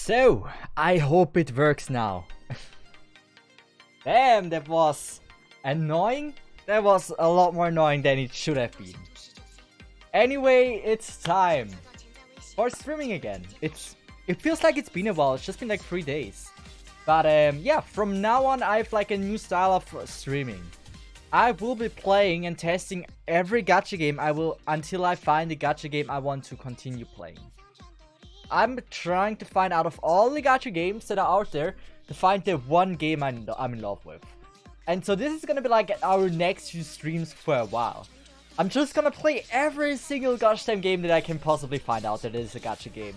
So, I hope it works now. Damn, that was annoying. That was a lot more annoying than it should have been. Anyway, it's time for streaming again. It feels like it's been a while. It's just been like 3 days. But yeah, from now on I have like a new style of streaming. I will be playing and testing every gacha game until I find the gacha game I want to continue playing. I'm trying to find out of all the gacha games that are out there to find the one game I'm in love with. And so this is gonna be like our next few streams for a while. I'm just gonna play every single gacha game that I can possibly find out that is a gacha game.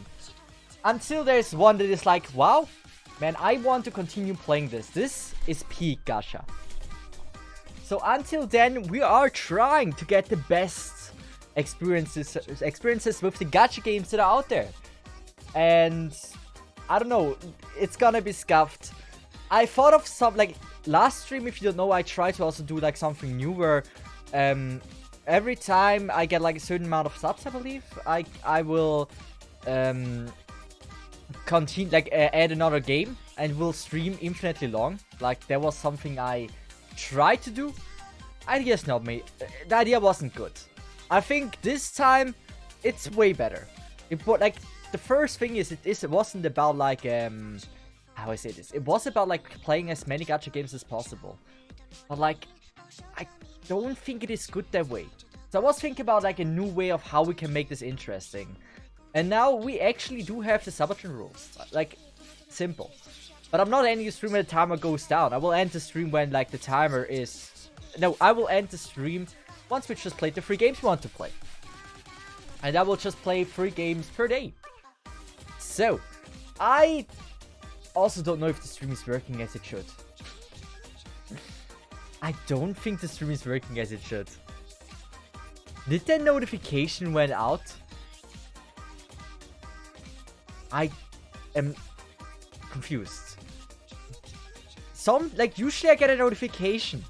Until there's one that is like, wow, man, I want to continue playing this. This is peak gacha. So until then, we are trying to get the best experiences with the gacha games that are out there. And I don't know, it's gonna be scuffed. I thought of some, like, last stream, if you don't know, I tried to also do like something new where every time I get like a certain amount of subs, I believe, I will continue, like, add another game and will stream infinitely long. Like, that was something I tried to do. Idea's not me. The idea wasn't good. I think this time it's way better. Like, the first thing is it wasn't about like how do I say this? It was about like playing as many gacha games as possible. But like, I don't think it is good that way. So I was thinking about like a new way of how we can make this interesting. And now we actually do have the Sabaton rules. Like, simple. But I'm not ending the stream when the timer goes down. I will end the stream when like the timer is... No, I will end the stream once we just played the 3 games we want to play. And I will just play 3 games per day. So, I also don't know if the stream is working as it should. I don't think the stream is working as it should. Did that notification went out? I am confused. Usually I get a notification.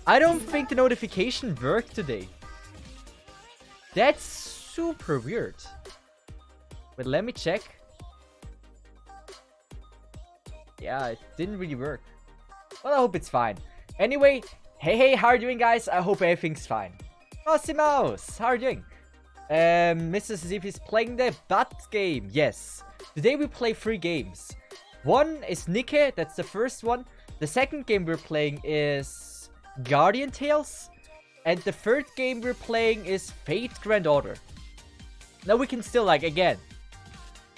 I don't think the notification worked today. That's super weird. But let me check. Yeah, it didn't really work. Well, I hope it's fine. Anyway, hey, how are you doing, guys? I hope everything's fine. Mousy Mouse, how are you doing? Mr. Cesith is playing the Bat game. Yes. Today we play 3 games. One is Nike, that's the first one. The second game we're playing is Guardian Tales. And the third game we're playing is Fate Grand Order. Now we can still, like, again,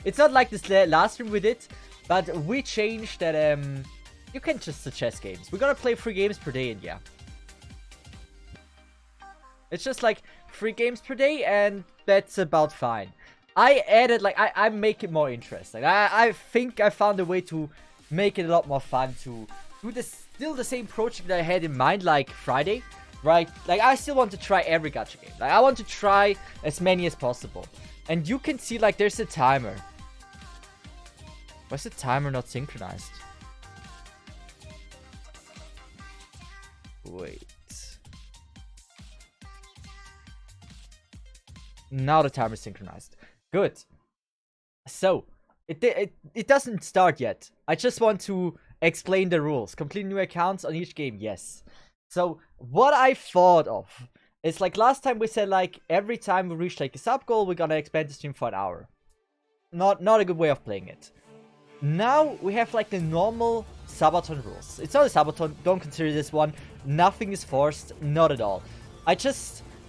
it's not like this last stream we did, but we changed that, you can just suggest games. We're gonna play 3 games per day, and yeah. It's just like 3 games per day, and that's about fine. I added, like, I make it more interesting. I think I found a way to make it a lot more fun to do this, still the same project that I had in mind, like Friday, right? Like, I still want to try every gacha game. Like, I want to try as many as possible. And you can see, like, there's a timer. Why is the timer not synchronized? Wait. Now the timer is synchronized. Good. So, it doesn't start yet. I just want to explain the rules. Complete new accounts on each game, yes. So, what I thought of is, like, last time we said, like, every time we reach like a sub goal, we're gonna expand the stream for an hour. Not a good way of playing it. Now we have like the normal Sabaton rules. It's not a Sabaton, don't consider this one. Nothing is forced, not at all.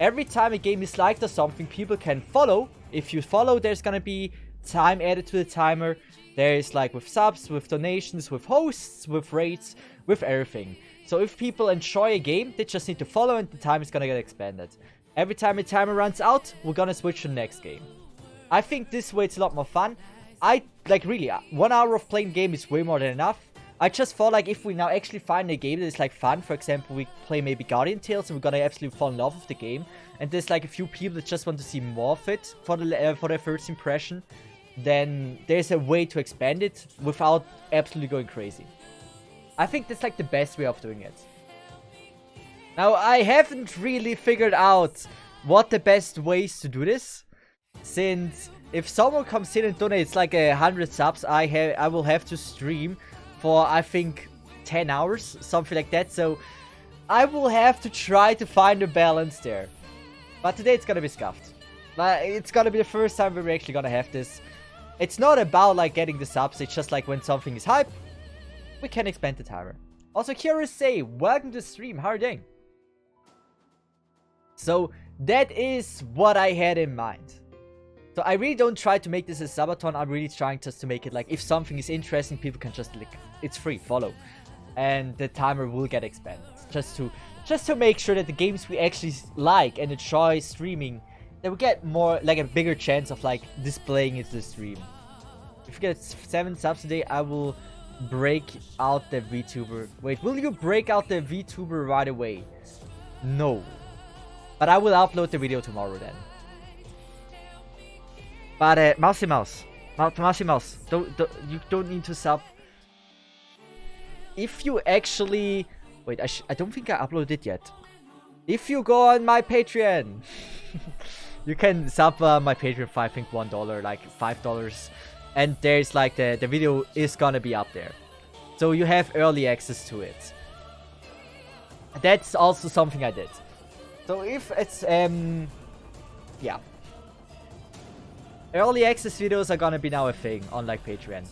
Every time a game is liked or something, people can follow. If you follow, there's gonna be time added to the timer. There's like with subs, with donations, with hosts, with rates, with everything. So if people enjoy a game, they just need to follow and the time is gonna get expanded. Every time a timer runs out, we're gonna switch to the next game. I think this way it's a lot more fun. Really, 1 hour of playing game is way more than enough. I just thought, like, if we now actually find a game that is like fun, for example, we play maybe Guardian Tales and we're gonna absolutely fall in love with the game, and there's like a few people that just want to see more of it for their first impression, then there's a way to expand it without absolutely going crazy. I think that's like the best way of doing it. Now, I haven't really figured out what the best ways to do this, since if someone comes in and donates like 100 subs, I will have to stream for, I think, 10 hours, something like that. So I will have to try to find a balance there. But today it's gonna be scuffed. It's gonna be the first time we're actually gonna have this. It's not about like getting the subs, it's just like when something is hype, we can expand the timer. Also, Curious Say, welcome to the stream, how are you doing? So that is what I had in mind. So I really don't try to make this a subathon, I'm really trying just to make it like, if something is interesting, people can just like, it's free, follow. And the timer will get expanded. Just to make sure that the games we actually like and enjoy streaming, that we get more, like a bigger chance of like displaying it to the stream. If you get 7 subs today, I will break out the VTuber. Wait, will you break out the VTuber right away? No. But I will upload the video tomorrow then. But Mousy Mouse, you don't need to sub. If you actually... Wait, I don't think I uploaded it yet. If you go on my Patreon, you can sub my Patreon for I think $1, like $5. And there's like the video is gonna be up there. So you have early access to it. That's also something I did. So if it's, yeah. Early access videos are gonna be now a thing on like Patreon.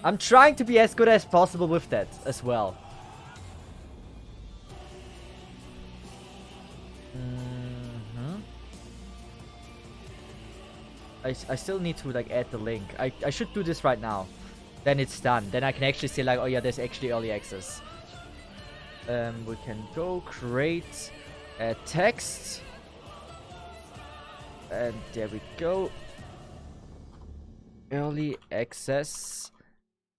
I'm trying to be as good as possible with that as well. I still need to like add the link. I should do this right now. Then it's done. Then I can actually say like, oh yeah, there's actually early access. We can go create a text. And there we go. Early access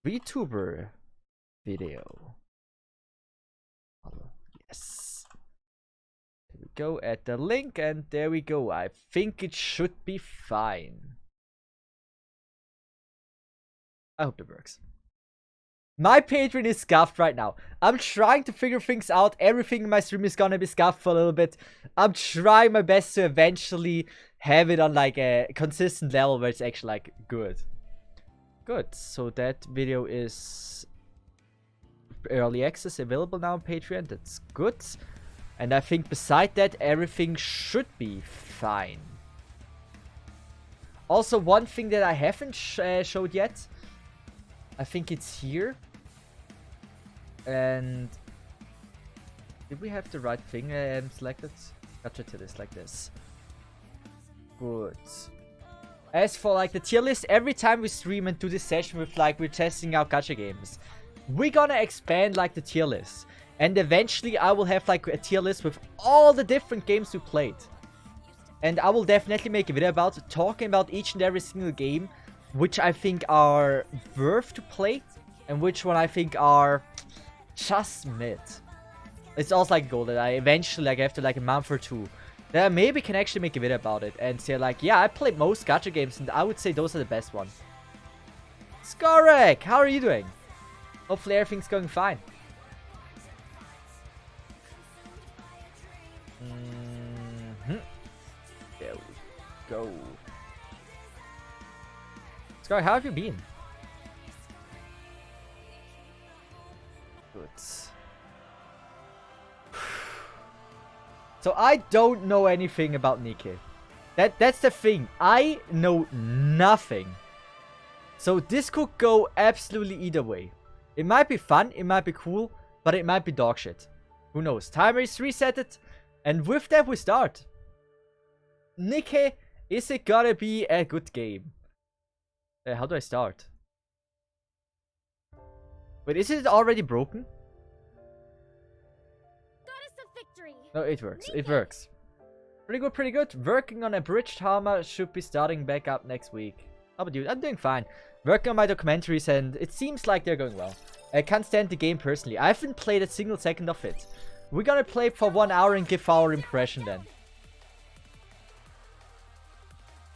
VTuber video. Yes. There we go, add the link, and there we go. I think it should be fine. I hope it works. My Patreon is scuffed right now. I'm trying to figure things out. Everything in my stream is gonna be scuffed for a little bit. I'm trying my best to eventually have it on like a consistent level where it's actually like good. Good. So that video is early access available now on Patreon. That's good. And I think beside that, everything should be fine. Also, one thing that I haven't showed yet, I think it's here. And did we have the right thing selected? Gacha tier list like this. Good. As for like the tier list, every time we stream and do this session with like we're testing out gacha games, we're gonna expand like the tier list. And eventually I will have like a tier list with all the different games we played. And I will definitely make a video about talking about each and every single game, which I think are worth to play and which one I think are just mid. It's also like a goal that I eventually like after like a month or two, that I maybe can actually make a video about it and say like, yeah, I played most gacha games and I would say those are the best ones. Skorek, how are you doing? Hopefully everything's going fine. There we go. Skorek, how have you been? Good. So I don't know anything about Nikke. That's the thing. I know nothing. So this could go absolutely either way. It might be fun, it might be cool, but it might be dog shit. Who knows? Timer is resetted, and with that we start. Nikke, is it gonna be a good game? How do I start? Wait, is it already broken? No, it works. It works. Pretty good, pretty good. Working on a bridge armor should be starting back up next week. How about you? I'm doing fine. Working on my documentaries and it seems like they're going well. I can't stand the game personally. I haven't played a single second of it. We're gonna play for 1 hour and give our impression then.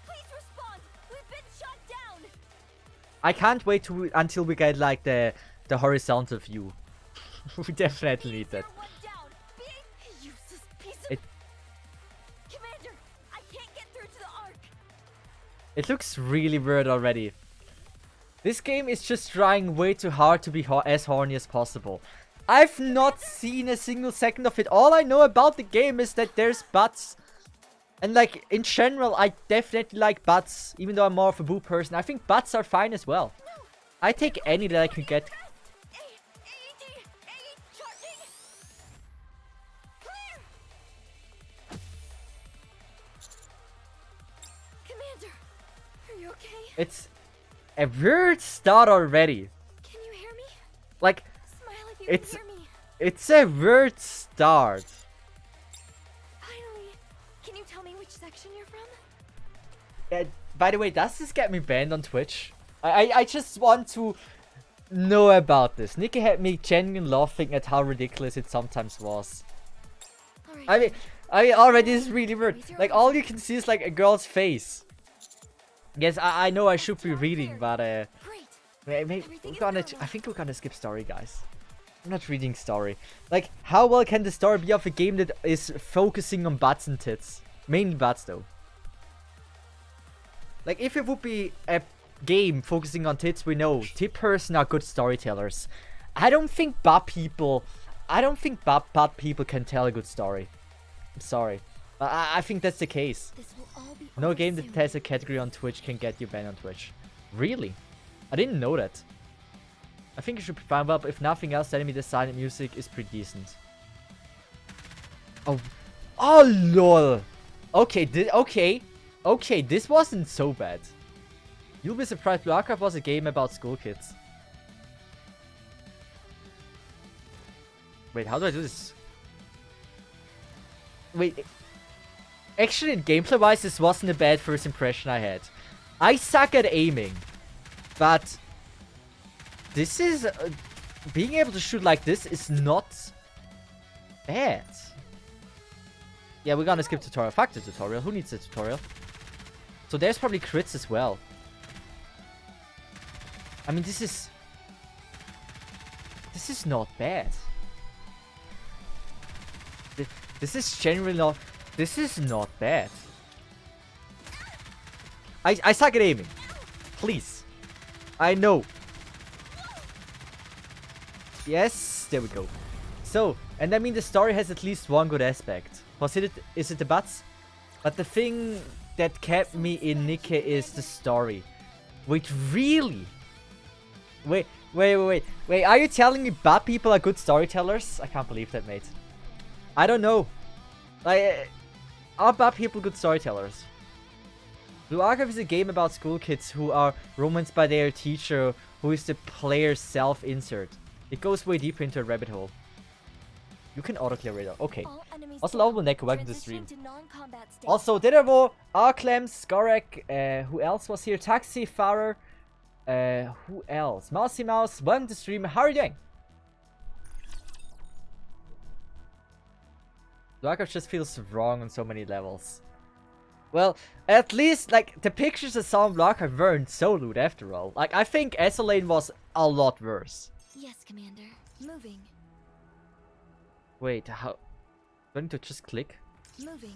Please respond. We've been shut down. I can't wait until we get like the horizontal view. We definitely need that. It looks really weird already. This game is just trying way too hard to be as horny as possible. I've not seen a single second of it. All I know about the game is that there's butts. And like, in general, I definitely like butts. Even though I'm more of a boob person. I think butts are fine as well. I take any that I can get. Commander, are you okay? It's a weird start already. Can you hear me? Like, Smile if you it's can hear me. it's a weird start. Finally. Can you tell me which section you're from? By the way, does this get me banned on Twitch? I just want to know about this. Nikki had me genuinely laughing at how ridiculous it sometimes was. Alright. I mean, already is really weird. Like, all you can see is like a girl's face. Yes, I know I should be reading, but Great. I think we're gonna skip story, guys. I'm not reading story. Like, how well can the story be of a game that is focusing on butts and tits? Mainly butts, though. Like, if it would be a game focusing on tits, we know tit person are good storytellers. I don't think butt people can tell a good story. I'm sorry. I think that's the case. This will all be No over game that soon. has a category on Twitch can get you banned on Twitch. Really? I didn't know that. I think it should be fine, but if nothing else, the enemy design and music is pretty decent. Oh. Oh, lol. Okay, okay, this wasn't so bad. You'll be surprised, Blue Archive was a game about school kids. Wait, how do I do this? Wait. Actually, gameplay-wise, this wasn't a bad first impression I had. I suck at aiming. But this is... being able to shoot like this is not bad. Yeah, we're gonna skip tutorial. Fuck the tutorial. Who needs a tutorial? So there's probably crits as well. I mean, this is not bad. This is generally not... This is not bad. I suck at aiming. Please. I know. Yes, there we go. So, and I mean the story has at least one good aspect. Is it the butts? But the thing that kept me in Nikke is the story. Wait, really? Wait, are you telling me butt people are good storytellers? I can't believe that, mate. I don't know. Like, are butt people good storytellers? Blue Archive is a game about school kids who are romanced by their teacher, who is the player's self-insert. It goes way deeper into a rabbit hole. You can auto-clear radar. Okay. Also, lovable Neko, welcome to the stream. Also, Didervo, Arklem, Skorek, who else was here? Taxi, Farer, who else? Mousy Mouse, welcome to the stream. How are you doing? Blue Archive just feels wrong on so many levels. Well, at least, like, the pictures I saw in Blue Archive weren't so lewd after all. Like, I think Essolane was a lot worse. Yes, Commander. Moving. Wait, how? Do I need to just click? Moving.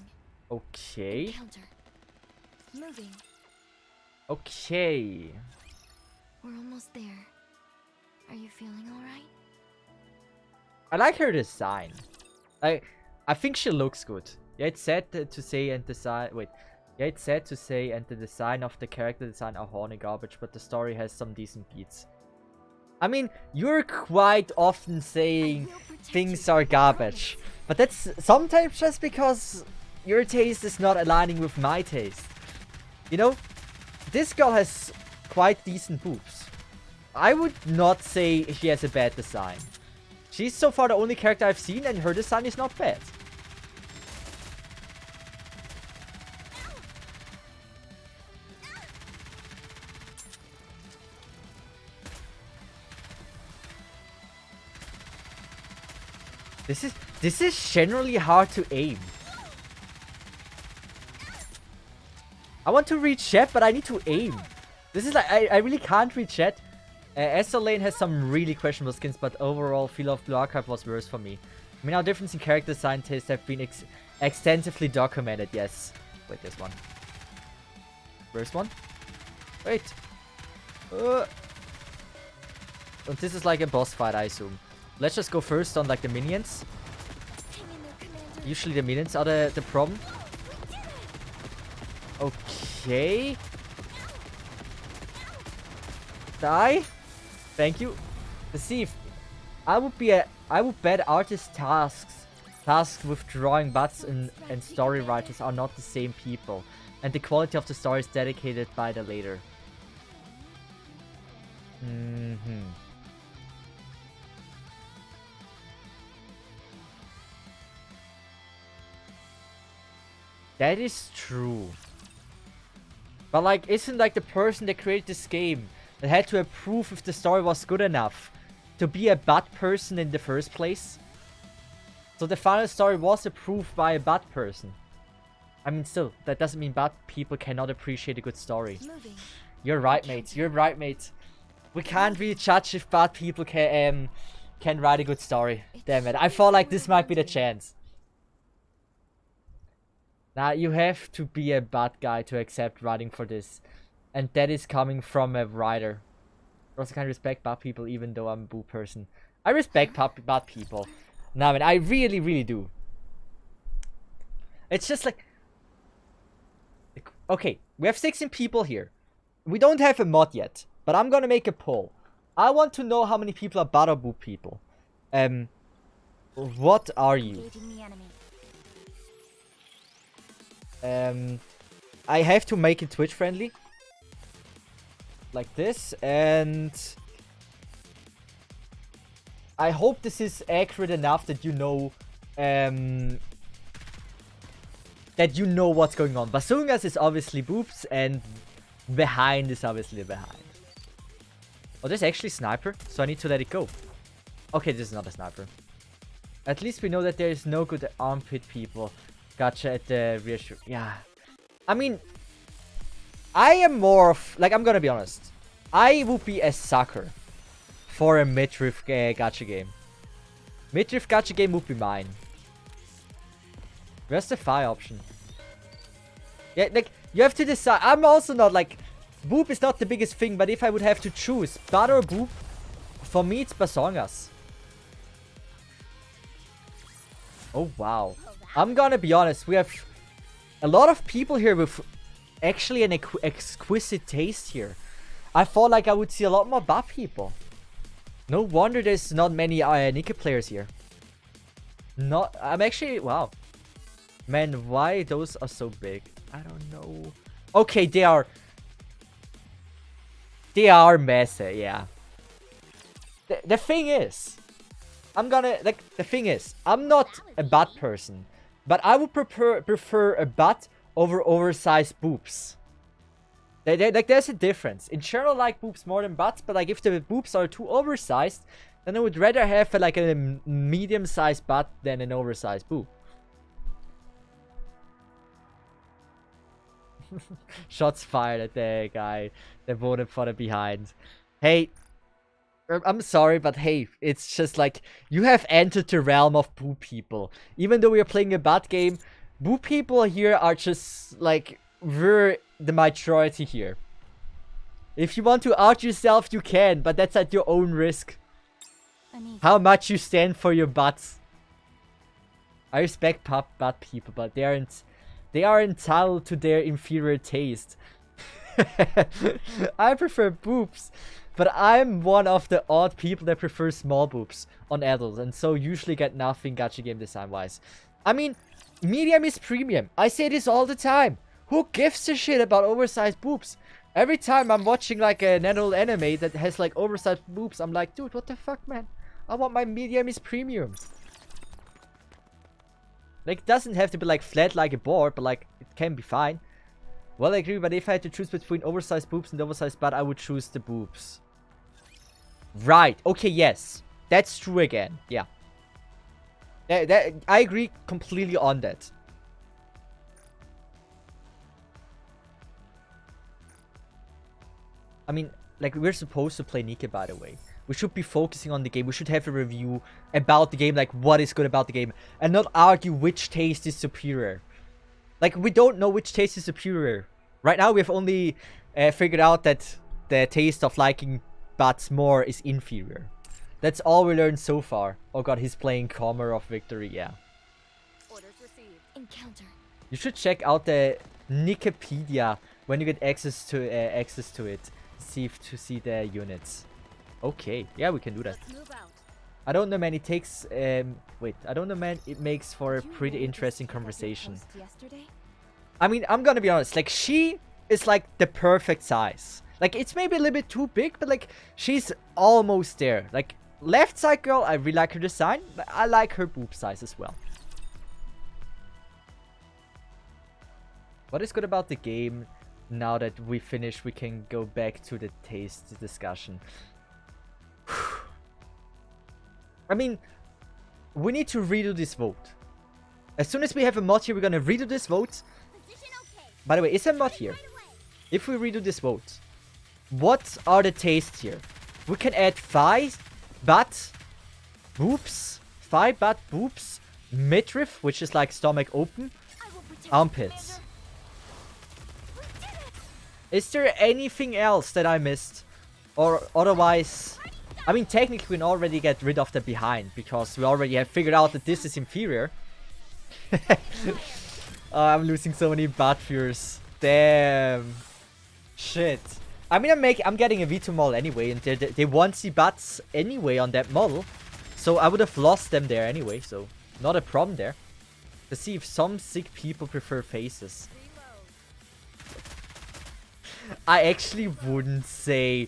Okay. Encounter. Moving. Okay. We're almost there. Are you feeling alright? I like her design. I think she looks good. Yeah, it's sad to say and design. Wait. Yeah, it's sad to say and the design of the character design are horny garbage, but the story has some decent beats. I mean, you're quite often saying things are garbage, but that's sometimes just because your taste is not aligning with my taste. You know, this girl has quite decent boobs. I would not say she has a bad design. She's so far the only character I've seen and her design is not bad. This is generally hard to aim. I want to reach chat, but I need to aim. This is like, I really can't reach chat. Essolane has some really questionable skins, but overall, feel of Blue Archive was worse for me. I mean, our difference in character design tastes have been extensively documented, yes. Wait, there's one. Where's one? Wait. And this is like a boss fight, I assume. Let's just go first on like the minions. Hang in there, Commander. Usually the minions are the problem. We did it! Okay. Die. Thank you. Cesith. I would bet artist tasks with drawing butts and story writers are not the same people, and the quality of the story is dedicated by the later. That is true. But like, isn't like the person that created this game that had to approve if the story was good enough to be a bad person in the first place? So the final story was approved by a bad person. I mean, still, that doesn't mean bad people cannot appreciate a good story. Moving. You're right, mate. You're right, mate. We can't really judge if bad people can write a good story. Damn it. I felt like this might be the chance. Now, you have to be a bad guy to accept writing for this. And that is coming from a writer. I also can't respect bad people even though I'm a boo person. I respect bad people. No, I mean, I really, really do. It's just like... Okay, we have 16 people here. We don't have a mod yet, but I'm gonna make a poll. I want to know how many people are bad or boo people. What are you? Engaging the enemy. I have to make it Twitch friendly. Like this, and I hope this is accurate enough that you know what's going on. Basungas is obviously boobs, and behind is obviously behind. Oh, there's actually sniper, so I need to let it go. Okay, this is not a sniper. At least we know that there is no good armpit people. Gacha at the rear. Yeah. I mean, I am more of... Like, I'm gonna be honest. I would be a sucker for a midriff gacha game. Midriff gacha game would be mine. Where's the fire option? Yeah, like, you have to decide. I'm also not, like... Boop is not the biggest thing, but if I would have to choose Bud or Boop, for me it's Basongas. Oh, wow. I'm gonna be honest, we have a lot of people here with actually an exquisite taste here. I thought like I would see a lot more buff people. No wonder there's not many Nika players here. I'm actually, wow. Man, why those are so big? I don't know. Okay, they are messy, yeah. The thing is, I'm not a butt person. But I would prefer a butt over oversized boobs. Like, there's a difference. In general, I like boobs more than butts, but like if the boobs are too oversized, then I would rather have like a medium-sized butt than an oversized boob. Shots fired at the guy that voted for the behind. Hey, I'm sorry, but hey, it's just like, you have entered the realm of boo people. Even though we are playing a bad game, boo people here are just like, we're the majority here. If you want to out yourself, you can, but that's at your own risk. How much you stand for your butts. I respect butt people, but they are entitled to their inferior taste. I prefer boobs. But I'm one of the odd people that prefer small boobs on adults, and so usually get nothing gacha game design wise. I mean, medium is premium. I say this all the time. Who gives a shit about oversized boobs? Every time I'm watching like an adult anime that has like oversized boobs, I'm like, dude, what the fuck, man? I want my medium is premium. Like, it doesn't have to be like flat like a board, but like, it can be fine. Well, I agree, but if I had to choose between oversized boobs and oversized butt, I would choose the boobs. Right. Okay, yes. That's true again. Yeah. I agree completely on that. I mean, like, we're supposed to play Nika, by the way. We should be focusing on the game. We should have a review about the game, like, what is good about the game. And not argue which taste is superior. Like, we don't know which taste is superior. Right now, we've only figured out that the taste of liking butts more is inferior. That's all we learned so far. Oh god, he's playing Commer of Victory, yeah. Orders received. Encounter. You should check out the Wikipedia when you get access to it. To see the units. Okay, yeah, we can do that. Let's move out. I don't know, man. It takes wait. I don't know, man. It makes for a pretty interesting conversation. Yesterday? I mean, I'm gonna be honest. Like, she is like the perfect size. Like, it's maybe a little bit too big, but like, she's almost there. Like, left side girl, I really like her design, but I like her boob size as well. What is good about the game? Now that we finish, we can go back to the taste discussion. I mean, we need to redo this vote. As soon as we have a mod here, we're gonna redo this vote. By the way, is a mod here? If we redo this vote, what are the tastes here? We can add thigh, butt, boobs, thigh, butt, boobs, midriff, which is like stomach open, armpits. Is there anything else that I missed? Or otherwise... I mean, technically we can already get rid of the behind, because we already have figured out that this is inferior. I'm losing so many butt viewers. Damn. Shit. I mean, I'm getting a V2 model anyway, and they won't see butts anyway on that model. So I would have lost them there anyway, so not a problem there. To see if some sick people prefer faces. I actually wouldn't say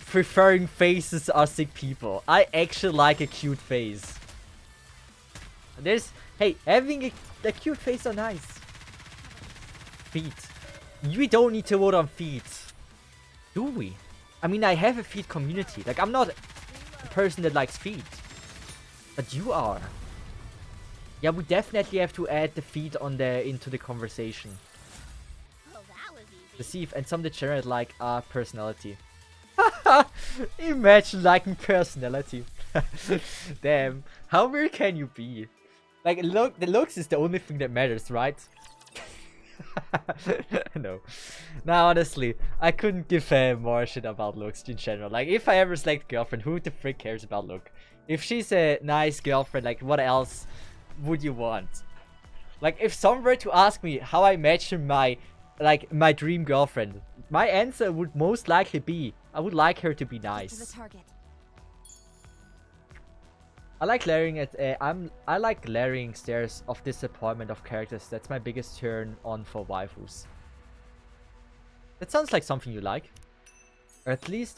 preferring faces are sick people. I actually like a cute face. Hey, having a cute face are nice. Feet. We don't need to vote on feet. Do we? I mean, I have a feet community. Like, I'm not a person that likes feet. But you are. Yeah, we definitely have to add the feet into the conversation. Cesith and some degenerate like personality. Imagine liking personality. Damn, how weird can you be? Like, look, the looks is the only thing that matters, right? No. Nah, honestly, I couldn't give more shit about looks in general. Like, if I ever select girlfriend, who the frick cares about look? If she's a nice girlfriend, like, what else would you want? Like, if someone were to ask me how I imagine my dream girlfriend, my answer would most likely be, I would like her to be nice. I like layering I like layering stairs of disappointment of characters. That's my biggest turn on for waifus. That sounds like something you like. Or at least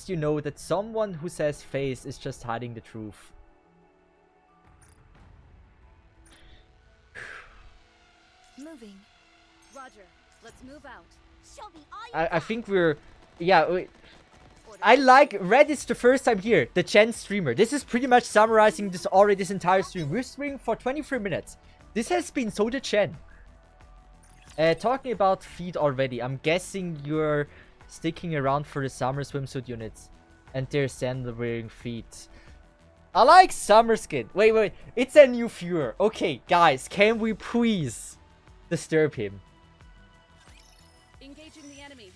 you know that someone who says face is just hiding the truth. Moving. Roger. Let's move out. Show me all I think we're... Yeah, I like Reddit's the first time here. The Gen streamer. This is pretty much summarizing this entire stream. We're streaming for 23 minutes. This has been so the Gen. Talking about feet already. I'm guessing you're sticking around for the summer swimsuit units. And their sandal wearing feet. I like summer skin. Wait. It's a new viewer. Okay, guys. Can we please disturb him? Engaging the enemy.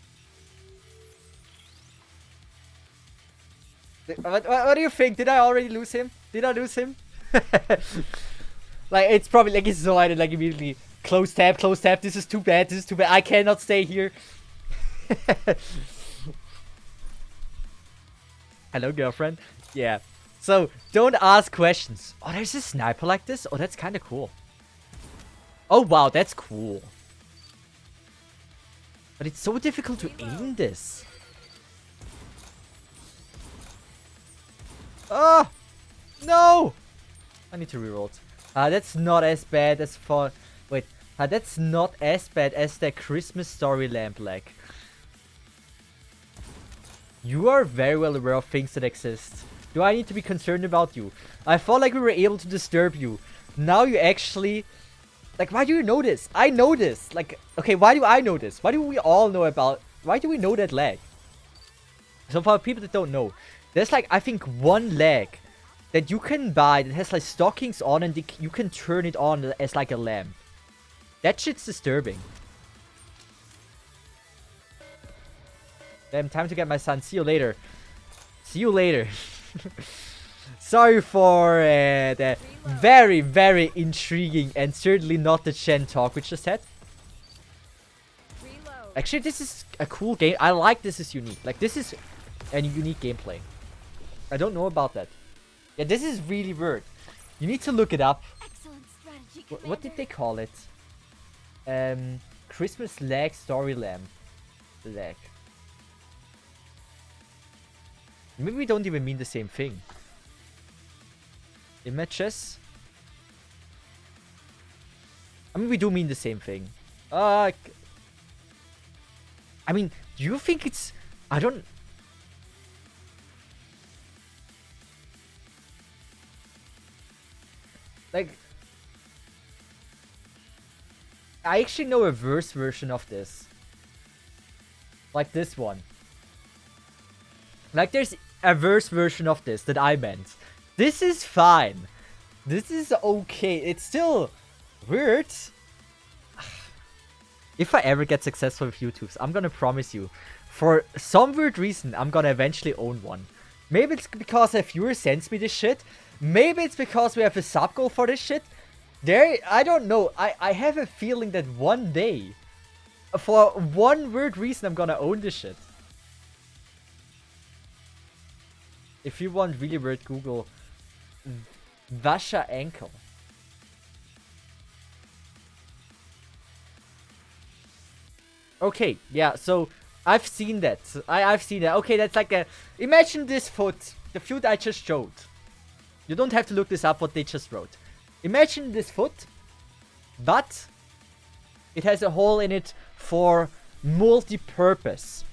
What do you think? Did I already lose him? Did I lose him? Like, it's probably like he's so hiding, like immediately. Close tab. This is too bad. I cannot stay here. Hello, girlfriend. Yeah. So, don't ask questions. Oh, there's a sniper like this? Oh, that's kind of cool. Oh, wow. That's cool. But it's so difficult to aim this. Oh! No! I need to reroll it. That's not as bad as for... Wait. That's not as bad as the Christmas story lamp lag. You are very well aware of things that exist. Do I need to be concerned about you? I felt like we were able to disturb you. Now you actually... Like, why do you know this? I know this. Like, okay, why do I know this? Why do we all know about... Why do we know that lag? So for people that don't know, there's like, I think, one lag that you can buy that has like stockings on and you can turn it on as like a lamp. That shit's disturbing. Damn, time to get my son. See you later. See you later. Sorry for the very, very intriguing and certainly not the Chen talk we just had. Actually, this is a cool game. I like this is unique. Like, this is a unique gameplay. I don't know about that. Yeah, this is really weird. You need to look it up. Excellent strategy, What did they call it? Christmas lag story lamp. Lag. Maybe we don't even mean the same thing. Images? I mean, we do mean the same thing. I mean, do you think it's... I don't... Like... I actually know a verse version of this. Like this one. Like there's a verse version of this that I meant. This is fine. This is okay. It's still weird. If I ever get successful with YouTubes, I'm gonna promise you, for some weird reason, I'm gonna eventually own one. Maybe it's because a viewer sends me this shit. Maybe it's because we have a sub goal for this shit. I don't know. I have a feeling that one day, for one weird reason, I'm gonna own this shit. If you want really weird, Google Gacha ankle. Okay, yeah, so I've seen that. I've seen that. Okay, that's like a... Imagine this foot. The foot I just showed. You don't have to look this up what they just wrote. Imagine this foot, but it has a hole in it for multi-purpose.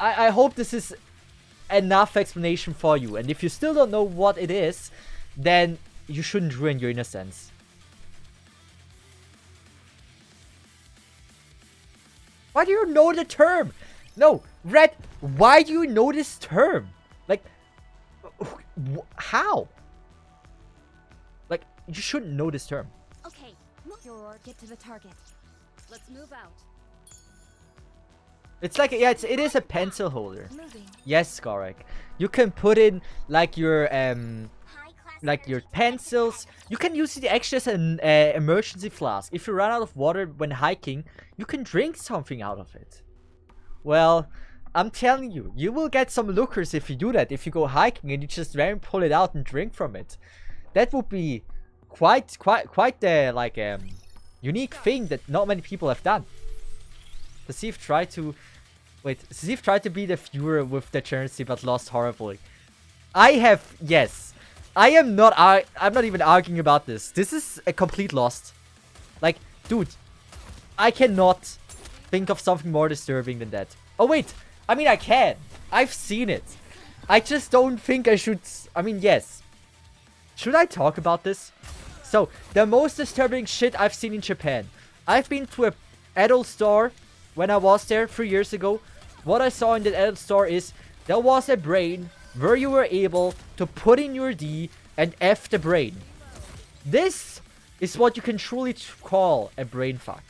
I hope this is enough explanation for you. And if you still don't know what it is, then you shouldn't ruin your innocence. Why do you know the term? No, Red, why do you know this term? Like, how? Like, you shouldn't know this term. Okay, or get to the target. Let's move out. It's like, yeah, it is a pencil holder. Moving. Yes, Skarek. You can put in like your pencils. You can use it actually as an emergency flask. If you run out of water when hiking, you can drink something out of it. Well, I'm telling you, you will get some lookers if you do that. If you go hiking and you just randomly pull it out and drink from it, that would be quite the like unique thing that not many people have done. Cesith tried to Cesith tried to be the viewer with the generosity but lost horribly. Yes. I'm not even arguing about this. This is a complete loss. Like, dude, I cannot think of something more disturbing than that. Oh wait, I mean I can. I've seen it. I just don't think I should. I mean, yes. Should I talk about this? So, the most disturbing shit I've seen in Japan. I've been to an adult store when I was there 3 years ago. What I saw in that adult store is there was a brain where you were able to put in your D and F the brain. This is what you can truly call a brain fuck.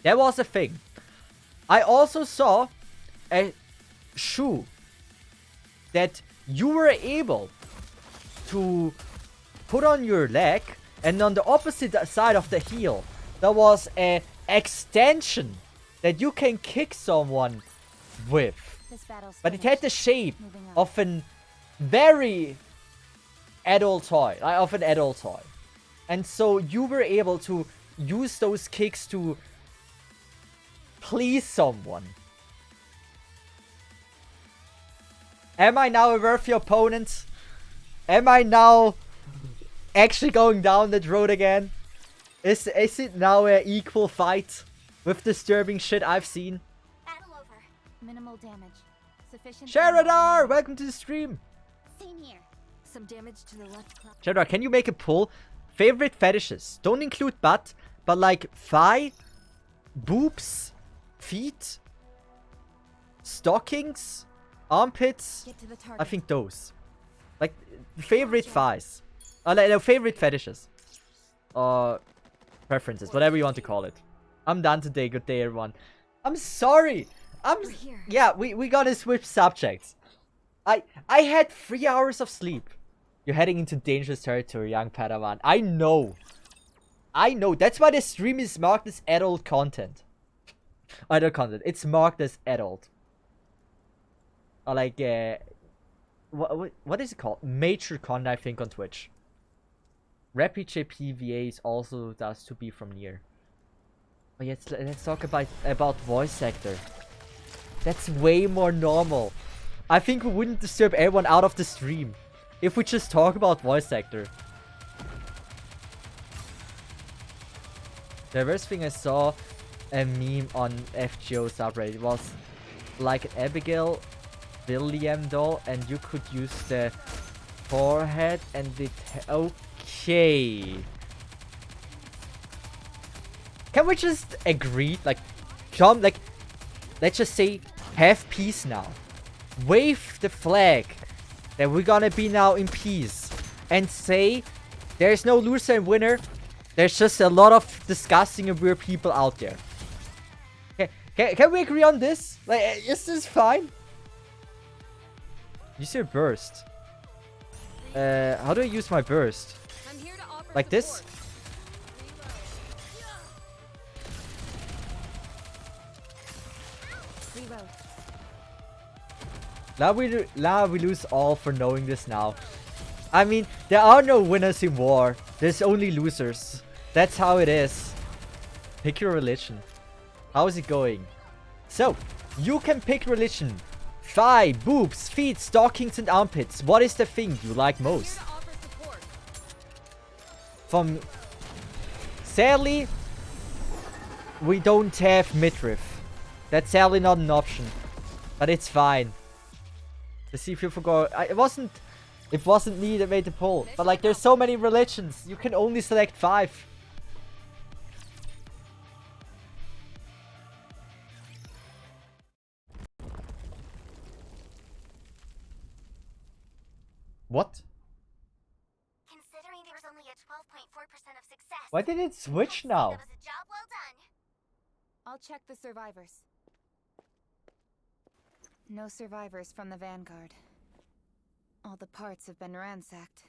That was a thing. I also saw a shoe that you were able to put on your leg, and on the opposite side of the heel there was an extension that you can kick someone with. But it had the shape of an very adult toy, and so you were able to use those kicks to please someone. Am I now a worthy opponent? Am I now actually going down that road again? Is it now an equal fight with disturbing shit I've seen? Battle over. Minimal damage. Sufficient. Sharadar, welcome to the stream. Same here. Some damage to the left claw. Sharadar, can you make a poll? Favorite fetishes. Don't include butt, but like thigh, boobs, feet, stockings, armpits. Get to the target. I think those. Like favorite thighs. No, favorite fetishes. Preferences, whatever you want to call it. I'm done today. Good day, everyone. I'm sorry. We're here. Yeah, we gotta switch subjects. I had 3 hours of sleep. You're heading into dangerous territory, young Padawan. I know. That's why the stream is marked as adult content. Adult content. It's marked as adult. Or like, what is it called? Major content, I think, on Twitch. Rapid JP VAs also does to be from near. Oh yes, let's talk about voice actor. That's way more normal. I think we wouldn't disturb everyone out of the stream if we just talk about voice actor. The worst thing I saw a meme on FGO subreddit was like an Abigail William doll, and you could use the forehead and the okay. Can we just agree? Like, come, like, let's just say, have peace now. Wave the flag that we're gonna be now in peace, and say there's no loser and winner. There's just a lot of disgusting and weird people out there. Can we agree on this? Like, is this fine? Use your burst. How do I use my burst? Like this? Now we lose all for knowing this now. I mean, there are no winners in war. There's only losers. That's how it is. Pick your religion. How is it going? So, you can pick religion. Thigh, boobs, feet, stockings and armpits. What is the thing you like most? Sadly, we don't have midriff. That's sadly not an option. But it's fine. To see if you forgot. It wasn't me that made the poll. But like, there's so many religions. You can only select 5. What? Considering there was only a 12.4% of success. Why did it switch now? That was a job well done. I'll check the survivors. No survivors from the Vanguard. All the parts have been ransacked.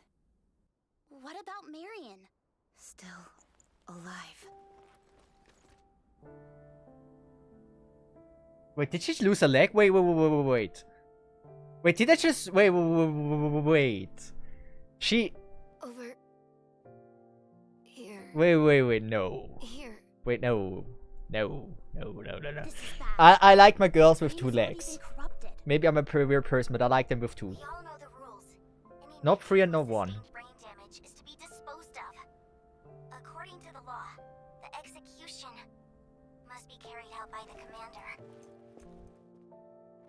What about Marion? Still alive. Wait, did she lose a leg? Wait. Wait, did I just... Wait. She... Over... here. Wait, no. Here. Wait, no. No. This is bad. I like my girls with 2 Things already legs. been corrupted. Maybe I'm a pretty weird person, but I like them with 2. We all know the rules. Any Not 3 and man not who 1. sustained brain damage is to be disposed of. According to the law, the execution must be carried out by the commander.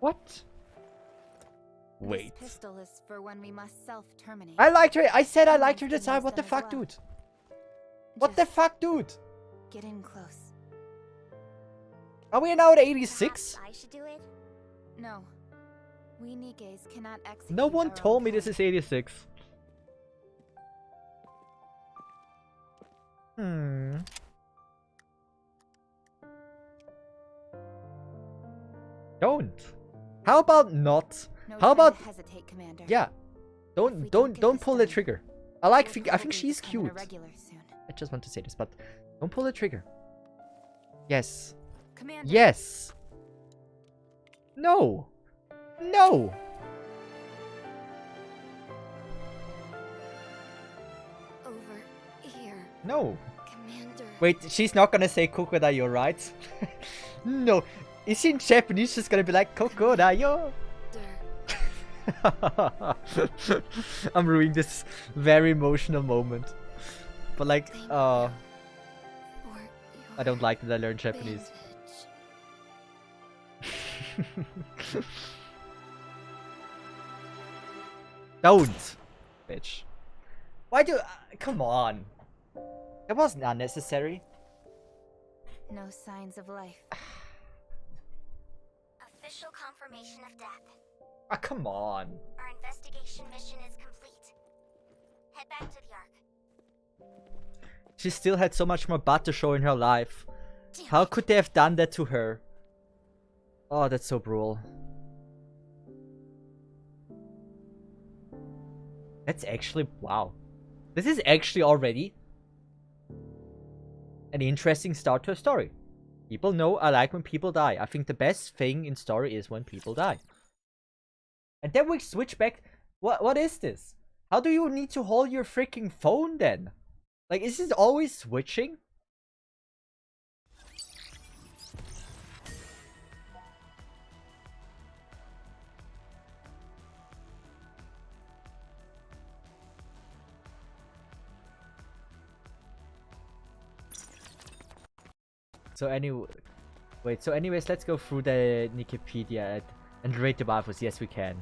What? Wait. This pistol is for when we must self-terminate. I liked her. I said I liked her design. What the fuck, dude? What the Just fuck, dude? get in close. Are we now at 86? Perhaps I should do it? No. We Nikkei's cannot execute. No one our told own me this kind. is 86. Don't. How about not? No How time to about... hesitate, Commander? Yeah. If we don't get Don't this pull the done, trigger. I like... We'll I think probably she's become an cute. irregular soon. I just want to say this, but don't pull the trigger. Yes. Commander. Yes. No. No. Over here. No. Commander. Wait, she's not gonna say Kokodayo, right? No. Is she in Japanese just gonna be like Kokodayo? I'm ruining this very emotional moment. But like, Thank I For don't your like that I learned Japanese. bandage. Don't! Bitch. Why do... come on. It wasn't unnecessary. No signs of life. Official confirmation of death. Ah, come on. Our investigation mission is complete. Head back to the Ark. She still had so much more butt to show in her life. Damn How it. could they have done that to her? Oh, that's so brutal. That's actually... Wow. This is actually already an interesting start to a story. People know I like when people die. I think the best thing in story is when people die. And then we switch back. What is this? How do you need to hold your freaking phone then? Like, is it always switching? So anyway, wait. So anyways, let's go through the Wikipedia and rate the waifus. Yes, we can.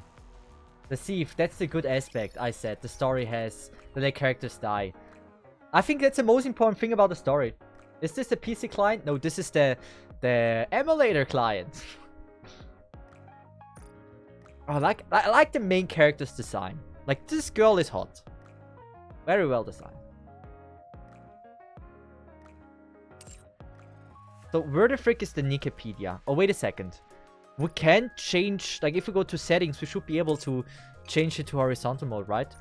The Cesith, that's the good aspect. I said the story has that the characters die. I think that's the most important thing about the story. Is this the PC client? No, this is the emulator client. Oh, I like the main character's design. Like, this girl is hot. Very well designed. So where the frick is the Wikipedia? Oh, wait a second. We can change, like if we go to settings, we should be able to change it to horizontal mode, right?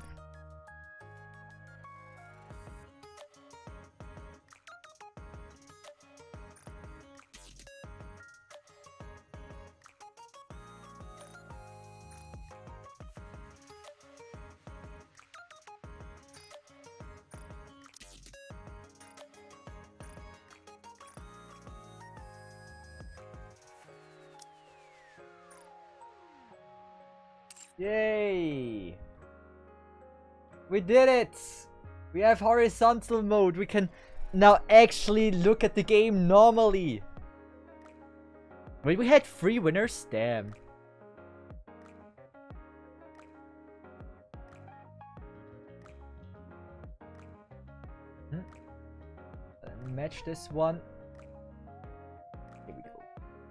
Yay! We did it! We have horizontal mode. We can now actually look at the game normally. Wait, we had 3 winners? Damn. Match this one. Here we go.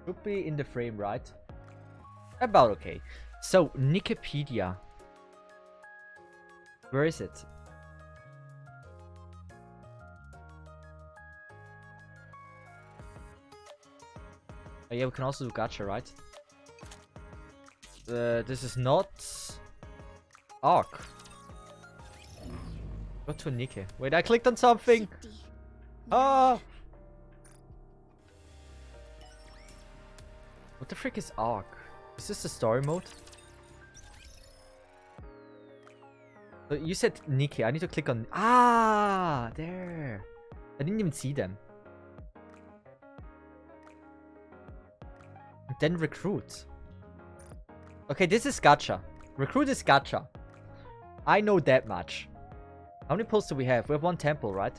Should be in the frame, right? About okay. So, Wikipedia. Where is it? Oh yeah, we can also do Gacha, right? This is not... Arc. Go to Nike. Wait, I clicked on something! Ah! What the frick is Arc? Is this the story mode? So you said Nikki. I need to click on... Ah! There! I didn't even see them. Then Recruit. Okay, this is Gacha. Recruit is Gacha. I know that much. How many pulls do we have? We have 1 temple, right?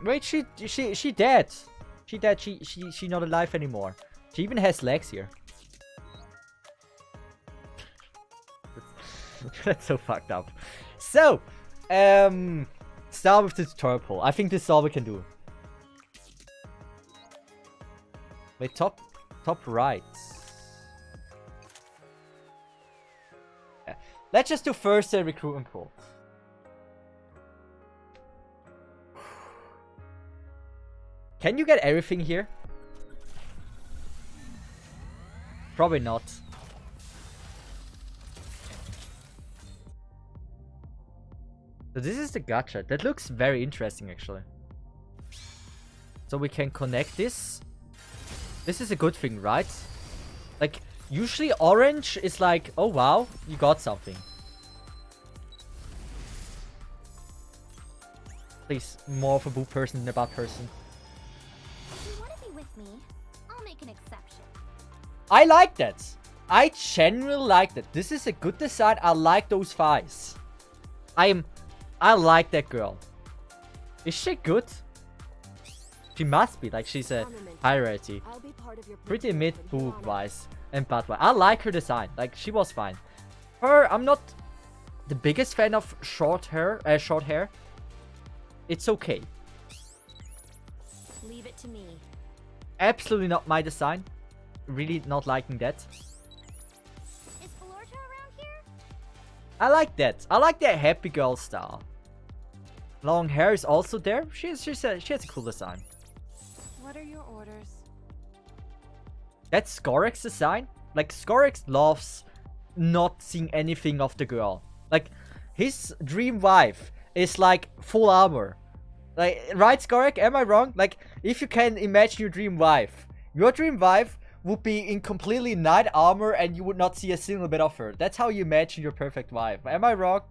Wait, she dead. She dead. She not alive anymore. She even has legs here. That's so fucked up. So, start with the tutorial poll. I think this is all we can do. Wait, top right. Yeah. Let's just do first the recruitment poll. Can you get everything here? Probably not. So this is the gacha. That looks very interesting, actually. So we can connect this. This is a good thing, right? Like, usually orange is like, oh wow, you got something. Please, more of a boo person than a bad person. I like that. I genuinely like that. This is a good design. I like those thighs. I like that girl. Is she good? She must be. Like, she's a hierarchy. Pretty mid boob wise and butt wise. I like her design. Like, she was fine. Her, I'm not the biggest fan of short hair. It's okay. Leave it to me. Absolutely not my design. Really not liking that. Is Florida around here? I like that. I like that happy girl style. Long hair is also there. She has a cool design. What are your orders? That's Skorex's design. Like, Skorex loves not seeing anything of the girl. Like, his dream wife is like full armor. Like, right, Skorek? Am I wrong? Like, if you can imagine your dream wife would be in completely knight armor and you would not see a single bit of her. That's how you imagine your perfect wife. Am I wrong?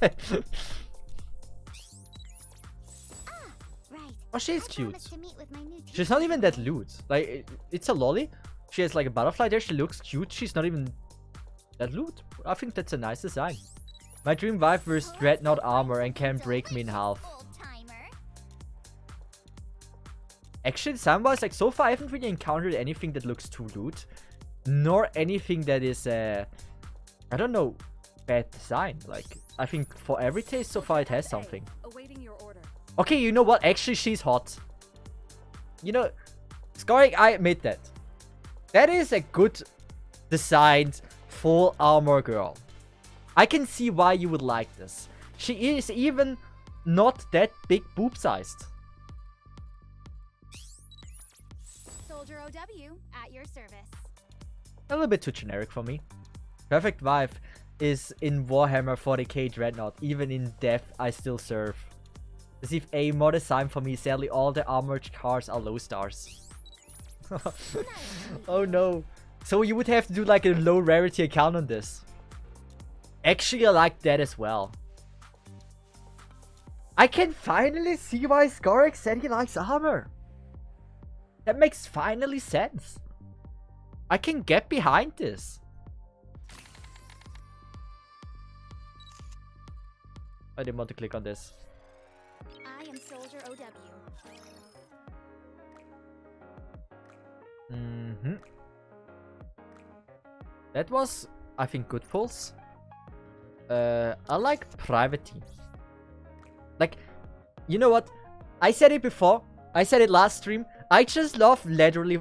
Right. Oh, she's I cute. promised to meet with my new She's not even that lewd. Like, it's a lolly. She has like a butterfly there. She looks cute. She's not even that lewd. I think that's a nice design. My dream wife wears dreadnought armor and can break me in half. Actually, design-wise, like, so far I haven't really encountered anything that looks too lewd. Nor anything that is, I don't know, bad design. Like, I think for every taste so far it has something. Awaiting your order. Okay, you know what? Actually, she's hot. You know, Skorek, I admit that. That is a good designed full armor girl. I can see why you would like this. She is even not that big boob-sized. Soldier OW at your service. A little bit too generic for me. Perfect wife is in Warhammer 40k Dreadnought. Even in death, I still serve. As if a more design for me. Sadly, all the armored cars are low stars. Oh no. So you would have to do like a low rarity account on this. Actually, I like that as well. I can finally see why Skorek said he likes armor. That makes finally sense. I can get behind this. I didn't want to click on this. I am Soldier OW. That was, I think, good pulls. I like private team. Like, you know what? I said it before. I said it last stream. I just love leathery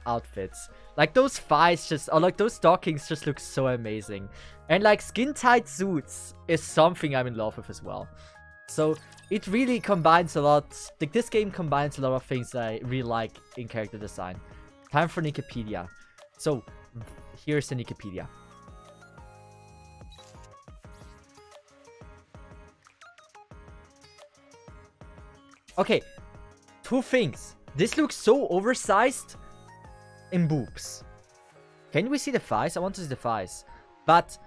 outfits. Like those thighs just, or like those stockings just look so amazing. And like skin tight suits is something I'm in love with as well. So it really combines a lot. Like this game combines a lot of things that I really like in character design. Time for Wikipedia. So here's the Wikipedia. Okay, two things. This looks so oversized in boobs. Can we see the thighs? I want to see the thighs. But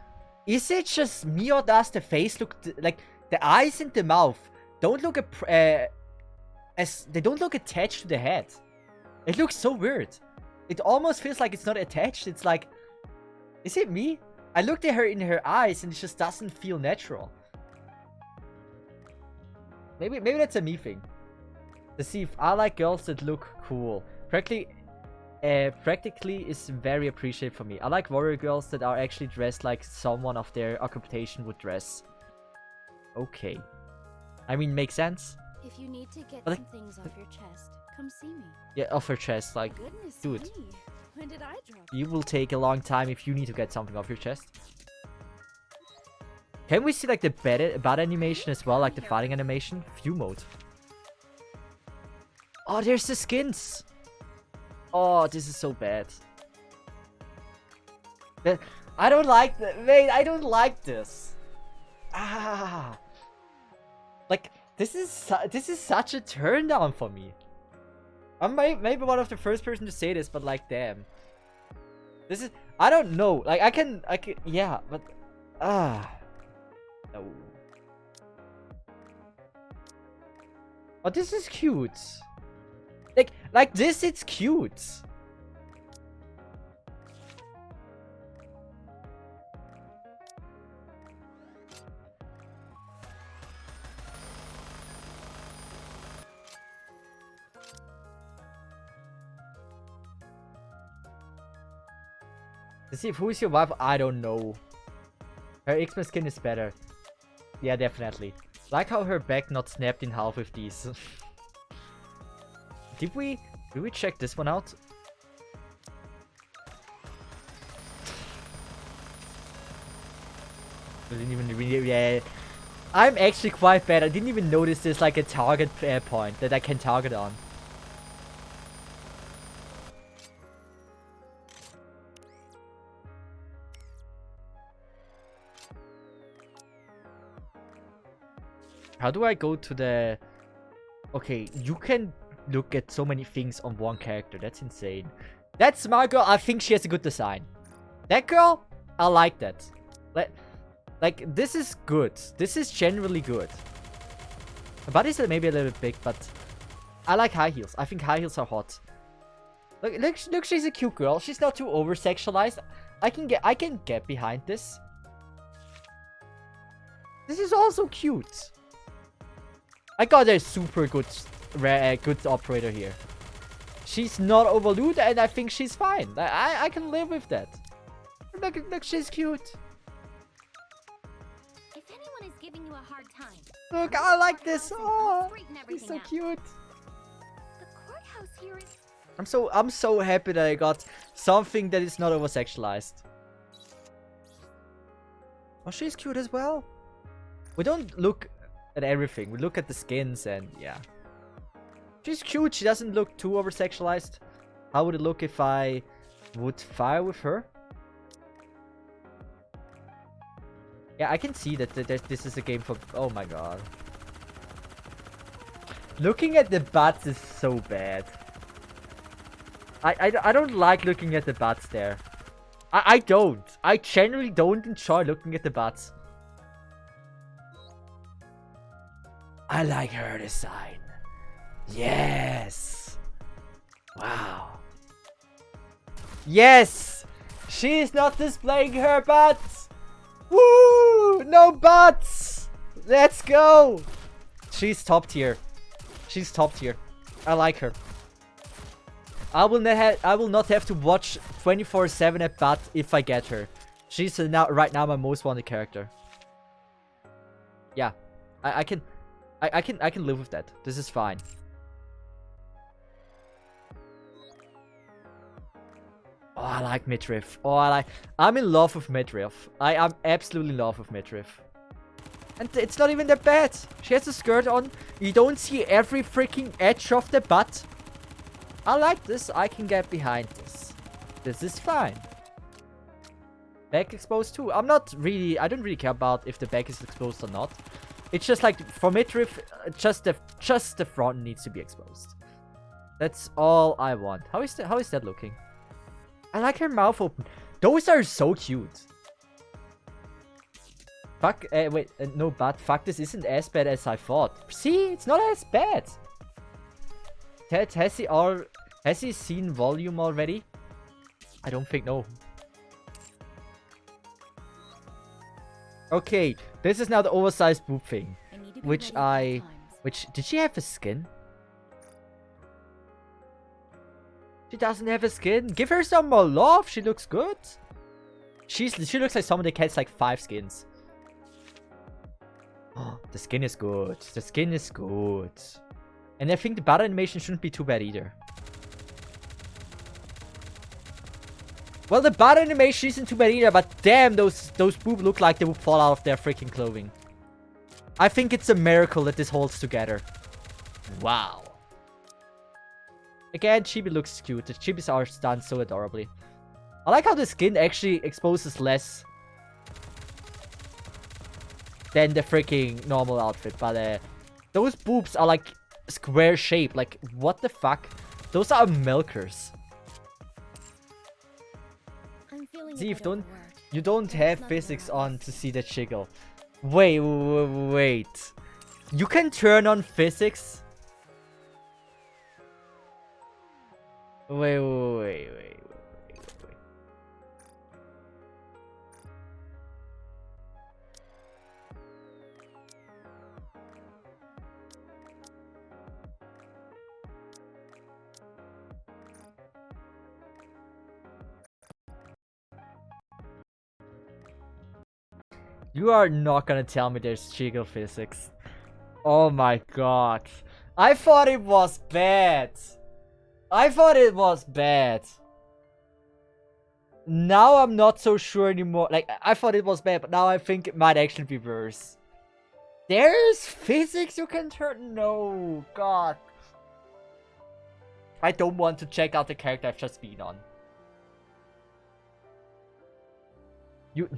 is it just me or does the face look like the eyes and the mouth don't look as they don't look attached to the head? It looks so weird. It almost feels like it's not attached. It's like, is it me? I looked at her in her eyes and it just doesn't feel natural. Maybe that's a me thing. Cesith, I like girls that look cool. Practically is very appreciated for me. I like warrior girls that are actually dressed like someone of their occupation would dress. Okay. I mean, makes sense. If you need to get But some things off your chest, come see me. Yeah, off her chest, like, Goodness dude. me. When did I drop? You will take a long time if you need to get something off your chest. Can we see like the bat animation as well, like the fighting animation? View mode. Oh, there's the skins. Oh, this is so bad. I don't like that. Wait, I don't like this. Ah, like this is such a turn down for me. I'm maybe one of the first person to say this, but like, damn. This is, I don't know. Like, I can, yeah, but no. Oh, this is cute. Like this, it's cute. Let's see, who is your wife? I don't know. Her X-Men skin is better. Yeah, definitely. Like how her back not snapped in half with these. Did we check this one out? I didn't even really, yeah. I'm actually quite bad. I didn't even notice there's like a target point that I can target on. How do I go to the... Okay, you can look at so many things on one character. That's insane. That smart girl, I think she has a good design. That girl, I like that. Like, this is good. This is generally good. The body's maybe a little bit big, but I like high heels. I think high heels are hot. Look, she's a cute girl. She's not too over-sexualized. I can get behind this. This is also cute. I got a super good operator here. She's not overloaded, and I think she's fine. I can live with that. Look, she's cute. If anyone is giving you a hard time, Look, I like this. I'll Oh, straighten she's so everything out. cute. The courthouse here is... I'm so happy that I got something that is not over-sexualized. Oh, she's cute as well. We don't look at everything. We look at the skins and yeah. She's cute. She doesn't look too over-sexualized. How would it look if I would fire with her? Yeah, I can see that this is a game for... Oh my god. Looking at the butts is so bad. I don't like looking at the butts there. I don't. I generally don't enjoy looking at the butts. I like her design. Yes. Wow. Yes. She's not displaying her butts. Woo! No butts. Let's go. She's top tier. She's top tier. I like her. I will not have to watch 24/7 at Bat if I get her. She's right now my most wanted character. Yeah, I can live with that. This is fine. Oh, I like midriff. I'm in love with midriff. I am absolutely in love with midriff. And it's not even that bad. She has a skirt on. You don't see every freaking edge of the butt. I like this. I can get behind this. This is fine. Back exposed too. I don't really care about if the back is exposed or not. It's just like for midriff, just the front needs to be exposed. That's all I want. How is that looking? I like her mouth open. Those are so cute. Fuck. Wait. No, but fuck. This isn't as bad as I thought. See, it's not as bad. Has he seen volume already? I don't think no. Okay, this is now the oversized boob thing. Which did she have a skin? She doesn't have a skin. Give her some more love. She looks good. She looks like someone that has like 5 skins. Oh, the skin is good. The skin is good. And I think the battle animation shouldn't be too bad either. Well, the battle animation isn't too bad either, but damn, those boobs look like they would fall out of their freaking clothing. I think it's a miracle that this holds together. Wow. Again, Chibi looks cute. The Chibis are done so adorably. I like how the skin actually exposes less than the freaking normal outfit, but those boobs are like square shape. Like, what the fuck? Those are milkers. See, you don't have physics on to see the jiggle. Wait. You can turn on physics? Wait. You are not gonna tell me there's jiggle physics. Oh my god. I thought it was bad. Now I'm not so sure anymore. Like, I thought it was bad, but now I think it might actually be worse. There's physics you can turn? No, God. I don't want to check out the character I've just been on. You...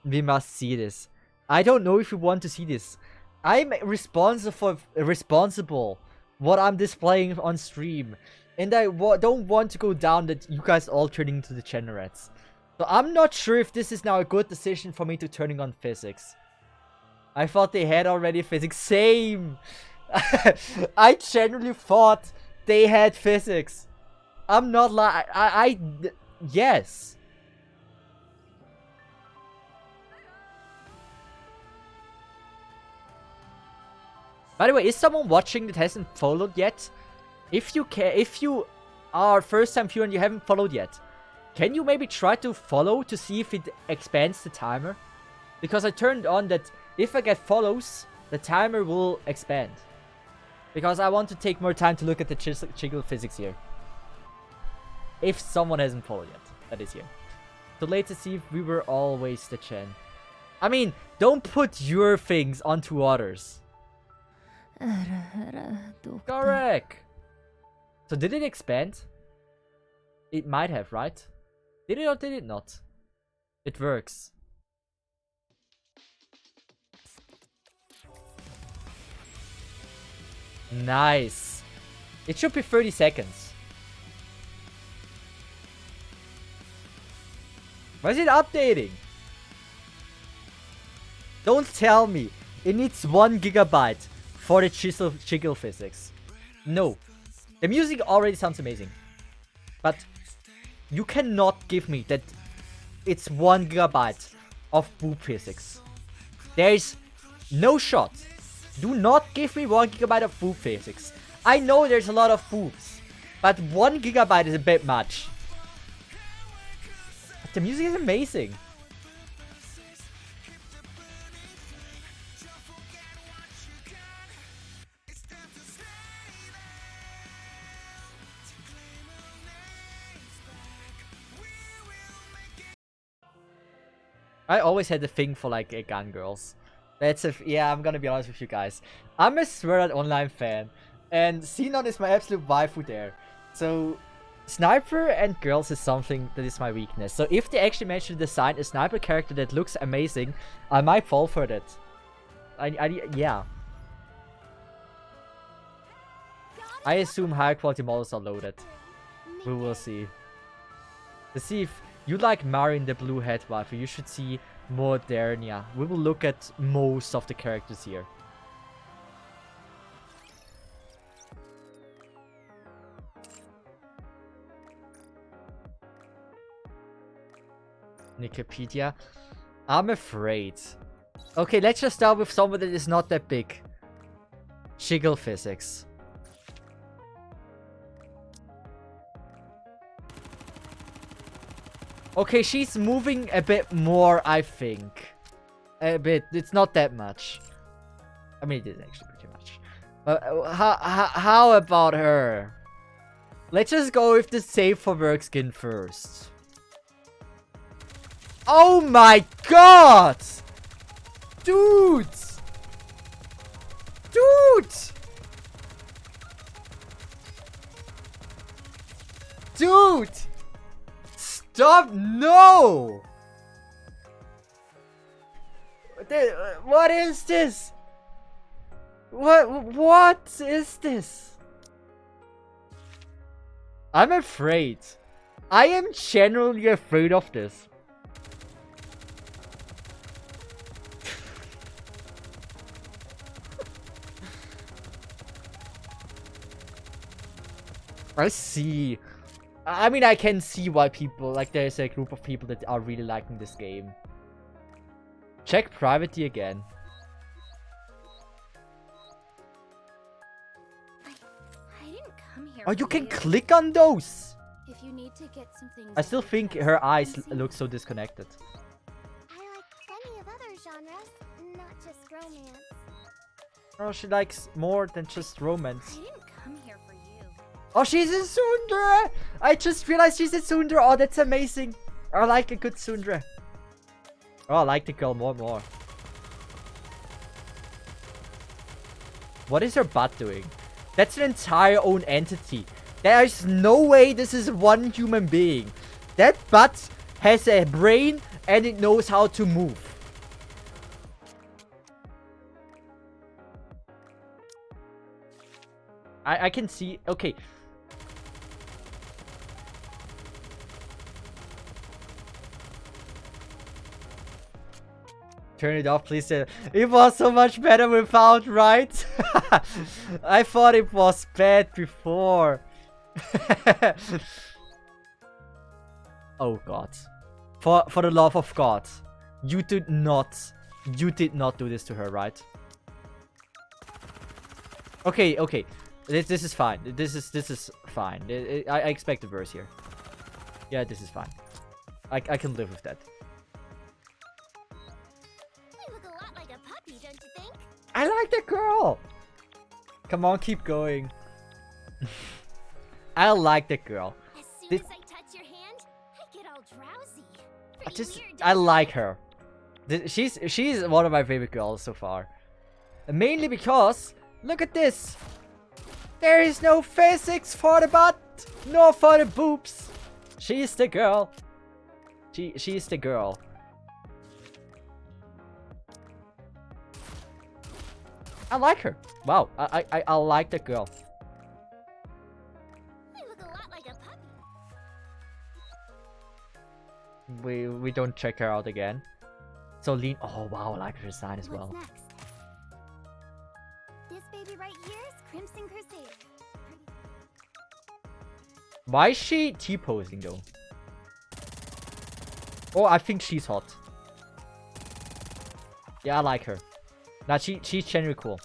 We must see this. I don't know if you want to see this. I'm responsible what I'm displaying on stream. And I don't want to go down that you guys all turning into degenerates. So I'm not sure if this is now a good decision for me to turning on physics. I thought they had already physics. Same! I genuinely thought they had physics. I'm not lying. Yes. By the way, is someone watching that hasn't followed yet? If you are first time viewer and you haven't followed yet, can you maybe try to follow to see if it expands the timer? Because I turned on that if I get follows, the timer will expand. Because I want to take more time to look at the jiggle physics here. If someone hasn't followed yet, that is here. Too late to see if we were always the Chen. I mean, don't put your things onto others. Correct. So did it expand? It might have, right? Did it or did it not? It works. Nice. It should be 30 seconds. Why is it updating? Don't tell me it needs 1 gigabyte for the jiggle physics. No. The music already sounds amazing. But you cannot give me that it's 1 gigabyte of boob physics. There is no shot. Do not give me 1 gigabyte of boob physics. I know there's a lot of boobs, but 1 gigabyte is a bit much. But the music is amazing. I always had a thing for like gun girls. Yeah, I'm gonna be honest with you guys. I'm a Sword Art Online fan, and Xenon is my absolute waifu there. So, sniper and girls is something that is my weakness. So if they actually manage to design a sniper character that looks amazing, I might fall for that. Yeah. I assume high quality models are loaded. We will see. To see if you like Marin the blue head waifu, you should see Modernia. We will look at most of the characters here. Wikipedia. I'm afraid. Okay, let's just start with someone that is not that big. Jiggle physics. Okay, she's moving a bit more, I think. A bit. It's not that much. I mean, it is actually pretty much. How about her? Let's just go with the Safe for Work skin first. Oh my god! Dude! Dude! Dude! Stop! No! What is this? What is this? I'm afraid. I am genuinely afraid of this. I see. I mean, I can see why people, like, there's a group of people that are really liking this game. Check privacy again. I didn't come here. Oh, you for can click on those! If you need to get some things I still off your think chest, her eyes come see look me. so disconnected. I like plenty of other genres, not just romance. Oh, she likes more than just romance. I didn't come here for you. Oh, she's a tsundere! I just realized she's a tsundere. Oh, that's amazing. I like a good tsundere. Oh, I like the girl more and more. What is her butt doing? That's an entire own entity. There is no way this is one human being. That butt has a brain and it knows how to move. I can see. Okay. Turn it off, please. It was so much better without, right? I thought it was bad before. Oh God. For the love of God. You did not do this to her, right? Okay, okay. This is fine. This is fine. I expect a verse here. Yeah, this is fine. I can live with that. You look a lot like a puppy, don't you think? I like the girl. Come on, keep going. I like the girl. As soon This- as I touch your hand, I get all drowsy. I Pretty just weird, I don't you like think? her. She's one of my favorite girls so far. Mainly because look at this. There is no physics for the butt, nor for the boobs. She's the girl. She's the girl. I like her. Wow, I like the girl. You look a lot like a puppy. We don't check her out again. So lean. Oh wow, I like her design as well. What's next? This baby right here is Crimson Crusade. Why is she T-posing though? Oh, I think she's hot. Yeah, I like her. Nah, she's genuinely cool.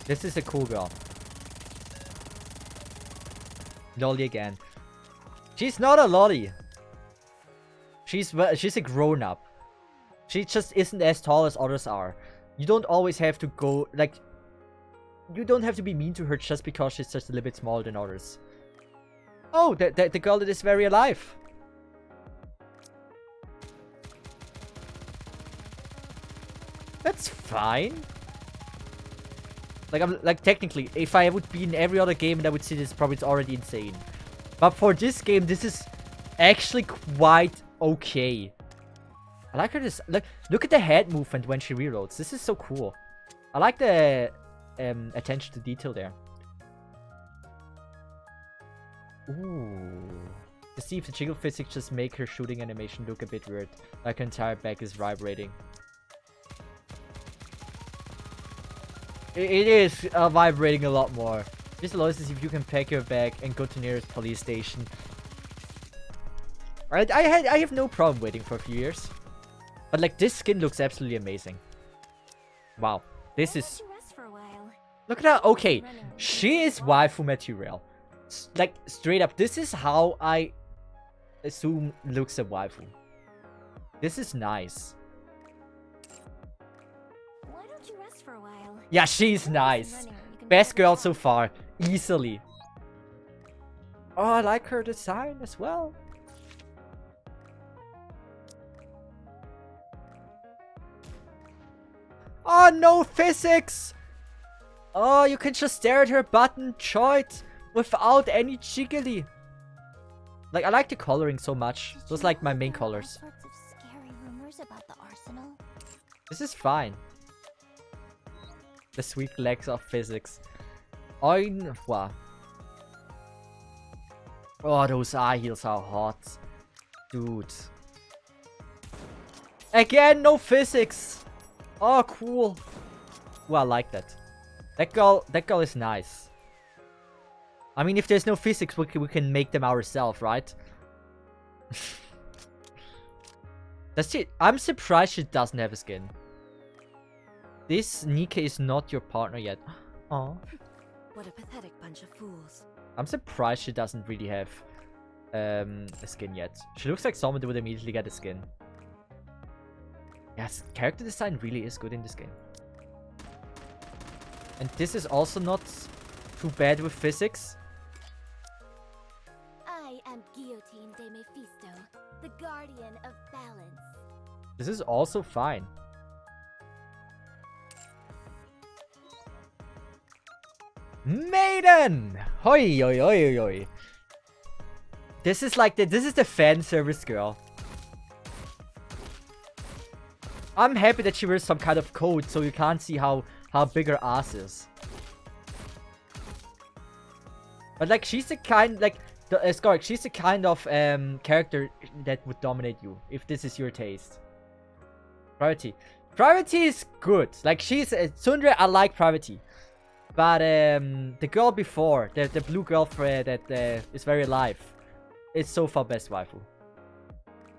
This is a cool girl. Lolly again. She's not a lolly. She's a grown-up. She just isn't as tall as others are. You don't always have to go like. You don't have to be mean to her just because she's just a little bit smaller than others. Oh, the girl that is very alive. That's fine. Like technically, if I would be in every other game and I would see this, probably it's already insane. But for this game, this is actually quite okay. I like her this. Look at the head movement when she reloads. This is so cool. I like the attention to detail there. Ooh. To see if the jiggle physics just make her shooting animation look a bit weird. Like her entire back is vibrating. It is vibrating a lot more. This allows us if you can pack your bag and go to nearest police station. Alright, I have no problem waiting for a few years. But like this skin looks absolutely amazing. Wow. This Why is... don't you rest for a while? Look at her. Okay. She is waifu material. Like straight up. This is how I assume looks a waifu. This is nice. Why don't you rest for a while? Yeah, she's nice. Running, you can Best barely girl walk. so far. Easily. Oh, I like her design as well. Oh, no physics! Oh, you can just stare at her button choit without any jiggly. Like, I like the coloring so much. Did Those you like my know main there are all colors. sorts of scary rumors about the arsenal? This is fine. The sweet legs of physics. Wow. Oh, those eye heels are hot. Dude. Again, no physics. Oh, cool. Well, I like that. That girl is nice. I mean, if there's no physics, we can make them ourselves, right? Does she? I'm surprised she doesn't have a skin. This Nika is not your partner yet. Oh. What a pathetic bunch of fools. I'm surprised she doesn't really have a skin yet. She looks like someone that would immediately get a skin. Yes, character design really is good in this game. And this is also not too bad with physics. I am Guillotine de Mephisto, the guardian of balance. This is also fine. Maiden! Hoi, hoi, hoi, hoi. This is like this is the fan service girl. I'm happy that she wears some kind of coat so you can't see how big her ass is. But like she's the kind like Scarlet, she's the kind of character that would dominate you if this is your taste. Priority. Priority is good. Like she's Sundre, I like Priority. But the girl before, the blue girlfriend that is very alive, is so far best waifu.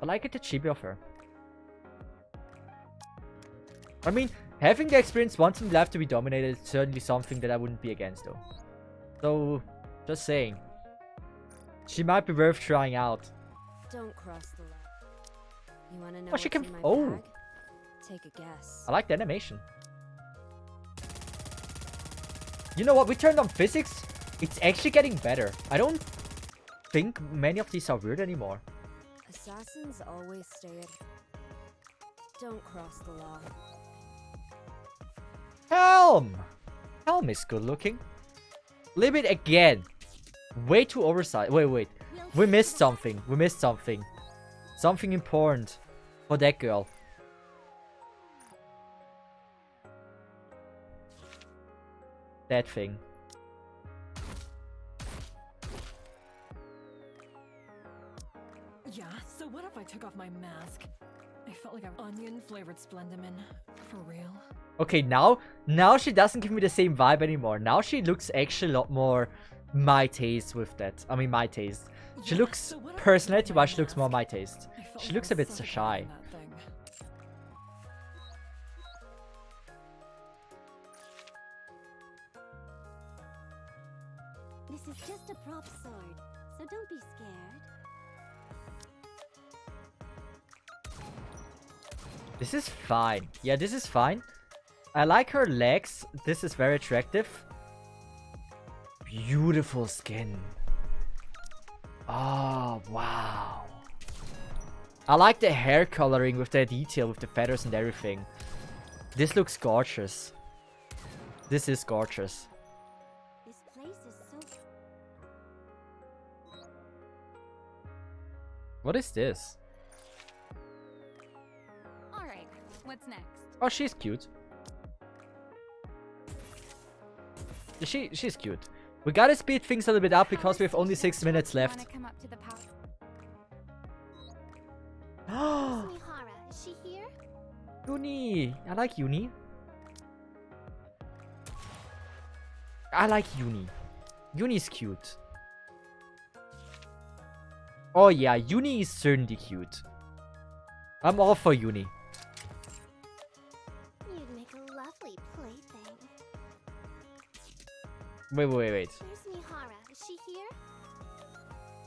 I like it, the chibi of her. I mean, having the experience once in life to be dominated is certainly something that I wouldn't be against though. So, just saying. She might be worth trying out. Don't cross the line. You wanna know Oh, she what's can. in my Oh, bag? Take a guess. I like the animation. You know what? We turned on physics. It's actually getting better. I don't think many of these are weird anymore. Assassins always stay at. Don't cross the law. Helm! Helm is good looking. Limit again. Way too oversized. Wait. We missed something. We missed something. Something important for that girl. That thing. Yeah, so what if I took off my mask? I felt like I'm onion-flavored Splendimin. For real. Okay, now she doesn't give me the same vibe anymore. Now she looks actually a lot more my taste with that. I mean, my taste. She Yeah, looks, so what if I took off personality-wise, my she looks more mask? my taste. I felt She like looks I a was bit suffocating shy. in that thing. This is just a prop sword, so don't be scared. This is fine. Yeah, this is fine. I like her legs. This is very attractive. Beautiful skin. Oh, wow. I like the hair coloring with the detail, with the feathers and everything. This looks gorgeous. This is gorgeous. This place is so. What is this? Alright, what's next? Oh, she's cute. She's cute. We gotta speed things a little bit up because we have only 6 minutes left. Wanna come up to the power? Mihara, is she here? Uni. I like Uni. I like Uni. Uni's cute. Oh yeah, Uni is certainly cute. I'm all for Uni. You'd make a lovely plaything. Wait. Where's Mihara? Is she here?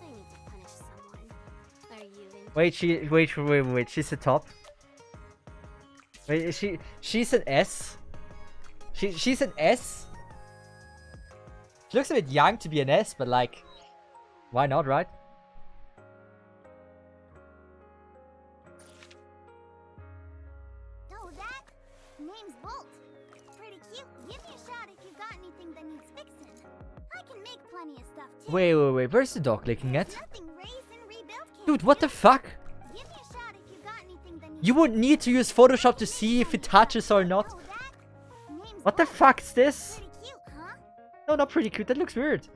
I need to punish someone. Are you in? Wait, she's a top. Wait, she's an S? She's an S? She looks a bit young to be an S, but like, why not, right? Oh, that? Name's Bolt. Pretty cute. Give me a shot if you've got anything that needs fixing. I can make plenty of stuff too. Wait, where's the dog clicking at? Nothing raised and rebuilt can't Dude, what the fuck? Give me a shot if you've got anything that needs You would need to use Photoshop to see if it touches or not. Oh, that? Name's What the Bolt. fuck is this? Pretty cute, huh? No, not pretty cute. That looks weird.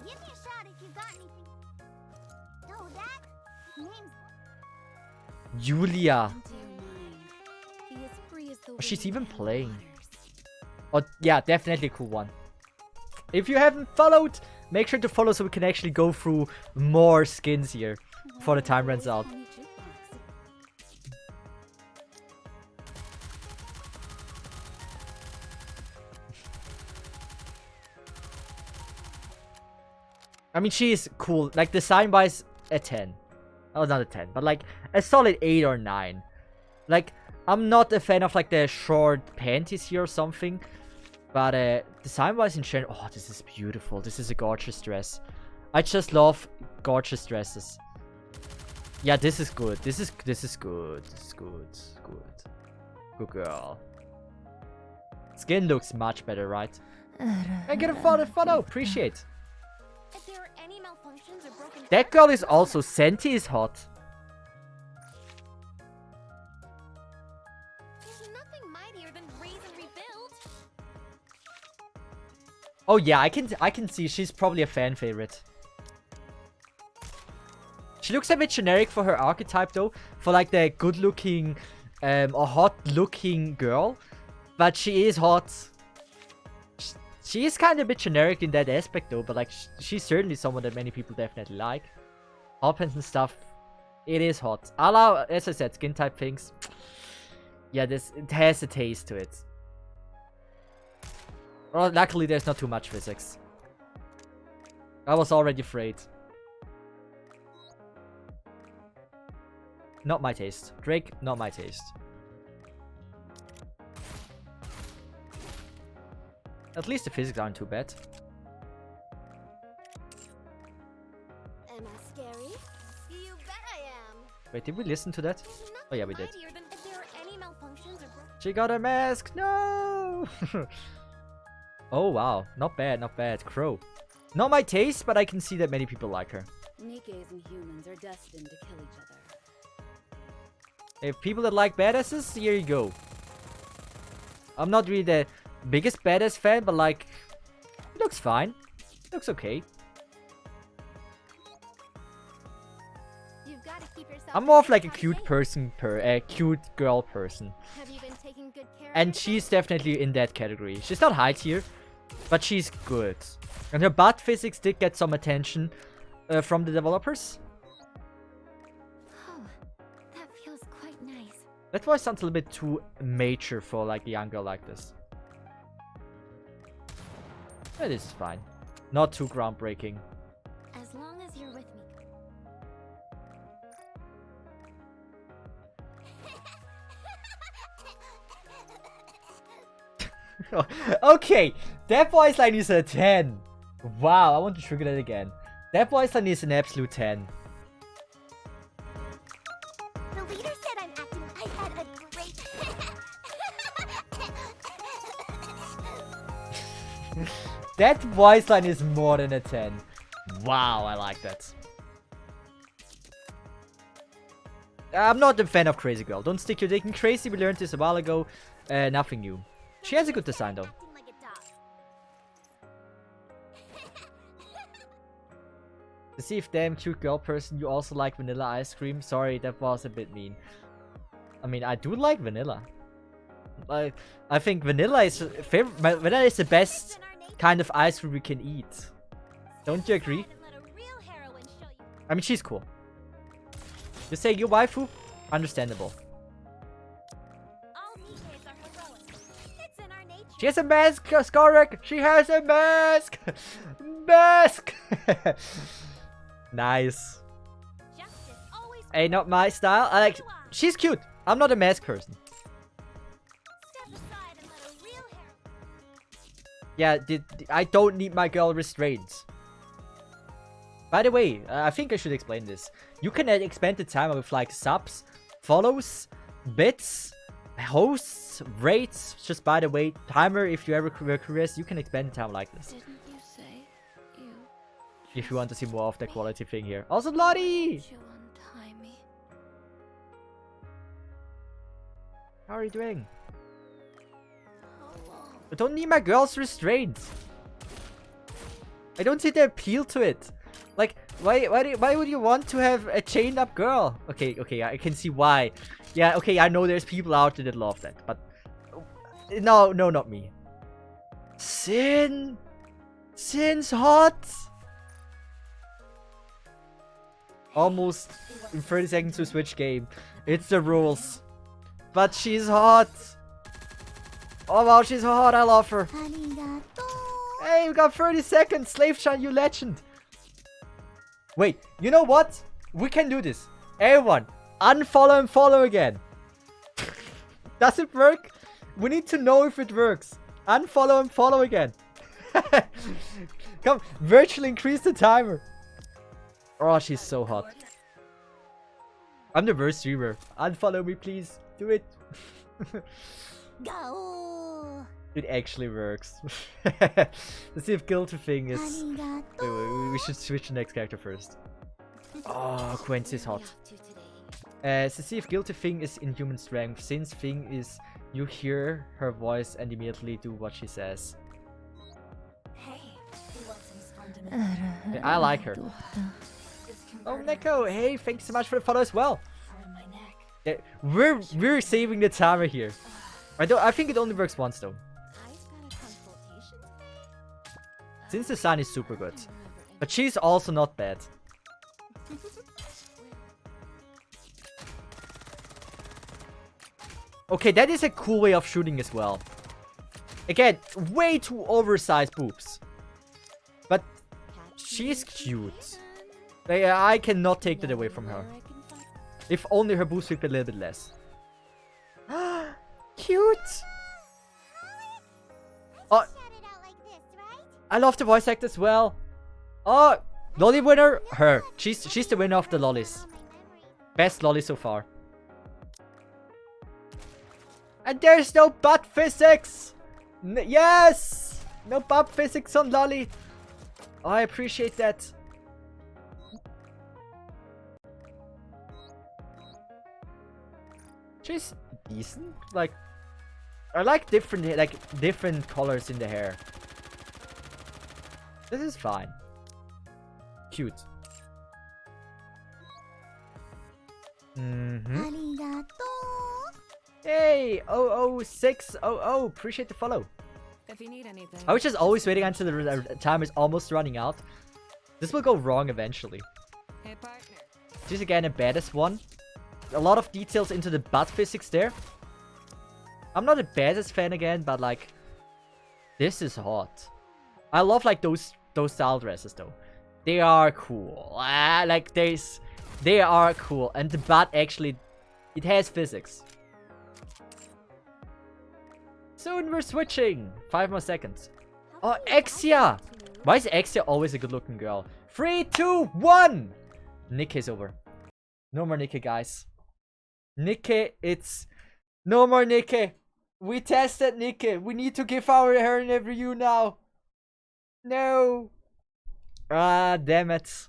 Give me a shot if you've got anything. Oh, that? Name's Julia. Into your mind. Be as free as the Oh, she's wind even and playing. waters. Oh, yeah, definitely a cool one. If you haven't followed, make sure to follow so we can actually go through more skins here before the time runs out. Funny jukebox. I mean, she is cool. Like, design-wise, a 10. Oh, not a 10, but like a solid 8 or 9. Like, I'm not a fan of like the short panties here or something. But design-wise in general, oh, this is beautiful. This is a gorgeous dress. I just love gorgeous dresses. Yeah, this is good. This is good. This is good. Good. Good girl. Skin looks much better, right? And get a photo. Appreciate. If there are any malfunctions or broken That girl is also Senti is hot. There's nothing mightier than raise and rebuild. Oh yeah, I can see she's probably a fan favorite. She looks a bit generic for her archetype though, for like the good-looking or hot-looking girl, but she is hot. She is kind of a bit generic in that aspect though, but like she's certainly someone that many people definitely like. Hot pants and stuff, it is hot. As I said, skin type things. Yeah, it has a taste to it. Well, luckily there's not too much physics. I was already afraid. Not my taste. Drake, not my taste. At least the physics aren't too bad. Am I scary? You bet I am. Wait, did we listen to that? There's Oh, yeah, nothing we did. mightier than if there are any malfunctions or broken. She got a mask! No! Oh, wow. Not bad, not bad. Crow. Not my taste, but I can see that many people like her. Nikes and humans are destined to kill each other. If people that like badasses, here you go. I'm not really the biggest badass fan, but like, it looks fine. It looks okay. You've got to keep yourself I'm more of like a in cute shape. person, cute girl person. Have you been taking good care of And yourself? she's definitely in that category. She's not high tier, but she's good. And her butt physics did get some attention from the developers. Oh, that feels quite nice. That voice sounds a little bit too mature for like a young girl like this. But this is fine. Not too groundbreaking. As long as you're with me. Okay, that voice line is a 10. Wow, I want to trigger that again. That voice line is an absolute 10. The leader said I'm acting. I had a great. That voice line is more than a 10. Wow, I like that. I'm not a fan of Crazy Girl. Don't stick your dick in Crazy. We learned this a while ago. Nothing new. She has a good design though. Acting like a dog. To see if damn cute girl person, you also like vanilla ice cream. Sorry, that was a bit mean. I mean, I do like vanilla. I think vanilla is vanilla is the best kind of ice cream we can eat. Don't you agree? I mean, she's cool. You say your waifu? Understandable. She has a mask, Skarek! She has a mask! Mask! Nice. Hey, not my style. I like. She's cute. I'm not a mask person. Yeah, I don't need my girl restraints. By the way, I think I should explain this. You can expand the timer with like subs, follows, bits, hosts, rates. Just by the way, timer, if you ever were curious, you can expand the timer like this. Didn't you say you If you want to see more of the quality thing here. Also, Lottie! to untie me? How are you doing? How long? I don't need my girl's restraints. I don't see the appeal to it. Like, why would you want to have a chained up girl? Okay, I can see why. Yeah, okay, I know there's people out there that love that, but no, not me. Sin's hot. Almost in 30 seconds to switch game. It's the rules. But she's hot. Oh wow, she's hot. I love her. Hey, we got 30 seconds. Slave Shine, you legend. Wait, you know what? We can do this. Everyone, unfollow and follow again. Does it work? We need to know if it works. Unfollow and follow again. Come, virtually increase the timer. Oh, she's so hot. I'm the worst streamer. Unfollow me, please. Do it. Go. It actually works. Let's see if guilty thing is... Wait, we should switch the next character first. Oh, Quincy's hot. So see if guilty thing is in human strength. Since thing is you hear her voice and immediately do what she says. Hey, you want some Splendimin? Yeah, I like her. Oh, Neko, hey, thanks so much for the follow as well. On my neck. Yeah, we're saving the timer here. I think it only works once though. I've got a consultation today. Since the sign is super good. But she's also not bad. Okay, that is a cool way of shooting as well. Again, way too oversized boobs. But she's cute. I cannot take that away from her. If only her boobs would be a little bit less. Cute! Oh, Shout it out like this, right? I love the voice act as well. Oh, lolly winner, her. She's the winner of the lollies. Best lolly so far. And there's no butt physics! Yes! No butt physics on lolly. Oh, I appreciate that. She's decent. Like, I like different colors in the hair. This is fine. Cute. Arigato. Hey, 00600, appreciate the follow. If you need anything. I was just always waiting until the time is almost running out. This will go wrong eventually. Hey, partner. She's again a badass one. A lot of details into the butt physics there. I'm not a badass fan again, but like, this is hot. I love like those style dresses though. They are cool. Like they are cool, and the butt actually, it has physics. Soon we're switching. 5 more seconds. Oh, Exia! Why is Exia always a good-looking girl? 3, 2, 1! Nikke's over. No more Nikke, guys. Nikke, it's... No more Nikke. We tested Nikke. We need to give her a review now. No. Ah, damn it.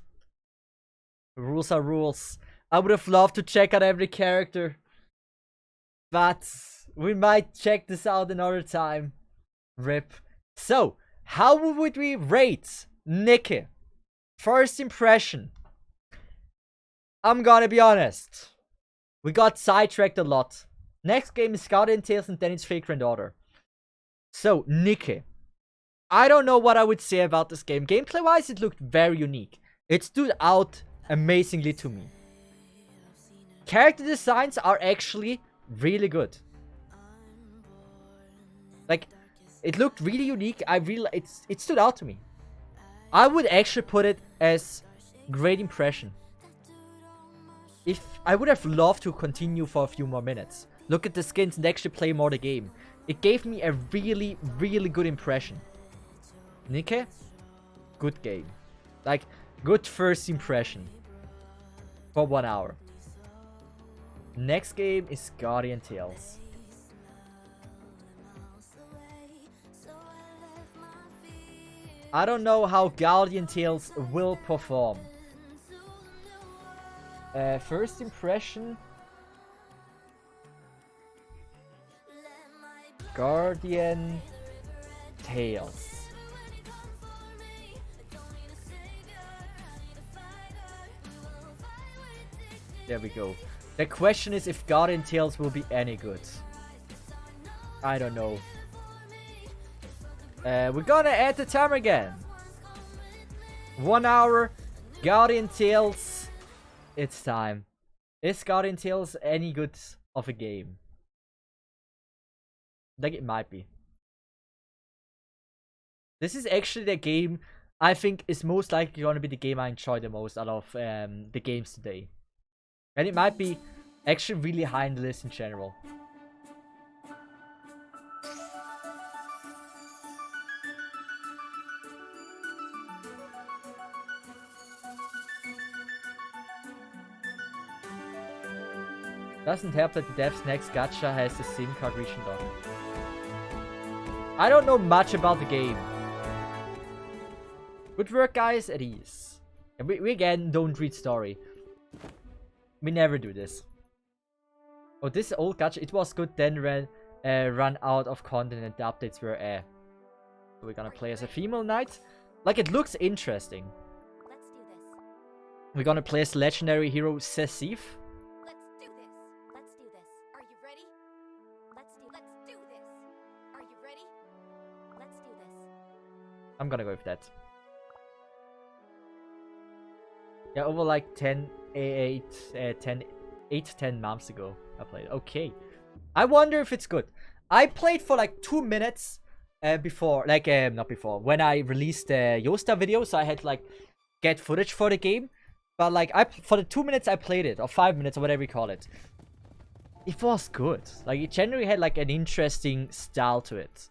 Rules are rules. I would have loved to check out every character. But... we might check this out another time. RIP. So, how would we rate Nikke? First impression. I'm gonna be honest. We got sidetracked a lot. Next game is Guardian Tales and then it's Fake Granddaughter. So, Nikke. I don't know what I would say about this game. Gameplay wise, it looked very unique. It stood out amazingly to me. Character designs are actually really good. Like, it looked really unique. It stood out to me. I would actually put it as great impression. If I would have loved to continue for a few more minutes, look at the skins and actually play more the game. It gave me a really, really good impression. Nikke, good game. Like, good first impression. For 1 hour. Next game is Guardian Tales. I don't know how Guardian Tales will perform. First impression. Guardian Tales. There we go. The question is if Guardian Tales will be any good. I don't know. We're gonna add the timer again. 1 hour. Guardian Tales. It's time. Is Guardian Tales any good of a game? Like, it might be. This is actually the game I think is most likely gonna be the game I enjoy the most out of the games today. And it might be actually really high in the list in general. Doesn't help that the dev's next gacha has the SIM card region done. I don't know much about the game. Good work, guys, at ease. And we again don't read story. We never do this. Oh, this old gacha, it was good, then run out of content and the updates were So we're gonna play as a female knight. Like, it looks interesting. Let's do this. We're gonna play as legendary hero Cesith. Let's do this. Let's do this. Are you ready? Let's do this. Are you ready? Let's do this. I'm gonna go with that. Yeah, over like 10 months ago I played. Okay. I wonder if it's good. I played for like 2 minutes before, like not before, when I released the Yosta video, so I had like get footage for the game. But like for the 2 minutes I played it, or 5 minutes or whatever you call it, it was good. Like, it generally had like an interesting style to it.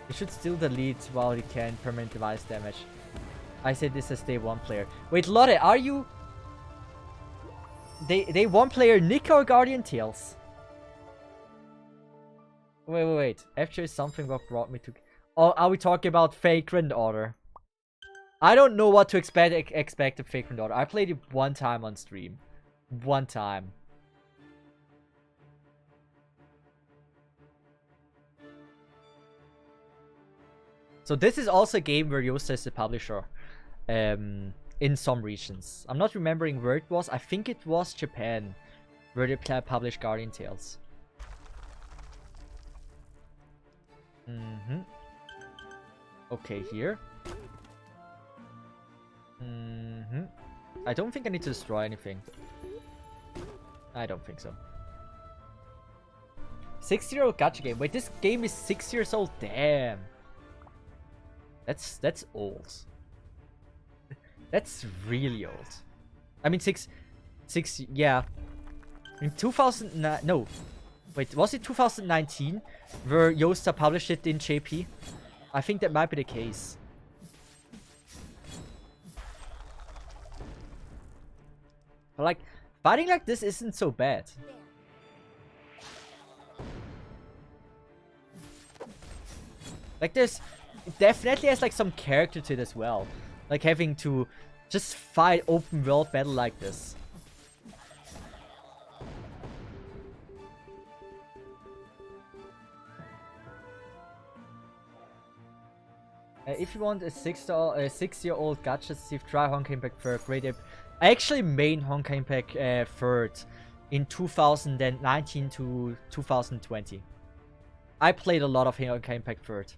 You should still delete while you can permanent device damage. I said this as day 1 player. Wait, Lotte, are you... Day 1 player Nick or Guardian Tales? Wait. After something what brought me to... Oh, are we talking about Vagrant Order? I don't know what to expect of Vagrant Order. I played it 1 time on stream. 1 time. So this is also a game where Yosta is the publisher. In some regions. I'm not remembering where it was. I think it was Japan, where they published Guardian Tales. Okay, here. I don't think I need to destroy anything. I don't think so. 6-year-old gacha game. Wait, this game is 6 years old. Damn. That's old. That's really old. I mean, yeah. In 2009, no. Wait, was it 2019 where Yosta published it in JP? I think that might be the case. But like, fighting like this isn't so bad. Like, it definitely has like some character to it as well. Like having to just fight open world battle like this. If you want a 6-year-old gacha, Steve, try Honkai Impact for a great app. I actually main Honkai Impact 3rd in 2019 to 2020. I played a lot of Honkai Impact 3rd.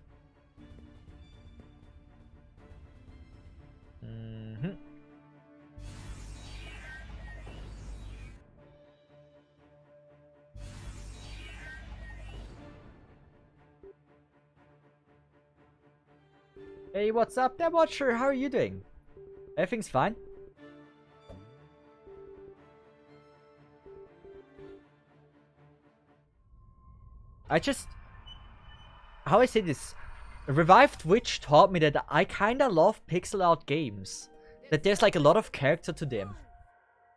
Hey, what's up, Deb Watcher? How are you doing? Everything's fine? How I say this? Revived Witch taught me that I kinda love pixel art games. That there's like a lot of character to them.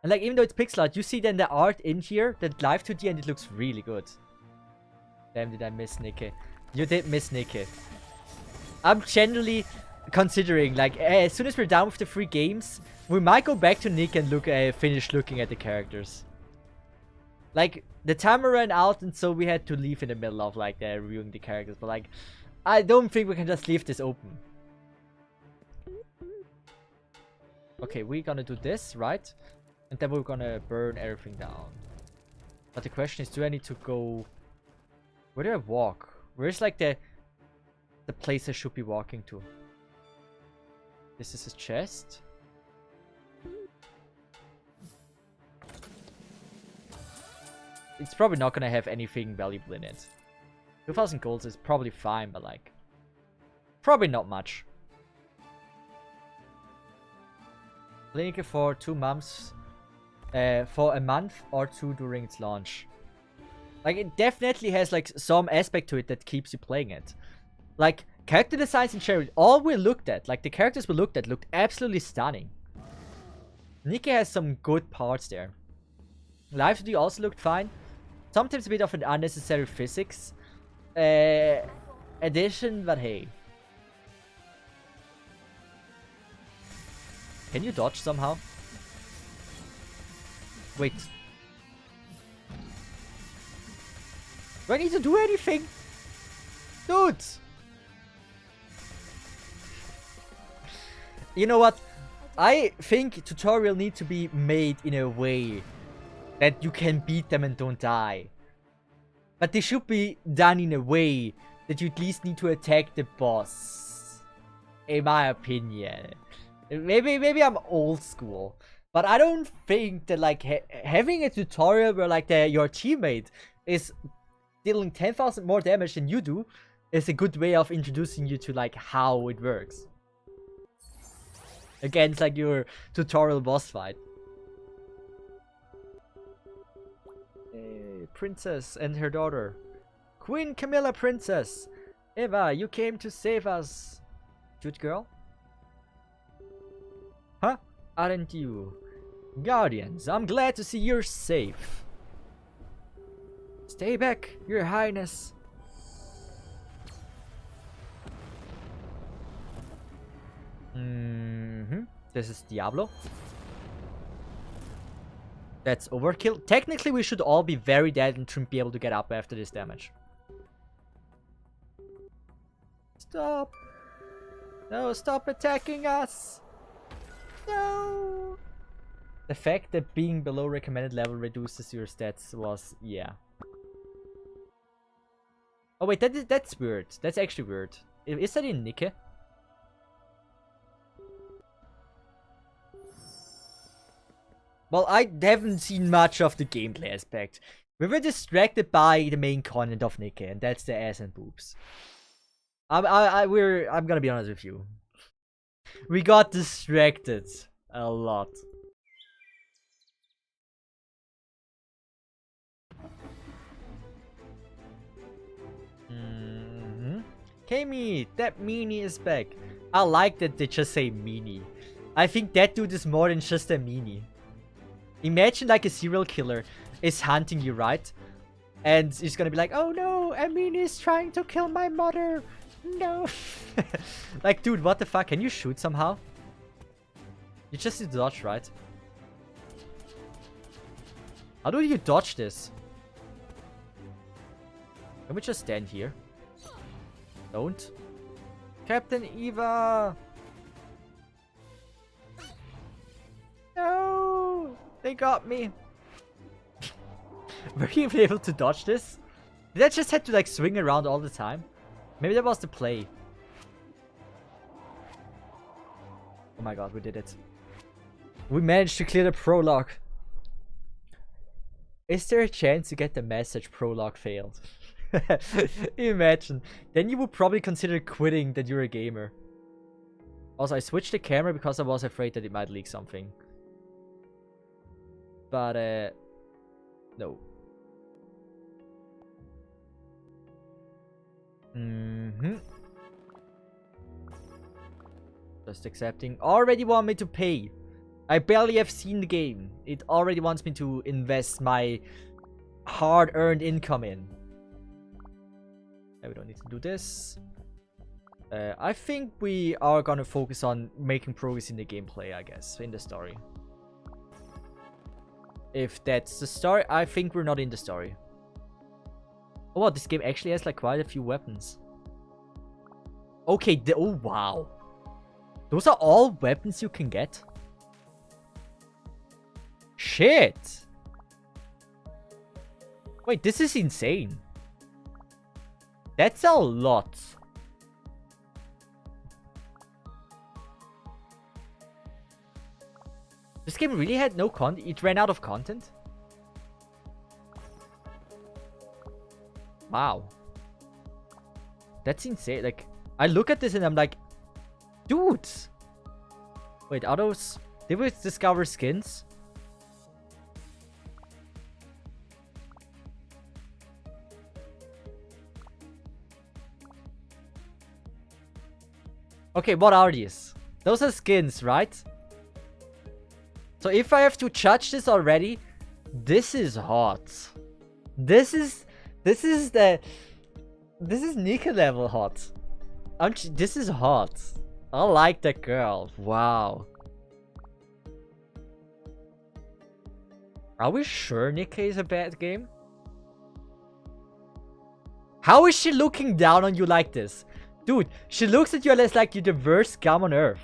And like, even though it's pixel art, you see then the art in here, that live 2D, and it looks really good. Damn, did I miss Nikke? You did miss Nikke. I'm generally considering, like, as soon as we're done with the 3 games, we might go back to Nick and finish looking at the characters. Like, the timer ran out, and so we had to leave in the middle of, like, reviewing the characters. But, like, I don't think we can just leave this open. Okay, we're gonna do this, right? And then we're gonna burn everything down. But the question is, do I need to go... Where do I walk? Where's, like, the place I should be walking to? This is a chest. It's probably not gonna have anything valuable in it. 2,000 golds is probably fine, but like, probably not much. Playing it for 2 months, for a month or 2 during its launch. Like, it definitely has like some aspect to it that keeps you playing it. Like, character designs in Cherry, all we looked at, like the characters we looked at, looked absolutely stunning. Nikke has some good parts there. Live 2D also looked fine. Sometimes a bit of an unnecessary physics addition, but hey. Can you dodge somehow? Wait. Do I need to do anything? Dude! You know what? I think tutorial need to be made in a way that you can beat them and don't die. But they should be done in a way that you at least need to attack the boss. In my opinion. Maybe I'm old school. But I don't think that like having a tutorial where like your teammate is dealing 10,000 more damage than you do is a good way of introducing you to like how it works. Against like your tutorial boss fight. Princess and her daughter. Queen Camilla Princess. Eva, you came to save us. Cute girl? Huh? Aren't you? Guardians, I'm glad to see you're safe. Stay back, your highness. This is Diablo. That's overkill. Technically, we should all be very dead and shouldn't be able to get up after this damage. Stop. No, stop attacking us. No. The fact that being below recommended level reduces your stats was, yeah. Oh wait, that's weird. That's actually weird. Is that in Nikke? Well, I haven't seen much of the gameplay aspect. We were distracted by the main content of Nikke, and that's the ass and boobs. I'm gonna be honest with you. We got distracted a lot. Kami, that meanie is back. I like that they just say meanie. I think that dude is more than just a meanie. Imagine like a serial killer is hunting you, right? And he's gonna be like, oh no, Amini is trying to kill my mother. No. Like, dude, what the fuck? Can you shoot somehow? You just need to dodge, right? How do you dodge this? Can we just stand here? Don't. Captain Eva! No! They got me. Were you even able to dodge this? Did I just have to like swing around all the time? Maybe that was the play. Oh my god, we did it. We managed to clear the prologue. Is there a chance to get the message prologue failed? Imagine. Then you would probably consider quitting that you're a gamer. Also, I switched the camera because I was afraid that it might leak something. But, no. Just accepting. Already want me to pay. I barely have seen the game. It already wants me to invest my hard-earned income in. We don't need to do this. I think we are gonna focus on making progress in the gameplay, I guess, in the story. If that's the story, I think we're not in the story. Oh, wow, this game actually has like quite a few weapons. Okay, oh wow. Those are all weapons you can get? Shit! Wait, this is insane. That's a lot. This game really had no content. It ran out of content. Wow. That's insane. Like, I look at this and I'm like, dude. Wait, are those... Did we discover skins? Okay, what are these? Those are skins, right? So if I have to judge this already, this is hot. This is Nika level hot. This is hot. I like that girl. Wow. Are we sure Nika is a bad game? How is she looking down on you like this? Dude, she looks at you as like you're the worst scum on earth.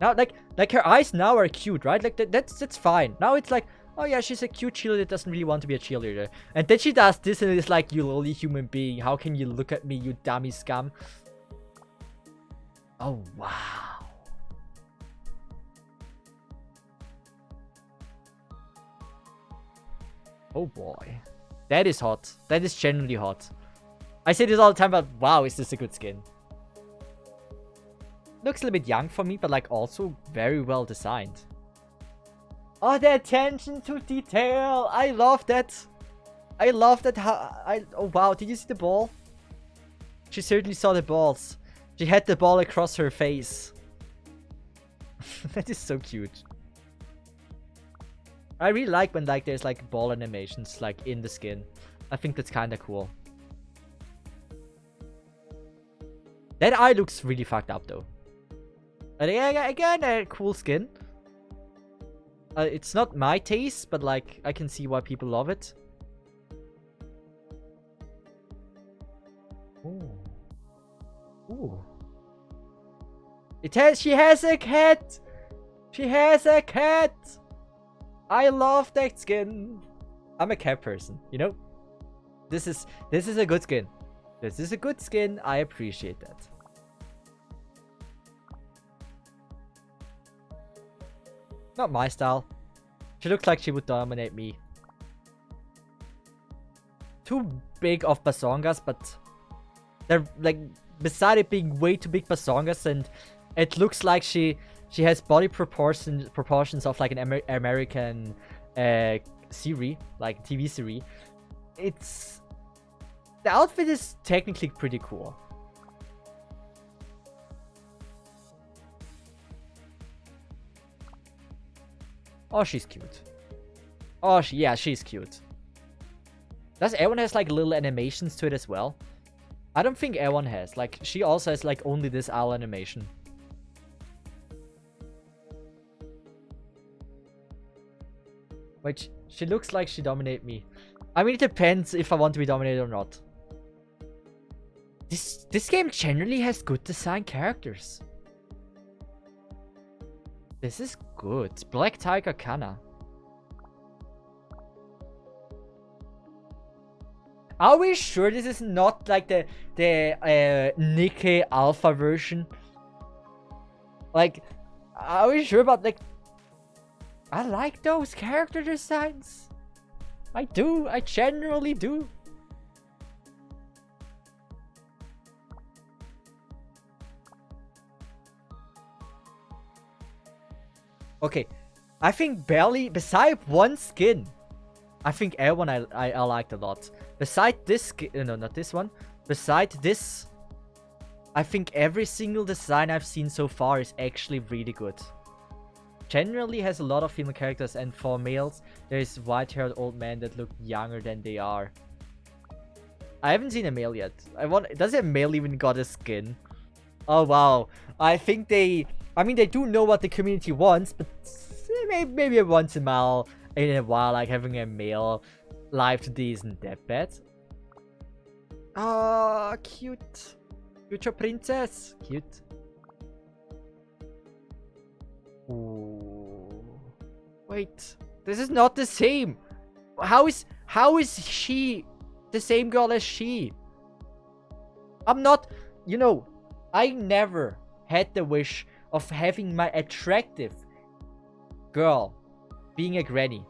Now, like her eyes now are cute, right? Like that's fine. Now it's like, oh yeah, she's a cute cheerleader that doesn't really want to be a cheerleader. And then she does this and it's like, you lowly human being. How can you look at me, you dummy scum? Oh, wow. Oh boy. That is hot. That is genuinely hot. I say this all the time, but wow, is this a good skin. Looks a little bit young for me, but like also very well designed. Oh, the attention to detail. I love that. I love that. Oh wow, did you see the ball? She certainly saw the balls. She had the ball across her face. That is so cute. I really like when like there's like ball animations like in the skin. I think that's kind of cool. That eye looks really fucked up though. But again, a cool skin. It's not my taste, but like I can see why people love it. Ooh. Ooh. She has a cat. She has a cat. I love that skin. I'm a cat person, you know? This is a good skin. This is a good skin. I appreciate that. Not my style. She looks like she would dominate me. Too big of basongas, but they're like, beside it being way too big basongas, and it looks like she has body proportions of like an American series, like TV series. The outfit is technically pretty cool. Oh, she's cute. Oh, yeah, she's cute. Does everyone has like little animations to it as well? I don't think everyone has. Like, she also has like only this owl animation. Which, she looks like she dominate me. I mean, it depends if I want to be dominated or not. This game generally has good design characters. This is good. Black Tiger Kana. Are we sure this is not like the Nikke alpha version? Like, are we sure about like... I like those character designs. I do. I generally do. Okay, I think barely, beside one skin, I think everyone I liked a lot. Beside this skin, no, not this one. Beside this, I think every single design I've seen so far is actually really good. Generally has a lot of female characters, and for males, there's white-haired old men that look younger than they are. I haven't seen a male yet. Does a male even got a skin? Oh wow, I think they do know what the community wants, but maybe once in a while, like having a male live today isn't that bad. Ah, cute. Future princess. Cute. Ooh. Wait, this is not the same. How is she the same girl as she? I'm not, you know, I never had the wish of having my attractive girl being a granny.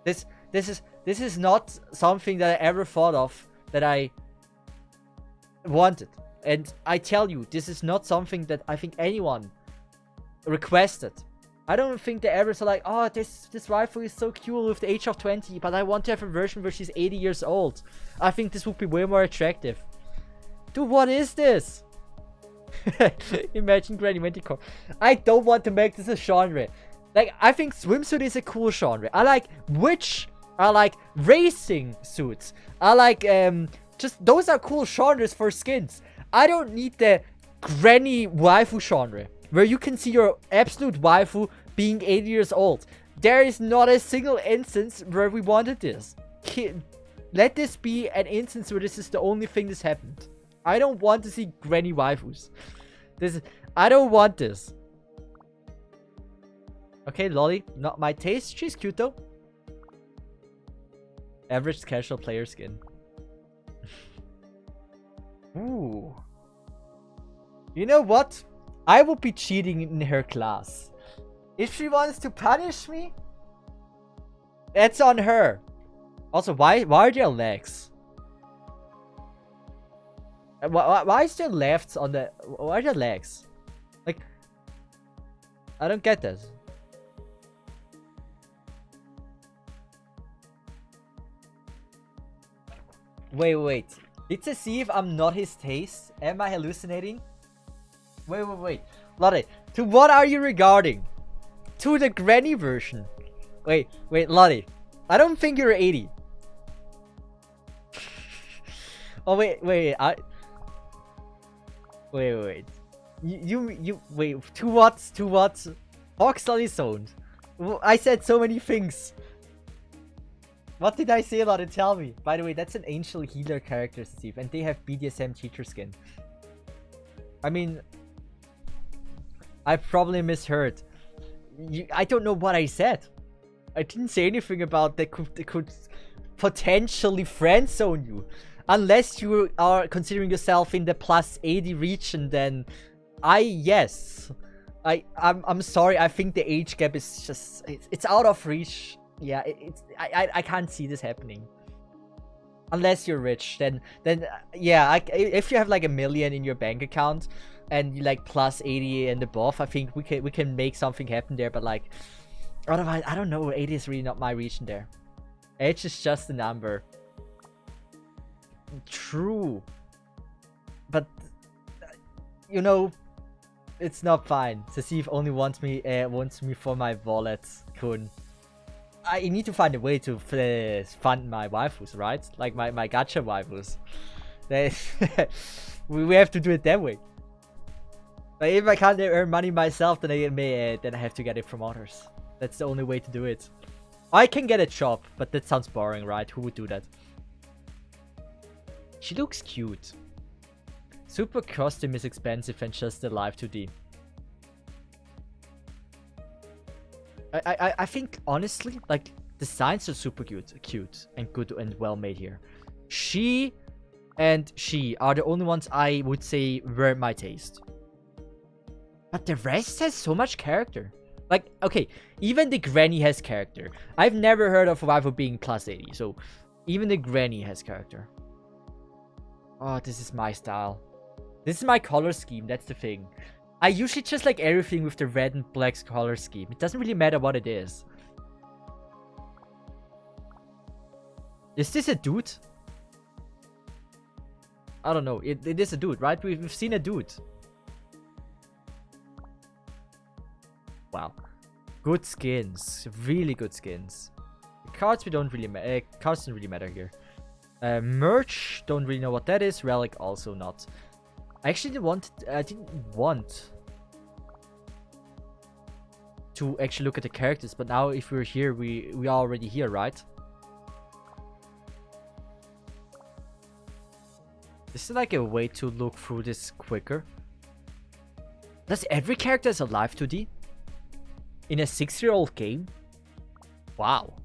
This is not something that I ever thought of, that wanted. And I tell you, this is not something that I think anyone requested. I don't think they ever said like, oh, this waifu is so cool with the age of 20, but I want to have a version where she's 80 years old. I think this would be way more attractive. Dude, what is this? Imagine Granny Manticore. I don't want to make this a genre. Like, I think swimsuit is a cool genre. I like witch. I like racing suits. I like, just, those are cool genres for skins. I don't need the granny waifu genre, where you can see your absolute waifu being 80 years old. There is not a single instance where we wanted this. Let this be an instance where this is the only thing that's happened. I don't want to see granny waifus. I don't want this. Okay, Lolly, not my taste. She's cute though. Average casual player skin. Ooh. You know what? I will be cheating in her class. If she wants to punish me, that's on her. Also, why are there legs? Why is there lefts on the... Why are there legs? Like... I don't get this. Wait. Did Cesith I'm not his taste? Am I hallucinating? Wait. Lotte, to what are you regarding? To the granny version. Wait, Lotte. I don't think you're 80. Oh, wait. Wait. You wait. To what? Fox Lolly zoned. I said so many things. What did I say, Lotte? Tell me. By the way, that's an angel healer character, Steve, and they have BDSM teacher skin. I mean, I probably misheard. I don't know what I said. I didn't say anything about that could potentially friend zone you. Unless you are considering yourself in the plus 80 region, then yes. I'm sorry, I think the age gap is just it's out of reach. Yeah, I can't see this happening. Unless you're rich, then yeah, if you have like $1 million in your bank account and you like plus 80 and above, I think we can make something happen there. But like, otherwise, I don't know. 80 is really not my region there. Age is just a number. True, but you know, it's not fine. Cesith only wants me for my wallet, Kun. I need to find a way to fund my waifus, right? Like my gacha waifus. We have to do it that way. Like if I can't earn money myself, then I have to get it from others. That's the only way to do it. I can get a job, but that sounds boring, right? Who would do that? She looks cute. Super costume is expensive and just a live 2D. I think honestly, like, the designs are super cute and good and well made here. She and she are the only ones I would say were my taste. But the rest has so much character. Like, okay, even the granny has character. I've never heard of a waifu being plus 80, so even the granny has character. Oh, this is my style. This is my color scheme, that's the thing. I usually just like everything with the red and black color scheme. It doesn't really matter what it is. Is this a dude? I don't know. It is a dude, right? We've seen a dude. Wow. Good skins. Really good skins. The cards don't really matter here. Merch, don't really know what that is. Relic, also not. I actually didn't want to actually look at the characters, but now if we're here, we are already here, right? This is like a way to look through this quicker. Does every character is alive 2D? In a 6-year-old game? Wow.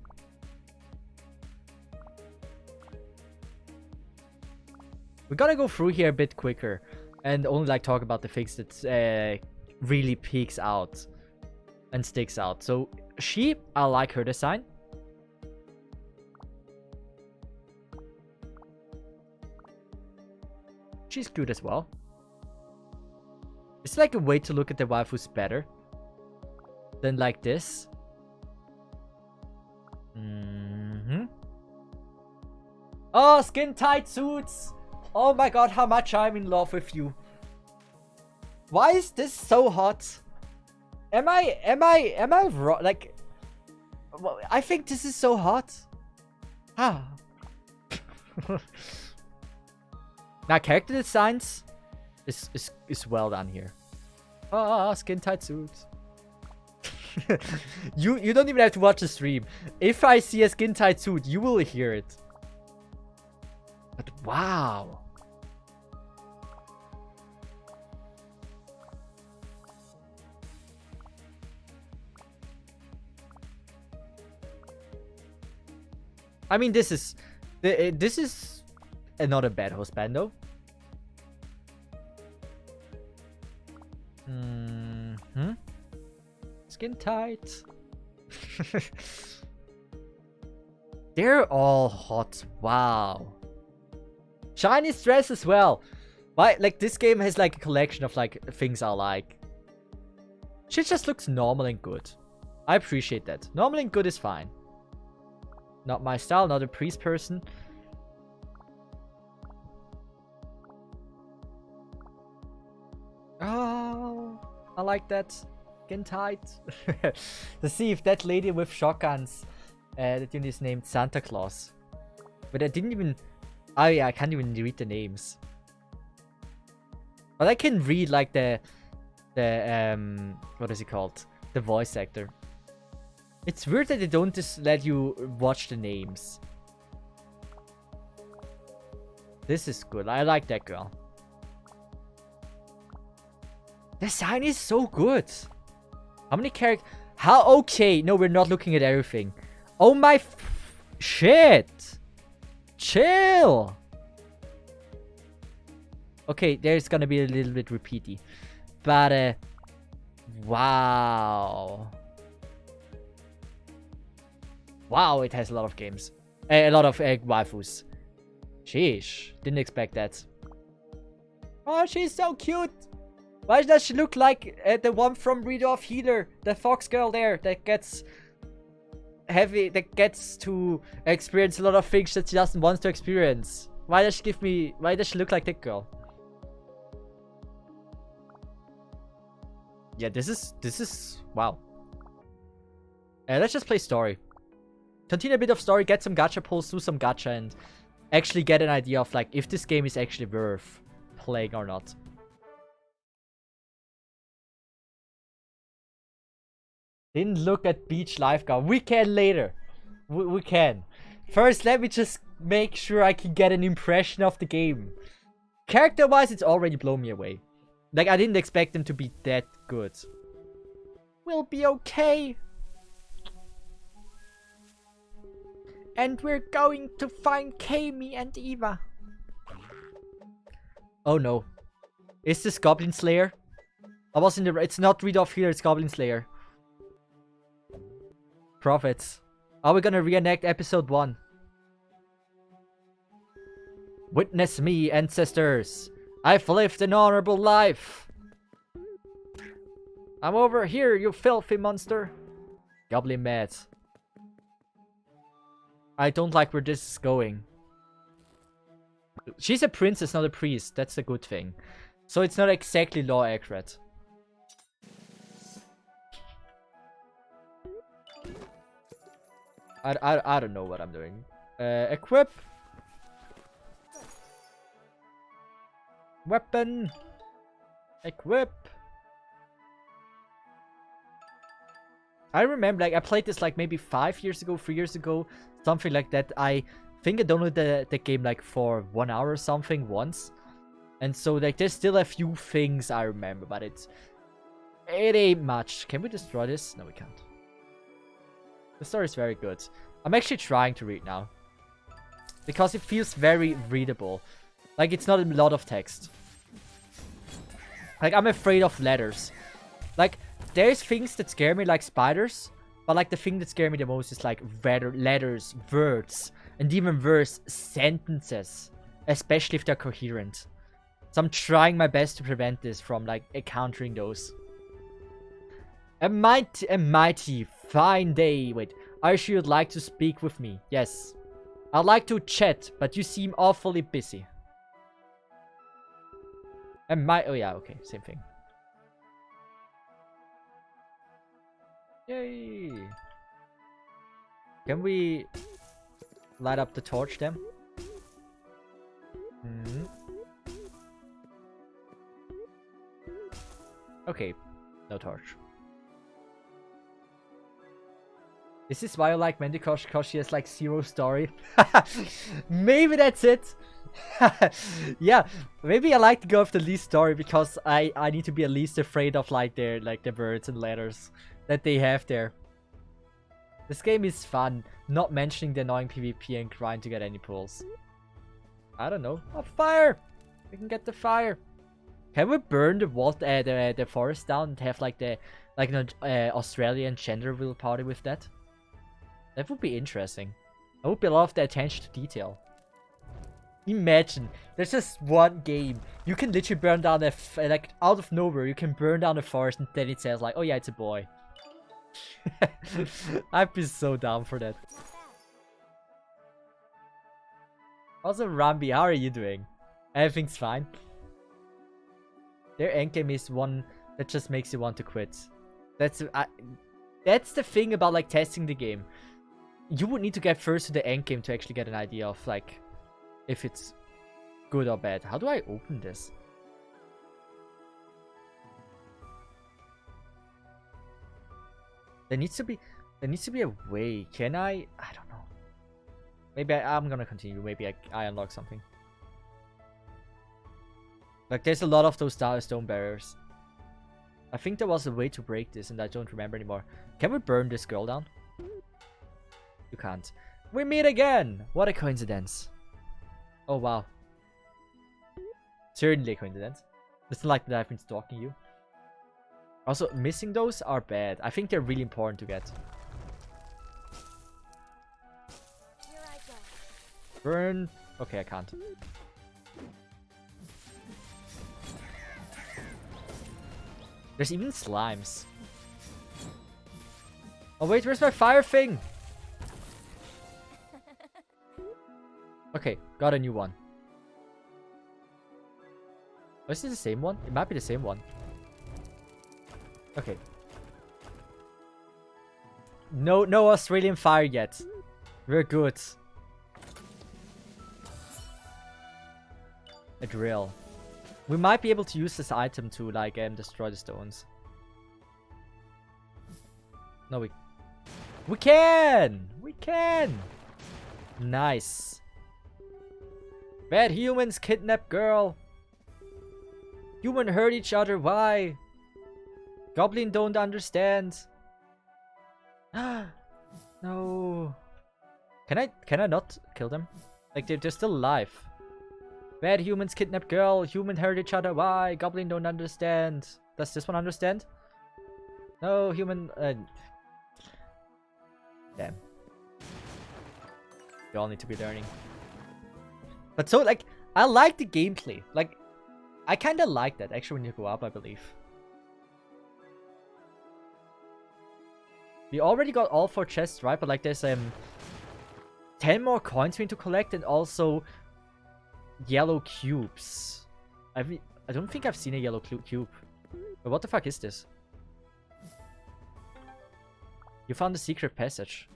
We gotta go through here a bit quicker and only like talk about the things that really peeks out and sticks out. So she, I like her design. She's cute as well. It's like a way to look at the waifus better than like this. Oh, skin tight suits. Oh my god, how much I'm in love with you. Why is this so hot? Am I wrong? Like, I think this is so hot. Ah. Now, character designs is well done here. Ah, skin tight suits. you don't even have to watch the stream. If I see a skin tight suit, you will hear it. But wow. I mean, this is not a bad hostband though. Skin tight. They're all hot. Wow. Shiny dress as well. Why? Like, this game has like a collection of like things I like. She just looks normal and good. I appreciate that. Normal and good is fine. Not my style, not a priest person. Oh, I like that. Skin tight. To see if that lady with shotguns, that unit is named Santa Claus. But I didn't even... Oh yeah, I can't even read the names. But I can read like the what is it called? The voice actor. It's weird that they don't just let you watch the names. This is good. I like that girl. The sign is so good. How many characters? How? Okay. No, we're not looking at everything. Oh my shit. Chill. Okay, there's gonna be a little bit repeaty. But, wow. Wow, it has a lot of games. A lot of waifus. Sheesh. Didn't expect that. Oh, she's so cute. Why does she look like the one from Rudolph Healer? The fox girl there that gets heavy, that gets to experience a lot of things that she doesn't want to experience. Why does she look like that girl? Yeah, this is wow. Let's just play story. Continue a bit of story, get some gacha pulls, do some gacha, and actually get an idea of like if this game is actually worth playing or not. Didn't look at beach lifeguard. We can later. We can. First, let me just make sure I can get an impression of the game. Character-wise, it's already blown me away. Like, I didn't expect them to be that good. We'll be okay. And we're going to find Kami and Eva. Oh no. Is this Goblin Slayer? I was in the... It's not Rudolph here, it's Goblin Slayer. Prophets. Are we gonna reenact episode 1? Witness me, ancestors. I've lived an honorable life. I'm over here, you filthy monster. Goblin mad. I don't like where this is going. She's a princess, not a priest. That's a good thing. So it's not exactly law accurate. I don't know what I'm doing. Equip. Weapon. Equip. I remember, like, I played this like maybe 5 years ago, 3 years ago, something like that. I think I downloaded the game like for 1 hour or something once. And so like there's still a few things I remember, but it ain't much. Can we destroy this? No, we can't. The story is very good. I'm actually trying to read now. Because it feels very readable. Like, it's not a lot of text. Like, I'm afraid of letters. Like, there's things that scare me, like spiders. But, like, the thing that scares me the most is, like, letters, words. And even worse, sentences. Especially if they're coherent. So I'm trying my best to prevent this from like encountering those. A mighty fine day. Wait, are you sure you'd like to speak with me? Yes. I'd like to chat, but you seem awfully busy. Oh yeah, okay, same thing. Yay! Can we light up the torch then? Hmm. Okay, no torch. This is why I like Mendicosh, because she has like 0 story. Maybe that's it. Yeah, maybe I like to go with the least story because I need to be at least afraid of like the words and letters that they have there. This game is fun, not mentioning the annoying PvP and grind to get any pulls. I don't know. Oh, fire! We can get the fire. Can we burn the forest down and have like an Australian gender wheel party with that? That would be interesting. That would be a lot of the attention to detail. Imagine, there's just one game. You can literally burn down like out of nowhere, you can burn down a forest and then it says like, oh yeah, it's a boy. I'd be so down for that. Also, Rambi, how are you doing? Everything's fine. Their endgame is one that just makes you want to quit. That's the thing about like testing the game. You would need to get first to the endgame to actually get an idea of like if it's good or bad. How do I open this? There needs to be a way. Can I don't know. Maybe I'm gonna continue. Maybe I unlock something. Like there's a lot of those stone barriers. I think there was a way to break this and I don't remember anymore. Can we burn this girl down? You can't. We meet again! What a coincidence. Oh wow. Certainly a coincidence. It's not like that I've been stalking you. Also, missing those are bad. I think they're really important to get. Here I go. Burn. Okay, I can't. There's even slimes. Oh wait, where's my fire thing? Okay, got a new one. Oh, is this the same one? It might be the same one. Okay. No Australian fire yet. We're good. A drill. We might be able to use this item to like destroy the stones. No, we can! We can! Nice. Bad humans kidnap girl. Human hurt each other, why? Goblin don't understand. No. Can I not kill them? Like they're still alive. Bad humans kidnap girl. Human hurt each other, why? Goblin don't understand. Does this one understand? No, human... Damn. You all need to be learning. But so, like, I like the gameplay. Like, I kind of like that, actually, when you go up, I believe. We already got all 4 chests, right? But, like, there's 10 more coins we need to collect and also yellow cubes. I don't think I've seen a yellow cube. But what the fuck is this? You found a secret passage.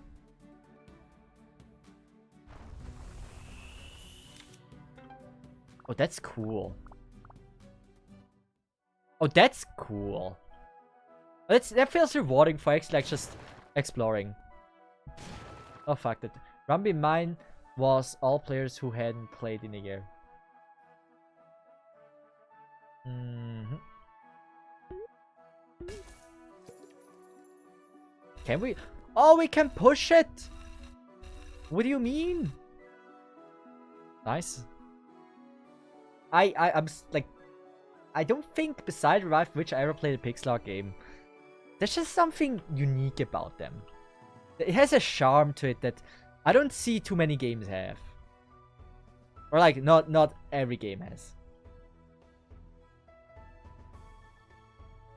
Oh, that's cool. Oh, that's cool. That feels rewarding for actually like just exploring. Oh fuck that. Rambi mine was all players who hadn't played in a year. Can we? Oh, we can push it! What do you mean? Nice. I'm like, I don't think beside Revive which I ever played a pixel art game. There's just something unique about them. It has a charm to it that I don't see too many games have. Or like, not every game has.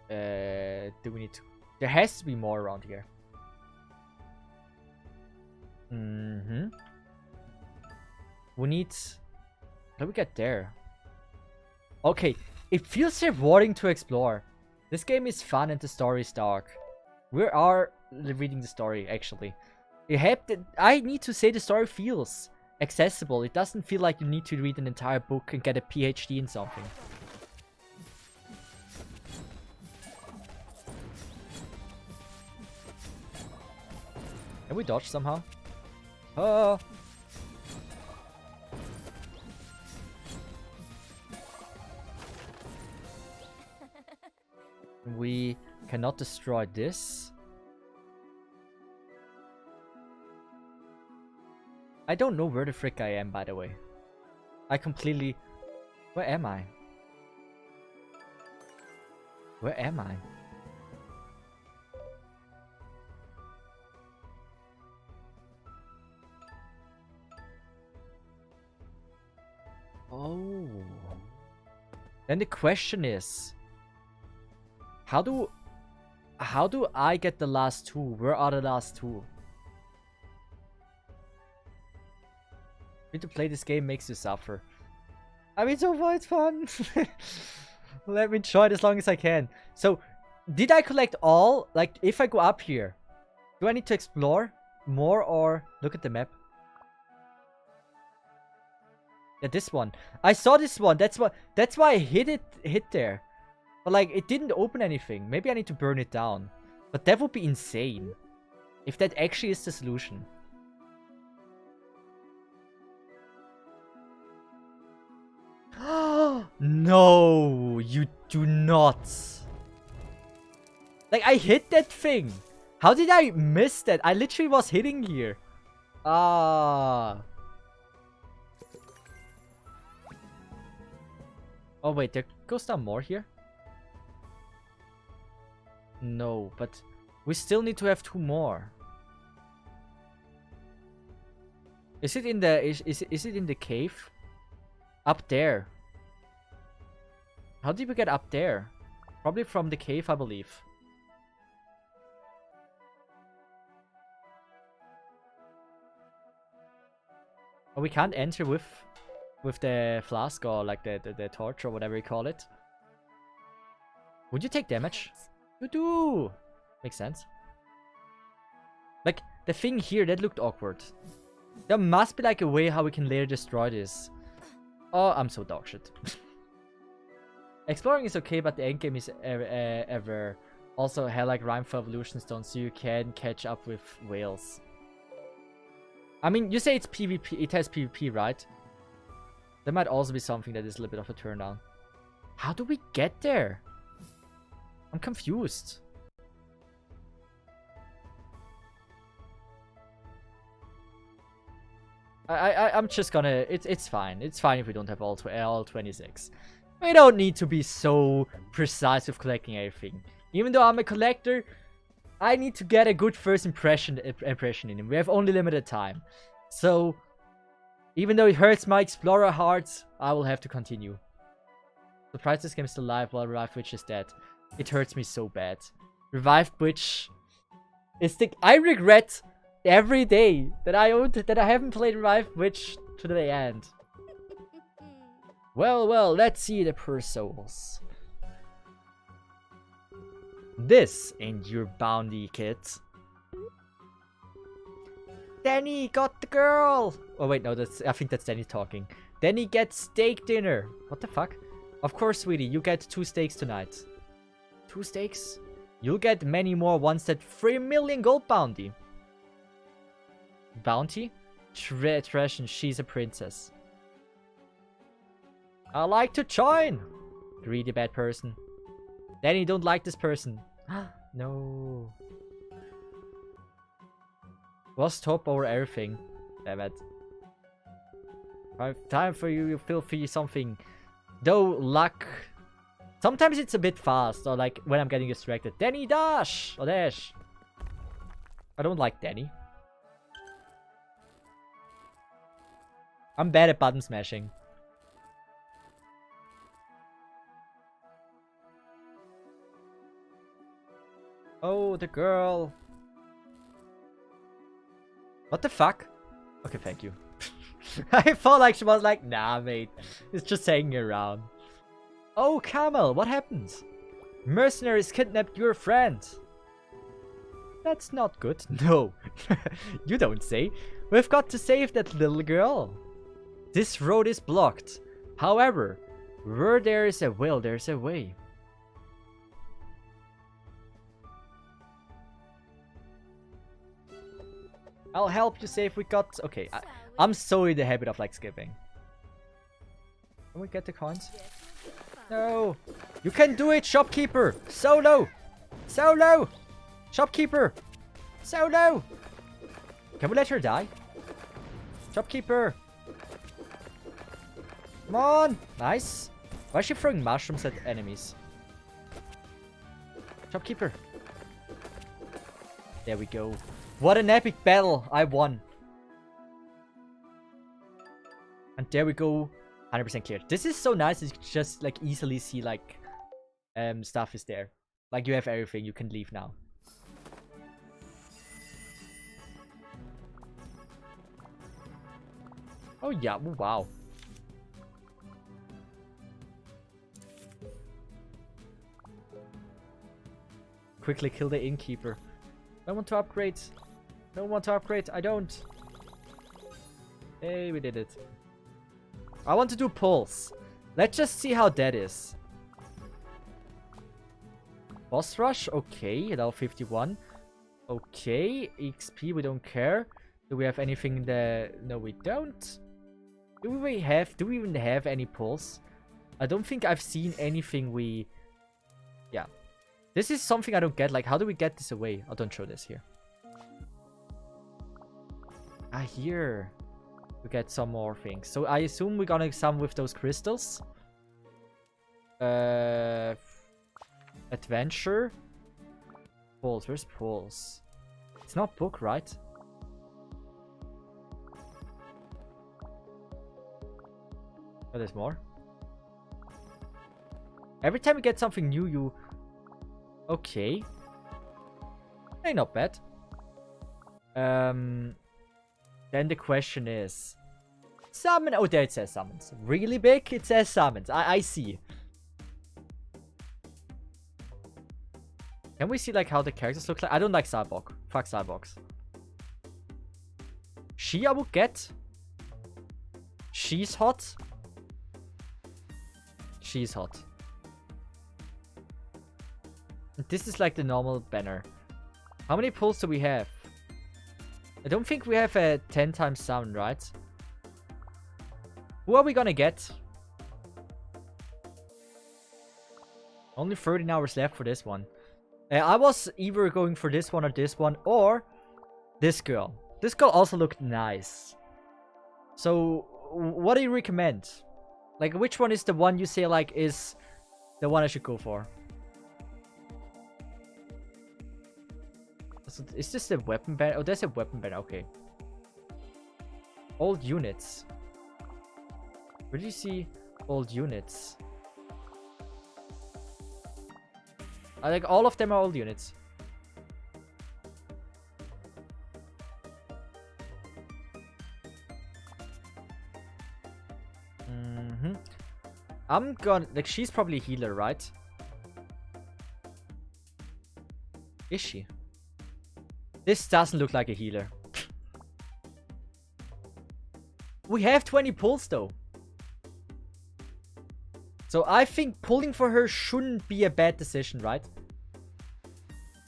Do we need to... There has to be more around here. We need... How do we get there? Okay, it feels rewarding to explore. This game is fun and the story is dark. We are reading the story, actually. I need to say the story feels accessible. It doesn't feel like you need to read an entire book and get a PhD in something. Can we dodge somehow? Oh! We cannot destroy this. I don't know where the frick I am, by the way. I completely... Where am I? Where am I? Oh. Then the question is... How do I get the last two? Where are the last two? To play this game makes you suffer. I mean, so far it's fun. Let me enjoy it as long as I can. So, did I collect all? Like, if I go up here, do I need to explore more or look at the map? Yeah, this one. I saw this one. That's why I hit there. But like, it didn't open anything. Maybe I need to burn it down. But that would be insane. If that actually is the solution. No, you do not. Like, I hit that thing. How did I miss that? I literally was hitting here. Ah. Oh wait, there goes down more here? No, but we still need to have two more. Is it in the is it in the cave? Up there. How did we get up there? Probably from the cave, I believe. Oh, we can't enter with the flask or like the torch or whatever you call it. Would you take damage? You do! Makes sense. Like, the thing here, that looked awkward. There must be like a way how we can later destroy this. Oh, I'm so dogshit. Exploring is okay, but the endgame is ever. Also, hell like Rhyme for Evolution Stone, so you can catch up with whales. I mean, you say it's PvP, it has PvP, right? There might also be something that is a little bit of a turn down. How do we get there? I'm confused. I'm just gonna... It's fine. It's fine if we don't have all 26. We don't need to be so precise with collecting everything. Even though I'm a collector, I need to get a good first impression in him. We have only limited time. So, even though it hurts my explorer heart, I will have to continue. Surprised this game is still alive while Revived Witch is dead. It hurts me so bad. Revived Witch is the... I regret every day that I haven't played Revived Witch to the end. Well, let's see the poor souls. This ain't your bounty, kids. Danny got the girl! Oh wait, no, I think that's Danny talking. Danny gets steak dinner. What the fuck? Of course, sweetie, you get 2 steaks tonight. 2 steaks? You'll get many more once that 3 million gold bounty. Bounty? Trash and she's a princess. I like to join! Greedy bad person. Danny don't like this person. No. Was top over everything. Damn it. Time for you filthy something. Though luck. Sometimes it's a bit fast, or like when I'm getting distracted. Danny dash! Or dash. I don't like Danny. I'm bad at button smashing. Oh, the girl. What the fuck? Okay, thank you. I felt like she was like, nah, mate. It's just hanging around. Oh, Camel, what happened? Mercenaries kidnapped your friend. That's not good. No. You don't say. We've got to save that little girl. This road is blocked. However, where there is a will, there's a way. I'll help you save. We got... Okay, I'm so in the habit of like skipping. Can we get the coins? No. You can do it, shopkeeper. Solo. Solo. Shopkeeper. Solo. Can we let her die? Shopkeeper. Come on. Nice. Why is she throwing mushrooms at enemies? Shopkeeper. There we go. What an epic battle. I won. And there we go. 100% clear. This is so nice. You just like easily see like stuff is there. Like you have everything. You can leave now. Oh yeah. Oh, wow. Quickly kill the innkeeper. I want to upgrade. I don't want to upgrade. I don't. Hey, we did it. I want to do pulls. Let's just see how that is. Boss rush. Okay, level 51. Okay, XP. We don't care. Do we have anything that... No, we don't. Do we even have any pulls? I don't think I've seen anything we... Yeah. This is something I don't get. Like, how do we get this away? Oh, don't show this here. Ah, here. We get some more things. So I assume we're gonna sum with those crystals. Adventure. Pulse. Where's Pulse? It's not book, right? Oh, there's more. Every time we get something new, you... Okay. Hey, not bad. Then the question is... Summon... Oh, there it says summons. Really big? It says summons. I see. Can we see like how the characters look like? I don't like Cyborg. Fuck Cyborgs. She I would get. She's hot. She's hot. This is like the normal banner. How many pulls do we have? I don't think we have a 10 times summon, right? Who are we gonna get? Only 13 hours left for this one. I was either going for this one or this girl. This girl also looked nice. So, what do you recommend? Like, which one is the one you say like is the one I should go for? So, is this the weapon banner? Oh, there's a weapon banner. Okay. Old units. Where do you see old units? I like all of them are old units. I'm gonna like she's probably a healer, right? Is she? This doesn't look like a healer. We have 20 pulls though. So I think pulling for her shouldn't be a bad decision, right?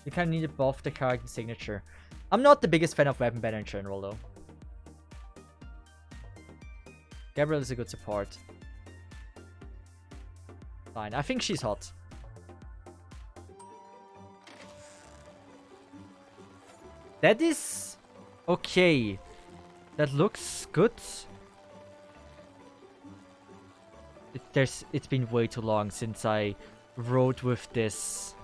You kind of need to buff the character signature. I'm not the biggest fan of weapon banner in general though. Gabriel is a good support. Fine, I think she's hot. That is okay. That looks good. It's been way too long since I rode with this.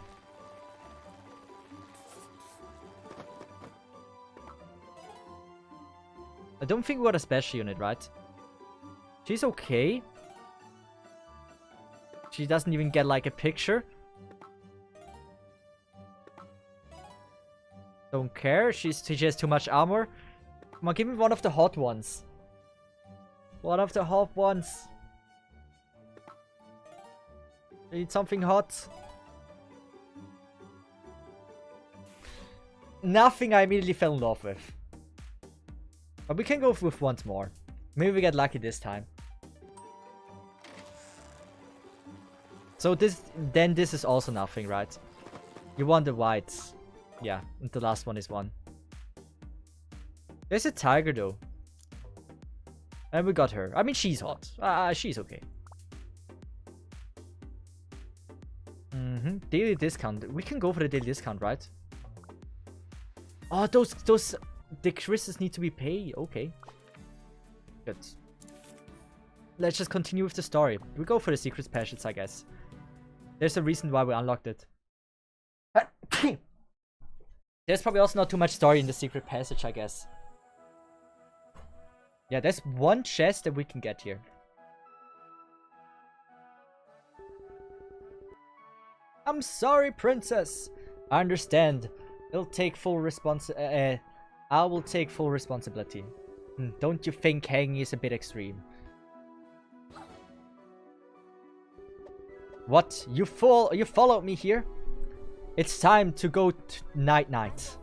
I don't think we got a special unit, right? She's okay. She doesn't even get like a picture. Don't care. She has too much armor. Come on, give me one of the hot ones. One of the hot ones. I need something hot. Nothing I immediately fell in love with. But we can go with once more. Maybe we get lucky this time. So this is also nothing, right? You want the whites. Yeah, and the last one is one. There's a tiger though. And we got her. I mean, she's hot. She's okay. Daily discount. We can go for the daily discount, right? Oh, those decreases need to be paid. Okay. Good. Let's just continue with the story. We go for the secret passage, I guess. There's a reason why we unlocked it. There's probably also not too much story in the secret passage, I guess. Yeah, there's one chest that we can get here. I'm sorry, princess. I understand. I'll take full I will take full responsibility. Don't you think hanging is a bit extreme? What? You followed me here? It's time to go night-night.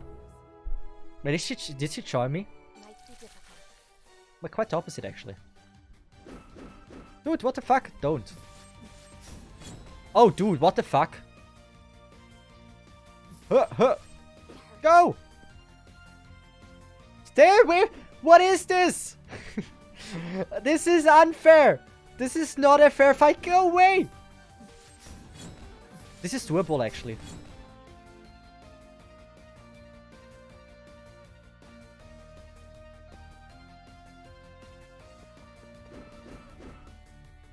Wait, did she join me? But quite the opposite, actually. Dude, what the fuck? Don't. Oh, dude, what the fuck? Go! Stay away! What is this? This is unfair! This is not a fair fight. Go away! This is doable, actually.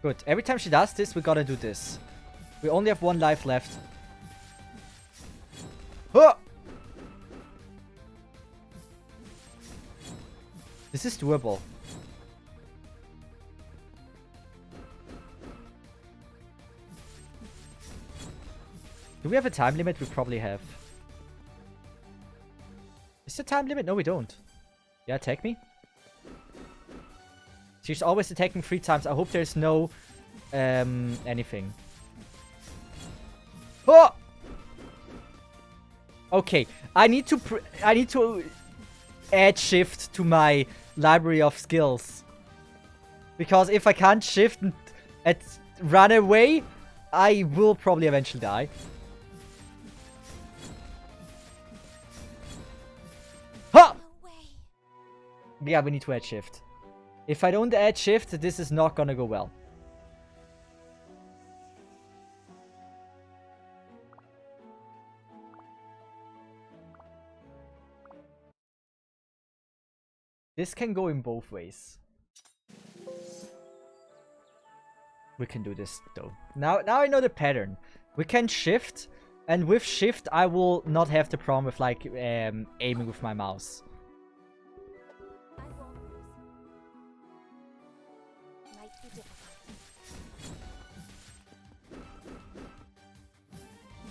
Good. Every time she does this, we gotta do this. We only have one life left. Huh! This is doable. Do we have a time limit? We probably have. Is there a time limit? No, we don't. Yeah, attack me. She's always attacking 3 times. I hope there's no anything. Oh! Okay, I need to add shift to my library of skills. Because if I can't shift and run away, I will probably eventually die. Ha! Yeah, we need to add shift. If I don't add shift, this is not gonna go well. This can go in both ways. We can do this though. Now I know the pattern. We can shift, and with shift I will not have the problem with like aiming with my mouse.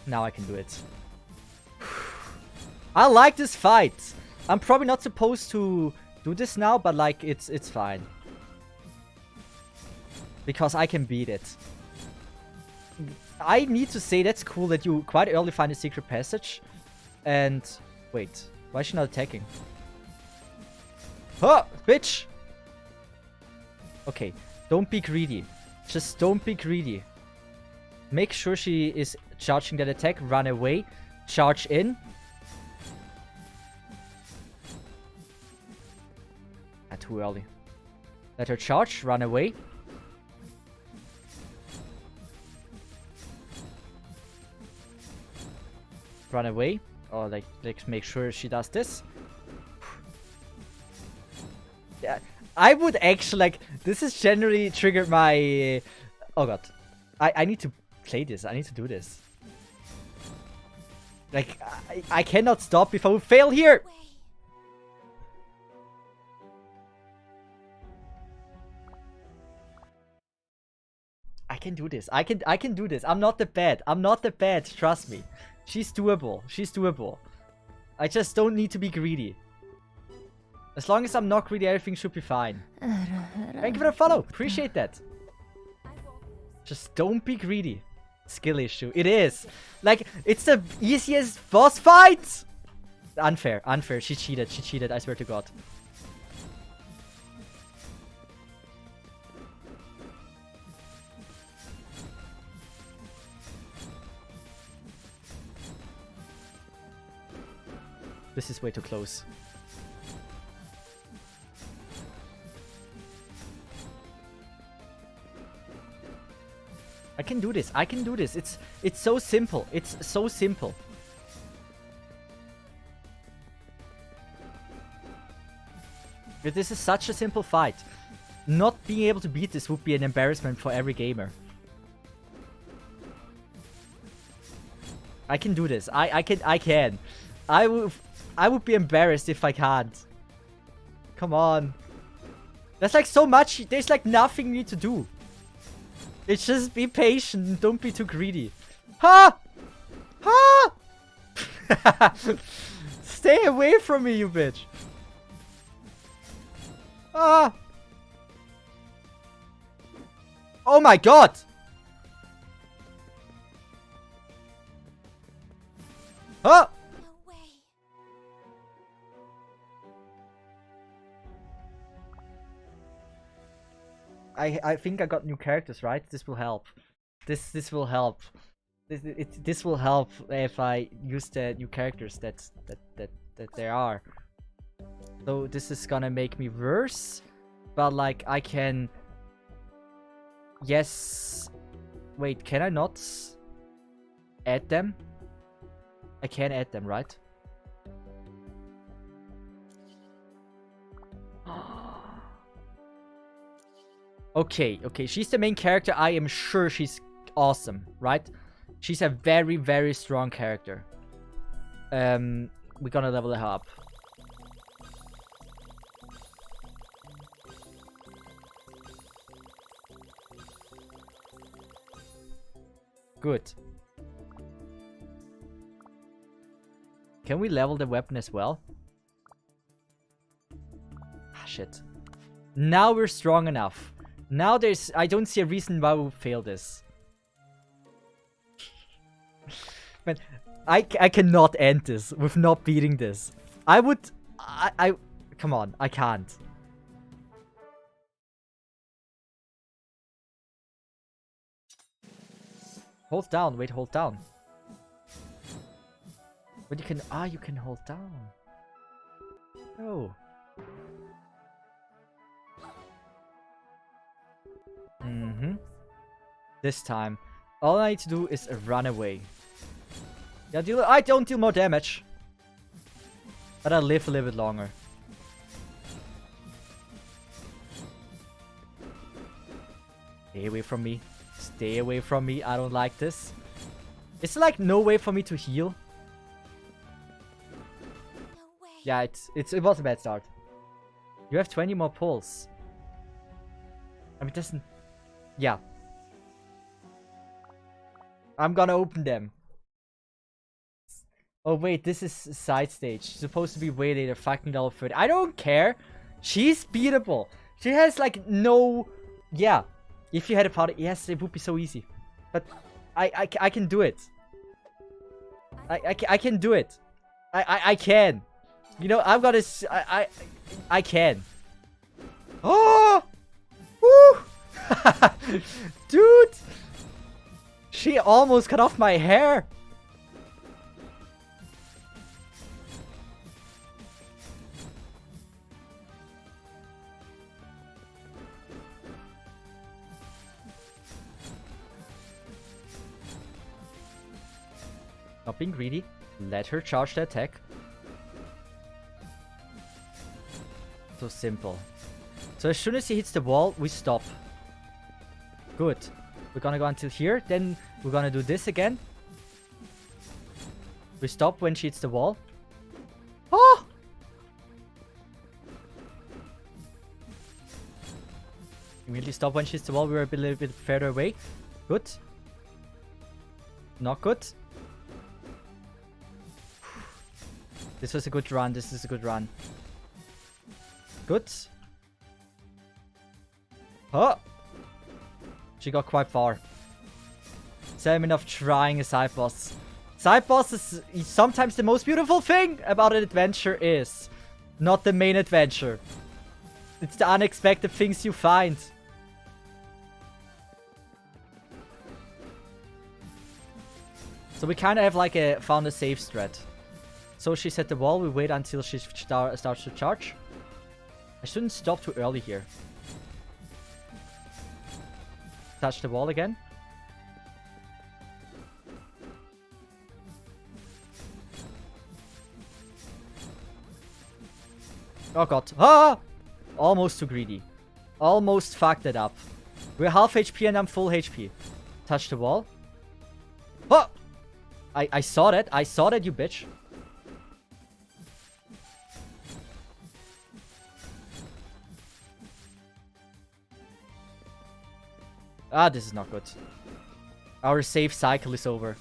Now I can do it. I like this fight. I'm probably not supposed to do this now, but like it's fine. Because I can beat it. I need to say that's cool that you quite early find a secret passage. And wait, why is she not attacking? Huh, bitch! Okay, don't be greedy. Just don't be greedy. Make sure she is charging that attack. Run away. Charge in. Too early. Let her charge. Run away. Run away. Or like make sure she does this. Yeah, I would actually like. This has generally triggered my. Oh god, I need to play this. I need to do this. Like I cannot stop if I would fail here. I can do this. I can do this. I'm not that bad. I'm not that bad. Trust me. She's doable. She's doable. I just don't need to be greedy. As long as I'm not greedy, everything should be fine. Thank you for the follow. Appreciate that. Just don't be greedy. Skill issue. It is. Like, it's the easiest boss fight. Unfair. Unfair. She cheated. She cheated. I swear to God. This is way too close. I can do this. I can do this. It's so simple. It's so simple. But this is such a simple fight. Not being able to beat this would be an embarrassment for every gamer. I can do this. I can. I would be embarrassed if I can't. Come on. There's like so much. There's like nothing you need to do. It's just be patient and don't be too greedy. Ha! Ha! Stay away from me, you bitch. Ah! Oh my god! Huh? No way. I think I got new characters, right? This will help. This will help. This will help if I use the new characters that there are. So this is gonna make me worse, but like I can. Yes. Wait, can I not add them? I can add them, right? Okay, okay, she's the main character. I am sure she's awesome, right? She's a very, very strong character. We're gonna level her up. Good. Can we level the weapon as well? Ah, shit. Now we're strong enough. Now I don't see a reason why we would fail this. Man, I cannot end this with not beating this. Come on, I can't. Hold down, wait, hold down. But you can hold down. Oh. This time, all I need to do is run away. Yeah, I don't deal more damage. But I live a little bit longer. Stay away from me. Stay away from me. I don't like this. It's like no way for me to heal. No way. Yeah, it was a bad start. You have 20 more pulls. I mean, it doesn't... Yeah. I'm gonna open them. Oh wait, this is side stage. It's supposed to be way later. Fucking level 30. I don't care. She's beatable. She has like no... Yeah. If you had a powder... Yes, it would be so easy. But I can do it. I can do it. I can. You know, I've got to... I can. Oh! Woo! Dude! She almost cut off my hair! Not being greedy. Let her charge the attack. So simple. So as soon as he hits the wall, we stop. Good. We're gonna go until here. Then we're gonna do this again. We stop when she hits the wall. Oh! Immediately stop when she hits the wall. We're a little bit further away. Good. Not good. This was a good run. This is a good run. Good. Oh! She got quite far. Same enough trying a side boss. Side boss is sometimes the most beautiful thing about an adventure is not the main adventure. It's the unexpected things you find. So we kind of have like found a safe strat. So she's at the wall. We wait until she starts to charge. I shouldn't stop too early here. Touch the wall again. Oh god. Ah! Almost too greedy. Almost fucked it up. We're half HP and I'm full HP. Touch the wall. Oh! I saw that. I saw that, you bitch. Ah, this is not good. Our save cycle is over.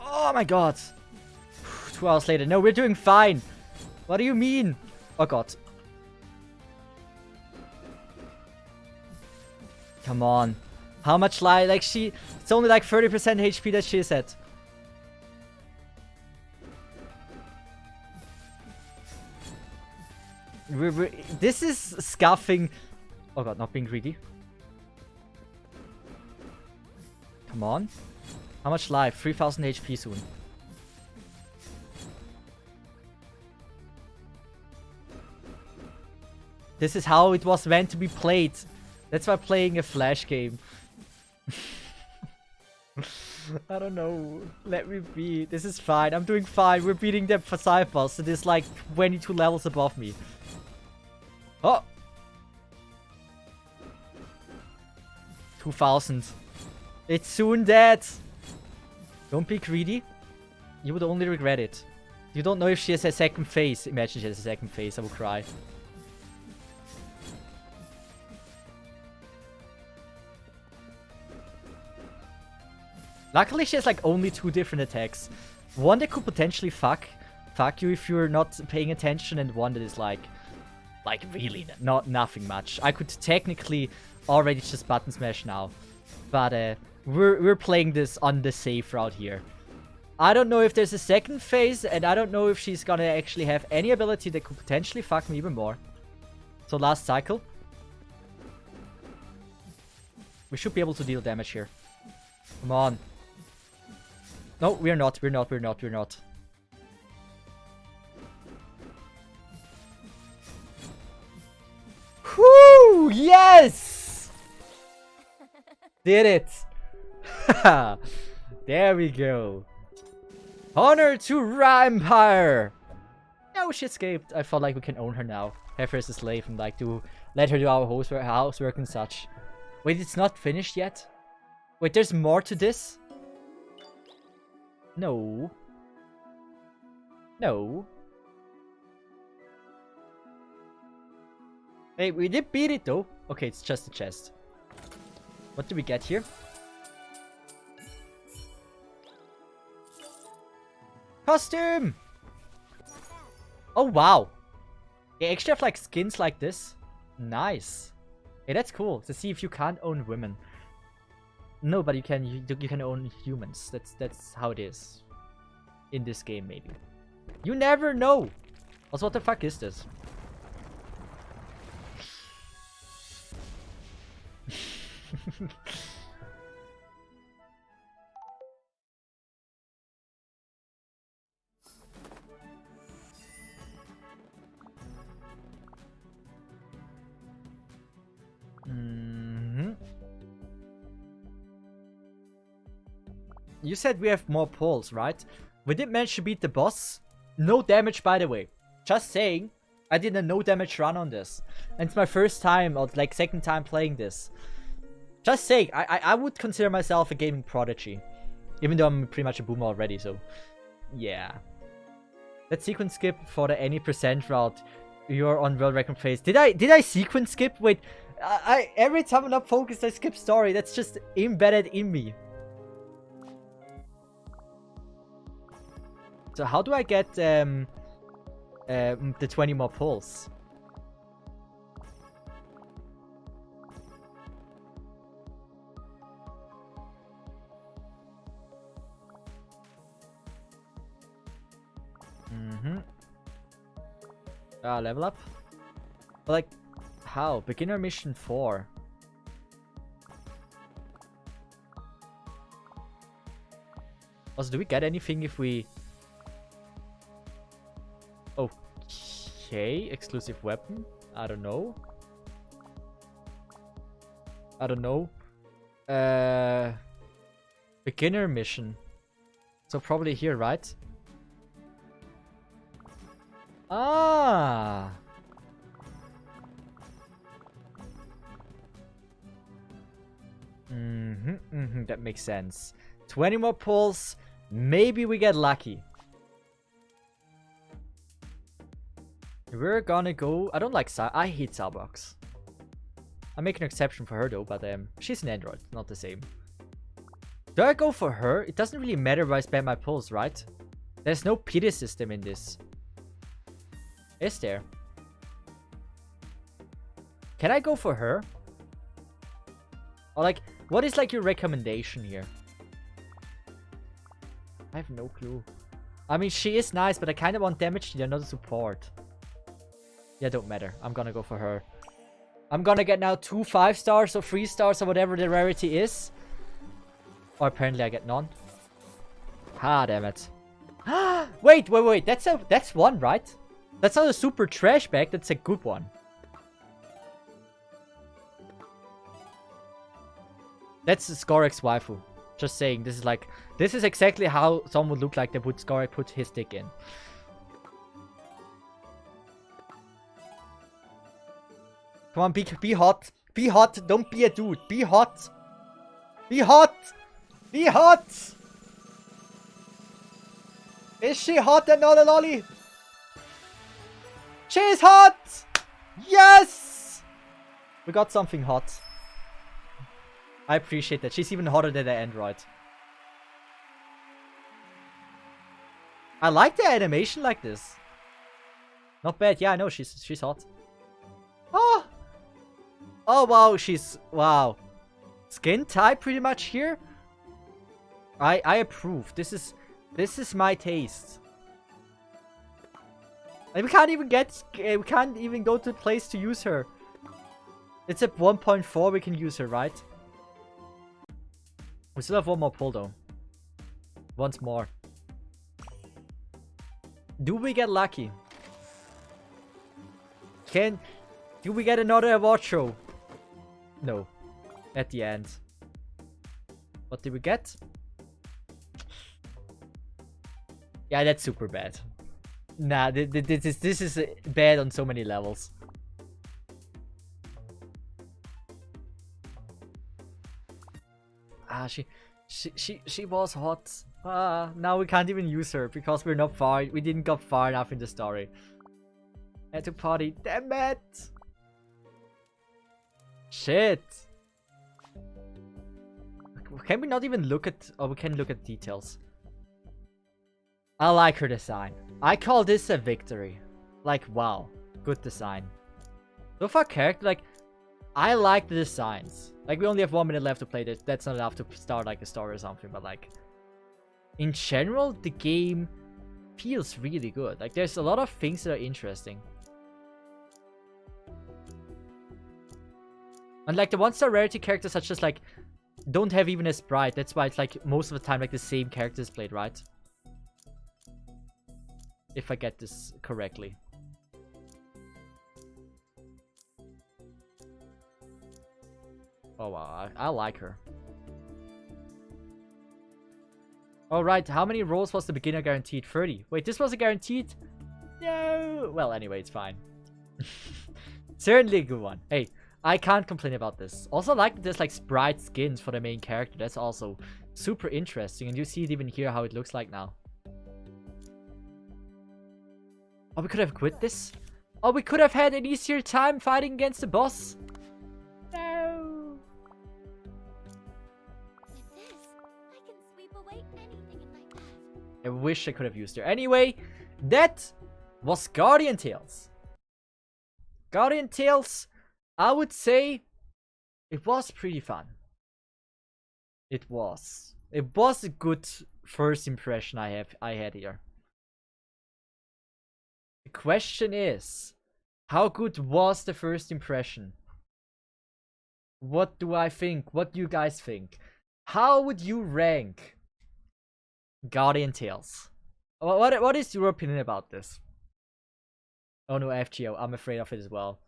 Oh my god. 2 hours later. No, we're doing fine. What do you mean? Oh god. Come on. How much life? Like she... It's only like 30% HP that she is at. This is scuffing. Oh god, not being greedy. Come on. How much life? 3000 HP soon. This is how it was meant to be played. That's why playing a flash game. I don't know. Let me be. This is fine. I'm doing fine. We're beating them for side boss. It is like 22 levels above me. Oh! 2000. It's soon dead. Don't be greedy. You would only regret it. You don't know if she has a second phase. Imagine she has a second phase. I will cry. Luckily, she has like only 2 different attacks. One that could potentially fuck you if you're not paying attention, and one that is like really nothing much. I could technically already just button smash now, but we're playing this on the safe route here. I don't know if there's a second phase, and I don't know if she's gonna actually have any ability that could potentially fuck me even more. So last cycle. We should be able to deal damage here. Come on. No, we're not. We're not. Whoo! Yes! Did it. There we go. Honor to Ra Empire. No, she escaped. I felt like we can own her now. Have her as a slave and like let her do our housework and such. Wait, it's not finished yet? Wait, there's more to this? No. No. Hey, we did beat it though. Okay, it's just a chest. What do we get here? Costume! Oh, wow. They actually have like skins like this. Nice. Hey, that's cool. To see if you can't own women. No, but you can own humans. That's how it is. In this game, maybe. You never know! Also, what the fuck is this? You said we have more pulls, right? We did manage to beat the boss. No damage, by the way. Just saying. I did a no damage run on this. And it's my first time, or like second time playing this. Just saying, I would consider myself a gaming prodigy. Even though I'm pretty much a boomer already, so... Yeah. Let's sequence skip for the any percent route. You're on world record phase. Did I sequence skip? Wait, Every time I'm not focused, I skip story. That's just embedded in me. So how do I get the 20 more pulls? Level up? But like, how? Beginner mission 4. Also, do we get anything if we... Okay, exclusive weapon? I don't know. I don't know. Beginner mission. So probably here, right? Ah! That makes sense. 20 more pulls. Maybe we get lucky. We're gonna go... I don't like I hate Starbucks. I make an exception for her though, but she's an android, not the same. Do I go for her? It doesn't really matter where I spend my pulls, right? There's no pity system in this. Is there? Can I go for her? Or like, what is like your recommendation here? I have no clue. I mean, she is nice, but I kind of want damage dealer, not support. Yeah, don't matter. I'm gonna go for her. I'm gonna get now 2 5-stars or 3 stars or whatever the rarity is. Or apparently I get none. Ah, damn it. Wait. That's one, right? That's not a super trash bag. That's a good one. That's Skorex's waifu. Just saying. This is exactly how someone would look like that would Skorek put his dick in. Come on, be hot. Be hot. Don't be a dude. Be hot. Be hot. Be hot. Is she hot and not a lolly? She's hot. Yes. We got something hot. I appreciate that. She's even hotter than the android. I like the animation like this. Not bad. Yeah, I know. She's hot. Oh. Oh, wow. Wow. Skin type pretty much here. I approve. This is my taste. And we can't even go to a place to use her. It's at 1.4 we can use her, right? We still have one more pull though. Once more. Do we get lucky? Do we get another award show? No. At the end. What did we get? Yeah, that's super bad. Nah, this is bad on so many levels. Ah, she was hot. Ah, now we can't even use her because we're not far. We didn't go far enough in the story. Had to party. Damn it! Shit. Can we not even look at... Oh, we can look at details. I like her design. I call this a victory. Like, wow. Good design. So far, character, like... I like the designs. Like, we only have 1 minute left to play this. That's not enough to start, like, a story or something. But, like... In general, the game feels really good. Like, there's a lot of things that are interesting. And, like, the 1-star rarity characters are just, like... Don't have even a sprite. That's why it's, like, most of the time, like, the same characters played, right? If I get this correctly. Oh wow, I like her. Alright, how many rolls was the beginner guaranteed? 30. Wait, this was a guaranteed? No! Well, anyway, it's fine. Certainly a good one. Hey, I can't complain about this. Also, I like that there's like sprite skins for the main character. That's also super interesting. And you see it even here how it looks like now. Oh, we could have quit this? Oh, we could have had an easier time fighting against the boss? wish I could have used her. Anyway, that was Guardian Tales. Guardian Tales, I would say it was pretty fun. It was. It was a good first impression I had here. The question is, how good was the first impression? What do I think? What do you guys think? How would you rank Guardian Tales? What is your opinion about this? Oh no, FGO. I'm afraid of it as well.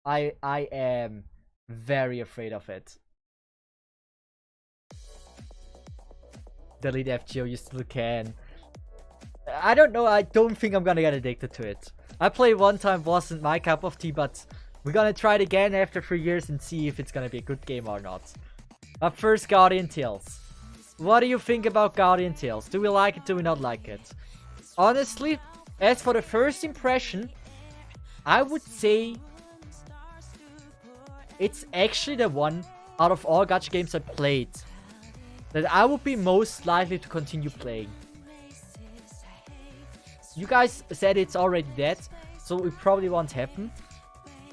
I am very afraid of it. Delete FGO, you still can. I don't know, I don't think I'm gonna get addicted to it. I played one time, wasn't my cup of tea, but we're gonna try it again after 3 years and see if it's gonna be a good game or not. But first, Guardian Tales. What do you think about Guardian Tales? Do we like it, do we not like it? Honestly, as for the first impression, I would say it's actually the one out of all gacha games I played that I would be most likely to continue playing. You guys said it's already dead, so it probably won't happen.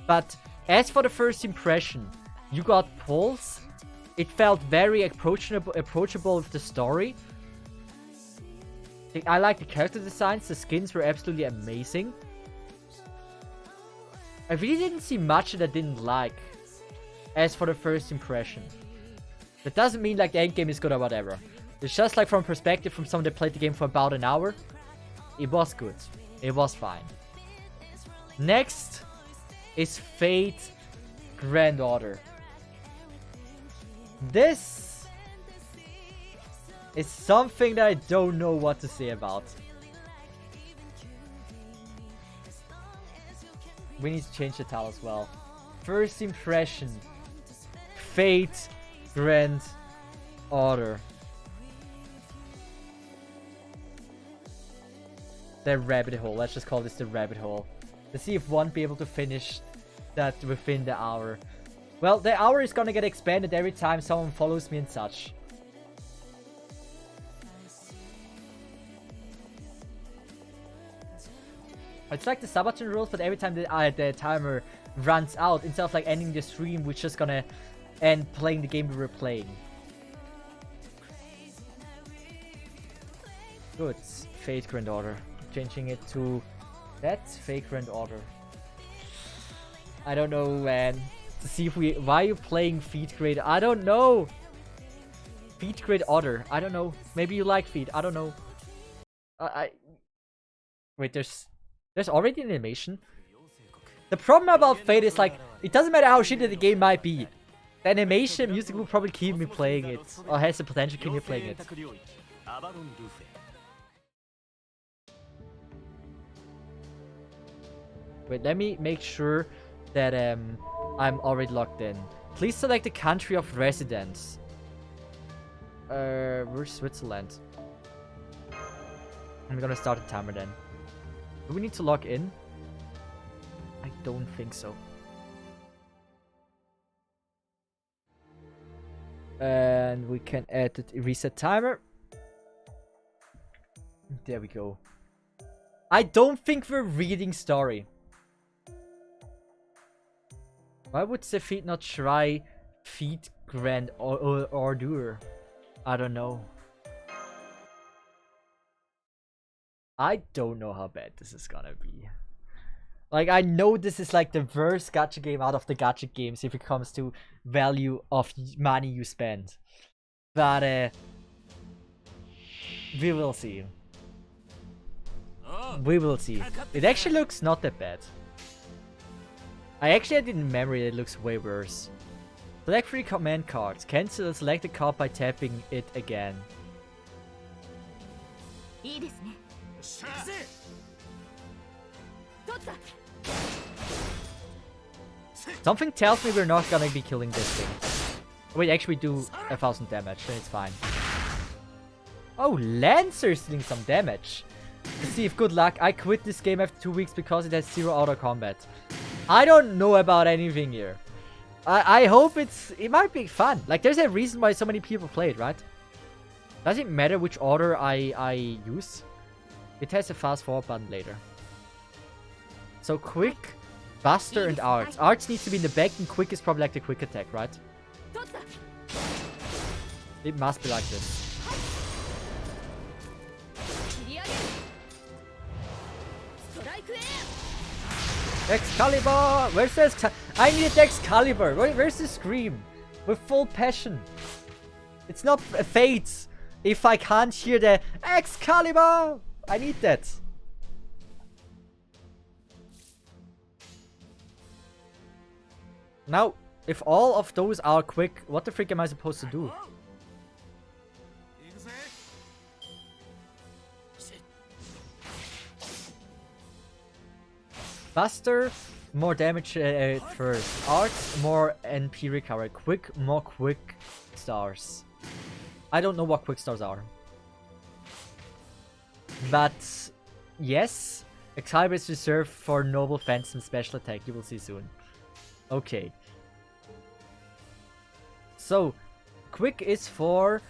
But as for the first impression, you got Pulse. It felt very approachable with the story. I like the character designs, the skins were absolutely amazing. I really didn't see much that I didn't like as for the first impression. That doesn't mean like the end game is good or whatever. It's just like from perspective from someone that played the game for about an hour. It was good. It was fine. Next is Fate Grand Order. This is something that I don't know what to say about. We need to change the title as well. First impression. Fate Grand Order. The rabbit hole. Let's just call this the rabbit hole. Let's see if one be able to finish that within the hour. Well, the hour is gonna get expanded every time someone follows me and such. It's like the Sabaton rules, but every time the timer runs out, instead of like ending the stream, we're just gonna end playing the game we were playing. Good. Fate Grand Order. Changing it to that Fate Grand Order. I don't know, man. To see if we... Why are you playing Fate Grand... I don't know! Fate Grand Order. I don't know. Maybe you like Fate. I don't know. Wait, there's already an animation? The problem about Fate is like... It doesn't matter how shitty the game might be. The animation music will probably keep me playing it. Or has the potential to keep me playing it. Wait, let me make sure that I'm already logged in. Please select the country of residence. Where's Switzerland? I'm gonna start the timer then. Do we need to log in? I don't think so. And we can add the reset timer. There we go. I don't think we're reading story. Why would Cesith not try Fate Grand Order? I don't know. I don't know how bad this is gonna be. Like, I know this is like the worst gacha game out of the gacha games if it comes to value of money you spend. But, we will see. We will see. It actually looks not that bad. I actually had it in memory that it looks way worse. Select 3 command cards. Cancel a selected card by tapping it again. Something tells me we're not gonna be killing this thing. Wait, actually we do 1000 damage, then it's fine. Oh, Lancer's dealing some damage. Let's see if good luck. I quit this game after 2 weeks because it has 0 auto combat. I don't know about anything here. I hope it might be fun. Like, there's a reason why so many people play it, right? Does it matter which order I use? It has a fast forward button later. So quick, buster, and arts. Arts needs to be in the back, and quick is probably like the quick attack, right? It must be like this. Excalibur! Where's the I need Excalibur! Where's the scream? With full passion. It's not Fates. If I can't hear the Excalibur! I need that. Now, if all of those are quick, what the frick am I supposed to do? Buster, more damage first. Arts, more NP recovery. Quick, more quick stars. I don't know what quick stars are. But, yes. Excalibur is reserved for Noble Phantom special attack. You will see soon. Okay. So, quick is for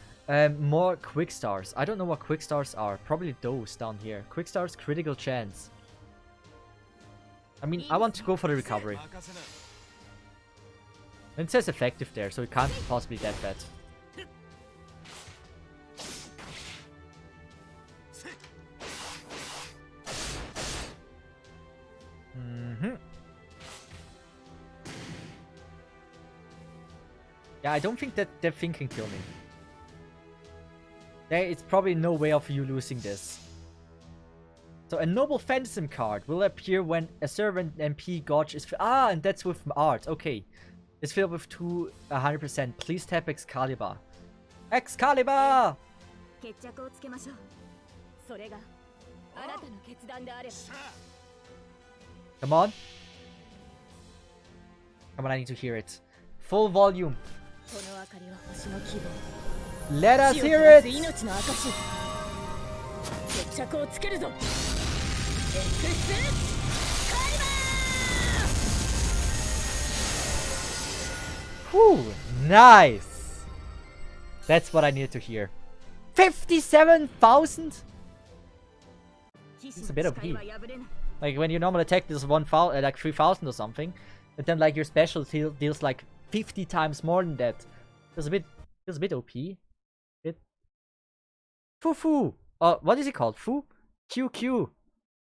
more quick stars. I don't know what quick stars are. Probably those down here. Quick stars, critical chance. I mean, I want to go for the recovery. And it says effective there, so it can't possibly be that bad. Yeah, I don't think that thing can kill me. There is probably no way of you losing this. So a Noble Phantasm card will appear when a servant MP gauge is... and that's with art. Okay. It's filled with 100%. Please tap Excalibur. Excalibur! Come on. Come on, I need to hear it. Full volume. Let us hear it! Whew, nice! That's what I needed to hear. 57,000? It's a bit OP. Like when your normal attack deals 1,000, like 3,000 or something, but then like your special deals like 50 times more than that. Feels a bit OP. Bit. Foo. What is it called? Foo? QQ.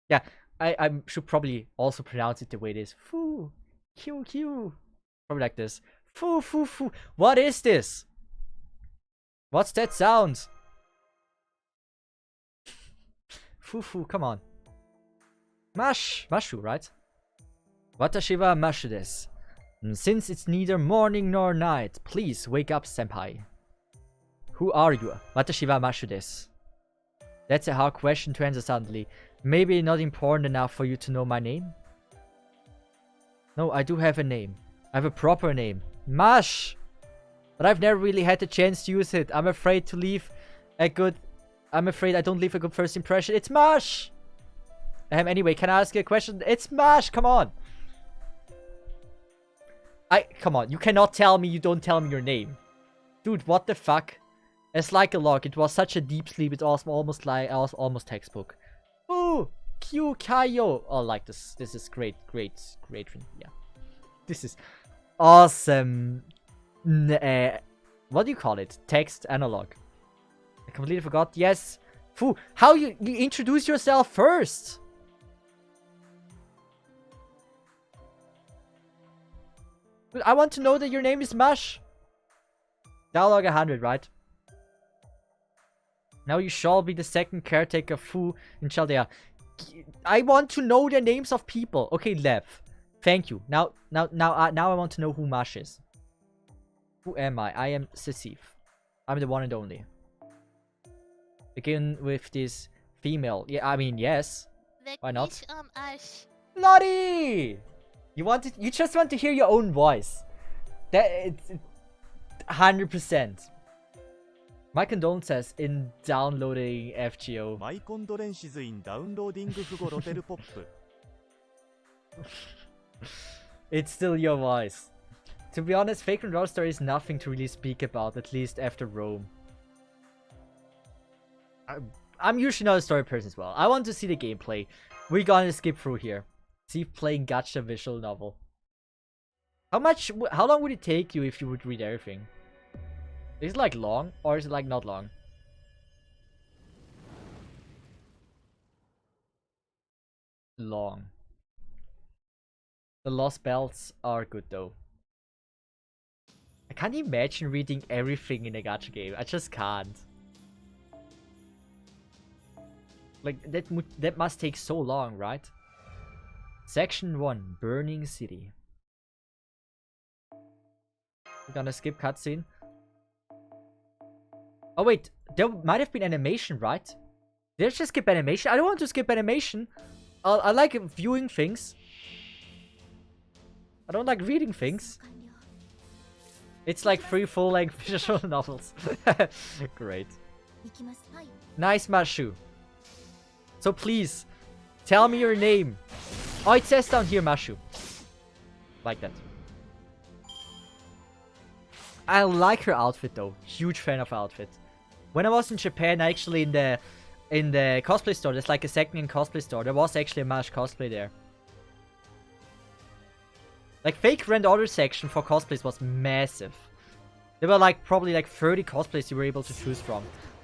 Yeah, I should probably also pronounce it the way it is. Foo. QQ. Probably like this. Foo. What is this? What's that sound? Foo, come on. Mashu, right? Watashi wa mashu desu. Since it's neither morning nor night, please wake up, senpai. Who are you? Watashi wa mashu desu. That's a hard question to answer suddenly. Maybe not important enough for you to know my name? No, I do have a name. I have a proper name. Mash! But I've never really had the chance to use it. I'm afraid I don't leave a good first impression. It's Mash! Anyway, can I ask you a question? It's Mash! Come on! Come on, you cannot tell me you don't tell me your name. Dude, what the fuck? It's like a log. It was such a deep sleep. It's almost textbook. Ooh, Q Kaio. Oh, like this. This is great. Yeah, this is awesome. What do you call it? Text analog. I completely forgot. Yes. Fu, how you introduce yourself first? I want to know that your name is Mash. Dialogue 100, right? Now you shall be the second caretaker Fu in Chaldea. I want to know the names of people. Okay, Lev. Thank you. Now I want to know who Mash is. Who am I? I am Cesith. I'm the one and only. Begin with this female. Yeah, I mean, yes. Why not? Lottie! You just want to hear your own voice. That it's 100%. My condolences in downloading FGO. My condolences in downloading Fugo Rotel Pop. It's still your voice. To be honest, Fake and Rockstar is nothing to really speak about, at least after Rome. I'm usually not a story person as well. I want to see the gameplay. We're gonna skip through here. See playing Gacha visual novel. How long would it take you if you would read everything? Is it like long or is it like not long? Long. The Lost Belts are good though. I can't imagine reading everything in a gacha game. I just can't. Like, that must take so long, right? Section 1, Burning City. We're gonna skip cutscene. Oh wait, there might have been animation, right? Did I just skip animation? I don't want to skip animation. I like viewing things. I don't like reading things. It's like 3 full-length visual novels. Great. Nice, Mashu. So please, tell me your name. Oh, it says down here, Mashu. Like that. I like her outfit though. Huge fan of her outfit. When I was in Japan, actually in the cosplay store, there's like a second-hand cosplay store. There was actually a Mash cosplay there. Like, fake rent order section for cosplays was massive. There were like probably like 30 cosplays you were able to choose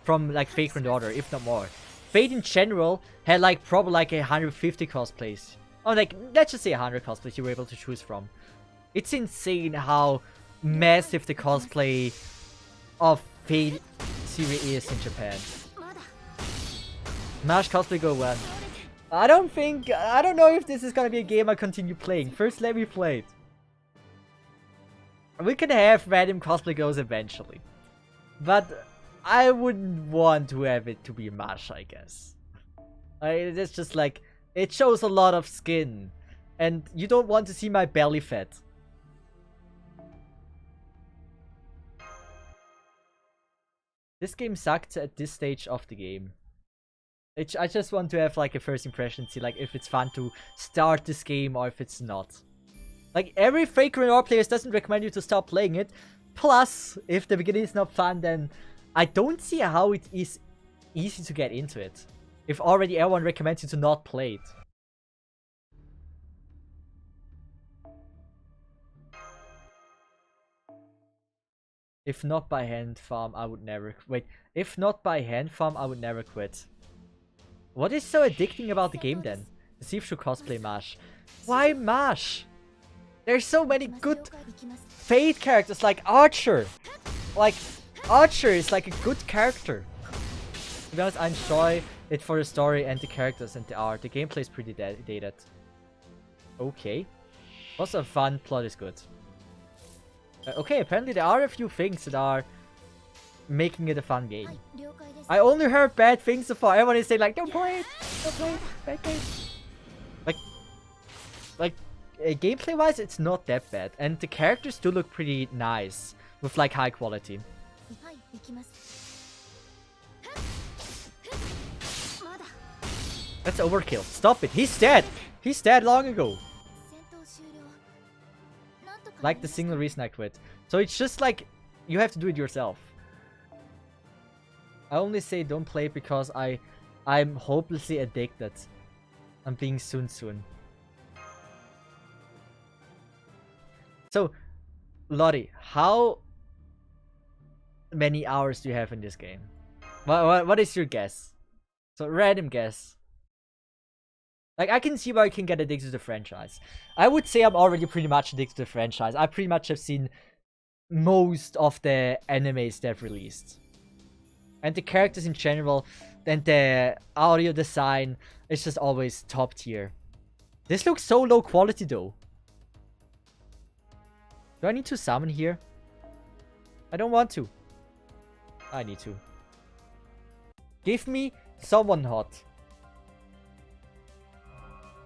from like fake rent order, if not more. Fate in general had like probably like 150 cosplays. Oh, like, let's just say 100 cosplays you were able to choose from. It's insane how massive the cosplay of Fate series is in Japan. Mash cosplay go well. I don't know if this is gonna be a game I continue playing. First, let me play it. We can have random cosplay goes eventually. But I wouldn't want to have it to be Mash, I guess. It's just like, it shows a lot of skin. And you don't want to see my belly fat. This game sucked at this stage of the game. I just want to have like a first impression, see like if it's fun to start this game or if it's not. Like, every fake Renor player doesn't recommend you to stop playing it. Plus, if the beginning is not fun, then I don't see how it is easy to get into it. If already everyone recommends you to not play it. If not by hand farm, I would never... Wait, if not by hand farm, I would never quit. What is so addicting about the game then? Cesith should cosplay Mash. Why Mash? There's so many good Fate characters like Archer. Like, Archer is like a good character. To be honest, I enjoy it for the story and the characters and the art. The gameplay is pretty dated. Okay. Also, fun, plot is good. Okay, apparently there are a few things that are making it a fun game. I only heard bad things so far. Everyone is saying like, don't play it, bad game. Like, gameplay wise, it's not that bad. And the characters do look pretty nice. With like high quality. That's overkill. Stop it. He's dead. He's dead long ago. Like the single reason I quit. So it's just like, you have to do it yourself. I only say don't play it because I'm hopelessly addicted. I'm being soon. So, Lottie, how many hours do you have in this game? What is your guess? So, random guess. Like, I can see why you can get addicted to the franchise. I would say I'm already pretty much addicted to the franchise. I pretty much have seen most of the animes they've released. And the characters in general, and the audio design is just always top tier. This looks so low quality though. Do I need to summon here? I don't want to. I need to. Give me someone hot.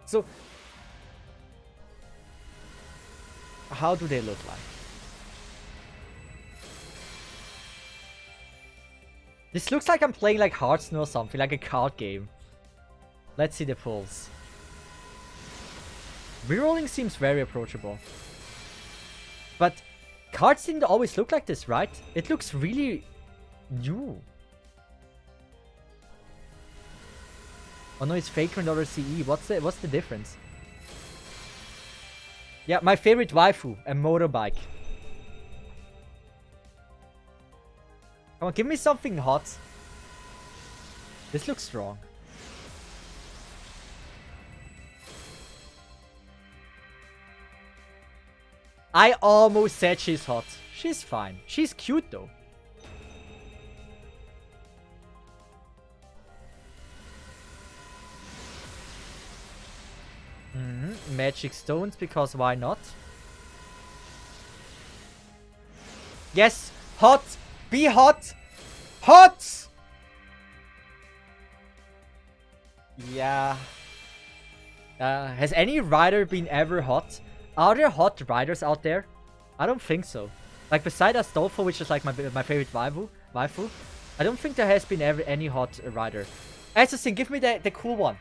So, how do they look like? This looks like I'm playing like Hearthstone or something, like a card game. Let's see the pulls. Rerolling seems very approachable. But cards didn't always look like this, right? It looks really new. Oh no, it's Faker or CE. What's the difference? Yeah, my favorite waifu, a motorbike. Come on, give me something hot. This looks strong. I almost said she's hot. She's fine. She's cute though. Magic stones, because why not? Yes! Hot! Be hot! Hot! Yeah. Has any rider been ever hot? Are there hot riders out there? I don't think so. Like beside Astolfo, which is like my favorite waifu, I don't think there has been ever any hot rider. Assassin, give me the cool one.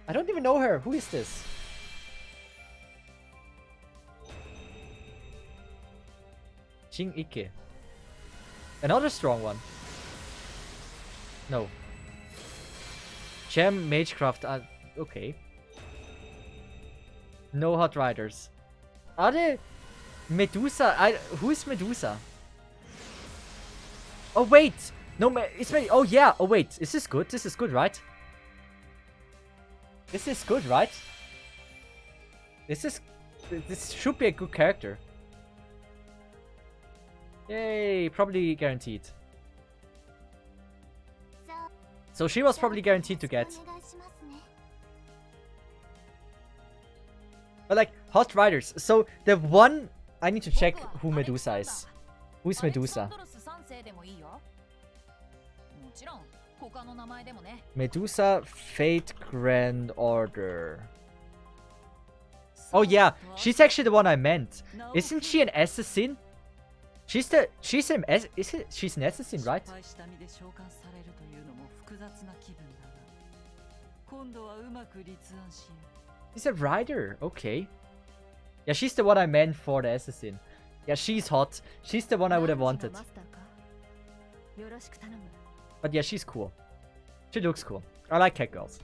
I don't even know her. Who is this? Jing Ike. Another strong one. No. Gem Magecraft. Okay. No hot riders. Are they Medusa? Who is Medusa? Oh wait, no, it's me. Oh yeah. Oh wait, is this good? This is good, right? This is good, right? This should be a good character. Yay, probably guaranteed. So she was probably guaranteed to get. But like, hot riders. So the one... I need to check who Medusa is. Who is Medusa? Medusa Fate Grand Order. Oh yeah, she's actually the one I meant. Isn't she an assassin? She's an assassin, right? She's a rider, okay. Yeah, she's the one I meant for the assassin. Yeah, she's hot. She's the one I would have wanted. But yeah, she's cool. She looks cool. I like cat girls.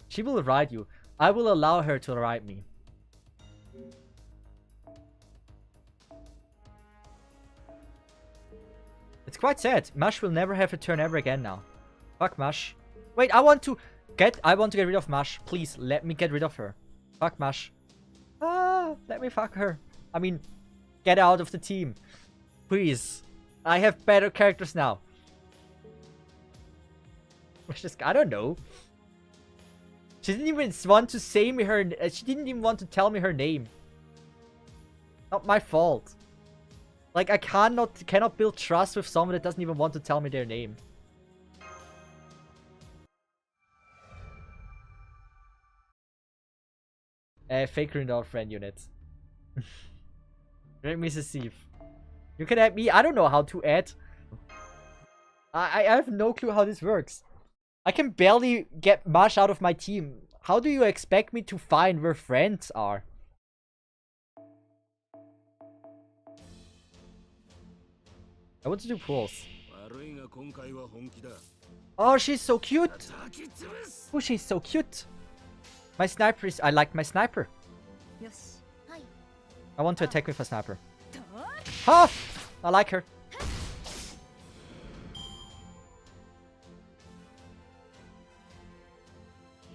She will ride you. I will allow her to ride me. It's quite sad. Mash will never have a turn ever again now. Fuck Mash. Wait, I want to get rid of Mash. Please, let me get rid of her. Fuck Mash. Ah, let me fuck her. I mean, get out of the team. Please. I have better characters now. I don't know. She didn't even want to say me her... She didn't even want to tell me her name. Not my fault. Like, I cannot build trust with someone that doesn't even want to tell me their name. Faker in our friend unit. Great Mrs. Cesith. You can add me. I don't know how to add. I have no clue how this works. I can barely get Mash out of my team. How do you expect me to find where friends are? I want to do pulls. Oh, she's so cute. Oh, she's so cute. My sniper is... I like my sniper. I want to attack with a sniper. Ha! I like her.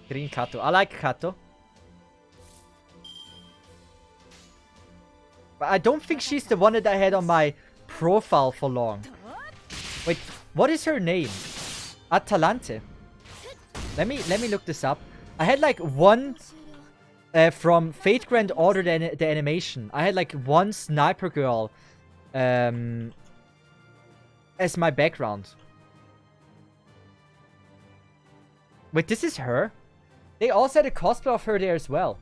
Green Kato. I like Kato. But I don't think she's the one that I had on my profile for long. Wait, what is her name? Atalante. Let me look this up. I had like one from Fate Grand Order, the animation. I had like one sniper girl as my background. Wait, this is her? They also had a cosplay of her there as well.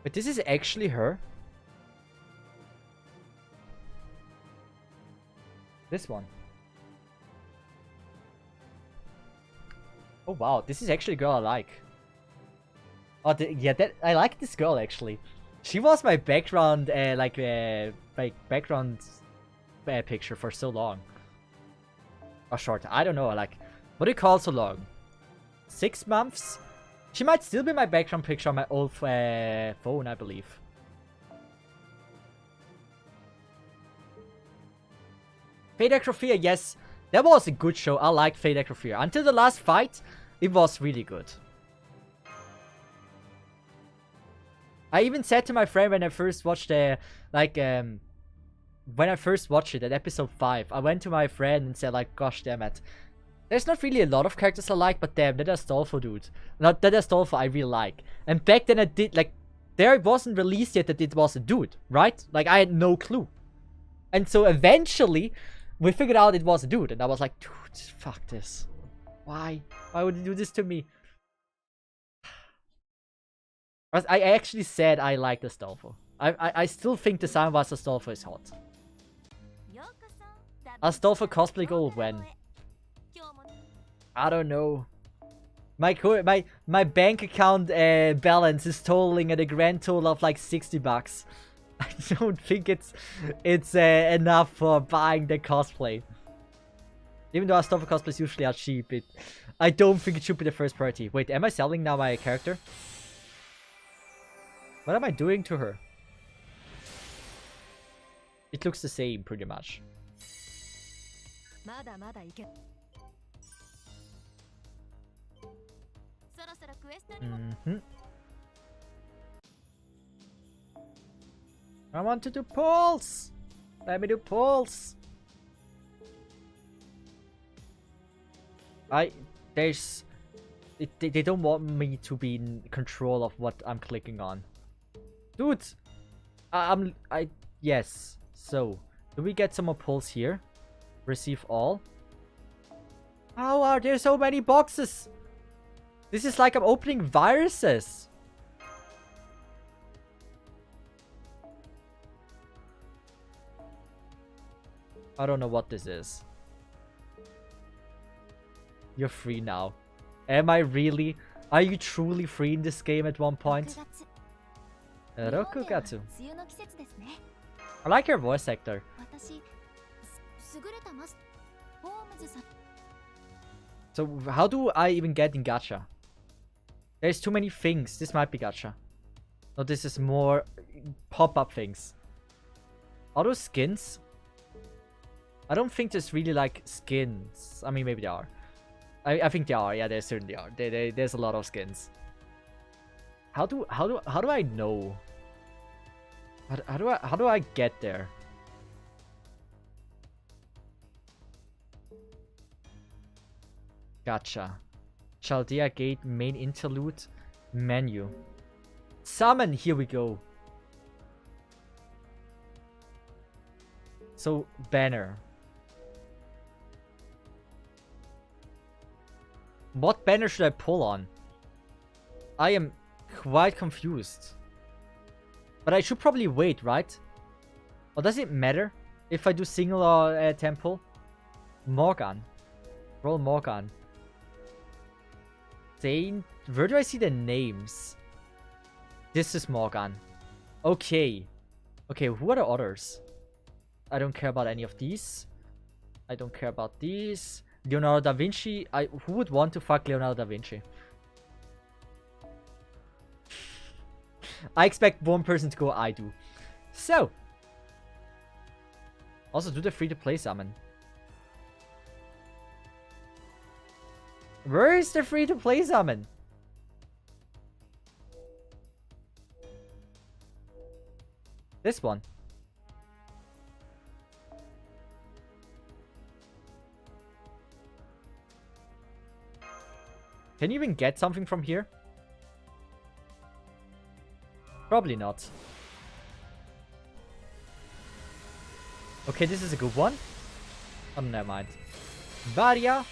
But this is actually her? This one. Oh wow, this is actually a girl I like. Oh, yeah, I like this girl actually. She was my background, background picture for so long. Or short. I don't know. Like, what do you call so long? 6 months? She might still be my background picture on my old phone, I believe. Fate Acrophia, yes. That was a good show. I liked Fate Acrophia. Until the last fight, it was really good. I even said to my friend when I first watched when I first watched it at episode 5, I went to my friend and said like, gosh damn it. There's not really a lot of characters I like, but damn, that Astolfo dude. Not that Astolfo I really like. And back then I did, like, there it wasn't released yet that it was a dude, right? Like, I had no clue. And so eventually, we figured out it was a dude. And I was like, dude, fuck this. Why? Why would you do this to me? I actually said I liked Astolfo. I still think the Soundwise Astolfo is hot. Astolfo cosplay goal when? I don't know. My bank account balance is totaling at a grand total of like 60 bucks. I don't think it's enough for buying the cosplay. Even though Astolfo cosplays usually are cheap, I don't think it should be the first priority. Wait, am I selling now my character? What am I doing to her? It looks the same, pretty much. I want to do pulls! Let me do pulls! They don't want me to be in control of what I'm clicking on. Dude! Yes. So, do we get some more pulls here? Receive all? How are there so many boxes? This is like I'm opening viruses. I don't know what this is. You're free now. Am I really? Are you truly free in this game at one point? Rokugatsu. I like your voice actor. So how do I even get in Gacha? There's too many things. This might be Gacha. No, this is more pop-up things. Are those skins? I don't think there's really like skins. I mean, maybe they are. I think they are. Yeah, they certainly are. There's a lot of skins. How do I know? How do I get there? Gotcha. Chaldea Gate main interlude menu. Summon, here we go. So banner. What banner should I pull on? I am quite confused. But I should probably wait, right? Or does it matter if I do single or temple? Morgan. Roll Morgan. Saint. Where do I see the names? This is Morgan. Okay. Okay, who are the others? I don't care about any of these. I don't care about these. Leonardo da Vinci. Who would want to fuck Leonardo da Vinci? I expect one person to go, I do. So. Also, do the free-to-play summon. Where is the free-to-play summon? This one. Can you even get something from here? Probably not. Okay, this is a good one. Oh, never mind. Varia.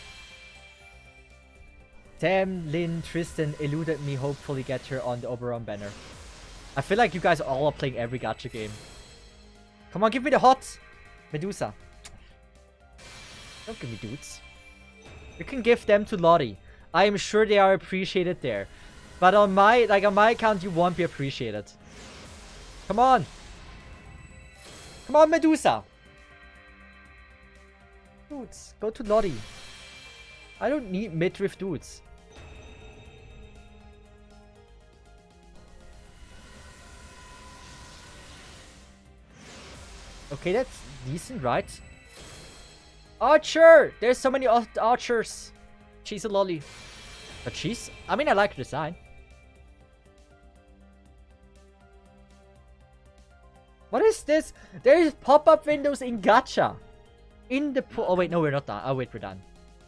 Damn, Lynn, Tristan eluded me. Hopefully get her on the Oberon banner. I feel like you guys all are playing every gacha game. Come on, give me the hot Medusa. Don't give me dudes. You can give them to Lottie. I am sure they are appreciated there. But on my account, you won't be appreciated. Come on. Come on, Medusa. dudes. Go to Lottie. I don't need midriff dudes. Okay, that's decent, right? Archer! There's so many archers. She's a lolly. But she's... I mean, I like her design. What is this? There's pop-up windows in Gacha. In the pool. Oh, wait, no, we're not done. Oh, wait, we're done.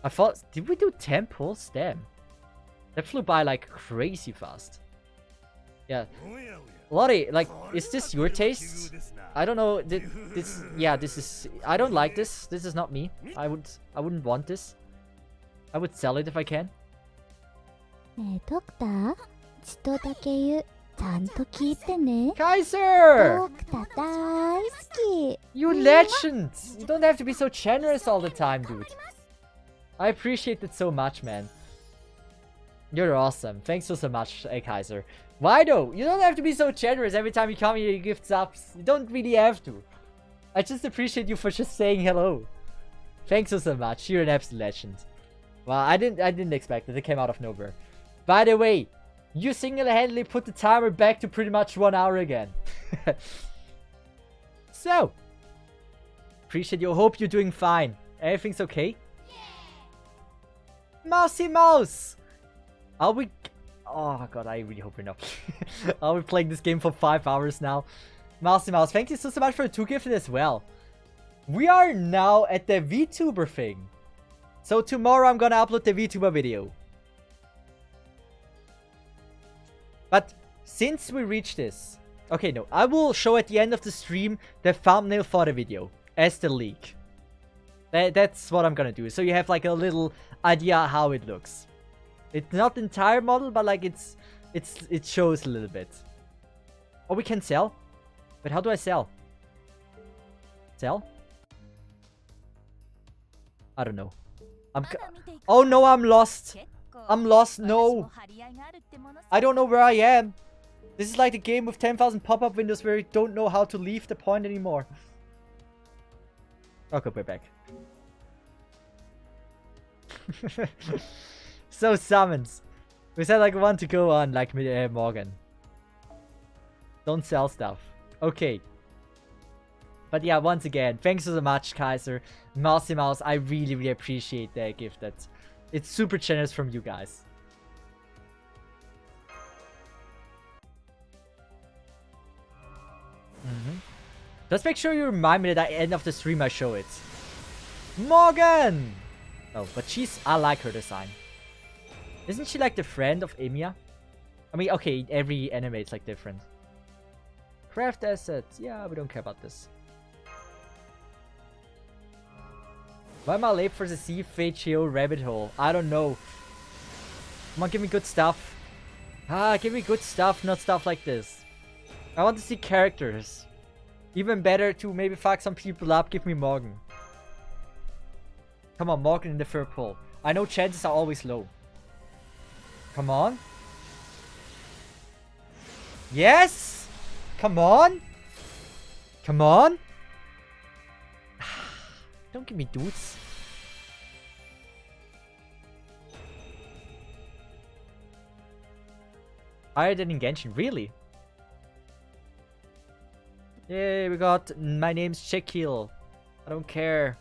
I thought... Did we do 10 pulls? Damn. That flew by like crazy fast. Yeah. Lottie, like, is this your taste? I don't know. This... Yeah, this is... I don't like this. This is not me. I wouldn't want this. I would sell it if I can. ねえドクターちとだけ言うちゃんと聞いてね Kaiser! ドクター大好き You legend! You don't have to be so generous all the time, dude. I appreciate it so much, man. You're awesome. Thanks so much, Kaiser. Why though? You don't have to be so generous every time you come here, you give subs. You don't really have to. I just appreciate you for just saying hello. Thanks so much. You're an absolute legend. Well, I didn't expect it. It came out of nowhere. By the way, you single-handedly put the timer back to pretty much 1 hour again. So, appreciate you. Hope you're doing fine. Everything's okay? Mousy Mouse! Are we... Oh god, I really hope we're not. Are we playing this game for 5 hours now? Mousy Mouse, thank you so much for the 2 gifted as well. We are now at the VTuber thing. So tomorrow I'm gonna upload the VTuber video. But since we reached this... Okay, no. I will show at the end of the stream the thumbnail for the video. As the leak. That's what I'm gonna do. So you have like a little idea how it looks. It's not the entire model, but like it shows a little bit. Oh, we can sell? But how do I sell? Sell? I don't know. Oh no, I'm lost. I'm lost. No. I don't know where I am. This is like a game with 10,000 pop-up windows where you don't know how to leave the point anymore. Okay, we're back. So summons. We said like one to go on like Morgan. Don't sell stuff. Okay. But yeah, once again, thanks so much, Kaiser. Mousy Mouse, I really, really appreciate that gift. It's super generous from you guys. Just make sure you remind me that at the end of the stream I show it. Morgan! Oh, but I like her design. Isn't she like the friend of Emiya? I mean, okay, every anime is like different. Craft assets. Yeah, we don't care about this. Why am I late for the CFHO rabbit hole? I don't know. Come on, give me good stuff. Ah, give me good stuff, not stuff like this. I want to see characters. Even better to maybe fuck some people up, give me Morgan. Come on, Morgan in the third pull. I know chances are always low. Come on. Yes! Come on! Come on! Don't give me dudes. Higher than in Genshin, really? Yay, we got my name's Shekil. I don't care.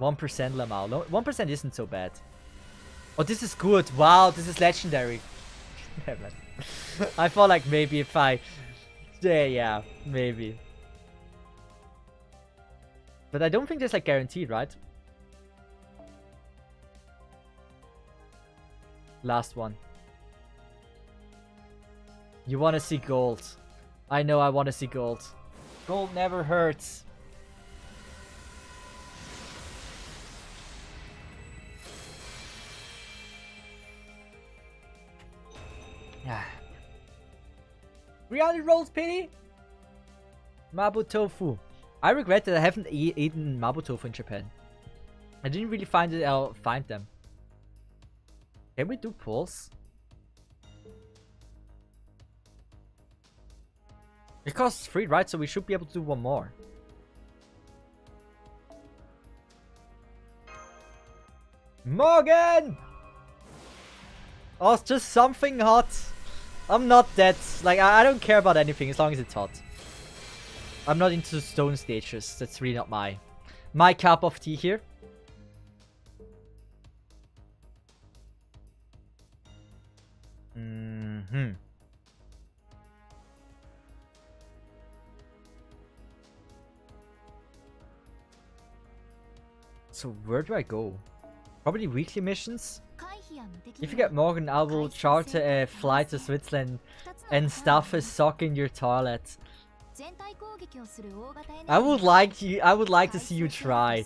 $1% Lamau. No, 1% isn't so bad. Oh, this is good. Wow, this is legendary. I thought like maybe if I... Yeah, maybe. But I don't think that's like guaranteed, right? Last one. You want to see gold. I know I want to see gold. Gold never hurts. Yeah. 300 rolls, pity? Mabu tofu. I regret that I haven't eaten mabu tofu in Japan. I didn't really find them. Can we do pulls? It costs 3, right? So we should be able to do one more. Morgan! Oh, it's just something hot. I'm not that... Like, I don't care about anything as long as it's hot. I'm not into stone stages. That's really not my cup of tea here. So where do I go? Probably weekly missions? If you get Morgan, I will charter a flight to Switzerland and stuff a sock in your toilet. I would like to see you try.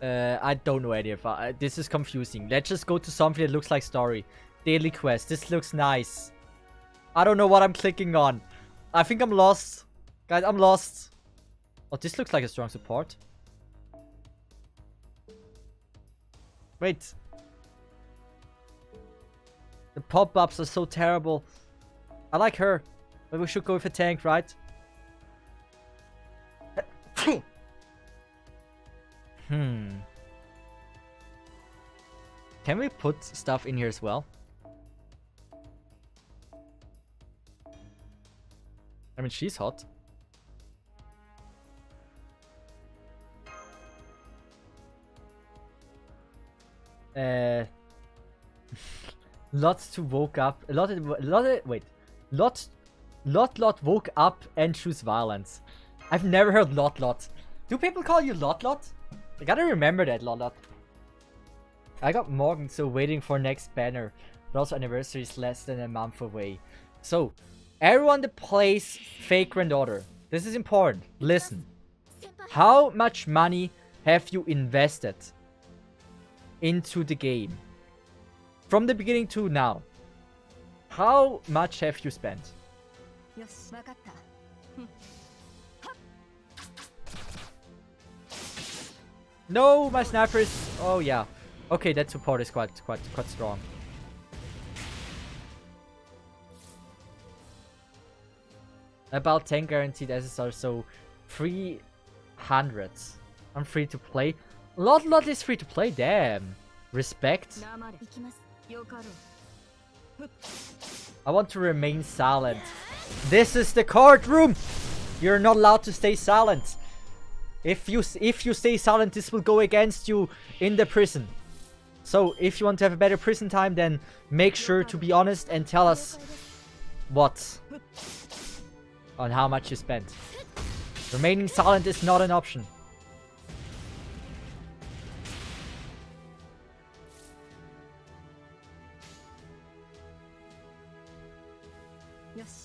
I don't know any of that. This is confusing. Let's just go to something that looks like story. Daily quest. This looks nice. I don't know what I'm clicking on. I think I'm lost. Guys, I'm lost. Oh, this looks like a strong support. Wait. The pop-ups are so terrible. I like her. But we should go with a tank, right? Can we put stuff in here as well? I mean, she's hot. Lots to woke up. Lot woke up and choose violence. I've never heard Lot. Do people call you Lot? I gotta remember that Lot. I got Morgan, so waiting for next banner. But also anniversary is less than a month away. So, everyone that plays Fake Granddaughter, this is important. Listen. How much money have you invested into the game? From the beginning to now. How much have you spent? No, my sniper is... Oh, yeah. Okay, that support is quite strong. About 10 guaranteed SSR, so 300. I'm free to play. Lot is free to play, damn. Respect. I want to remain silent. This is the courtroom! You're not allowed to stay silent. If you stay silent, this will go against you in the prison. So, if you want to have a better prison time, then make sure to be honest and tell us what on how much you spent. Remaining silent is not an option.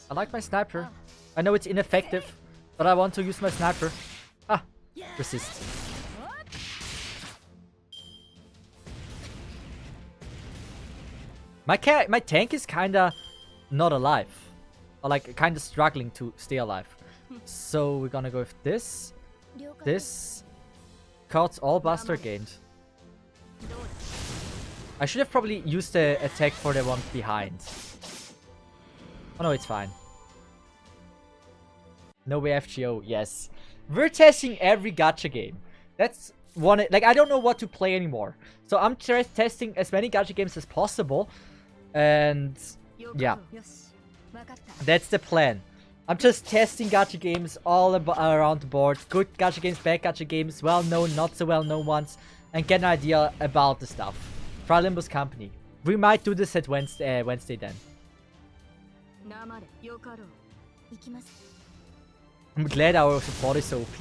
I like my sniper. I know it's ineffective, but I want to use my sniper. Ah, resist. My tank is kinda not alive. Or like kinda struggling to stay alive. So we're gonna go with this. This. Cards all buster gained. I should have probably used the attack for the one behind. Oh no, it's fine. No way FGO, yes. We're testing every gacha game. That's one, like I don't know what to play anymore. So I'm testing as many gacha games as possible. And yeah. That's the plan. I'm just testing gacha games all around the board. Good gacha games, bad gacha games, well-known, not so well-known ones. And get an idea about the stuff. Try Limbo's company. We might do this at Wednesday then. I'm glad our support is so OP.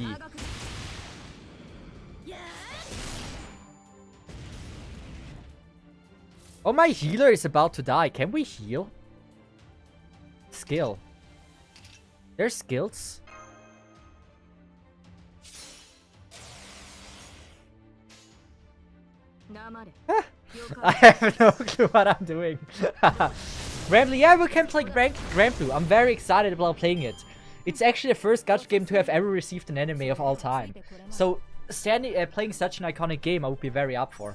Oh, my healer is about to die. Can we heal? Skill. There's skills. I have no clue what I'm doing. Rambley, yeah, we can play Grand Blue. I'm very excited about playing it. It's actually the first gacha game to have ever received an anime of all time. So, playing such an iconic game, I would be very up for.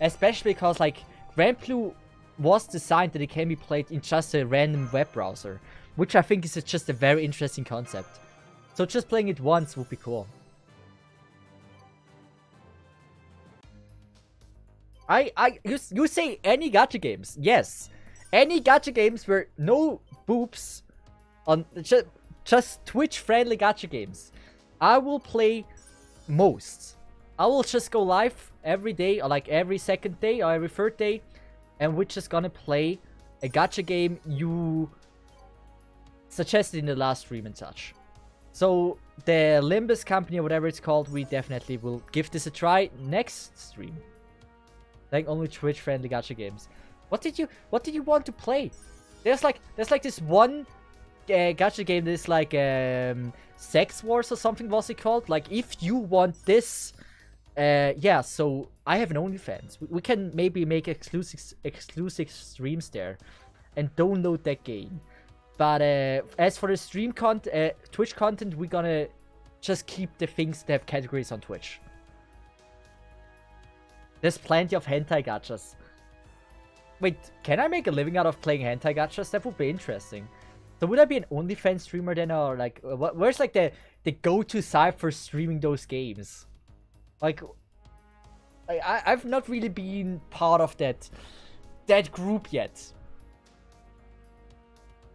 Especially because, like, Grand Blue was designed that it can be played in just a random web browser, which I think is just a very interesting concept. So just playing it once would be cool. You say any gacha games? Yes, any gacha games where no boobs on just Twitch friendly gacha games. I will play most. I will just go live every day, or like every second day, or every third day, and we're just gonna play a gacha game you suggested in the last stream and such. So the Limbus company or whatever it's called, we definitely will give this a try next stream. Like only Twitch friendly gacha games. What did you want to play? There's like this one gacha game, this like Sex Wars or something was it called? Like if you want this, yeah. So I have an OnlyFans. We can maybe make exclusive streams there, and download that game. But as for the stream Twitch content, we're gonna just keep the things that have categories on Twitch. There's plenty of hentai gachas. Wait, can I make a living out of playing hentai gachas? That would be interesting. So would I be an OnlyFans streamer then, or like, where's like the go-to site for streaming those games? Like, I've not really been part of that group yet.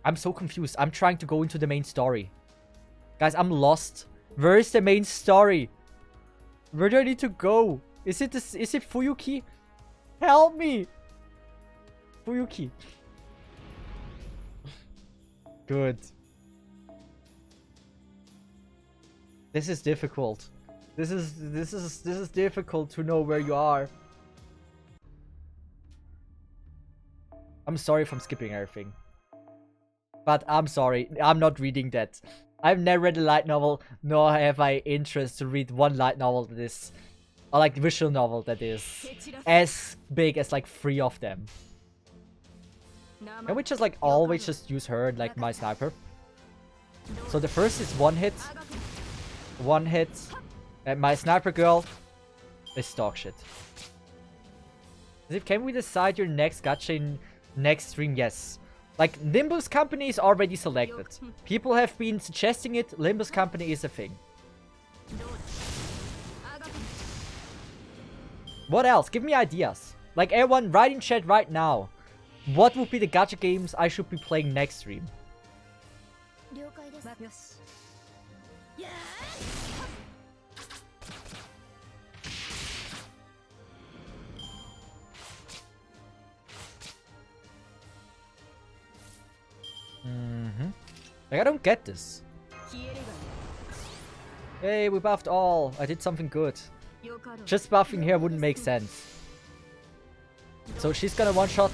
I'm so confused. I'm trying to go into the main story. Guys, I'm lost. Where is the main story? Where do I need to go? Is it Fuyuki? Help me! Fuyuki. Good. This is difficult. This is difficult to know where you are. I'm sorry if I'm skipping everything. But I'm sorry, I'm not reading that. I've never read a light novel, nor have I interest to read one light novel that is, or like visual novel that is as big as like 3 of them. Can we just like always just use her like my sniper? So the first is one hit, and my sniper girl is dog shit. Can we decide your next gacha in next stream? Yes. Like, Nimbus Company is already selected. People have been suggesting it. Nimbus Company is a thing. What else? Give me ideas. Like, everyone, write in chat right now. What would be the gacha games I should be playing next stream? Like, I don't get this. Hey, we buffed all. I did something good. Just buffing here wouldn't make sense. So she's gonna one-shot.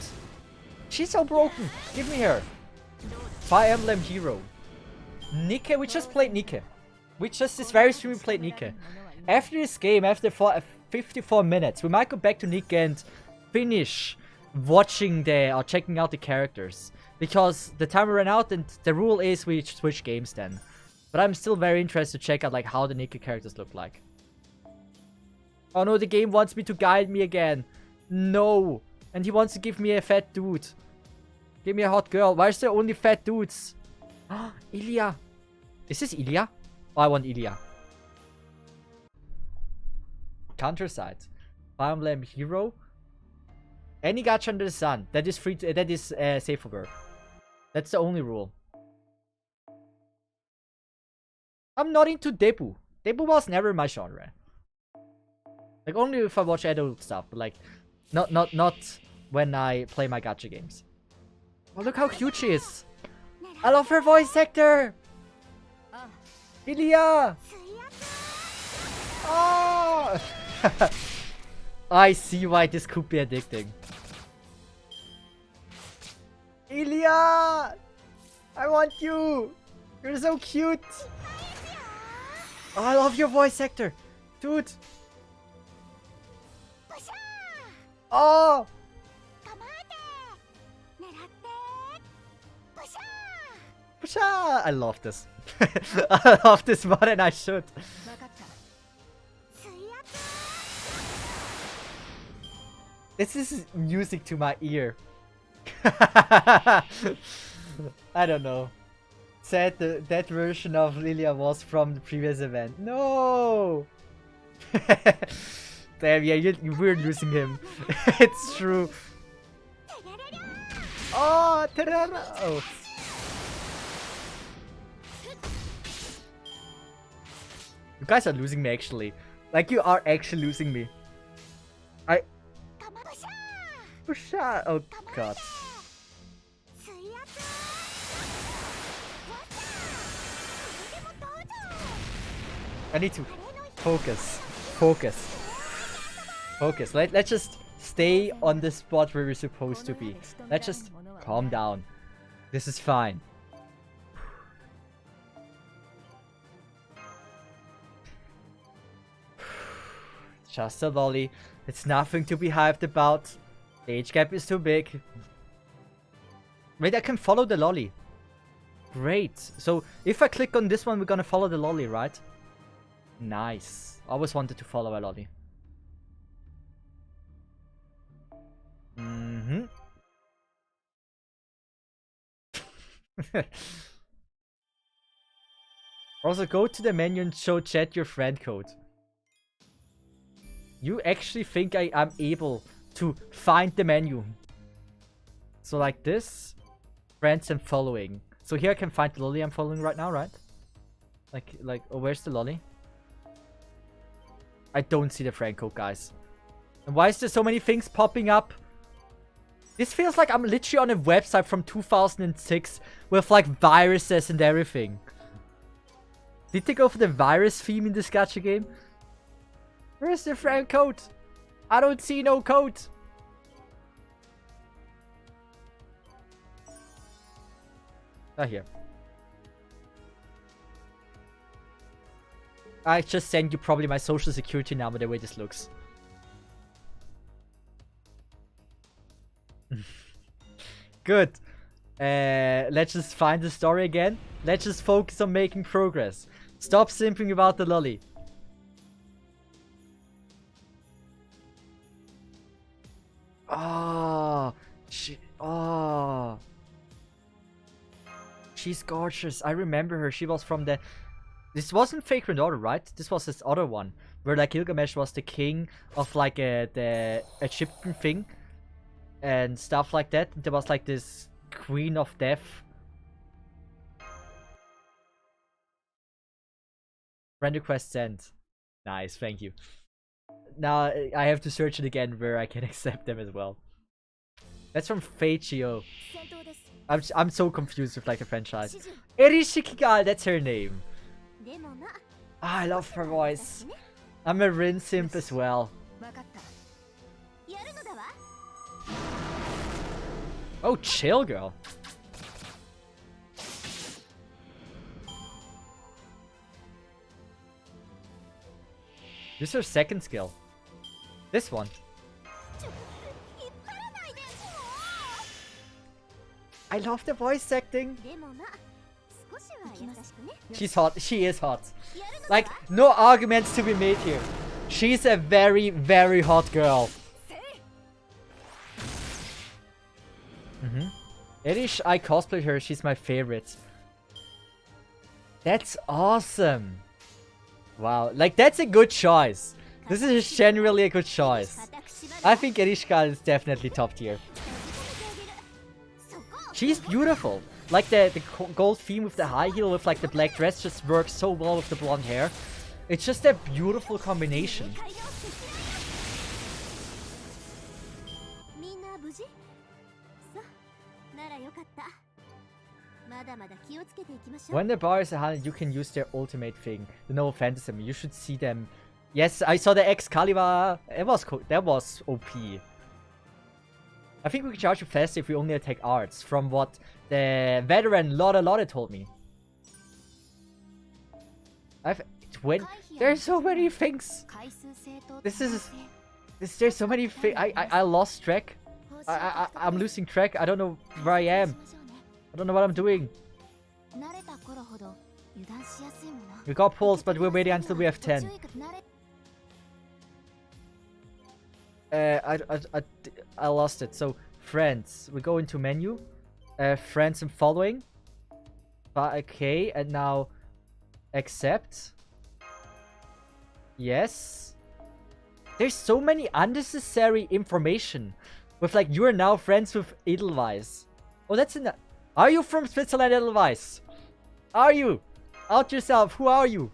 She's so broken. Give me her. Fire Emblem Hero. Nike. We just played Nike. This very stream we played Nike. After this game, after 54 minutes, we might go back to Nike and finish watching or checking out the characters. Because the timer ran out and the rule is we switch games then. But I'm still very interested to check out like how the Nikki characters look like. Oh no, the game wants me to guide me again. No. And he wants to give me a fat dude. Give me a hot girl. Why is there only fat dudes? Ilya. Is this Ilya? Oh, I want Ilya. Counterside. Fire Emblem Hero. Any gacha under the sun. That is free. That is safe for work. That's the only rule. I'm not into Debu. Debu was never my genre. Like only if I watch adult stuff, but like not when I play my gacha games. Oh, look how cute she is. I love her voice actor. Ilya. Oh. I see why this could be addicting. Ilya! I want you! You're so cute! Oh, I love your voice actor! Dude! Oh! Pusha! I love this. I love this more than I should. This is music to my ear. I don't know. Said that version of Lilia was from the previous event. No! Damn, yeah, you were losing him. It's true. Oh, tarara. Oh. You guys are losing me actually. Like, you are actually losing me. Pusha! Oh god. I need to focus. Focus. Focus. Let's just stay on the spot where we're supposed to be. Let's just calm down. This is fine. Just a lolly. It's nothing to be hyped about. The age gap is too big. Wait, I can follow the lolly. Great. So if I click on this one, we're gonna follow the lolly, right? Nice. Always wanted to follow a lolly. Mm-hmm. Also, go to the menu and show chat your friend code. You actually think I'm able to find the menu? So like this, friends and following. So here I can find the lolly I'm following right now, right? Like, oh, where's the lolly? I don't see the friend code, guys. And why is there so many things popping up? This feels like I'm literally on a website from 2006 with like viruses and everything. Did they go for the virus theme in this gacha game? Where's the friend code? I don't see no code. Ah, here. I just sent you probably my social security number the way this looks. Good. Let's just find the story again. Let's just focus on making progress. Stop simping about the lolly. Oh, she's gorgeous. I remember her. She was from the... This wasn't Vagrant Order, right? This was this other one. Where like Gilgamesh was the king of like the Egyptian thing. And stuff like that. There was like this Queen of Death. Friend request sent. Nice, thank you. Now I have to search it again where I can accept them as well. That's from Feichio. I'm so confused with like the franchise. Erishikigal, that's her name. Ah, I love her voice. I'm a Rin simp as well. Oh, chill, girl. This is her second skill. This one. I love the voice acting. She's hot. She is hot. Like, no arguments to be made here. She's a very, very hot girl. Erish, I cosplayed her. She's my favorite. That's awesome. Wow. Like, that's a good choice. This is generally a good choice. I think Erishka is definitely top tier. She's beautiful. Like, the gold theme with the high heel with, like, the black dress just works so well with the blonde hair. It's just a beautiful combination. When the bar is a hand, you can use their ultimate thing. The no phantasm. You should see them. Yes, I saw the Excalibur. It was cool. That was OP. I think we can charge you faster if we only attack arts, from what the veteran Lotta told me. There's so many things. There's so many things. I lost track. I'm losing track. I don't know where I am. I don't know what I'm doing. We got pulls, but we're waiting until we have 10. I lost it. So friends. We go into menu. Friends and following. Okay, and now accept. Yes. There's so many unnecessary information. With like, you are now friends with Edelweiss. Oh, that's in the... Are you from Switzerland, Edelweiss? Are you? Out yourself. Who are you?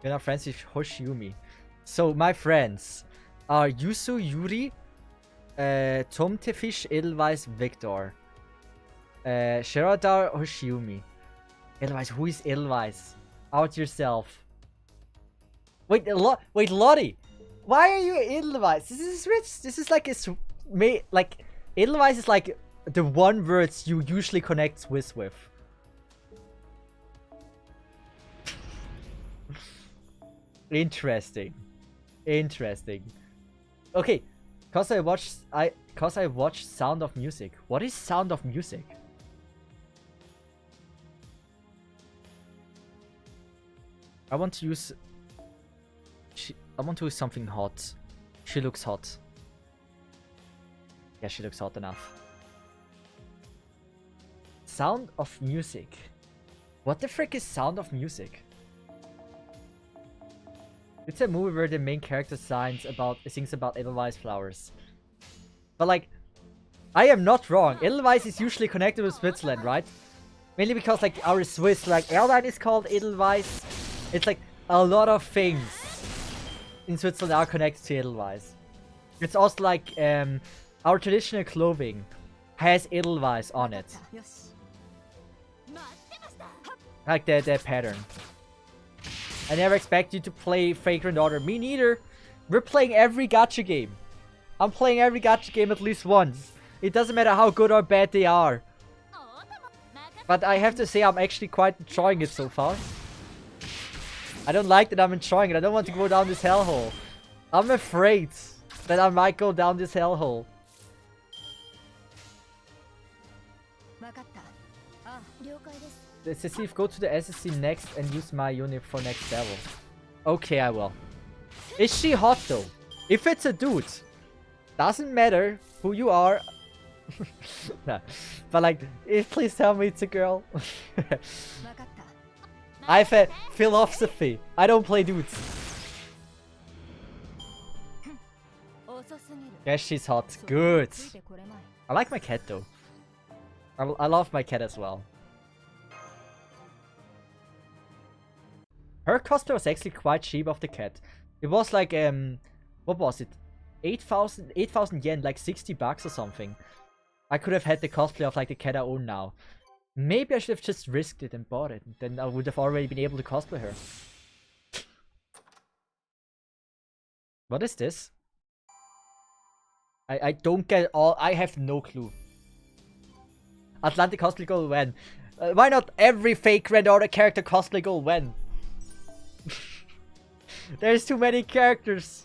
You're not friends with Hoshiumi. So, my friends are Yusu, Yuri, Tomtefish, Edelweiss, Victor. Sheradar, Hoshiumi. Edelweiss, who is Edelweiss? Out yourself. Wait, wait, Lottie! Why are you Edelweiss? This is rich. This is like like Edelweiss is like the one words you usually connect Swiss with. Interesting. Interesting. Okay, cause I watched Sound of Music. What is Sound of Music? I want to use something hot. She looks hot. Yeah, she looks hot enough. Sound of Music. What the frick is Sound of Music? It's a movie where the main character sings about Edelweiss flowers. But like, I am not wrong. Edelweiss is usually connected with Switzerland, right? Mainly because like our Swiss, like airline is called Edelweiss. It's like a lot of things in Switzerland are connected to Edelweiss. It's also like our traditional clothing has Edelweiss on it. Like the pattern. I never expect you to play Fragrant Order. Me neither. We're playing every gacha game. I'm playing every gacha game at least once. It doesn't matter how good or bad they are. But I have to say I'm actually quite enjoying it so far. I don't like that I'm enjoying it. I don't want to go down this hellhole. I'm afraid that I might go down this hellhole. Cesith, go to the SSC next and use my unit for next level. Okay, I will. Is she hot though? If it's a dude, doesn't matter who you are. Nah. But like, please tell me it's a girl. I have a philosophy. I don't play dudes. Yes, she's hot. Good. I like my cat though. I love my cat as well. Her cosplay was actually quite cheap of the cat. It was like, what was it? 8,000 yen, like 60 bucks or something. I could have had the cosplay of like the cat I own now. Maybe I should have just risked it and bought it. Then I would have already been able to cosplay her. What is this? I don't get all. I have no clue. Atlantic cosplay goal when? Why not every fake Red Order character cosplay goal when? There's too many characters.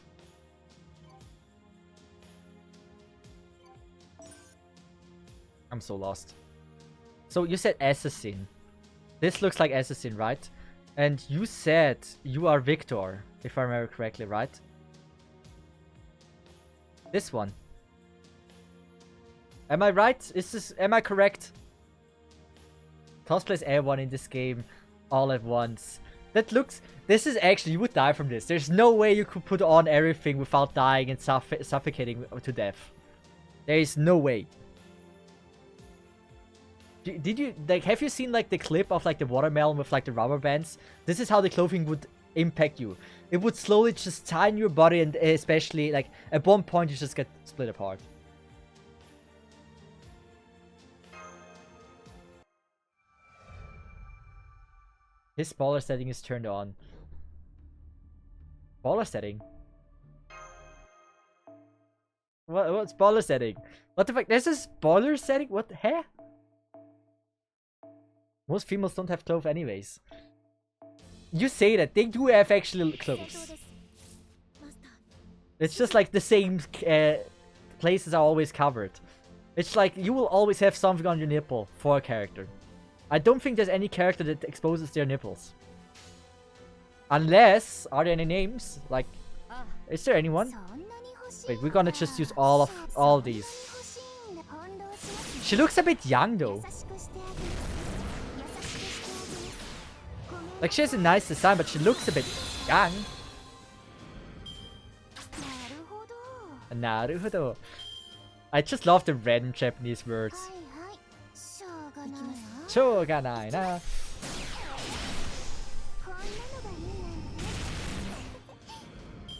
I'm so lost. So you said assassin. This looks like assassin, right? And you said you are Victor, if I remember correctly, right? This one. Am I right? Am I correct? Cosplays everyone in this game all at once. That looks... This is actually... You would die from this. There's no way you could put on everything without dying and suffocating to death. There is no way. Did you... Like, have you seen, like, the clip of, like, the watermelon with, like, the rubber bands? This is how the clothing would impact you. It would slowly just tie in your body and especially, like, at one point you just get split apart. His baller setting is turned on. Baller setting? What's baller setting? What the fuck? There's a baller setting? What the heck? Most females don't have clothes anyways. You say that. They do have actually clothes. It's just like the same places are always covered. It's like you will always have something on your nipple for a character. I don't think there's any character that exposes their nipples. Unless, are there any names? Like, is there anyone? Wait, we're gonna just use all these. She looks a bit young though. Like, she has a nice design, but she looks a bit young. Naruhodo. I just love the random Japanese words. Shoganai na.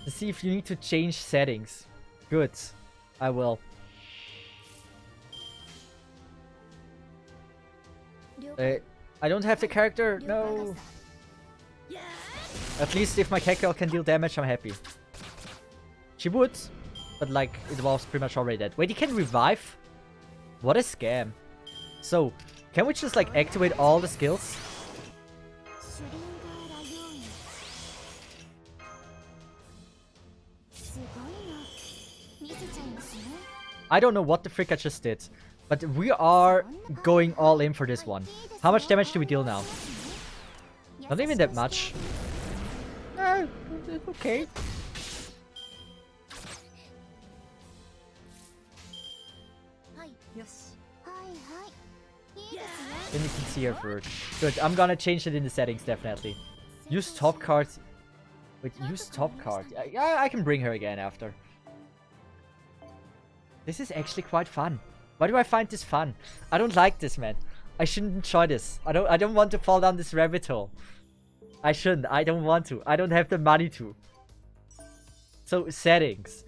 To see if you need to change settings. Good. I will. I don't have the character. No. At least if my character can deal damage, I'm happy. She would. But like, it was pretty much already dead. Wait, he can revive? What a scam. So, can we just like activate all the skills? I don't know what the frick I just did. But we are going all in for this one. How much damage do we deal now? Not even that much. Okay. Then you can see her first. Good, I'm gonna change it in the settings, definitely. Use top cards. Wait, use top card. Yeah, I can bring her again after. This is actually quite fun. Why do I find this fun? I don't like this, man. I shouldn't enjoy this. I don't want to fall down this rabbit hole. I shouldn't. I don't want to. I don't have the money to. So, settings.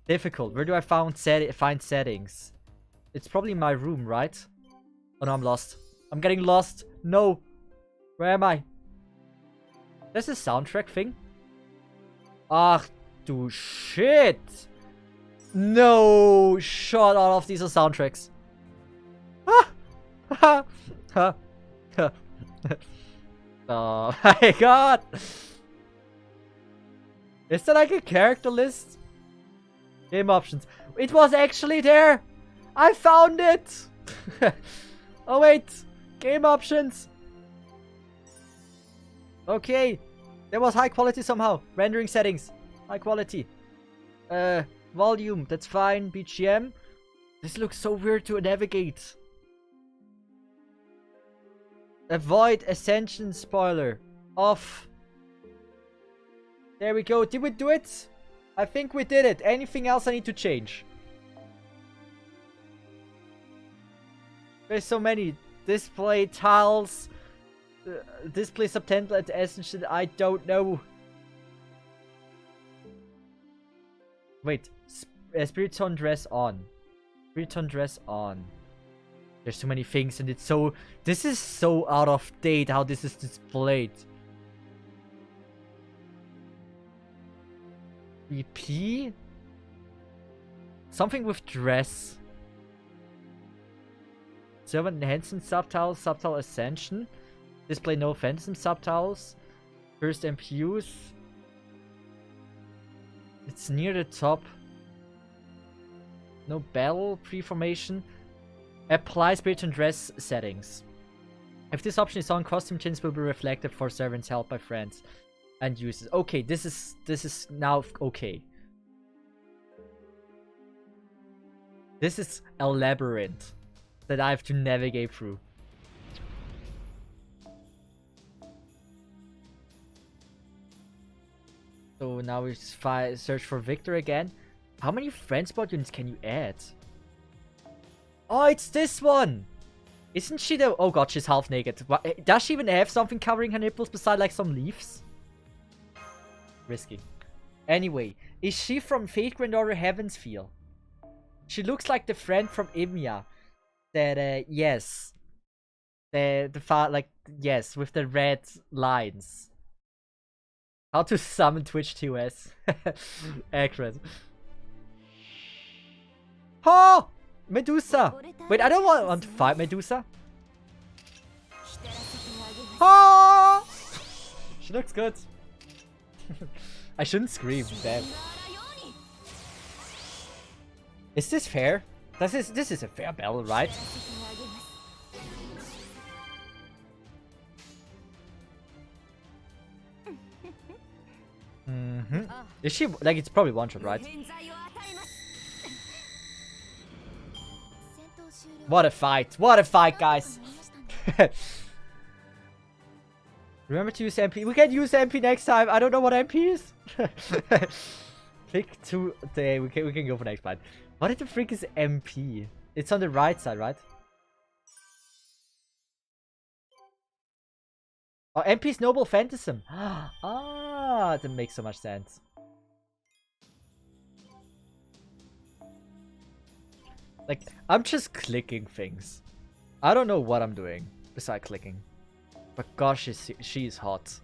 Difficult. Where do I find settings? It's probably in my room, right? Oh no, I'm lost. I'm getting lost. No. Where am I? There's a soundtrack thing. Ach, du shit. No. Shut all of these are soundtracks. Oh my god. Is there like a character list? Game options. It was actually there. I found it. Oh wait. Game options. Okay. There was high quality somehow. Rendering settings. High quality. Volume. That's fine. BGM. This looks so weird to navigate. Avoid Ascension spoiler. Off. There we go. Did we do it? I think we did it. Anything else I need to change? There's so many. Display tiles. Display subtemplate Ascension. I don't know. Wait. Spiriton dress on. Spiriton dress on. There's so many things and it's so... This is so out of date how this is displayed. BP? Something with dress. Servant enhancement subtiles, subtile ascension. Display no phantom subtiles. First MPUs. It's near the top. No battle pre-formation. Apply spirit and dress settings. If this option is on, costume changes will be reflected for servants held by friends and users. Okay, this is now okay. This is a labyrinth that I have to navigate through. So now we search for Victor again. How many friend spot units can you add? Oh, it's this one! Isn't she the... Oh god, she's half naked. What? Does she even have something covering her nipples beside like some leaves? Risky. Anyway, is she from Fate Grand Order Heaven's Feel? She looks like the friend from Imya. That, yes. Yes, with the red lines. How to summon Twitch TOS. Accurate. Oh! Medusa! Wait, I don't want to fight Medusa. Oh! She looks good. I shouldn't scream, damn. Is this fair? This is a fair battle, right? Is she like it's probably one shot, right? What a fight! What a fight, guys! Remember to use MP. We can use MP next time. I don't know what MP is. Click to the. We can go for next fight. What the freak is MP? It's on the right side, right? Oh, MP is Noble Phantasm. Ah, that makes so much sense. Like, I'm just clicking things. I don't know what I'm doing besides clicking. But gosh, she is hot.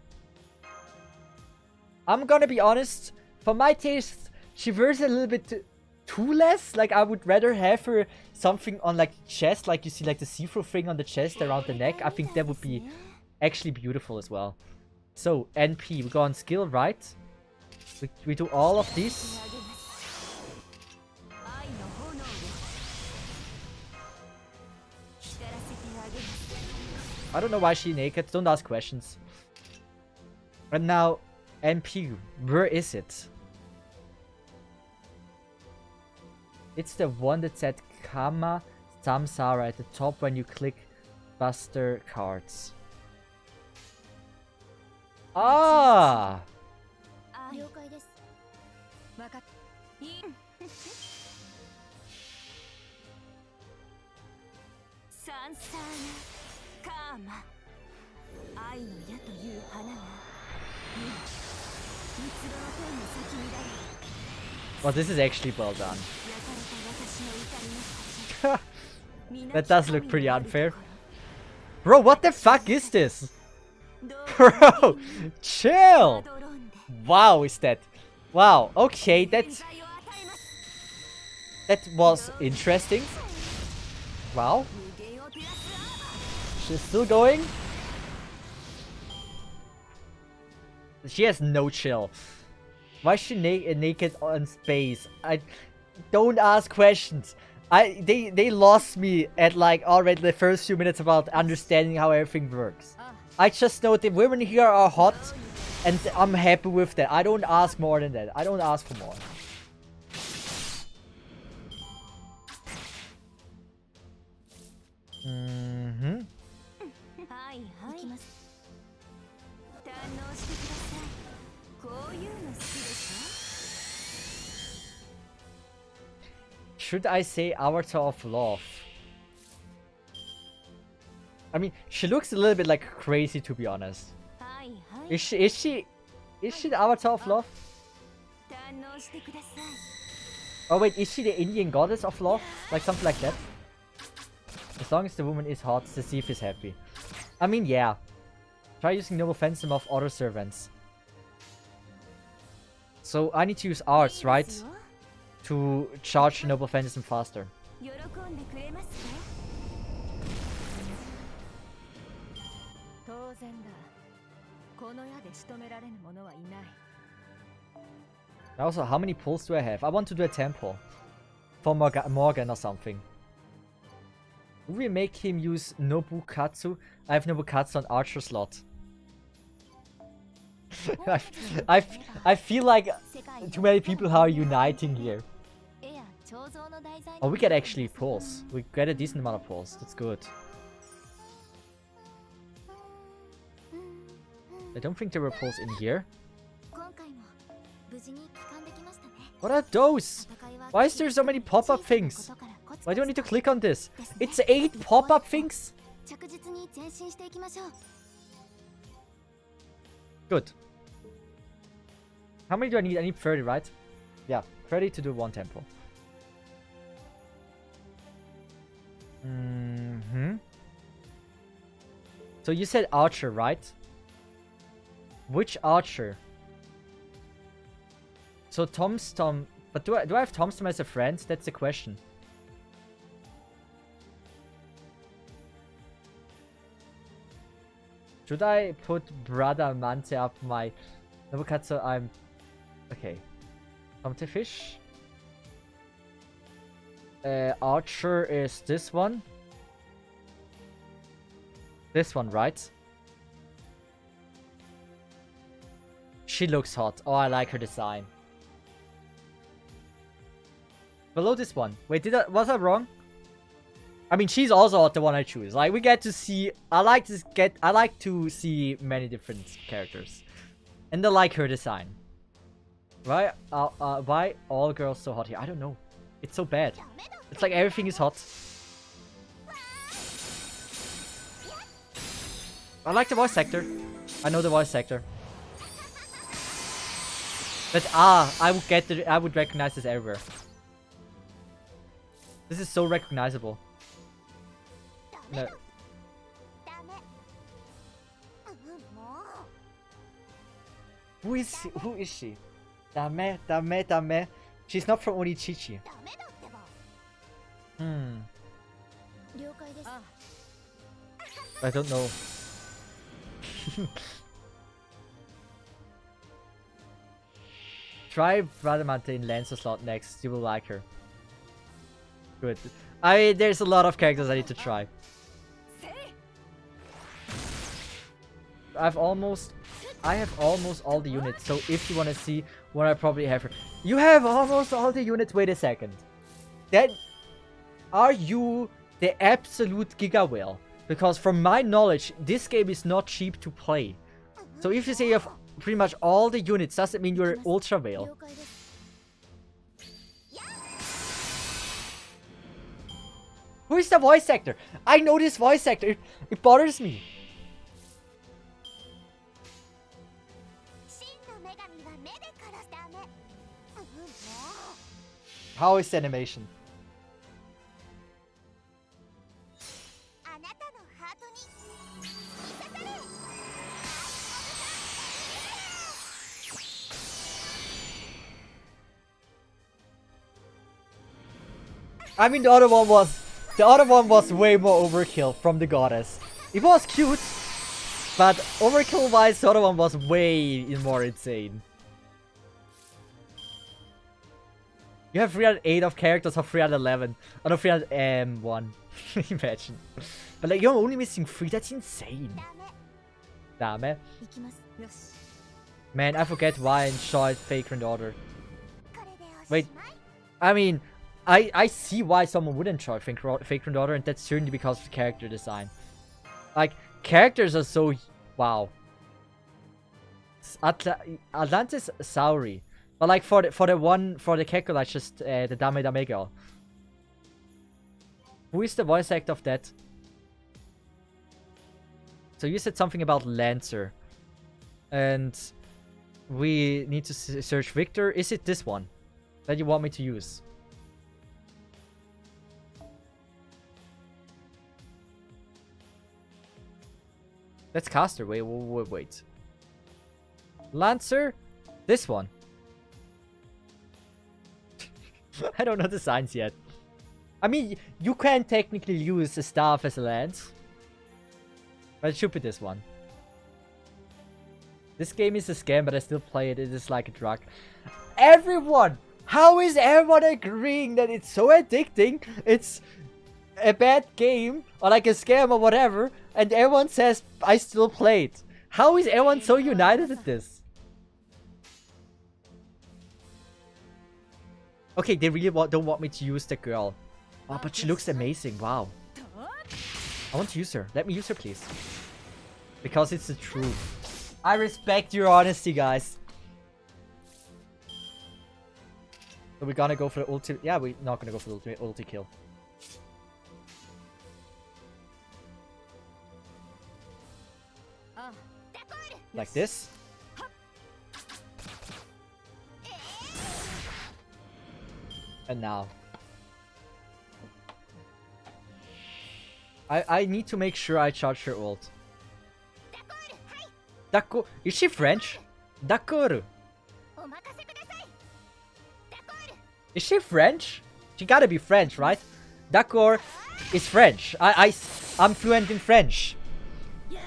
I'm gonna be honest. For my taste, she wears a little bit too less. Like, I would rather have her something on, like, chest. Like, you see, like, the see-through thing on the chest around the neck. I think that would be actually beautiful as well. So, NP. We go on skill, right? We do all of these. I don't know why she's naked. Don't ask questions. And now, NP. Where is it? It's the one that said Kama Samsara at the top when you click Buster Cards. Ah! Well, this is actually well done. That does look pretty unfair. Bro, what the fuck is this? Bro, chill! Wow, is that... Wow, okay, that was interesting. Wow. She's still going. She has no chill. Why is she naked on space? I don't ask questions. They lost me at like already the first few minutes about understanding how everything works. I just know the women here are hot, and I'm happy with that. I don't ask more than that. I don't ask for more. Should I say Avatar of Love? I mean, she looks a little bit like crazy, to be honest. Is she the Avatar of Love? Oh wait, is she the Indian goddess of love? Like something like that? As long as the woman is hot, Cesith is happy. I mean, yeah. Try using Noble Phantasm of other servants. So I need to use arts, right? To charge Noble Phantasm faster. Also, how many pulls do I have? I want to do a temple. For Morgan or something. Do we make him use Nobukatsu? I have Nobukatsu on Archer slot. I feel like too many people are uniting here. Oh, we get actually pulls. We get a decent amount of pulls. That's good. I don't think there were pulls in here. What are those? Why is there so many pop-up things? Why do I need to click on this? It's 8 pop-up things? Good. How many do I need? I need 30, right? Yeah, 30 to do 1 temple. So you said Archer, right? Which Archer? So Tom's Tom... But do I have Tom's Tom as a friend? That's the question. Should I put Brother Mante up my... Nobukatsu, I'm... Okay. Tomte Fish. Archer is this one. This one, right? She looks hot. Oh, I like her design. Below this one. Wait, was I wrong? I mean, she's also the one I choose. Like, we get to see... I like to see many different characters. And I like her design. Why all girls so hot here? I don't know. It's so bad. It's like everything is hot. I like the voice actor. I know the voice actor. But I would recognize this everywhere. This is so recognizable. No. Who is she? Dame. She's not from Onichichi. I don't know. Try Radamante in Lancer slot next. You will like her. Good. There's a lot of characters I need to try. I have almost all the units. So if you want to see what I probably have her. You have almost all the units. Wait a second. Then are you the absolute giga whale? Because from my knowledge, this game is not cheap to play. So if you say you have pretty much all the units, does it mean you're an ultra whale? Who is the voice actor? I know this voice actor. It bothers me. How is the animation? I mean, the other one was way more overkill from the goddess. It was cute, but overkill wise, the other one was way more insane. You have 308 of characters of 311. Out of 301. Imagine. But like, you're only missing 3. That's insane. Dame. Man, I forget why I enjoyed Vagrant Order. Wait. I mean, I see why someone would enjoy Vagrant Order, and that's certainly because of the character design. Like, characters are so... Wow. Atlantis Sauri. But like for the Keko, like just the Dame girl. Who is the voice actor of that? So you said something about Lancer. And we need to search Victor. Is it this one that you want me to use? Let's cast her. Wait. Lancer? This one. I don't know the signs yet. I mean, you can technically use the staff as a lance. But it should be this one. This game is a scam, but I still play it. It is like a drug. Everyone! How is everyone agreeing that it's so addicting? It's a bad game, or like a scam or whatever, and everyone says, I still play it. How is everyone so united at this? Okay, they really don't want me to use the girl. Oh, but she looks amazing. Wow. I want to use her. Let me use her, please. Because it's the truth. I respect your honesty, guys. So we're gonna go for the ulti... Yeah, we're not gonna go for the ulti kill. Like this. And now. I need to make sure I charge her ult. D'accord. Is she French? D'accord. Is she French? She gotta be French, right? D'accord is French. I'm fluent in French.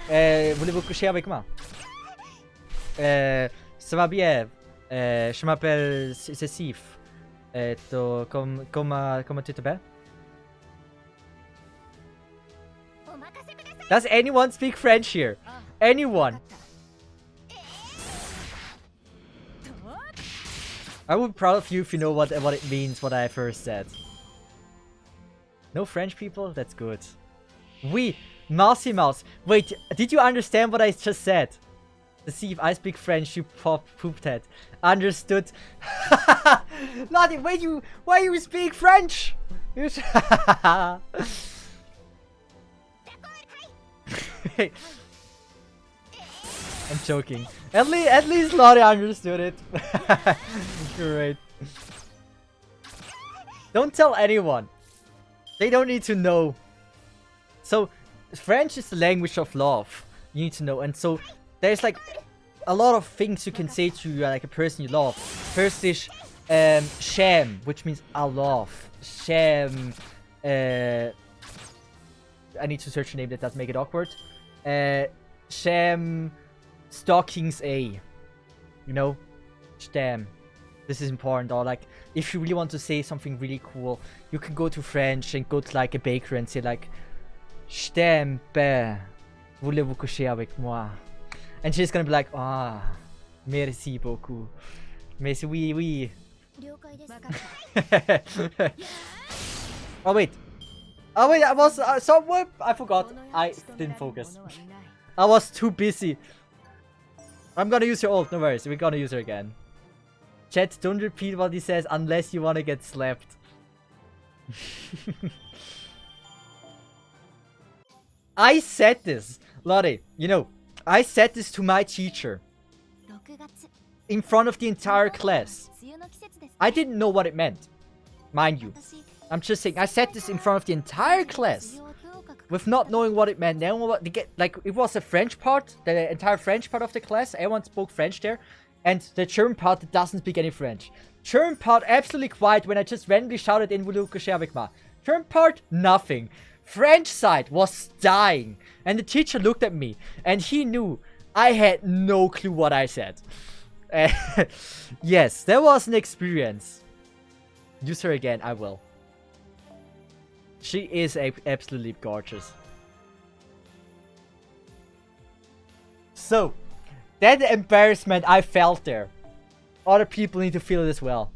Voulez-vous coucher avec moi? Ça va bien. Je m'appelle Cesith. Comment tu t'appelles? Does anyone speak French here? Anyone? I would be proud of you if you know what it means, what I first said. No French people? That's good. Oui, Mousy Mouse. Wait, did you understand what I just said? Cesith, I speak French, you pooped head. Understood. Lottie, why you speak French? You I'm joking. At least Lottie understood it. Great. Don't tell anyone. They don't need to know. So, French is the language of love. You need to know. And so, there's like a lot of things you can say to like a person you love. First is sham, which means I love. Sham. I need to search a name that doesn't make it awkward. Sham stockings A. You know? Stam. This is important. Or like, if you really want to say something really cool, you can go to French and go to like a bakery and say like, Stam père, voulez-vous coucher avec moi? And she's gonna be like, ah, merci beaucoup. Merci, oui, oui. Oh wait, I was somewhere. I forgot. I didn't focus. I was too busy. I'm gonna use your ult. No worries. We're gonna use her again. Chat, don't repeat what he says unless you wanna get slapped. I said this, Lottie. You know, I said this to my teacher in front of the entire class. I didn't know what it meant, mind you. I'm just saying, I said this in front of the entire class with not knowing what it meant. Then what they get, like, it was a French part, the entire French part of the class. Everyone spoke French there, and the German part that doesn't speak any French. German part absolutely quiet when I just randomly shouted in Voulez-vous coucher avec moi. German part, nothing. French side was dying, and the teacher looked at me, and he knew I had no clue what I said. Yes, that was an experience. Use her again, I will. She is absolutely gorgeous. So, that embarrassment I felt there, other people need to feel it as well.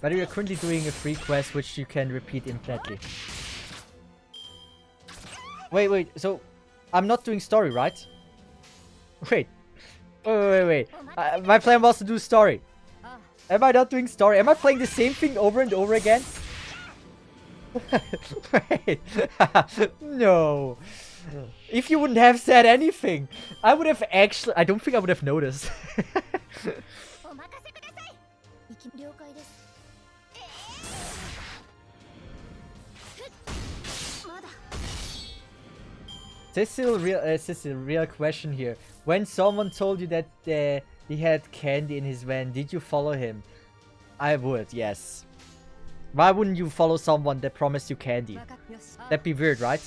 But we are currently doing a free quest which you can repeat infinitely. Wait, so I'm not doing story, right? Wait. My plan was to do story. Am I not doing story? Am I playing the same thing over and over again? Wait. No. If you wouldn't have said anything, I would have actually... I don't think I would have noticed. Cecil, real question here. When someone told you that he had candy in his van, did you follow him? I would, yes. Why wouldn't you follow someone that promised you candy? That'd be weird, right?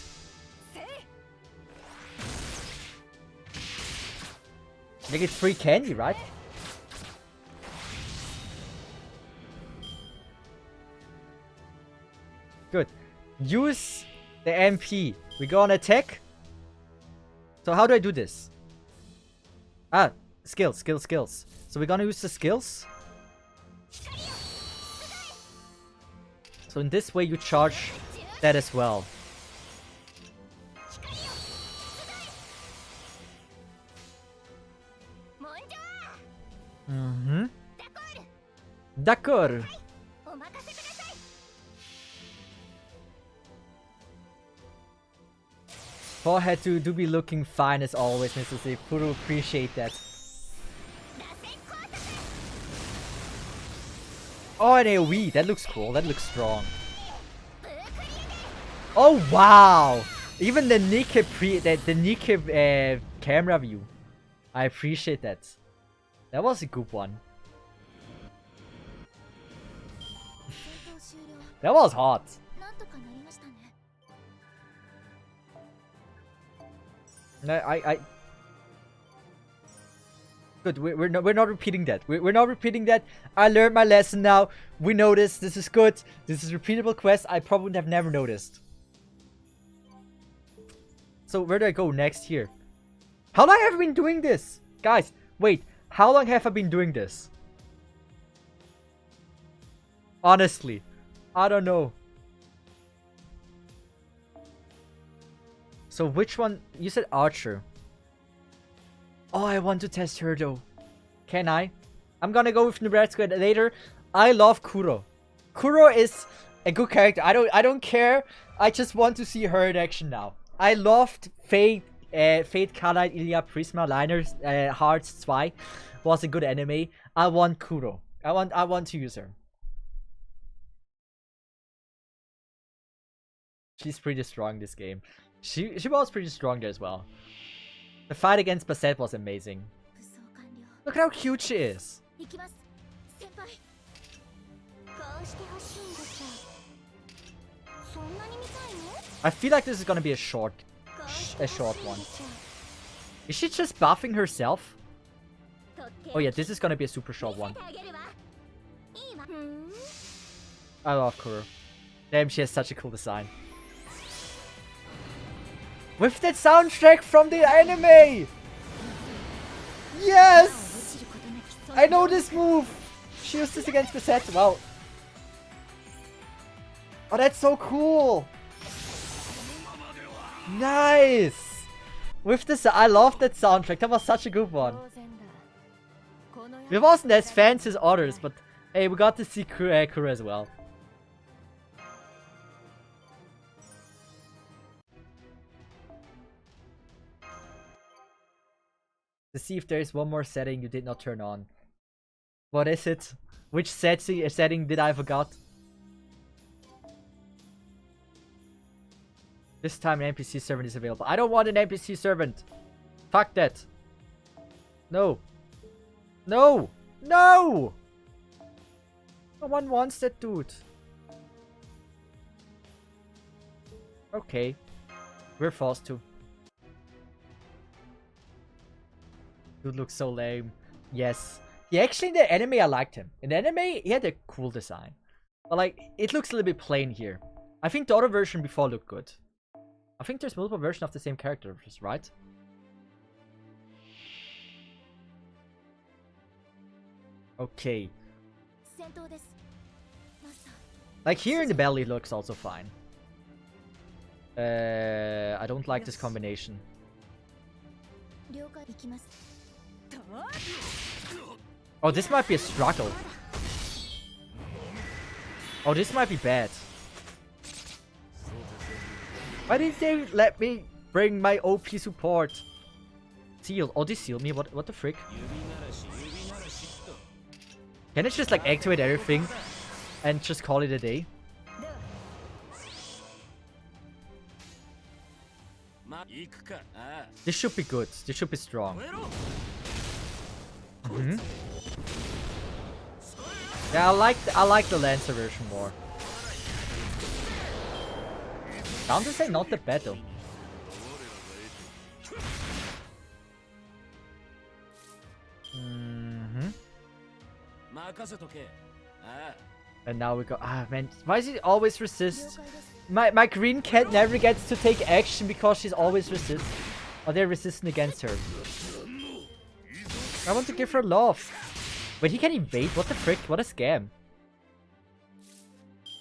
Like, it's free candy, right? Good. Use the MP. We go on attack. So how do I do this? Ah, skills. So we're gonna use the skills. So in this way you charge that as well. D'accord. Forehead do be looking fine as always, Mr. C. Puro, appreciate that. Oh, an AoE. That looks cool. That looks strong. Oh, wow. Even the Nikke camera view. I appreciate that. That was a good one. That was hot. No, good. We're not repeating that. We're not repeating that. I learned my lesson now. We know this. This is good. This is repeatable quest. I probably would have never noticed. So where do I go next here? How long have I been doing this? Guys, wait. How long have I been doing this? Honestly, I don't know. So which one? You said Archer. Oh, I want to test her though. Can I? I'm gonna go with Nebraska later. I love Kuro. Kuro is a good character. I don't care. I just want to see her in action now. I loved Fate Kaleid Ilya Prisma Liners Hearts 2 was a good anime. I want Kuro. I want to use her. She's pretty strong this game. She was pretty strong there as well. The fight against Basset was amazing. Look at how cute she is. I feel like this is gonna be a short one. Is she just buffing herself? Oh yeah, this is gonna be a super short one. I love Kuro. Damn, she has such a cool design. With that soundtrack from the anime! Yes! I know this move! She used this against Beset. Wow. Oh, that's so cool! Nice! With this, I love that soundtrack. That was such a good one. It wasn't as fancy as others, but hey, we got to see Kuro as well. To see if there is one more setting you did not turn on. What is it? Which setting did I forgot? This time an NPC servant is available. I don't want an NPC servant. Fuck that. No. No! No! No one wants that dude. Okay. We're forced to. Dude looks so lame. Yes. Yeah, actually in the anime I liked him. In the anime he had a cool design. But like, it looks a little bit plain here. I think the other version before looked good. I think there's multiple versions of the same character, right? Okay. Like here in the belly looks also fine. I don't like this combination. Oh, this might be a struggle. Oh, this might be bad. Why didn't they let me bring my OP support? Seal. Oh, they sealed me. What the frick? Can it just like activate everything and just call it a day? This should be good. This should be strong. Yeah, I like the Lancer version more. Down to say not the bad though. And now we go. Ah man, why does he always resist? My green cat never gets to take action because she's always resist. Or they're resistant against her. I want to give her love. But he can evade? What the frick? What a scam.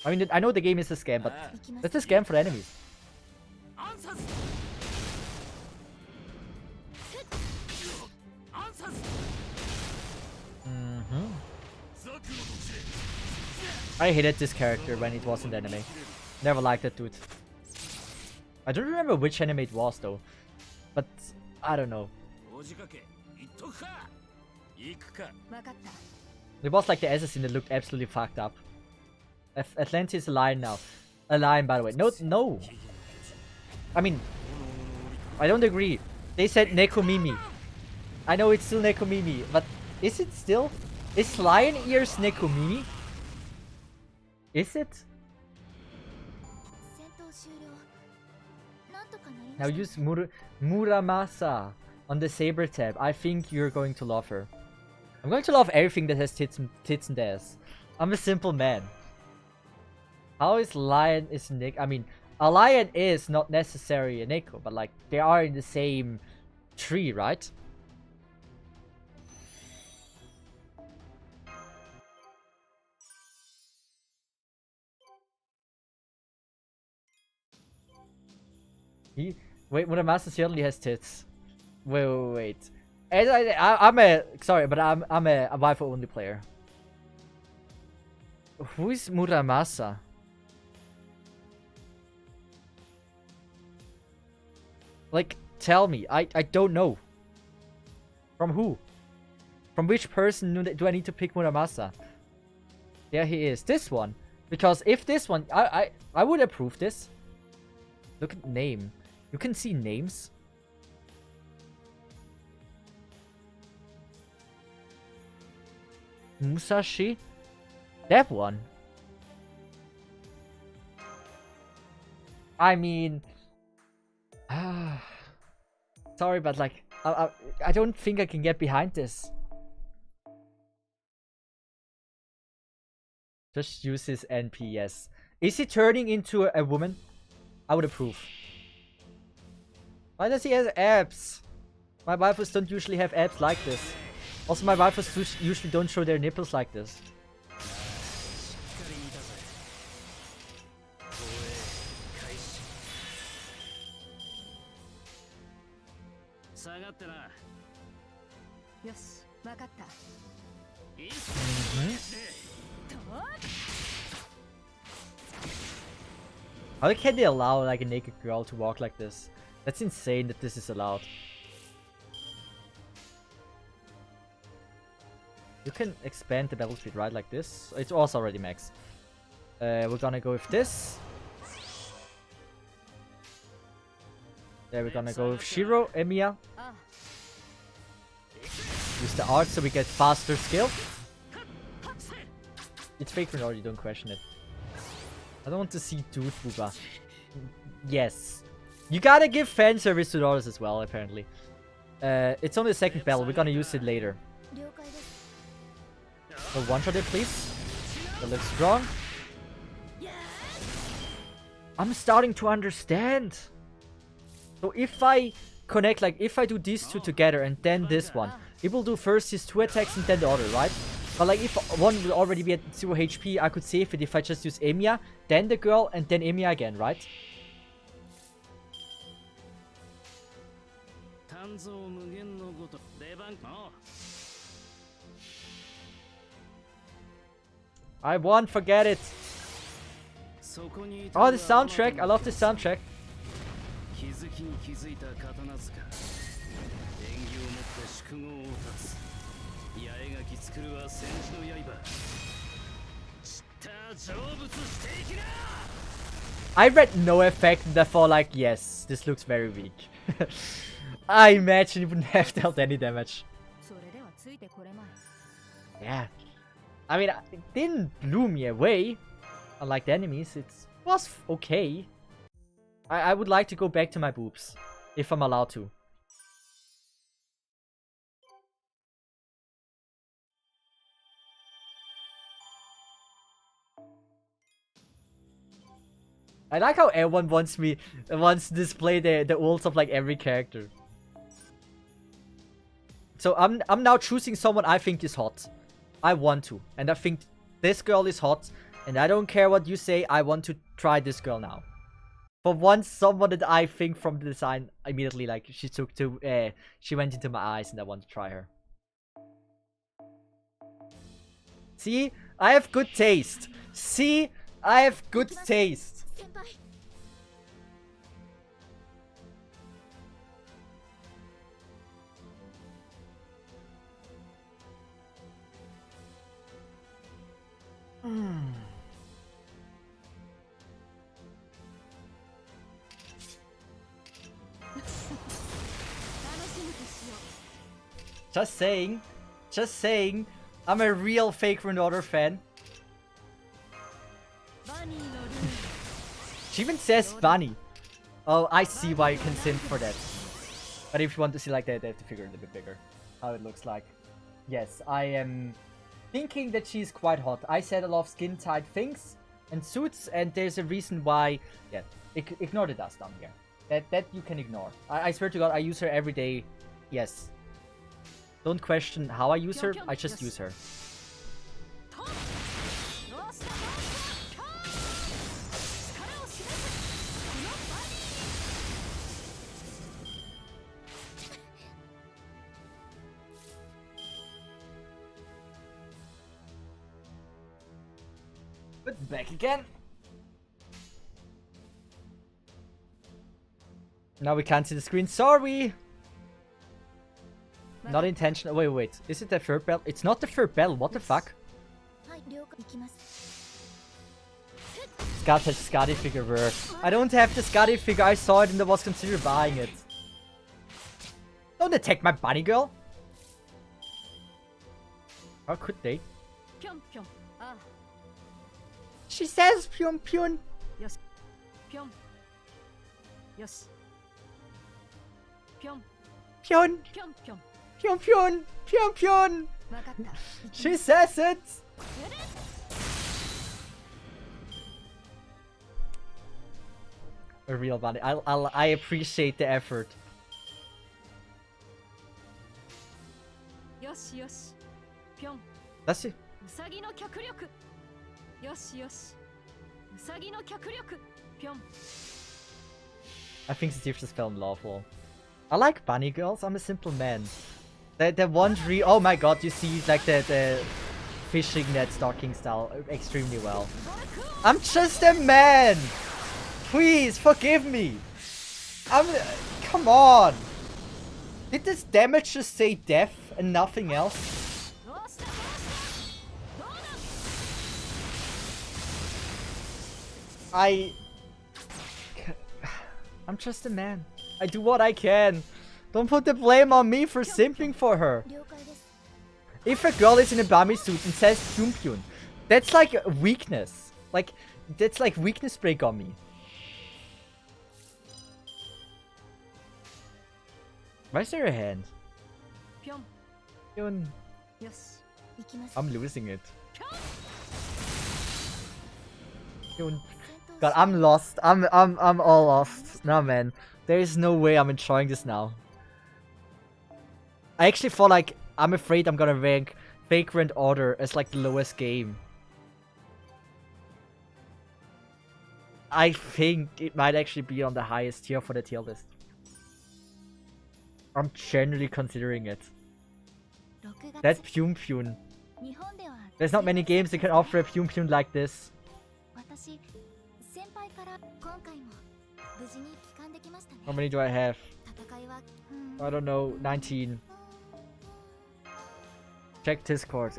I mean, I know the game is a scam, but that's a scam for enemies. I hated this character when it was in the anime. Never liked that dude. I don't remember which anime it was though. But I don't know. It was like the assassin that looked absolutely fucked up. Atlantis is a lion now. A lion, by the way. No. I mean, I don't agree. They said Nekomimi. I know it's still Nekomimi, but is it still? Is lion ears Nekomimi? Is it? Now use Muramasa on the Saber tab. I think you're going to love her. I'm going to love everything that has tits and ass. I'm a simple man. How is lion is Nick? I mean, A lion is not necessarily a Neko, but like they are in the same tree, right? Wait, Muramasa certainly has tits. Wait. And I'm a sorry, but I'm a waifu only player. Who is Muramasa? Like, tell me. I don't know. From who? From which person do I need to pick Muramasa? There he is. This one. Because if this one, I would approve this. Look at name. You can see names. Musashi? That one. I mean... sorry, but like... I don't think I can get behind this. Just use his NPS. Is he turning into a woman? I would approve. Why does he have abs? My waifus don't usually have abs like this. Also, my waifus usually don't show their nipples like this. How can they allow like a naked girl to walk like this? That's insane that this is allowed. You can expand the battle speed, right? Like this. It's also already max. We're gonna go with this. There we're gonna go with Shiro, Emiya. Use the art so we get faster skill. It's fake or not, you don't question it. I don't want to see Dude Booba. Yes. You gotta give fan service to daughters as well, apparently. It's only the second battle, we're gonna use it later. So one shot it, please. That looks strong. I'm starting to understand. So if I connect, like if I do these two together and then this one, it will do first his 2 attacks and then the other, right? But like if one will already be at 0 HP, I could save it if I just use Emiya, then the girl, and then Emiya again, right? I won't forget it. Oh, the soundtrack. I love the soundtrack. I read no effect and therefore like, yes, this looks very weak. I imagine it wouldn't have dealt any damage. Yeah. I mean, it didn't blow me away. Unlike the enemies, it was okay. I would like to go back to my boobs. If I'm allowed to. I like how everyone wants to display the ults of like every character. So I'm now choosing someone I think is hot. I want to. And I think this girl is hot. And I don't care what you say, I want to try this girl now. For once, someone that I think from the design immediately, like, she went into my eyes and I want to try her. See? I have good taste. See? I have good taste. Just saying, I'm a real fake Renauder fan. She even says bunny. Oh, I see why you can simp for that. But if you want to see like that, they have to figure it a bit bigger. How it looks like. Yes, I am thinking that she's quite hot. I said a lot of skin-tight things and suits, and there's a reason why. Yeah, Ignore the dust down here. That you can ignore. I swear to God, I use her every day. Yes. Don't question how I use her. I just use her. But back again. Now we can't see the screen. Sorry. Not intentional. Wait. Is it the third bell? It's not the third bell. What the fuck? Scat has Scotty figure where? I don't have the Scotty figure. I saw it and I was considering buying it. Don't attack my bunny girl. How could they? She says pyun pyun. Yes. Pyun. Yes. Pyun. Pyun. Pyun pyun. Pyun pyun. Pyun pyun. She says it. A real bunny. I appreciate the effort. Yes, yes. Pyun. That's it. Usagi no kyakuryoku. Yes, yes. Usagi no kyakuryoku. Pyun. I think Cesith just fell in love. Well, I like bunny girls. I'm a simple man. The one tree. Oh my god, you see like the fishing net stalking style extremely well. I'm just a man. Please forgive me. Come on. Did this damage just say death and nothing else? I'm just a man. I do what I can. Don't put the blame on me for simping for her. If a girl is in a bummy suit and says pyun pyun, that's like a weakness. Like, that's like weakness break on me. Why is there a hand? Pyun. Yes. I'm losing it. Pyun. God, I'm lost. I'm all lost. No, man. There is no way I'm enjoying this now. I actually feel like I'm afraid I'm gonna rank Vagrant Order as like the lowest game. I think it might actually be on the highest tier for the tier list. I'm generally considering it. That's pyun pyun. There's not many games that can offer a pyun pyun like this. How many do I have? I don't know, 19. Check Discord.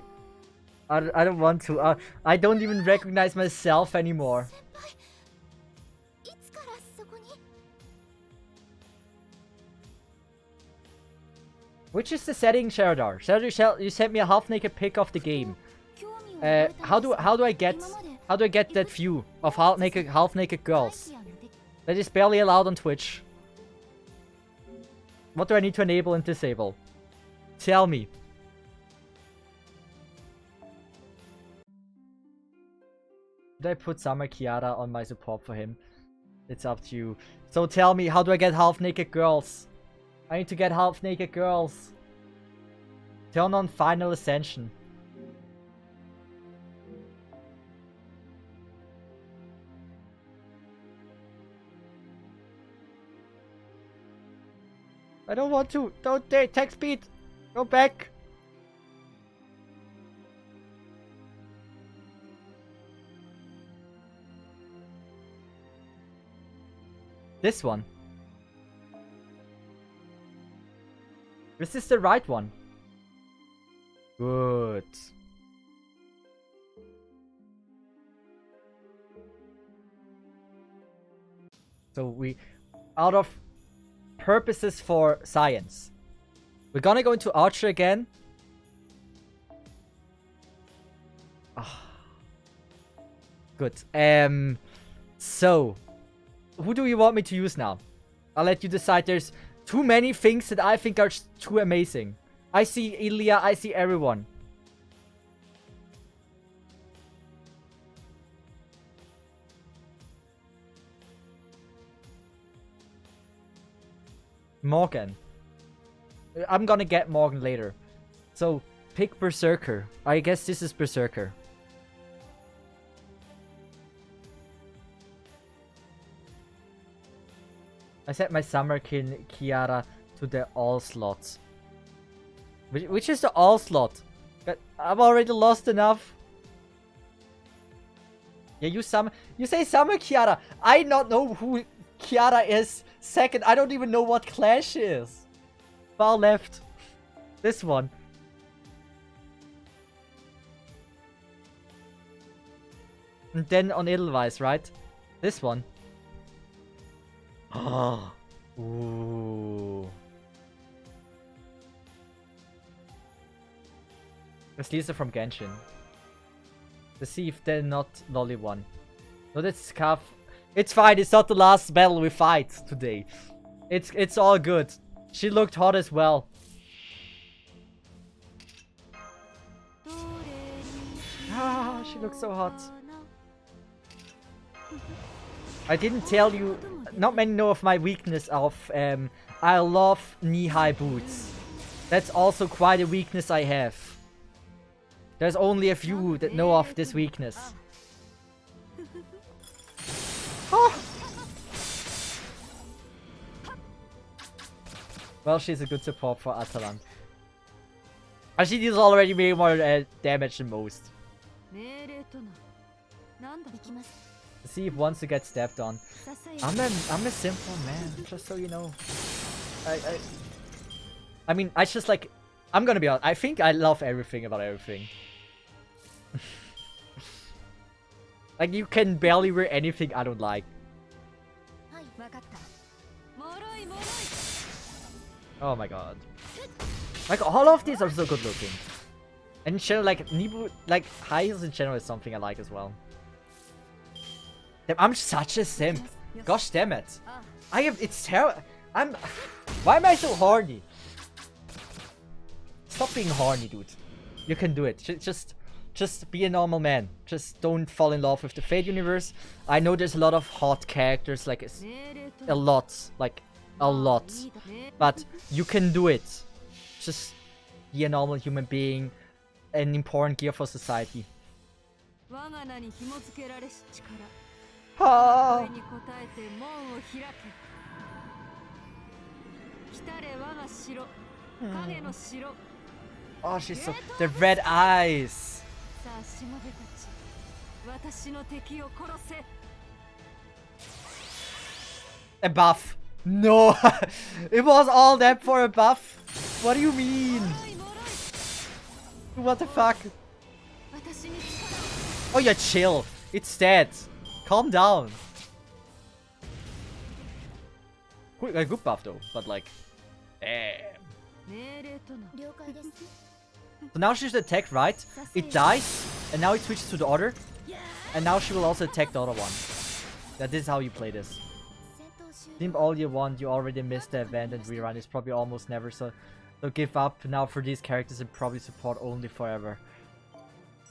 I don't want to. I don't even recognize myself anymore. Which is the setting, Sheradar? Sheradar, you sent me a half-naked pic of the game. How do I get that view of half-naked girls? That is barely allowed on Twitch. What do I need to enable and disable? Tell me. Did I put Summer Kiara on my support for him? It's up to you. So tell me, how do I get half-naked girls? I need to get half-naked girls. Turn on Final Ascension. I don't want to. Don't dare. Text speed. Go back. This one. Is this the right one? Good. So we, out of purposes for science, we're gonna go into Archer again. Good. So, who do you want me to use now? I'll let you decide. There's too many things that I think are too amazing. I see Ilya, I see everyone. Morgan. I'm gonna get Morgan later. So, pick Berserker. I guess this is Berserker. I set my Summerkin Kiara to the all slots. Which is the all slot? I've already lost enough. Yeah, you say Summer Kiara. I not know who Kiara is. Second, I don't even know what Clash is. Far left. This one. And then on Edelweiss, right? This one. Oh. Ooh. It's Lisa from Genshin. Cesith, then not Lolly one. No, that's Scarf. It's fine, it's not the last battle we fight today. It's all good. She looked hot as well. Ah, she looks so hot. I didn't tell you. Not many know of my weakness of I love knee-high boots. That's also quite a weakness I have. There's only a few that know of this weakness. Oh. Well, she's a good support for Atalant. And she deals already way more damage than most. See if wants to get stepped on. I'm a simple man, just so you know. I mean, I just like. I'm gonna be honest. I think I love everything about everything. Like, you can barely wear anything I don't like. Oh my god. Like, all of these are so good looking. And in general, like, Nibu, like, high heels in general is something I like as well. Damn, I'm such a simp. Gosh damn it. It's terrible. Why am I so horny? Stop being horny, dude. You can do it. Just be a normal man. Just don't fall in love with the Fate universe. I know there's a lot of hot characters, like a lot, but you can do it. Just be a normal human being, an important gear for society. Ah. Oh, she's so... The red eyes! A buff! No! It was all that for a buff? What do you mean? What the fuck? Oh yeah, chill. It's dead. Calm down. A good buff though, but like... Damn. So now she's attacked, right? It dies, and now it switches to the other. And now she will also attack the other one. That is how you play this. Team all you want, you already missed the event, and rerun is probably almost never, so give up now for these characters and probably support only forever.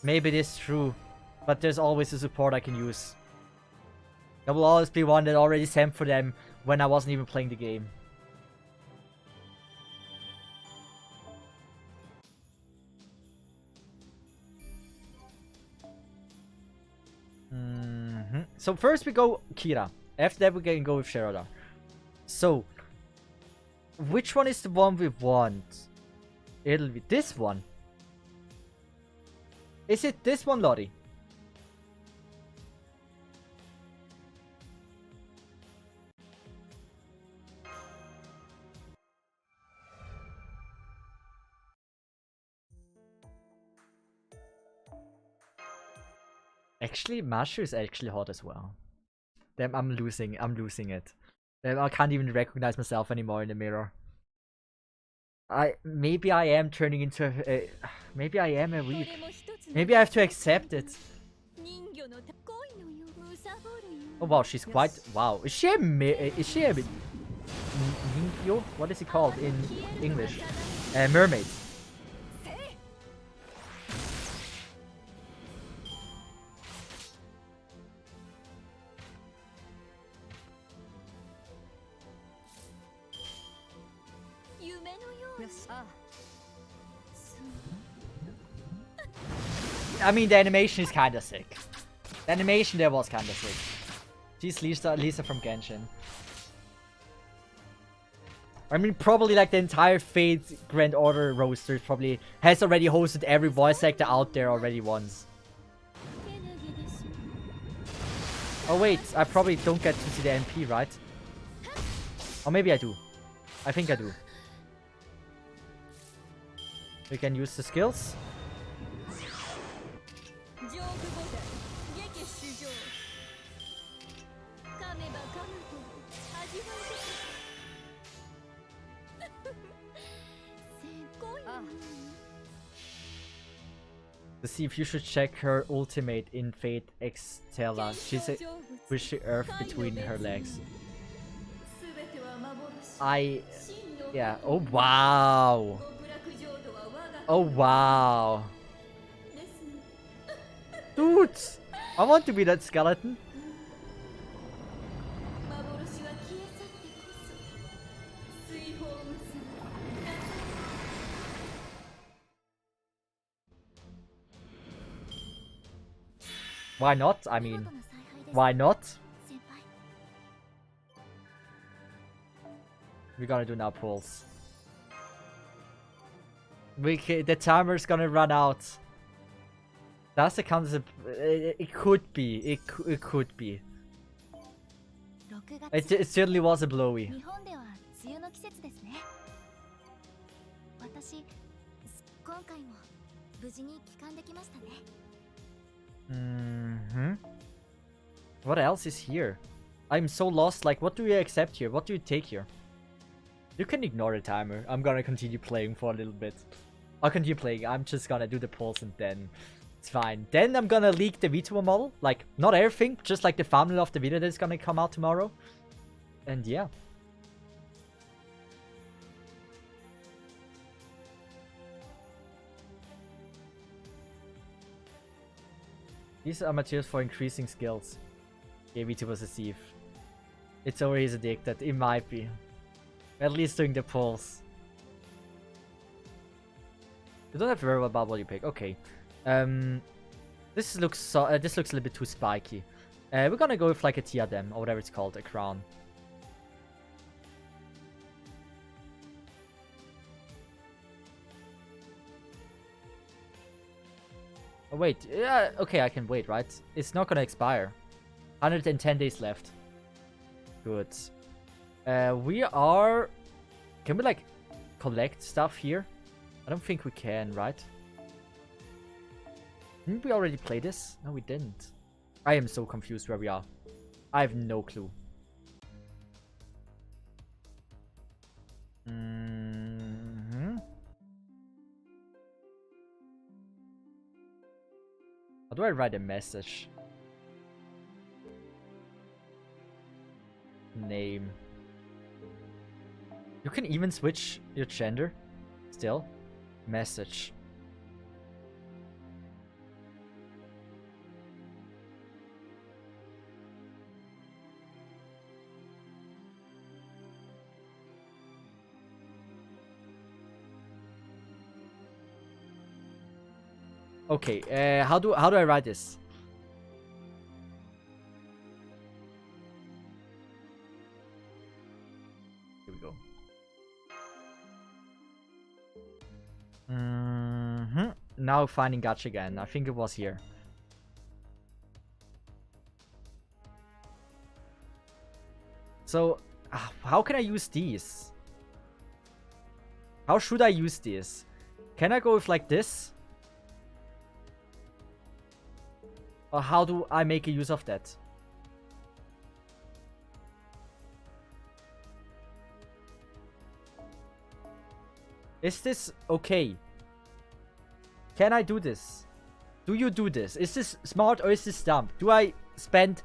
Maybe it is true, but there's always a support I can use. There will always be one that already sent for them when I wasn't even playing the game. So first we go Kira. After that we can go with Sherada. So, which one is the one we want? It'll be this one. Is it this one, Lottie? Actually, Mashu is actually hot as well. Damn, I'm losing it. Damn, I can't even recognize myself anymore in the mirror. Maybe I am turning into maybe I am a weak. Maybe I have to accept it. Oh wow, she's quite... Wow. Is she a Ningyo? What is it called in English? Mermaid. I mean, the animation is kinda sick. The animation there was kinda sick. She's Lisa from Genshin. I mean, probably like the entire Fate Grand Order roster probably has already hosted every voice actor out there already once. Oh wait, I probably don't get to see the MP, right? Or maybe I do. I think I do. We can use the skills. To see if you should check her ultimate in Fate Extella. She's a wishy earth between her legs. Yeah. Oh wow. Oh wow. Dude! I want to be that skeleton. Why not? I mean, why not? We're gonna do now pulls. The timer's gonna run out. Does it count as a... It could be. It could be. It certainly was a blowy. What else is here? I'm so lost. Like, what do you accept here? What do you take here? You can ignore the timer. I'm gonna continue playing for a little bit. I'll continue playing. I'm just gonna do the pulls and then it's fine. Then I'm gonna leak the VTuber model. Like, not everything, just like the thumbnail of the video that's gonna come out tomorrow. And yeah. These are materials for increasing skills. Yeah, VTuber's a thief. It's always addicted. It might be. At least doing the pulls. You don't have to worry about what you pick. Okay. This looks a little bit too spiky. We're gonna go with like a diadem or whatever it's called, a crown. Oh wait, yeah, okay, I can wait, right? It's not gonna expire. 110 days left. Good. We are... Can we like collect stuff here? I don't think we can, right? Didn't we already play this? No, we didn't. I am so confused where we are. I have no clue. How do I write a message? Name. You can even switch your gender. Still. Message. Okay, how do I write this? Here we go. Now finding Gacha again. I think it was here. So, how can I use these? How should I use these? Can I go with like this? Or how do I make a use of that? Is this okay? Can I do this? Do you do this? Is this smart or is this dumb? Do I spend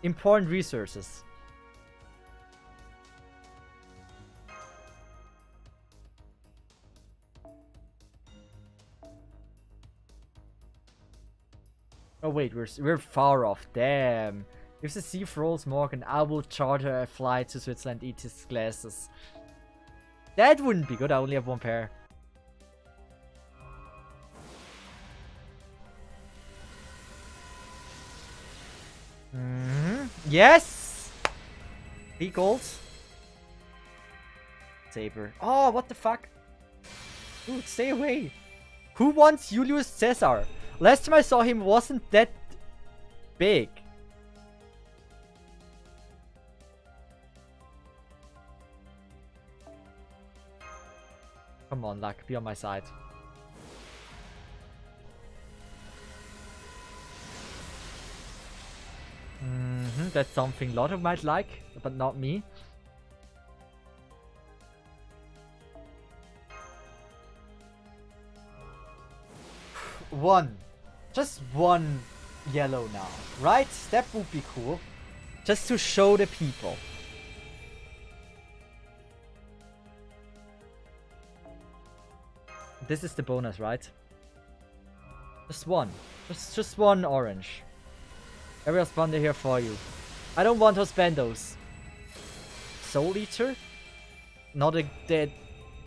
important resources? Oh wait, we're far off. Damn. If the Cesith rolls Morgan, I will charter a flight to Switzerland, eat his glasses. That wouldn't be good. I only have one pair. Yes! 3 golds. Saber. Oh, what the fuck? Dude, stay away. Who wants Julius Caesar? Last time I saw him wasn't that big. Come on, luck, be on my side. That's something Lotto might like, but not me. One. Just one yellow now, right? That would be cool. Just to show the people. This is the bonus, right? Just one. Just one orange. Every husband here for you. I don't want husbandos. Soul Eater? Not a dead.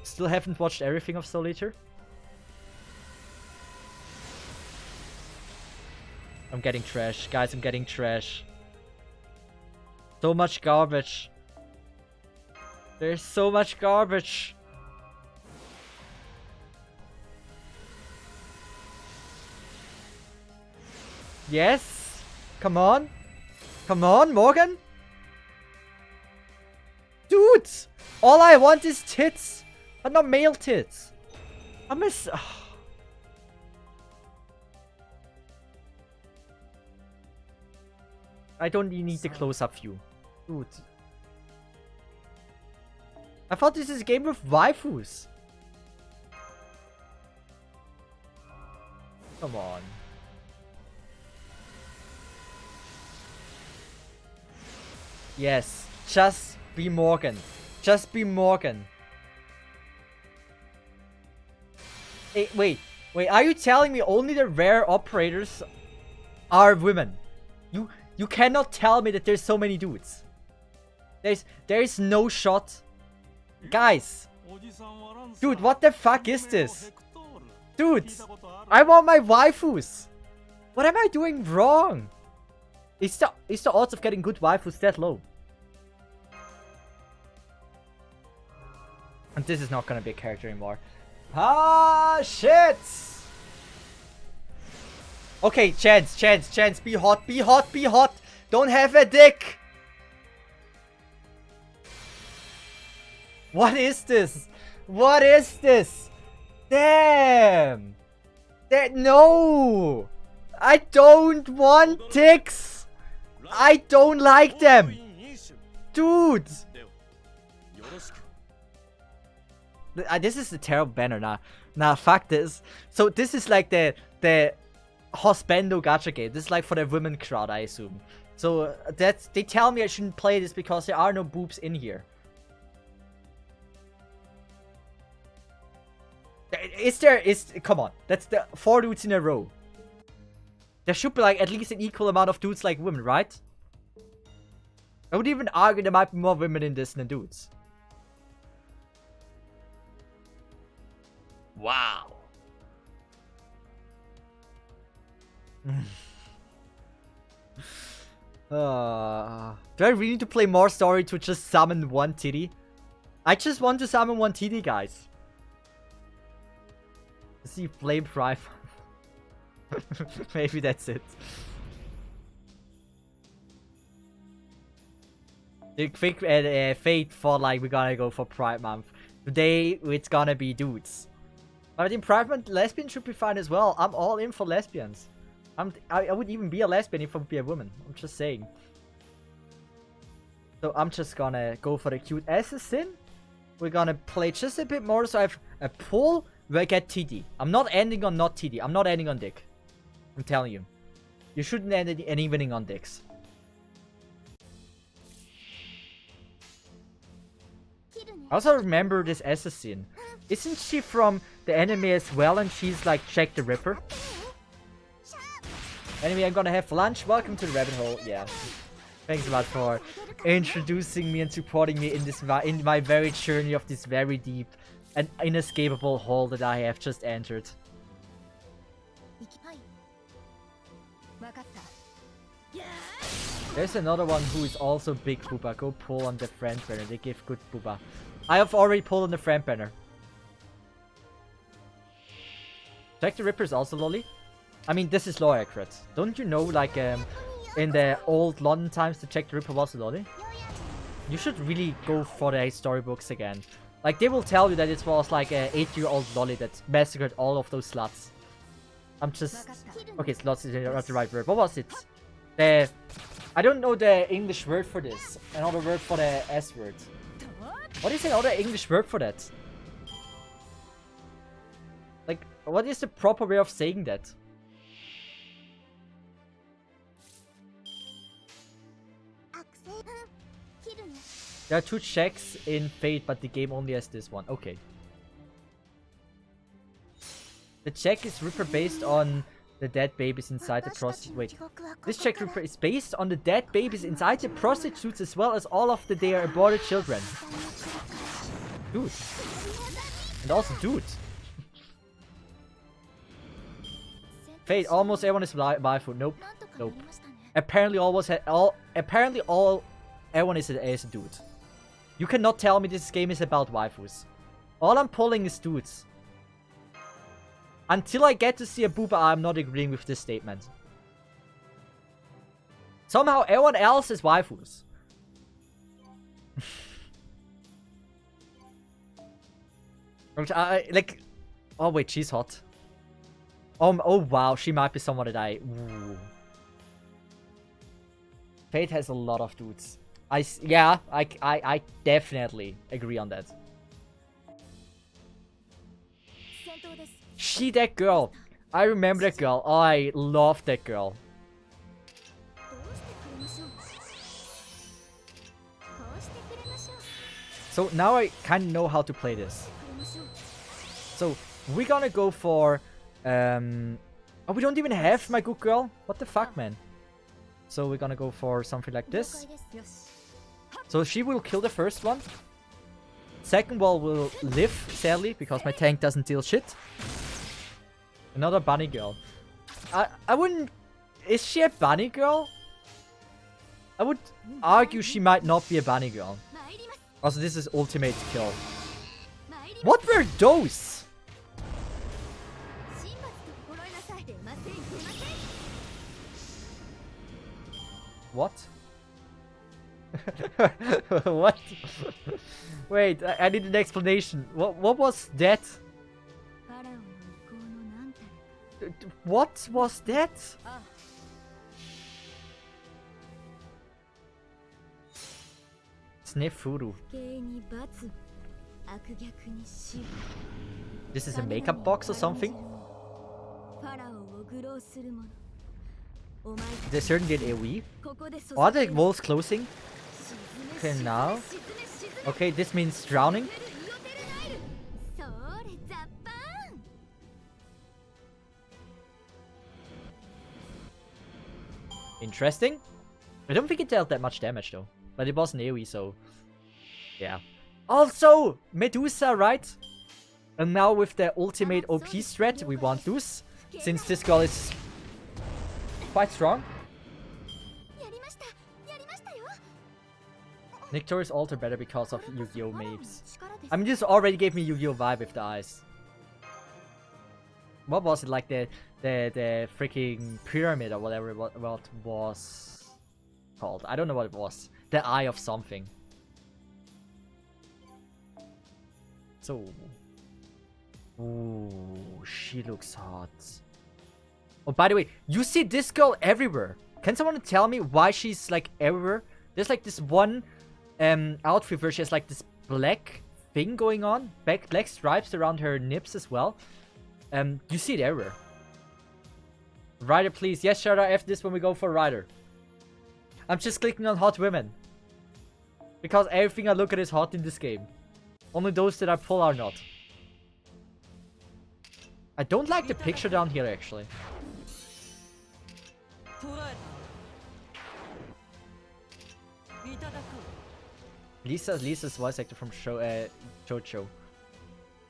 Still haven't watched everything of Soul Eater. I'm getting trash. Guys, I'm getting trash. So much garbage. There's so much garbage. Yes. Come on. Come on, Morgan. Dude. All I want is tits. But not male tits. I miss... I don't need the close-up view. Dude. I thought this is a game with waifus. Come on. Yes. Just be Morgan. Just be Morgan. Hey, wait. Wait, are you telling me only the rare operators are women? You cannot tell me that there's so many dudes. There is no shot. Guys. Dude, what the fuck is this? Dude, I want my waifus. What am I doing wrong? Is the odds of getting good waifus that low? And this is not gonna be a character anymore. Ah, shit! Okay, chance, be hot, be hot, be hot! Don't have a dick! What is this? What is this? Damn! No! I don't want dicks! I don't like them! Dude! This is a terrible banner, nah, fuck this. So this is like the Hosbando Gacha game. This is like for the women crowd, I assume. So they tell me I shouldn't play this because there are no boobs in here. Come on, that's the 4 dudes in a row. There should be like at least an equal amount of dudes like women, right? I would even argue there might be more women in this than dudes. Wow. Do I really need to play more story to just summon one titty? I just want to summon one titty, guys. See flame prime. Maybe that's it. The quick fate for like we're gonna go for Pride Month. Today it's gonna be dudes. But in Pride Month, lesbians should be fine as well. I'm all in for lesbians. I would even be a lesbian if I would be a woman. I'm just saying. So I'm just gonna go for the cute assassin. We're gonna play just a bit more so I have a pull where I get TD. I'm not ending on not TD. I'm not ending on dick. I'm telling you. You shouldn't end any winning on dicks. I also remember this assassin. Isn't she from the anime as well and she's like Jack the Ripper? Anyway, I'm gonna have lunch. Welcome to the rabbit hole. Yeah. Thanks a lot for introducing me and supporting me in this in my very journey of this very deep and inescapable hole that I have just entered. There's another one who is also big booba. Go pull on the friend banner. They give good booba. I have already pulled on the friend banner. Jack the Ripper is also lolly. I mean, this is law accurate. Don't you know, like, in the old London times, the Jack the Ripper was a lolly? You should really go for the storybooks again. Like, they will tell you that it was like an 8-year-old lolly that massacred all of those sluts. I'm just... Okay, sluts is not the right word. What was it? The... I don't know the English word for this. Another word for the S word. What is another English word for that? Like, what is the proper way of saying that? There are 2 checks in Fate, but the game only has this one. Okay. The check is Ripper based on the dead babies inside the prostitutes. Wait. This check Ripper is based on the dead babies inside the prostitutes as well as all of their aborted children. Dude. And also dude. Fate, almost everyone is waifu. Nope. Nope. Apparently everyone is a dude. You cannot tell me this game is about waifus. All I'm pulling is dudes. Until I get to see a booba, I'm not agreeing with this statement. Somehow everyone else is waifus. Like... Oh wait, she's hot. Oh wow, she might be someone that I... Ooh. Fate has a lot of dudes. Yeah, I definitely agree on that. She, that girl. I remember that girl. Oh, I love that girl. So now I kind of know how to play this. So we're gonna go for... Oh, we don't even have my good girl? What the fuck, man? So we're gonna go for something like this. So she will kill the first one. Second wall will live, sadly, because my tank doesn't deal shit. Another bunny girl. I wouldn't... Is she a bunny girl? I would argue she might not be a bunny girl. Also, this is ultimate kill. What were those? What? What? Wait, I need an explanation. What was that? What was that? Snefuru. This is a makeup box or something? They certainly did AoE. Are the walls closing? Okay, now. Okay, this means drowning. Interesting. I don't think it dealt that much damage though. But it was an AoE, so... Yeah. Also, Medusa, right? And now with the ultimate OP strat, we want Deuce. Since this girl is quite strong. Victorious Altar better because of Yu-Gi-Oh! Maves. I mean, this already gave me Yu-Gi-Oh! Vibe with the eyes. What was it? Like the freaking pyramid or whatever what was called. I don't know what it was. The eye of something. So... Ooh, she looks hot. Oh, by the way, you see this girl everywhere. Can someone tell me why she's like everywhere? There's like this one outfit where she has like this black thing going on. Black stripes around her nips as well. You see it everywhere. Rider, please. Yes, Shara, F this when we go for Rider. I'm just clicking on hot women. Because everything I look at is hot in this game. Only those that I pull are not. I don't like the picture down here, actually. Lisa's voice actor from Jojo.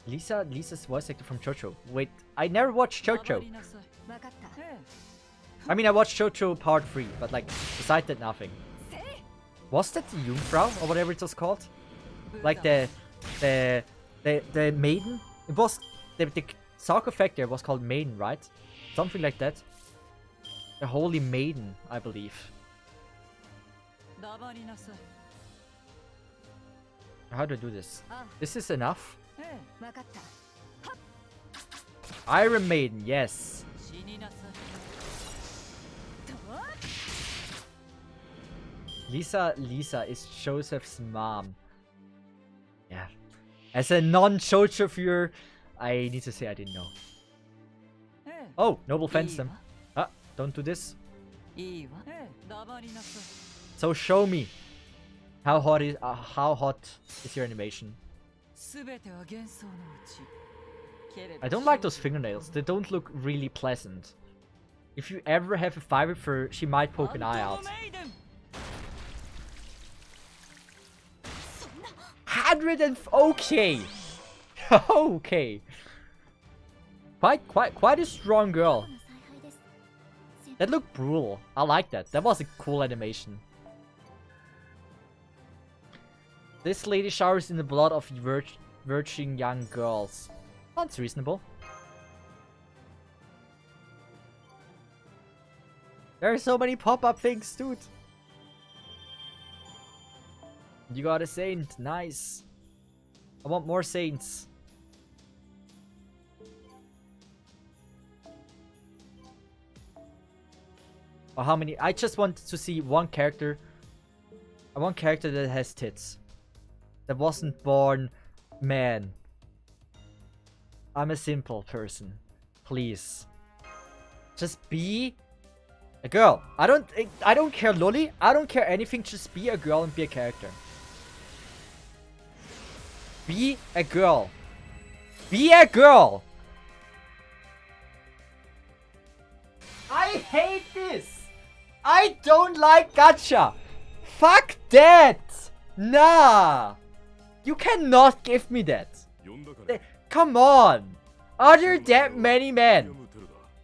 Lisa's voice actor from Jojo. Wait, I never watched Jojo. I mean, I watched Jojo Part 3, but like, besides that, nothing. Was that the Jungfrau or whatever it was called? Like the maiden? It was the sarcophagus there was called maiden, right? Something like that. The holy maiden, I believe. How do I do this? This is enough. Iron Maiden, yes. Lisa is Joseph's mom. Yeah. As a non-Jojo viewer, I need to say I didn't know. Oh, Noble Phantom. Ah, don't do this. So show me how hot is your animation. I don't like those fingernails. They don't look really pleasant. If you ever have a fight with her, she might poke an eye out. 100 and okay. Okay. Quite a strong girl. That looked brutal. I like that. That was a cool animation. This lady showers in the blood of virgin young girls. Sounds reasonable. There are so many pop-up things, dude. You got a saint. Nice. I want more saints. Or how many? I just want to see one character. One character that has tits. That wasn't born man. I'm a simple person. Please. Just be a girl. I don't care lolly. I don't care anything. Just be a girl and be a character. Be a girl. Be a girl. I hate this. I don't like gacha. Fuck that. Nah. You cannot give me that. Come on. Are there that many men?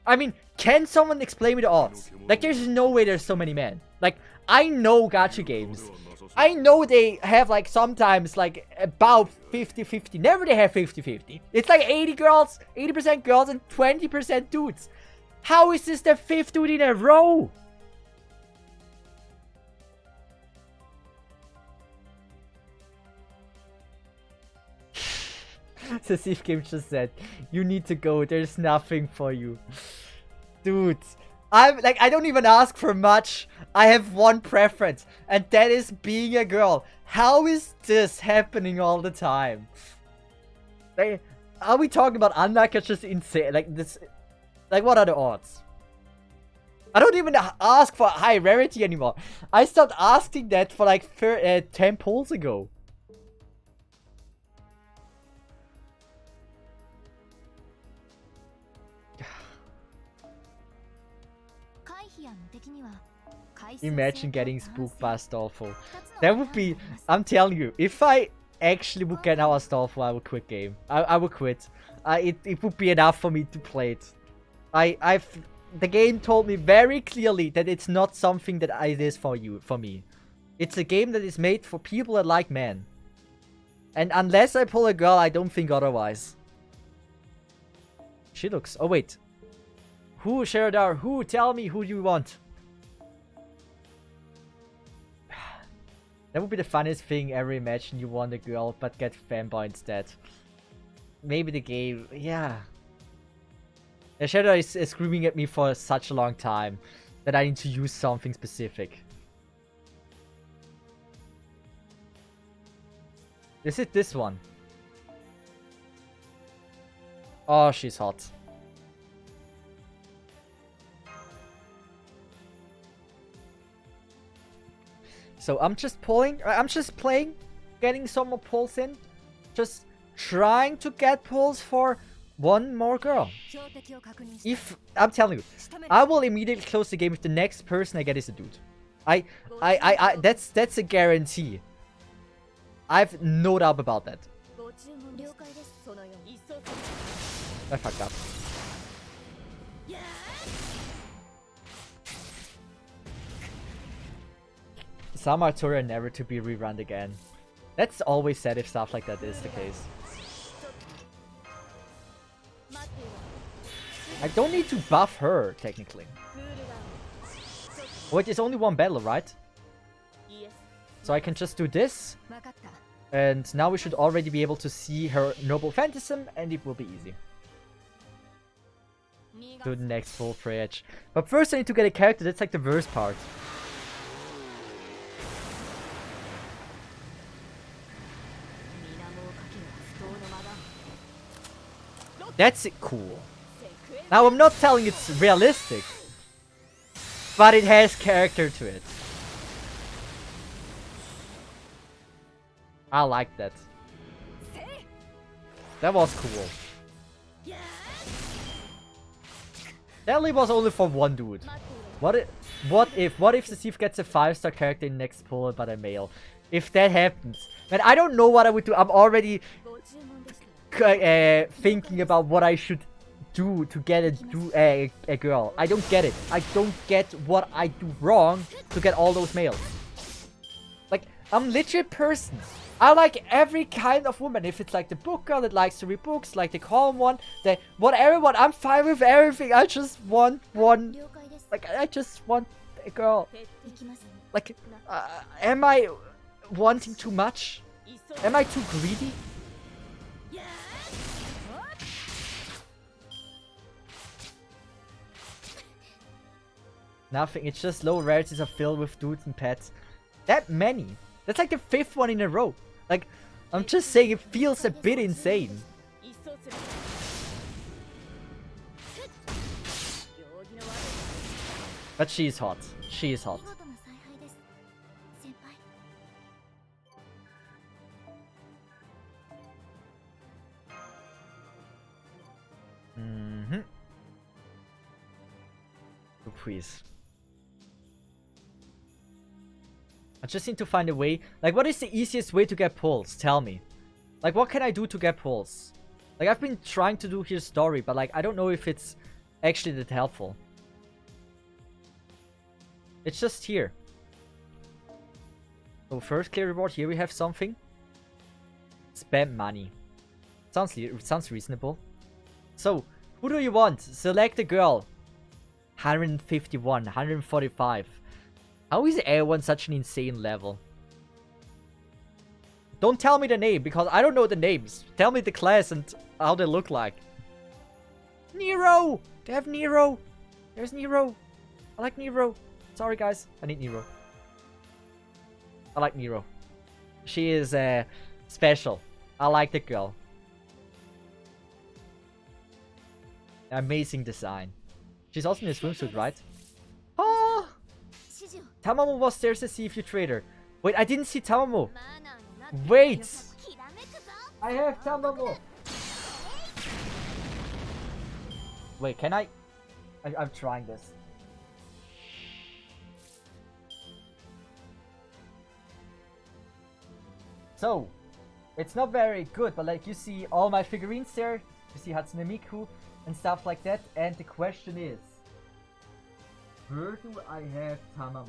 I mean, can someone explain me the odds? Like, there's no way there's so many men. Like, I know gacha games. I know they have, like, sometimes, like, about 50-50. Never they have 50-50. It's like 80% girls and 20% dudes. How is this the 5th dude in a row? Cesith Game just said, you need to go, there's nothing for you. Dude, I don't even ask for much. I have one preference, and that is being a girl. How is this happening all the time? Like, are we talking about unluck or just insane? Like, this, like, what are the odds? I don't even ask for high rarity anymore. I stopped asking that for like 10 polls ago. Imagine getting spooked by Astolfo. That would be... I'm telling you, if I actually would get now Astolfo, I would quit game. I would quit. It would be enough for me to play it. The game told me very clearly that it's not something that it is for me. It's a game that is made for people that like men. And unless I pull a girl, I don't think otherwise. She looks... Oh, wait. Who, Sheradar? Who? Tell me who you want. That would be the funniest thing ever. Imagine you want a girl, but get fanboy instead. Maybe the game... Yeah. The Shadow is screaming at me for such a long time that I need to use something specific. Is it this one? Oh, she's hot. So I'm just playing, getting some more pulls in. Just trying to get pulls for one more girl. If, I'm telling you, I will immediately close the game if the next person I get is a dude. That's a guarantee. I've no doubt about that. I fucked up. Some Artura never to be rerun again. That's always said if stuff like that is the case. I don't need to buff her, technically. Wait, it's only one battle, right? So I can just do this. And now we should already be able to see her Noble Phantasm, and it will be easy. To the next full free edge. But first I need to get a character, that's like the worst part. That's it, cool. Now I'm not telling it's realistic, but it has character to it. I like that. That was cool. That lead was only for one dude. What if Cesith gets a 5-star character in next pull but a male? If that happens, man, I don't know what I would do. I'm already thinking about what I should do to get a girl. I don't get it. I don't get what I do wrong to get all those males. Like, I'm literally a person. I like every kind of woman. If it's like the book girl that likes to read books, like the calm one, the whatever one, I'm fine with everything. I just want one. Like, I just want a girl. Like, am I wanting too much? Am I too greedy? Nothing, it's just low rarities are filled with dudes and pets. That many? That's like the 5th one in a row. Like, I'm just saying it feels a bit insane. But she is hot. She is hot. Please. I just need to find a way. Like, what is the easiest way to get pulls? Tell me. Like, what can I do to get pulls? Like, I've been trying to do here story, but like, I don't know if it's actually that helpful. It's just here. So first clear reward. Here we have something. Spam money. Sounds reasonable. So, who do you want? Select a girl. 151, 145. How is everyone such an insane level? Don't tell me the name, because I don't know the names. Tell me the class and how they look like. Nero! They have Nero! There's Nero! I like Nero. Sorry guys, I need Nero. I like Nero. She is special. I like the girl. Amazing design. She's also in a swimsuit, right? Oh! Tamamo was there to see if you trader. Wait, I didn't see Tamamo. Wait! I have Tamamo. Wait, can I? I'm trying this. So, it's not very good, but like you see all my figurines there. You see Hatsune Miku and stuff like that. And the question is, where do I have Tamamo?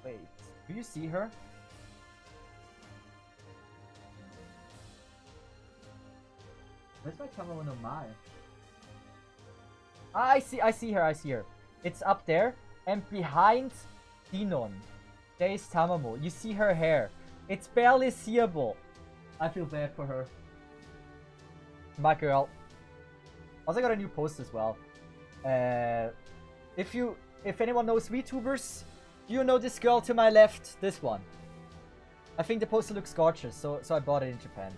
Wait, do you see her? Where's my Tamamo no Mai? Ah, I see her. It's up there, and behind Dinon, there is Tamamo. You see her hair. It's barely seeable. I feel bad for her. My girl. Also got a new post as well. If anyone knows VTubers, you know this girl to my left, this one. I think the poster looks gorgeous, so I bought it in Japan.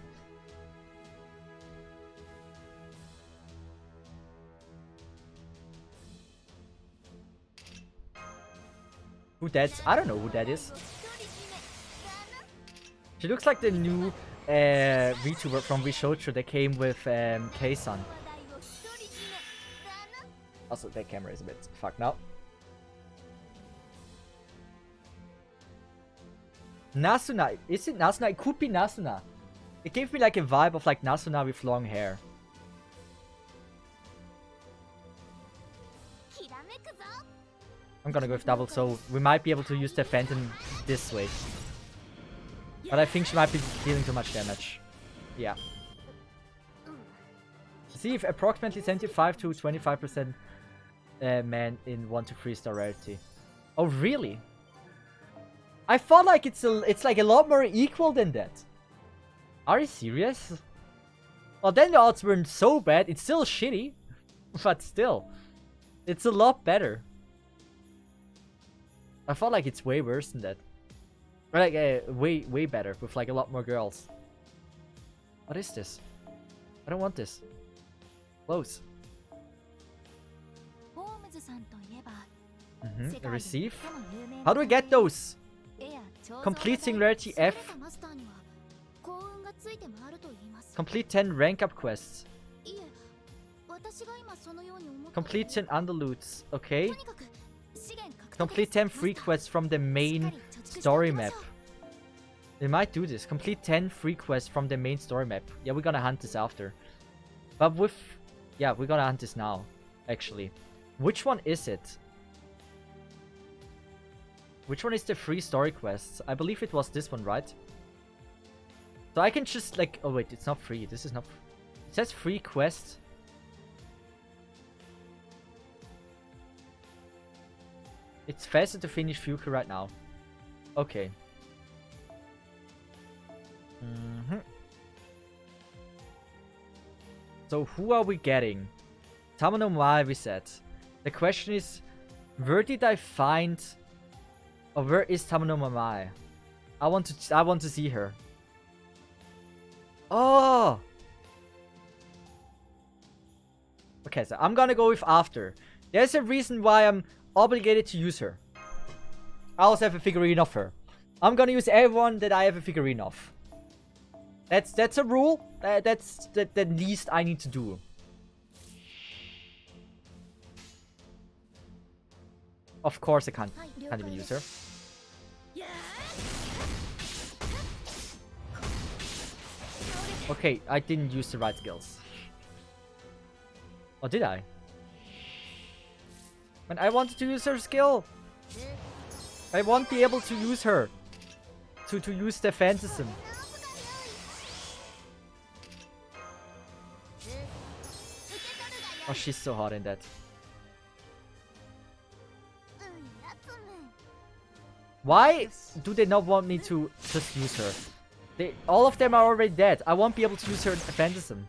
Who that? I don't know who that is. She looks like the new VTuber from Vishocho that came with Kei-san. Also, that camera is a bit fucked now. Nasuna. Is it Nasuna? It could be Nasuna. It gave me like a vibe of like Nasuna with long hair. I'm gonna go with double, so we might be able to use the Phantom this way. But I think she might be dealing too much damage. Yeah. See if approximately 75 to 25% man in 1 to 3 star rarity. Oh really? I thought like it's like a lot more equal than that. Are you serious? Well then the odds weren't so bad. It's still shitty, but still, it's a lot better. I felt like it's way worse than that. Or like way better with like a lot more girls. What is this? I don't want this. Close. Receive. How do I get those? Complete Singularity F. Complete 10 rank up quests. Complete 10 underloots. Okay. Complete 10 free quests from the main story map. They might do this. Complete 10 free quests from the main story map. Yeah, we're gonna hunt this after. But with... Yeah, we're gonna hunt this now, actually. Which one is it? Which one is the free story quests? I believe it was this one, right? So I can just like... Oh wait, it's not free. This is not... It says free quest. It's faster to finish Fuku right now. Okay. So who are we getting? Tamano Mai we said. The question is, where did I find... Or where is Tamano Mai? I want to see her. Oh! Okay, so I'm gonna go with after. There's a reason why I'm obligated to use her. I also have a figurine of her. I'm gonna use everyone that I have a figurine of. That's a rule. That's the least I need to do. Of course I can't even use her. Okay, I didn't use the right skills. Or did I? When I wanted to use her skill, I won't be able to use her. To use the Phantasm. Oh, she's so hot in that. Why do they not want me to just use her? All of them are already dead. I won't be able to use her Phantasm.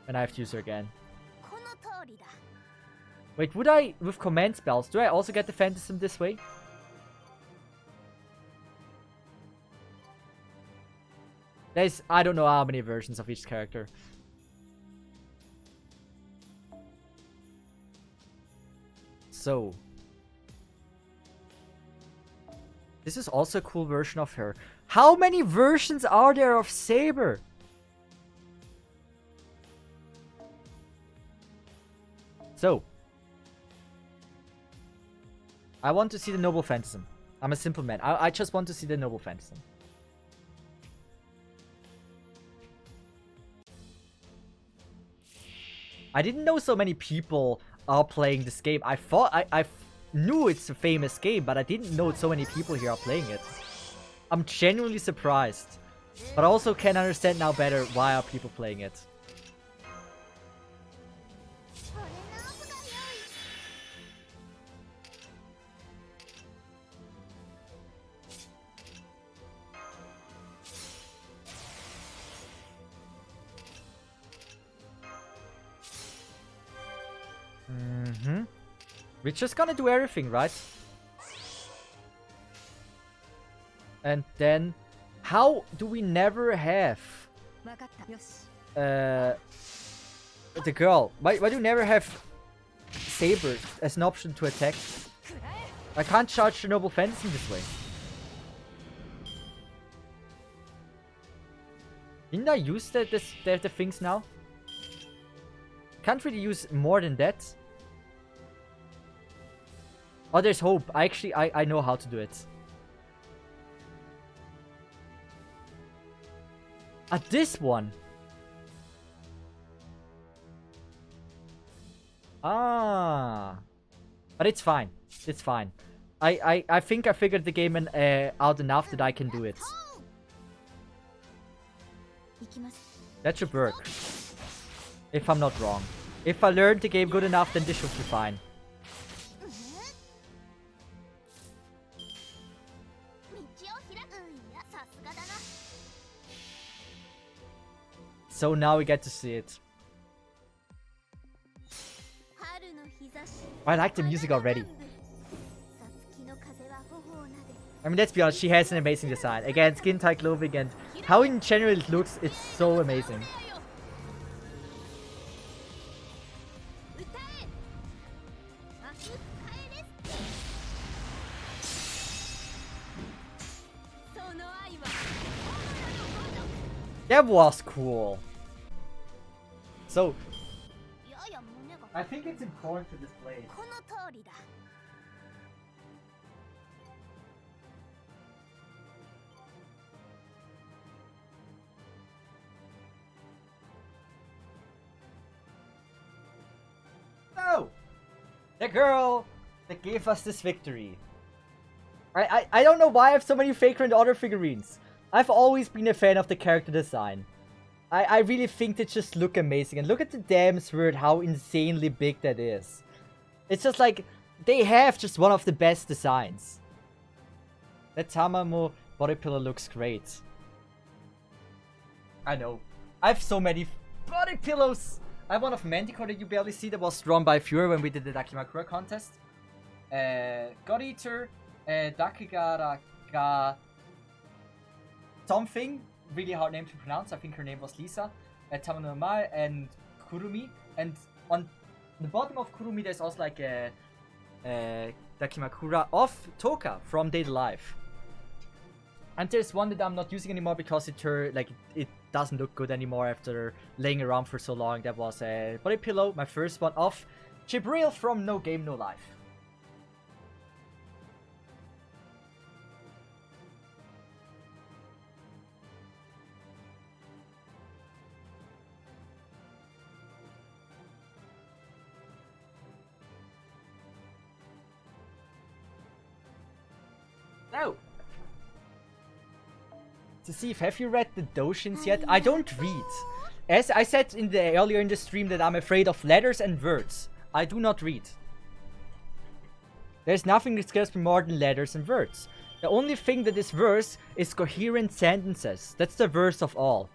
And I have to use her again. Wait, would I, with command spells, do I also get the Phantasm this way? There's, I don't know how many versions of each character. So. This is also a cool version of her. How many versions are there of Saber? So. I want to see the Noble Phantasm. I'm a simple man. I just want to see the Noble Phantasm. I didn't know so many people are playing this game. I thought I knew it's a famous game, but I didn't know so many people here are playing it. I'm genuinely surprised. But I also can understand now better why are people playing it. We're just gonna do everything, right? And then, how do we never have the girl? Why do you never have Saber as an option to attack? I can't charge the Noble Phantasm this way. Didn't I use the things now? Can't really use more than that. Oh, there's hope. I know how to do it. This one. Ah. But it's fine. It's fine. I think I figured the game out enough that I can do it. That should work. If I'm not wrong. If I learned the game good enough, then this should be fine. So now we get to see it. I like the music already. I mean, let's be honest, she has an amazing design. Again, skin tight clothing and how in general it looks, it's so amazing. That was cool. So, I think it's important to display it. No! The girl that gave us this victory. I don't know why I have so many Faker and Order figurines. I've always been a fan of the character design. I really think they just look amazing. And look at the damn sword, how insanely big that is. It's just like, they have just one of the best designs. That Tamamo body pillow looks great. I know. I have so many body pillows. I have one of Manticore that you barely see that was drawn by Fury when we did the Dakimakura contest. God Eater, Dakigara ga something, really hard name to pronounce. I think her name was Lisa, Tamano Mai, and Kurumi. And on the bottom of Kurumi, there's also like a Dakimakura of Toka from Date Life. And there's one that I'm not using anymore because it doesn't look good anymore after laying around for so long. That was a body pillow, my first one of Jibril from No Game No Life. No. Cesith, have you read the Doshins yet? I don't read. As I said earlier in the stream that I'm afraid of letters and words. I do not read. There's nothing that scares me more than letters and words. The only thing that is worse is coherent sentences. That's the worst of all.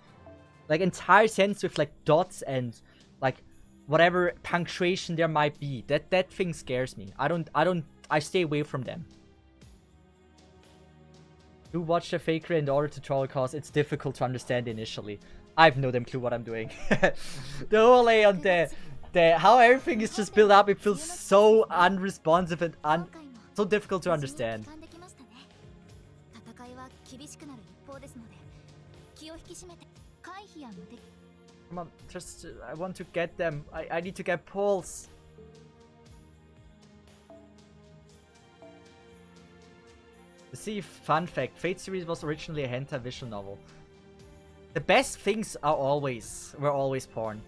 Like entire sentences with like dots and like whatever punctuation there might be. That thing scares me. I stay away from them. Do watch the Faker in order to troll cause it's difficult to understand initially. I have no damn clue what I'm doing. The overlay on the how everything is just built up, it feels so unresponsive and so difficult to understand. Come on, just I want to get them. I need to get pulls. See, fun fact, Fate series was originally a hentai visual novel. The best things were always porn.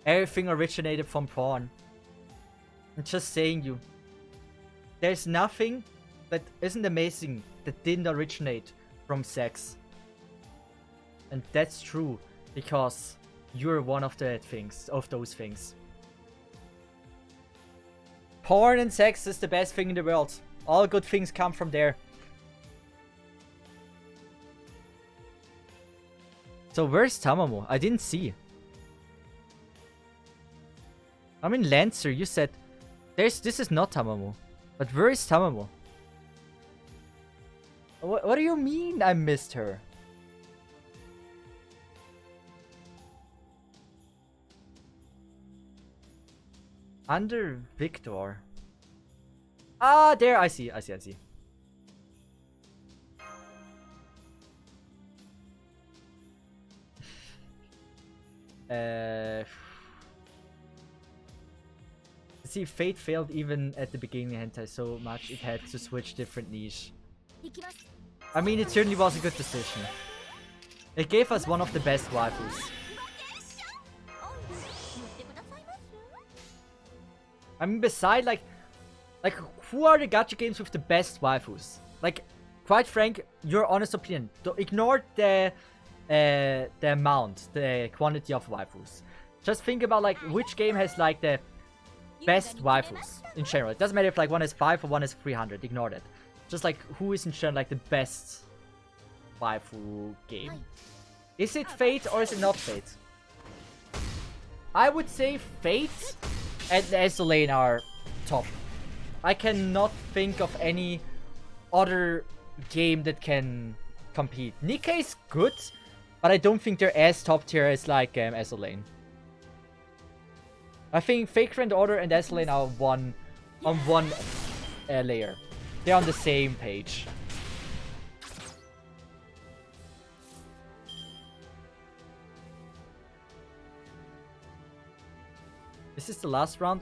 Everything originated from porn. I'm just saying you. There's nothing that isn't amazing that didn't originate from sex. And that's true, because you're one of those things. Porn and sex is the best thing in the world. All good things come from there. So where's Tamamo? I didn't see. I mean, Lancer, you said this is not Tamamo. But where is Tamamo? What do you mean I missed her? Under Victor. Ah, there, I see. See, Fate failed even at the beginning of hentai so much it had to switch different niche. I mean, it certainly was a good decision. It gave us one of the best waifus. I mean, beside like who are the gacha games with the best waifus? Like, quite frank, your honest opinion. Ignore the amount, the quantity of waifus. Just think about like which game has like the best waifus in general. It doesn't matter if like one is 5 or one is 300. Ignore that. Just like who is in general like the best waifu game. Is it Fate or is it not Fate? I would say Fate and Esolane are top. I cannot think of any other game that can compete. Nikkei is good, but I don't think they're as top tier as like Esolane. I think Fate Grand Order and Esolane are on one layer. They're on the same page. This is the last round.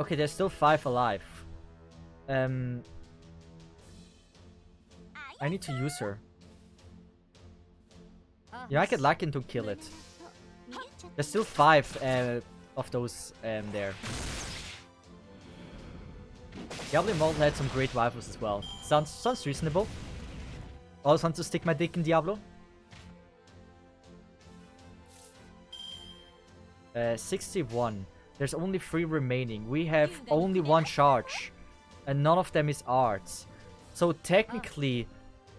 Okay, there's still 5 alive. I need to use her. Yeah, I get lucky to kill it. There's still 5 of those there. Diablo Immortal had some great waifus as well. Sounds reasonable. Also want to stick my dick in Diablo. 61. There's only 3 remaining. We have only 1 charge. And none of them is arts. So technically,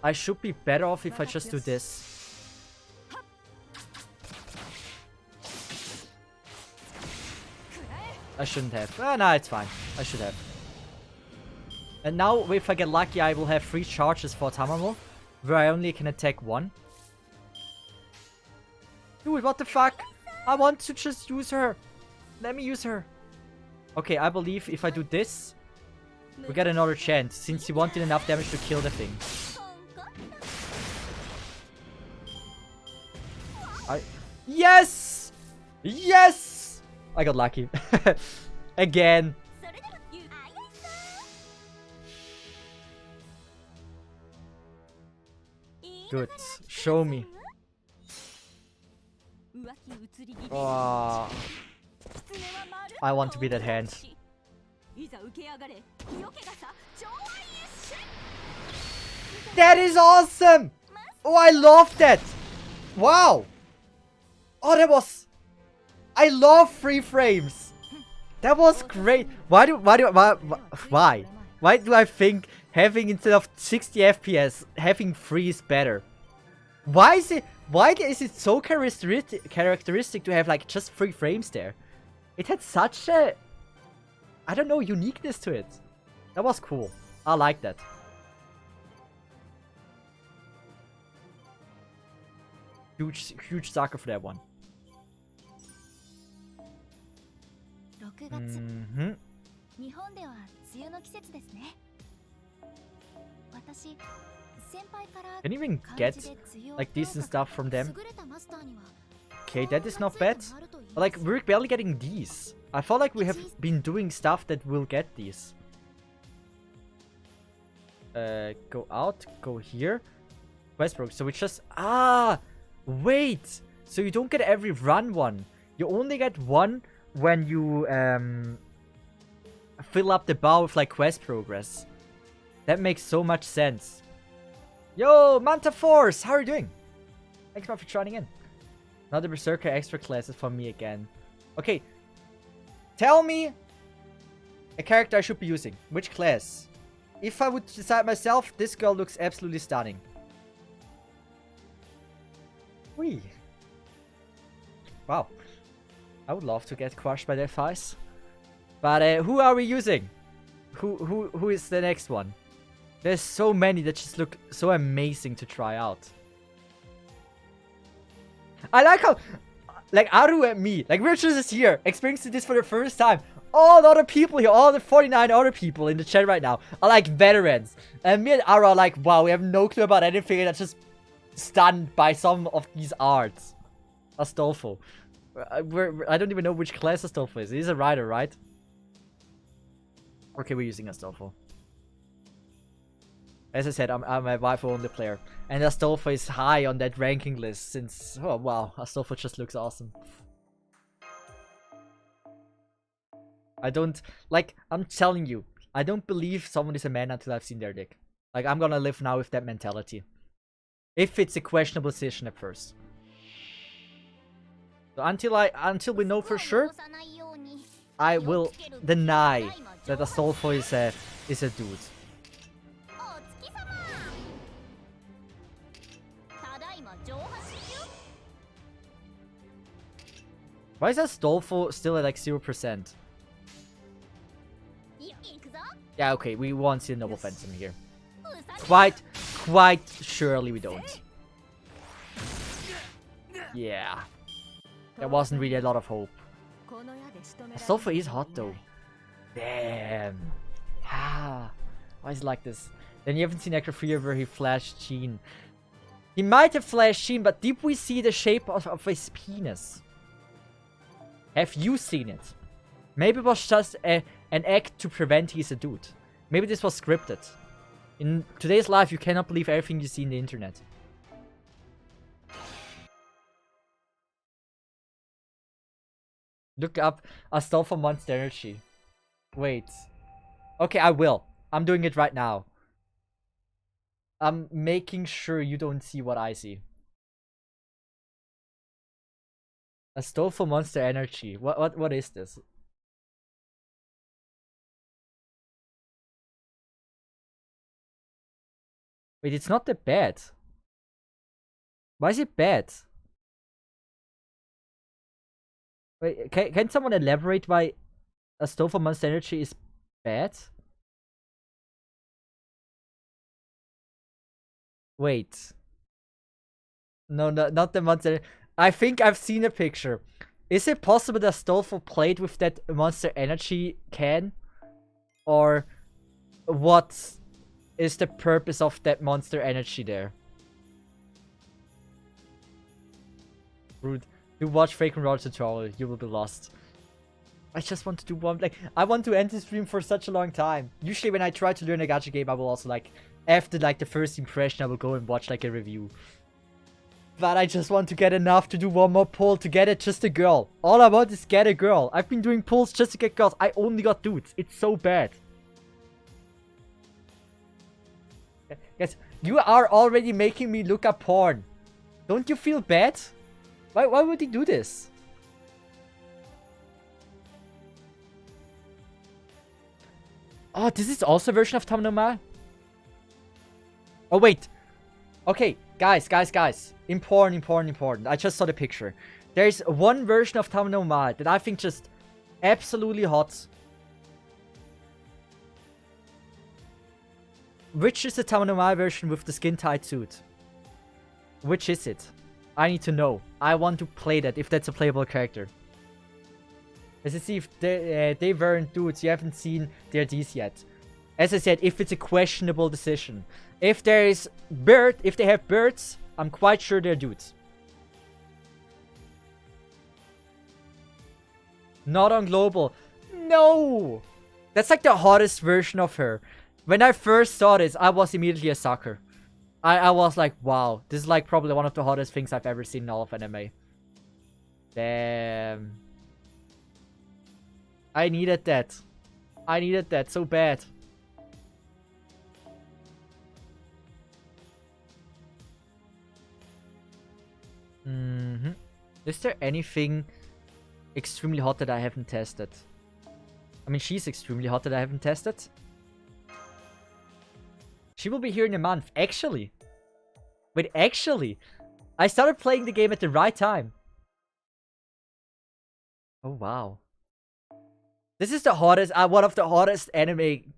I should be better off if I just do this. I shouldn't have. No, it's fine. I should have. And now, if I get lucky, I will have 3 charges for Tamamo, where I only can attack 1. Dude, what the fuck? I want to just use her. Let me use her. Okay, I believe if I do this, we get another chance, since he wanted enough damage to kill the thing. Yes! Yes! I got lucky. Again. Good. Show me. Oh. I want to be that hand. That is awesome! Oh, I love that! Wow! Oh, that was... I love 3 frames! That was great! Why do I think having, instead of 60 FPS, having 3 is better? Why is it so characteristic to have like just 3 frames there? It had such a, I don't know, uniqueness to it. That was cool. I like that. Huge sucker for that one. Can you even get like decent stuff from them? Okay, that is not bad. But, like, we're barely getting these. I felt like we have been doing stuff that will get these. Go out, go here. Westbrook. So we just... Ah! Wait! So you don't get every run one. You only get one when you fill up the bar with like quest progress. That makes so much sense. Yo, Manta Force! How are you doing? Thanks for joining in. Another Berserker extra classes for me again. Okay. Tell me a character I should be using. Which class? If I would decide myself, this girl looks absolutely stunning. Whee. Wow. I would love to get crushed by their thighs. But who are we using? Who is the next one? There's so many that just look so amazing to try out. I like how, like, Aru and me, like, we're just here, experiencing this for the first time. All the other people here, all the 49 other people in the chat right now are like veterans. And me and Aru are like, wow, we have no clue about anything, and are just stunned by some of these arts. Astolfo. I don't even know which class Astolfo is. He's a rider, right? Okay, we're using Astolfo. As I said, I'm a waifu only player. And Astolfo is high on that ranking list since... Oh wow, Astolfo just looks awesome. I don't... Like, I'm telling you, I don't believe someone is a man until I've seen their dick. Like, I'm gonna live now with that mentality. If it's a questionable decision at first. So until we know for sure, I will deny that Astolfo is a dude. Why is Astolfo still at like 0%? Yeah, okay, we won't see a noble phantom here. Quite surely we don't. Yeah. There wasn't really a lot of hope. Astolfo is hot though. Damn. Ah. Why is it like this? Then you haven't seen Actor 3 where he flashed Sheen. He might have flashed Sheen, but did we see the shape of his penis? Have you seen it? Maybe it was just an act to prevent he's a dude. Maybe this was scripted. In today's life, you cannot believe everything you see in the internet. Look up Astolfo Monster Energy. Wait. Okay, I will. I'm doing it right now. I'm making sure you don't see what I see. Astolfo Monster Energy. What is this? Wait, it's not that bad. Why is it bad? Wait, can someone elaborate why Astolfo Monster Energy is bad? Wait. No, not the Monster. I think I've seen a picture. Is it possible that Astolfo played with that Monster Energy can? Or what is the purpose of that Monster Energy there? Rude. You watch Fake and Raw tutorial, you will be lost. I just want to do one, like, I want to end the stream for such a long time. Usually when I try to learn a gacha game, I will also, like, after, like, the first impression, I will go and watch, like, a review. But I just want to get enough to do one more pull to get it just a girl. All I want is get a girl. I've been doing pulls just to get girls. I only got dudes. It's so bad. Guys, you are already making me look up porn. Don't you feel bad? Why would he do this? Oh, this is also a version of Tamnoma? Oh, wait. Okay, guys. Important. I just saw the picture. There's one version of Tamnoma that I think just absolutely hot. Which is the Tamnoma version with the skin-tight suit? Which is it? I need to know. I want to play that if that's a playable character. As I see, if they weren't dudes, you haven't seen their Ds yet. As I said, if it's a questionable decision. If they have birds, I'm quite sure they're dudes. Not on global. No! That's like the hottest version of her. When I first saw this, I was immediately a sucker. I was like, wow, this is like probably one of the hottest things I've ever seen in all of anime. Damn. I needed that. I needed that so bad. Is there anything extremely hot that I haven't tested? I mean, she's extremely hot that I haven't tested. She will be here in a month. Actually. Wait, actually. I started playing the game at the right time. Oh, wow. This is the hottest, one of the hottest anime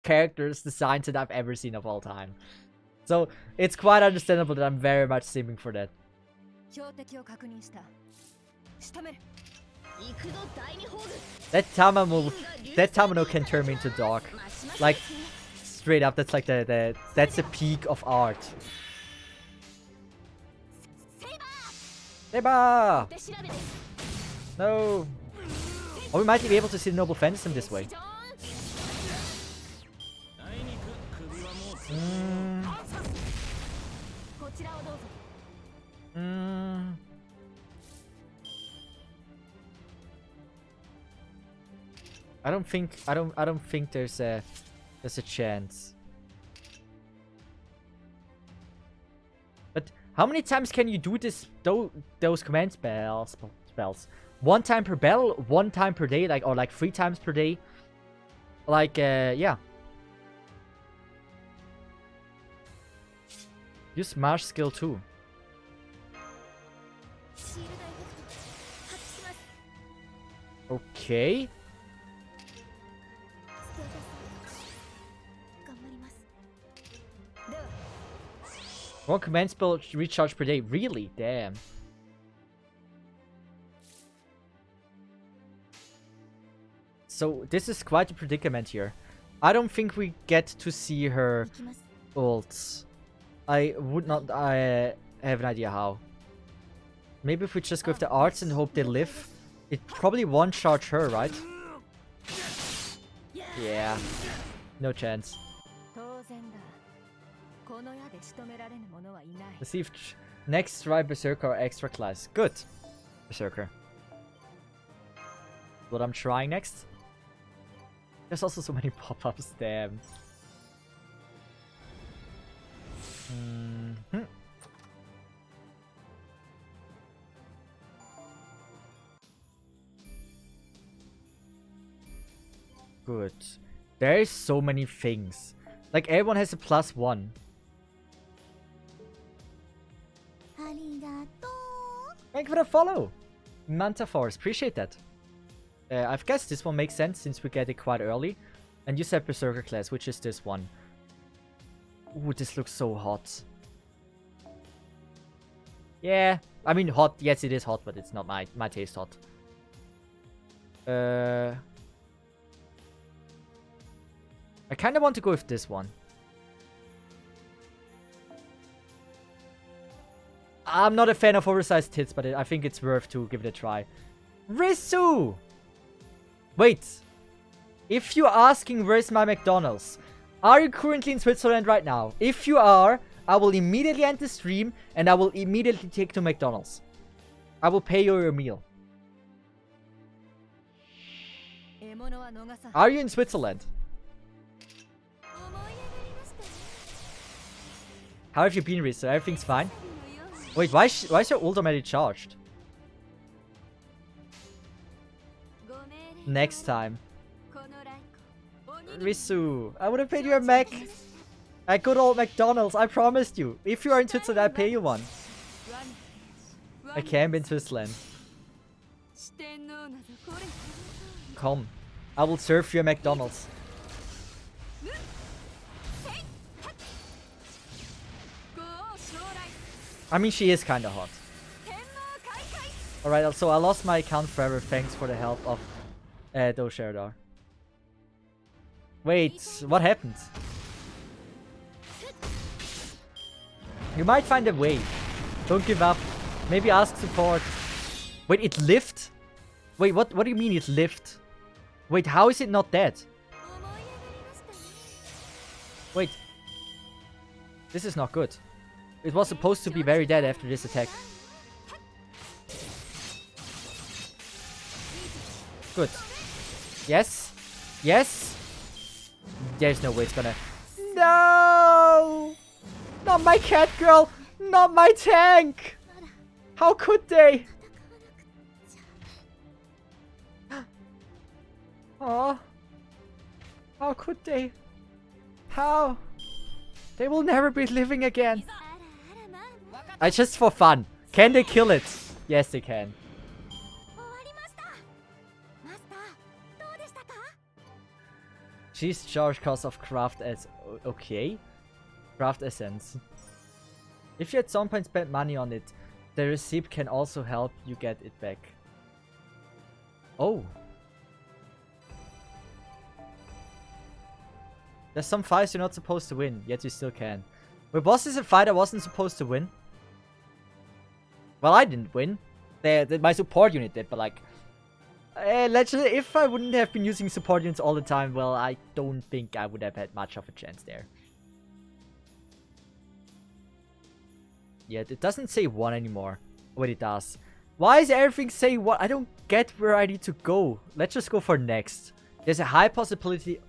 characters designs that I've ever seen of all time. So, it's quite understandable that I'm very much simming for that. That Tamano can turn me into a dog. Like, straight up, that's like that's the peak of art. Seba! No! Oh, we might be able to see the Noble Phantom this way. Mm, こちらをどうぞ。 mm. I don't think there's a chance. But how many times can you do this? Those command spells. One time per battle, one time per day, like, or like 3 times per day. Like, yeah. Use Marsh skill too. Okay. One command spell recharge per day. Really? Damn. So this is quite a predicament here. I don't think we get to see her ults. I would not. I have an idea how. Maybe if we just go with the arts and hope they live. It probably won't charge her, right? Yeah. No chance. Let's see if next try Berserker or extra class. Good. Berserker. What I'm trying next? There's also so many pop-ups, damn. Good. There's so many things. Like, everyone has a +1. Thank you for the follow! Manta Force, appreciate that. I guess this one makes sense since we get it quite early. And you said Berserker class, which is this one. Ooh, this looks so hot. Yeah, I mean hot. Yes, it is hot, but it's not my taste hot. I kind of want to go with this one. I'm not a fan of oversized tits, but I think it's worth to give it a try. Risu! Wait. If you're asking where's my McDonald's, are you currently in Switzerland right now? If you are, I will immediately end the stream and I will immediately take to McDonald's. I will pay you your meal. Are you in Switzerland? How have you been, Risu? Everything's fine? Wait, why is your ult already charged? Next time. Risu, I would have paid you a Mac. At good old McDonald's, I promised you. If you are in Switzerland, I pay you one. I can't be in Switzerland. Come. I will serve you a McDonald's. I mean, she is kinda hot. Alright, so I lost my account forever. Thanks for the help of Dosharadar. Wait, what happened? You might find a way. Don't give up. Maybe ask support. Wait, it lived? Wait, what do you mean it lived? Wait, how is it not dead? Wait. This is not good. It was supposed to be very dead after this attack. Good. Yes. Yes. There's no way it's gonna... No! Not my cat girl! Not my tank! How could they? Oh. How could they? How? They will never be living again. Just for fun. Can they kill it? Yes, they can. She's charged cost of craft as... Okay. Craft essence. If you at some point spent money on it, the receipt can also help you get it back. Oh. There's some fights you're not supposed to win, yet you still can. Wait, was this a fight I wasn't supposed to win? Well, I didn't win. My support unit did, but like... Literally, if I wouldn't have been using support units all the time, well, I don't think I would have had much of a chance there. yet. It doesn't say 1 anymore. What it does. Why is everything saying 1? I don't get where I need to go. Let's just go for next. There's a high possibility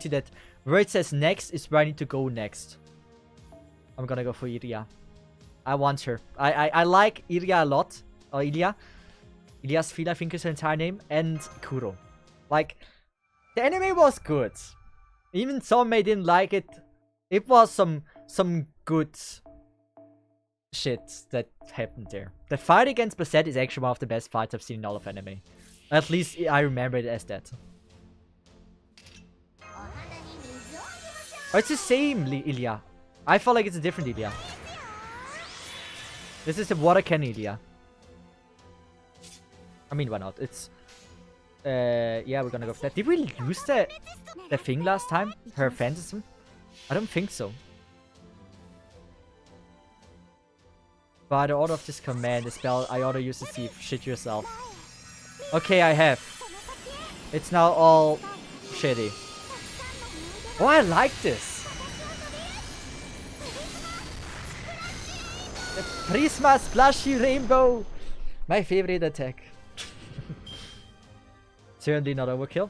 that where it says next is where I need to go next. I'm gonna go for Iria. I want her. I like Iria a lot. Or Ilia. Ilia's Feel, I think is her entire name. And Kuro. Like, the anime was good. Even some may didn't like it. It was some good shit that happened there. The fight against Cesith is actually one of the best fights I've seen in all of anime. At least I remember it as that. Oh, it's the same Ilia. I felt like it's a different Ilia. This is the water cannon Ilia. I mean, why not? It's... yeah, we're gonna go for that. Did we lose the thing last time? Her phantasm? I don't think so. By the order of this command, the spell I ought to use to see shit yourself. Okay, I have. It's now all shitty. Oh, I like this. The Prisma Splashy Rainbow. My favorite attack. Certainly not overkill.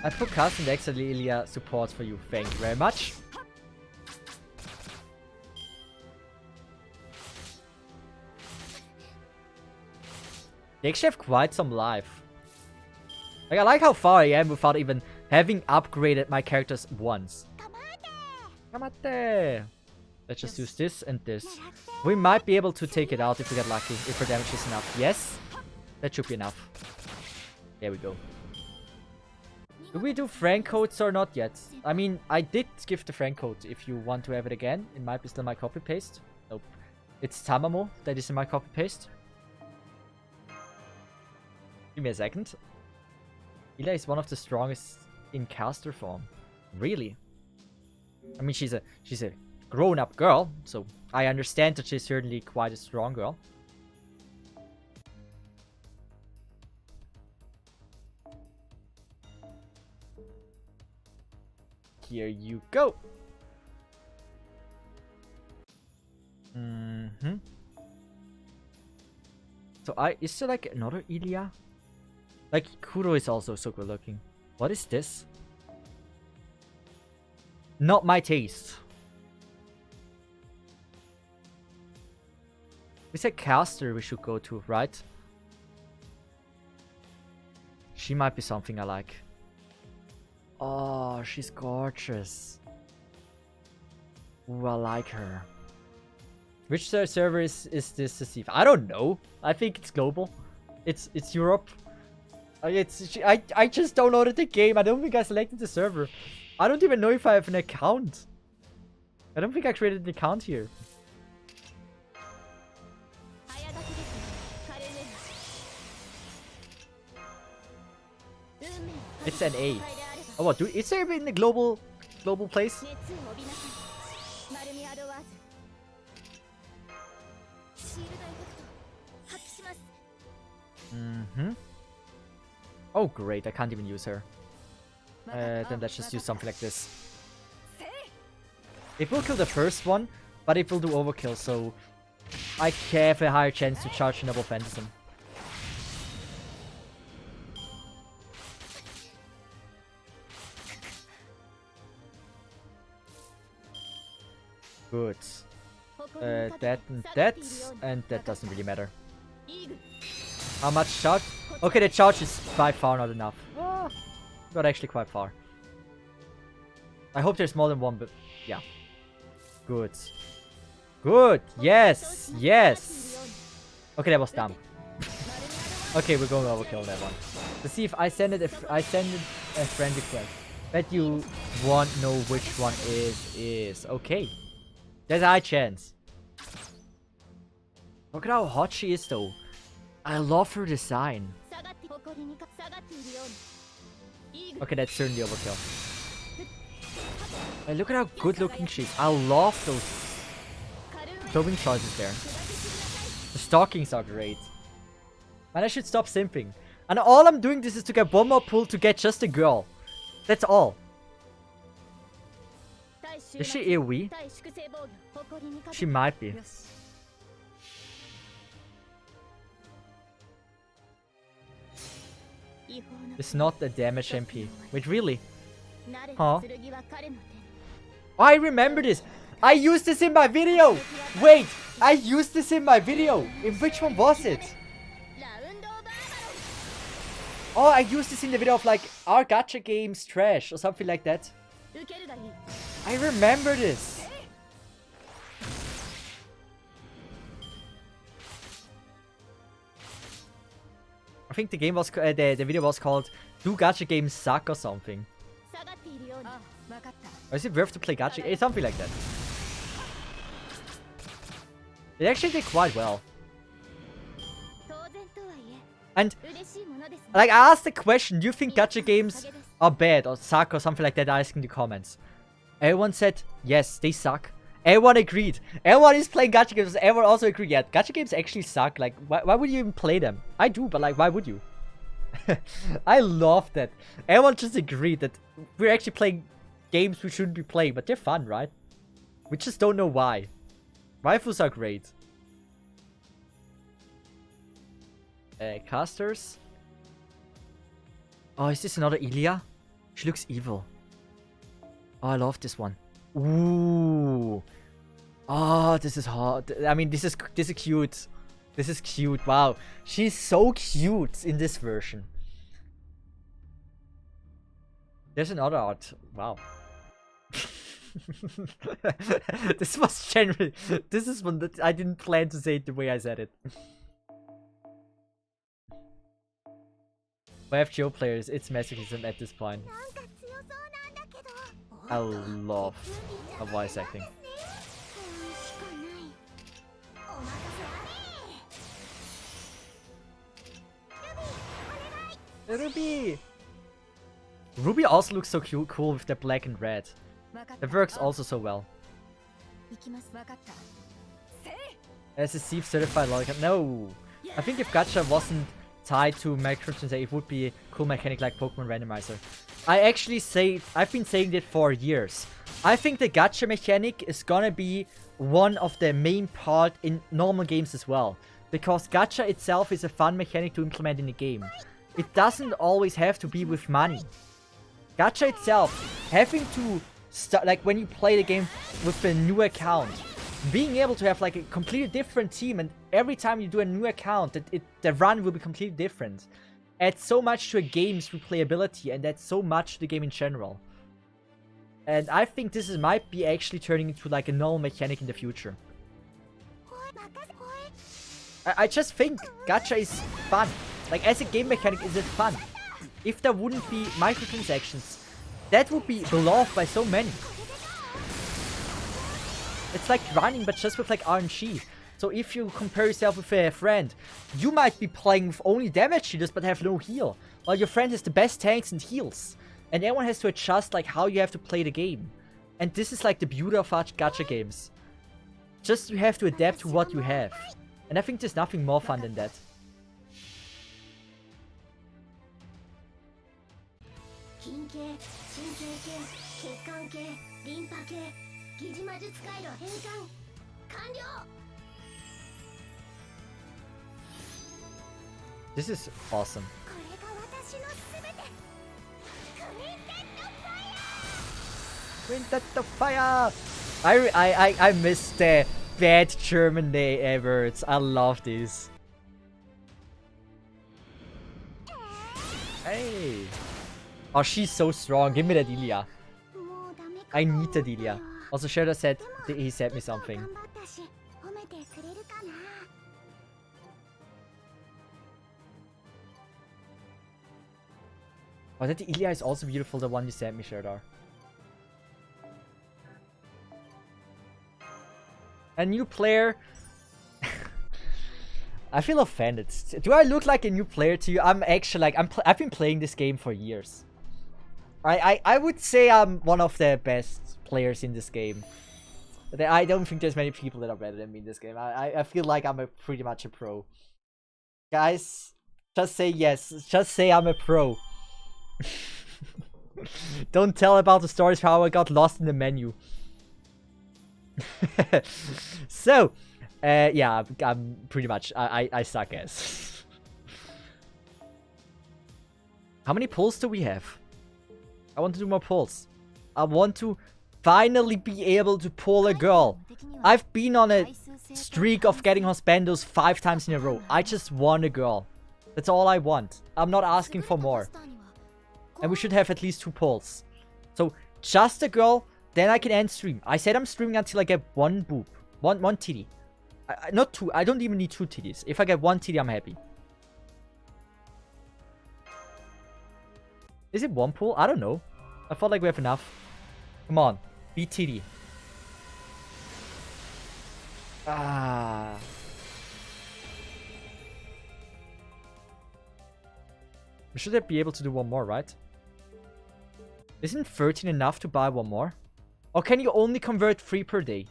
I put cast and actually Ilia supports for you. Thank you very much. They actually have quite some life. Like, I like how far I am without even having upgraded my characters once. Kamate! Let's just use this and this. We might be able to take it out if we get lucky, if our damage is enough. Yes? That should be enough. There we go. Do we do Frank codes or not yet? I mean, I did give the Frank code. If you want to have it again, it might be still my copy-paste. Nope. It's Tamamo that is in my copy-paste. Give me a second. Ila is one of the strongest in caster form. Really? I mean, she's a grown-up girl, so I understand that she's certainly quite a strong girl. Here you go. So is there like another Ilia? Like, Kuro is also so good looking. What is this? Not my taste. We said caster we should go to, right? She might be something I like. Oh, she's gorgeous. Ooh, I like her. Which server is this Cesith? I don't know. I think it's global. It's Europe. I just downloaded the game. I don't think I selected the server. I don't even know if I have an account. I don't think I created an account here. It's an A. Oh, what? Is there in the global place? Oh, great. I can't even use her. Then let's just use something like this. It will kill the first one, but it will do overkill, so I have a higher chance to charge Noble Phantasm. Good. That and that doesn't really matter. How much charge? Okay, the charge is by far not enough. Got actually quite far. I hope there's more than one, but yeah. Good. Good. Yes. Yes. Okay, that was dumb. Okay, we're going to overkill that one. Let's see if I send it. If I send it a friend request. Bet you won't know which one is. Okay. There's a high chance. Look at how hot she is, though. I love her design. Okay, that's certainly overkill. Hey, look at how good looking she is. I love those clothing choices there. The stockings are great. Man, I should stop simping. And all I'm doing this is to get one more pull to get just a girl. That's all. Is she AoE? She might be. It's not a damage MP. Wait, really? Huh? Oh, I remember this. I used this in my video. Wait, I used this in my video. In which one was it? Oh, I used this in the video of like our gacha games trash or something like that. I remember this. I think the game was the video was called "Do Gacha Games Suck" or something. Or is it worth to play gacha? It's something like that. It actually did quite well. And like I asked the question, do you think gacha games are bad or suck or something like that? I asked in the comments. Everyone said yes, they suck. Everyone agreed. Everyone is playing gacha games. Everyone also agreed. Yeah, gacha games actually suck. Like, why would you even play them? I do, but like, why would you? I love that. Everyone just agreed that we're actually playing games we shouldn't be playing, but they're fun, right? We just don't know why. Waifus are great. Casters. Oh, is this another Ilya? She looks evil. Oh, I love this one. Ooh. Oh, this is hot. I mean, this is cute. This is cute. Wow. She's so cute in this version. There's another art. Wow. This was generally... This is one that I didn't plan to say it the way I said it. We have Geo players, it's masochism at this point. I love a voice acting. Ruby! Ruby also looks so cool with the black and red. That works also so well. As a Cesith certified logic. No! I think if gacha wasn't tied to microtransactions, it would be a cool mechanic like Pokemon Randomizer. I've been saying that for years. I think the gacha mechanic is gonna be one of the main part in normal games as well. Because gacha itself is a fun mechanic to implement in the game. It doesn't always have to be with money. Gacha itself, having to start, like when you play the game with a new account, being able to have like a completely different team, and every time you do a new account, the run will be completely different. Adds so much to a game's replayability, and adds so much to the game in general. And I think this might be actually turning into like a normal mechanic in the future. I just think gacha is fun. Like as a game mechanic, is it fun? If there wouldn't be microtransactions, that would be beloved by so many. It's like running, but just with like RNG. So if you compare yourself with a friend, you might be playing with only damage dealers but have no heal, while your friend has the best tanks and heals. And everyone has to adjust like how you have to play the game. And this is like the beauty of gacha games. Just you have to adapt to what you have. And I think there's nothing more fun than that. This is awesome. Quintet of Fire! I miss the bad German words. I love these. Hey! Oh, she's so strong. Give me that Ilya. I need that Ilya. Also, Shadow said he said me something. Oh, that Ilya is also beautiful, the one you sent me, Sherdar. A new player. I feel offended. Do I look like a new player to you? I'm actually like I've been playing this game for years. I would say I'm one of the best players in this game. I don't think there's many people that are better than me in this game. I feel like I'm pretty much a pro. Guys, Just say yes. Just say I'm a pro. Don't tell about the stories how I got lost in the menu. So, yeah, I'm pretty much, I suck ass. How many pulls do we have? I want to do more pulls. I want to finally be able to pull a girl. I've been on a streak of getting husbandos 5 times in a row. I just want a girl. That's all I want. I'm not asking for more. And we should have at least 2 pulls. So, just a girl, then I can end stream. I said I'm streaming until I get 1 boob. One titty. Not 2. I don't even need 2 titties. If I get 1 titty, I'm happy. Is it 1 pull? I don't know. I felt like we have enough. Come on. Be titty. Ah. We should be able to do 1 more, right? Isn't 13 enough to buy 1 more? Or can you only convert 3 per day?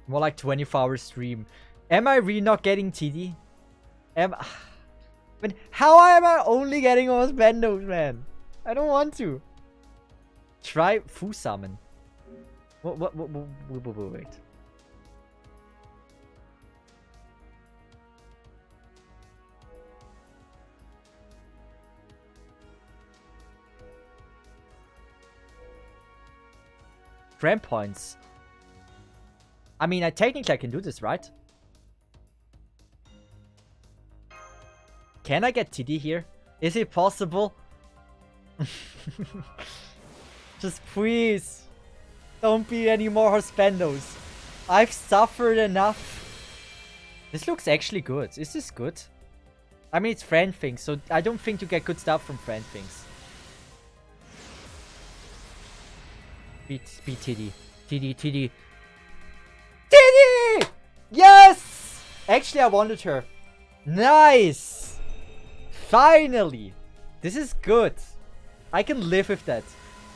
More like 24-hour stream. Am I really not getting TD? But how am I only getting those bandos, man? I don't want to. Try Fu Summon. Wait. Friend points. I mean, technically I can do this, right? Can I get TD here? Is it possible? Just please. Don't be any more husbandos. I've suffered enough. This looks actually good. Is this good? I mean, it's friend things, so I don't think you get good stuff from friend things. Be TD. TD. TD! Yes! Actually, I wanted her. Nice! Finally! This is good. I can live with that.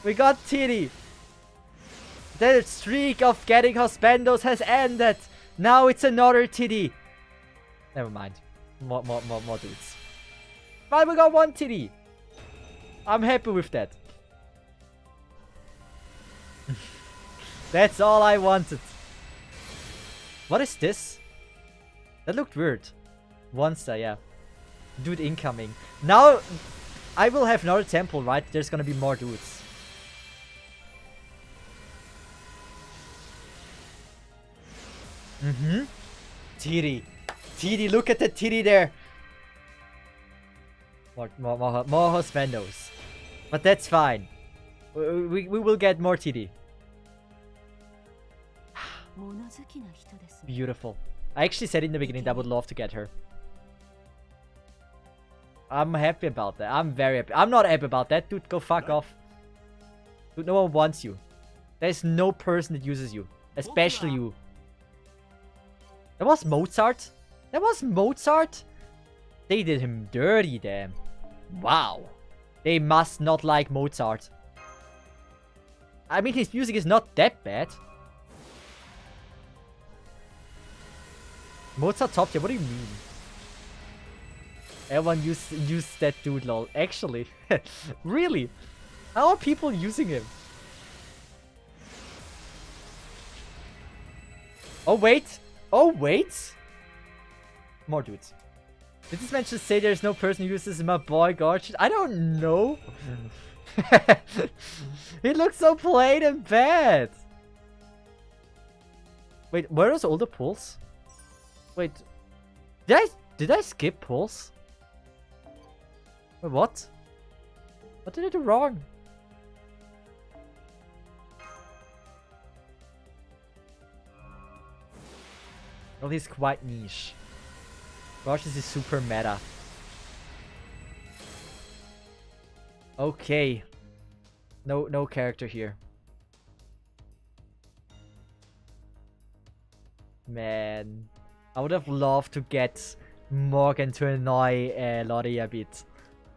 We got titty. The streak of getting husbandos has ended. Now it's another titty. Never mind. More dudes. But we got 1 titty. I'm happy with that. That's all I wanted. What is this? That looked weird. Monster, yeah. Dude incoming. Now, I will have another temple, right? There's gonna be more dudes. Titty. Titty, look at the titty there. More husbandos. But that's fine. We will get more titty. Beautiful. I actually said in the beginning that I would love to get her. I'm happy about that. I'm very happy. I'm not happy about that. Dude, go fuck off. Dude, no one wants you. There's no person that uses you. Especially you. That was Mozart? That was Mozart? They did him dirty, damn. Wow. They must not like Mozart. I mean, his music is not that bad. Mozart top tier? What do you mean? Everyone used that dude, lol. Actually. Really? How are people using him? Oh, wait. Oh, wait. More dudes. Did this man just say there's no person who uses my boy Gacha? I don't know. He looks so plain and bad. Wait, where are those older pulls? Wait. Did I skip pulls? Wait, what? What did I do wrong? Well, he's quite niche. Gosh, this is super meta. Okay. No character here. Man. I would have loved to get Morgan to annoy Lottie a bit.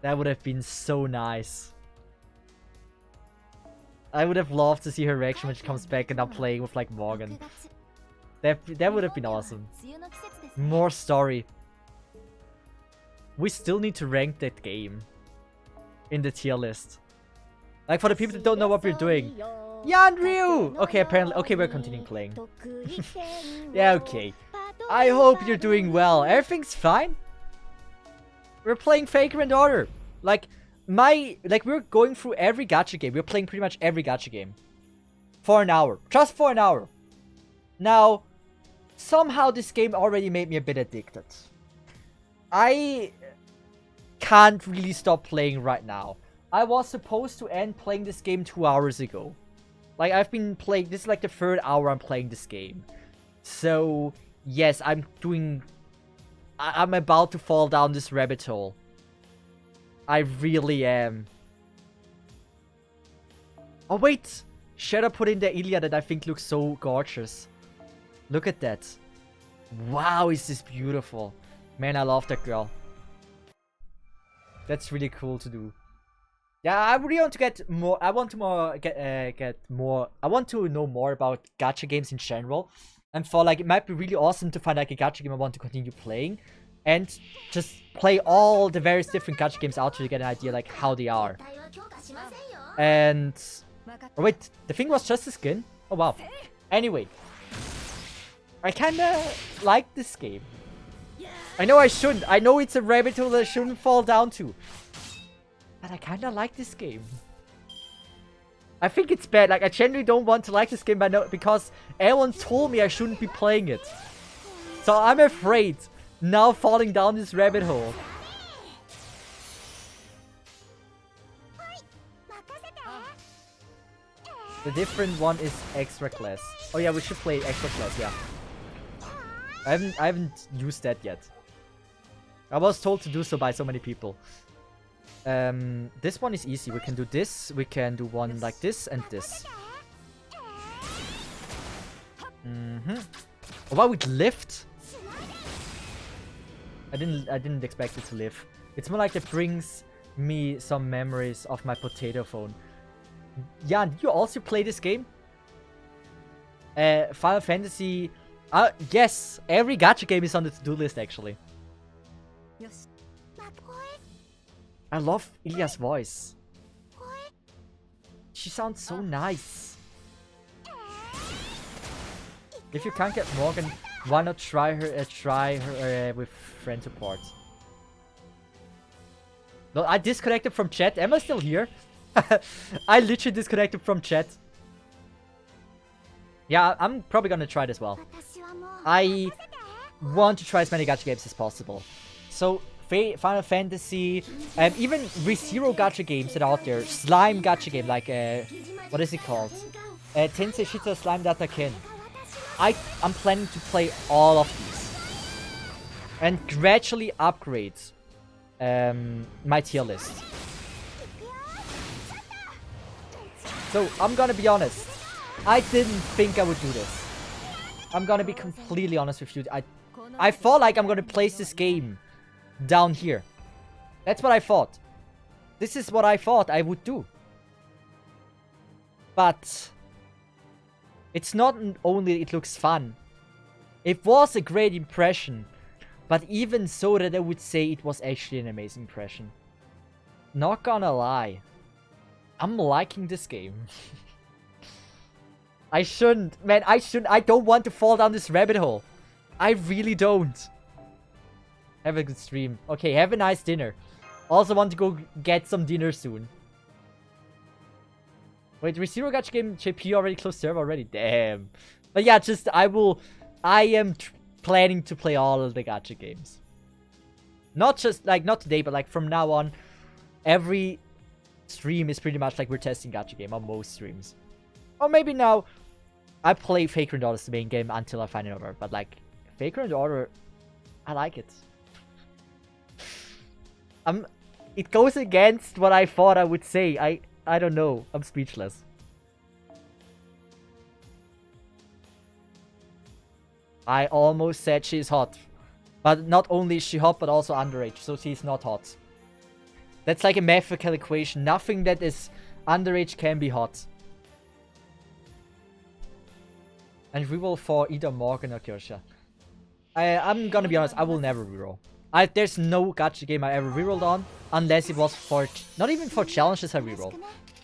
That would have been so nice. I would have loved to see her reaction when she comes back and I'm playing with like Morgan. That would have been awesome. More story. We still need to rank that game in the tier list. Like for the people that don't know what we're doing. Yan Ryu! Okay, apparently. Okay, we're continuing playing. Yeah, okay. I hope you're doing well. Everything's fine. We're playing Faker and Order. Like, we're going through every gacha game. We're playing pretty much every gacha game. For an hour. Just for an hour. Now, somehow this game already made me a bit addicted. I can't really stop playing right now. I was supposed to end playing this game 2 hours ago. Like, I've been playing... This is like the 3rd hour I'm playing this game. So, yes, I'm about to fall down this rabbit hole. I really am. Oh, wait! Shadow put in the Ilya that I think looks so gorgeous. Look at that. Wow, is this beautiful. Man, I love that girl. That's really cool to do. Yeah, I really want to get more. I want to get more. I want to know more about gacha games in general. And for like, it might be really awesome to find like a gacha game I want to continue playing, and just play all the various different gacha games out to get an idea like how they are. And oh, wait, the thing was just a skin. Oh wow. Anyway, I kinda like this game. I know I shouldn't. I know it's a rabbit hole that I shouldn't fall down to. But I kinda like this game. I think it's bad. Like, I genuinely don't want to like this game because everyone told me I shouldn't be playing it. So I'm afraid now falling down this rabbit hole. The different one is extra class. Oh yeah, we should play extra class, yeah. I haven't used that yet. I was told to do so by so many people. This one is easy. We can do this. We can do one like this and this. Oh, wow, it lift. I didn't expect it to live. It's more like it brings me some memories of my potato phone. Jan, did you also play this game? Final Fantasy. Yes, every gacha game is on the to-do list actually. Yes. I love Ilya's voice. She sounds so nice. If you can't get Morgan, why not try her with friend support? No, I disconnected from chat. Am I still here? I literally disconnected from chat. Yeah, I'm probably gonna try it as well. I want to try as many gacha games as possible. So, Final Fantasy, even ReZero gacha games that are out there. Slime gacha game, like, what is it called? Tensei Shita Slime Data Ken. I'm planning to play all of these. And gradually upgrade my tier list. So, I'm gonna be honest. I didn't think I would do this. I'm gonna be completely honest with you. I thought like I'm gonna place this game down here. That's what I thought. This is what I thought I would do. But it's not only it looks fun. It was a great impression. But even so that I would say it was actually an amazing impression. Not gonna lie. I'm liking this game. I shouldn't. Man, I shouldn't. I don't want to fall down this rabbit hole. I really don't. Have a good stream. Okay, have a nice dinner. Also want to go get some dinner soon. Wait, ReZero gacha game JP already closed server already? Damn. But yeah, just I am planning to play all of the gacha games. Not just like not today, but like from now on, every stream is pretty much like we're testing gacha game on most streams. Or maybe now I play Faker and Order as the main game until I find another. But like Faker and Order, I like it. It goes against what I thought I would say. I don't know. I'm speechless. I almost said she's hot. But not only is she hot, but also underage. So she's not hot. That's like a mathematical equation. Nothing that is underage can be hot. And reroll for either Morgan or Kirsha. I'm gonna be honest, I will never reroll. There's no gacha game I ever rerolled on, unless it was for, not even for challenges I reroll.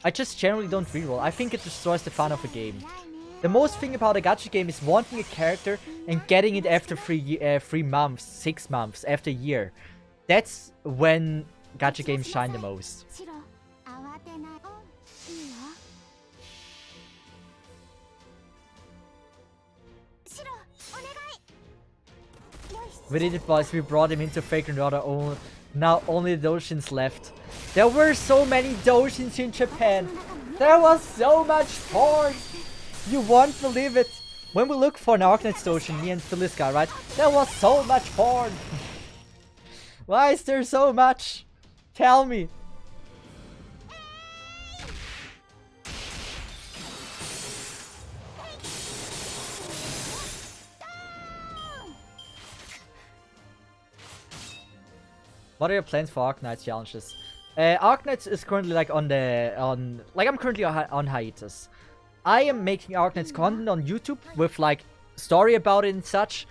I just generally don't reroll. I think it destroys the fun of a game. The most thing about a gacha game is wanting a character and getting it after 3 months, 6 months, after a year. That's when gacha games shine the most. We did it, boys. We brought him into Fragrant Water. Now only the Doujins left. There were so many Doujins in Japan. There was so much porn. You won't believe it. When we look for an Arknight's Doujin, me and Feliska, right? There was so much porn. Why is there so much? Tell me. What are your plans for Arknights challenges? Arknights is currently like I'm currently on hiatus. I am making Arknights content on YouTube with like story about it and such.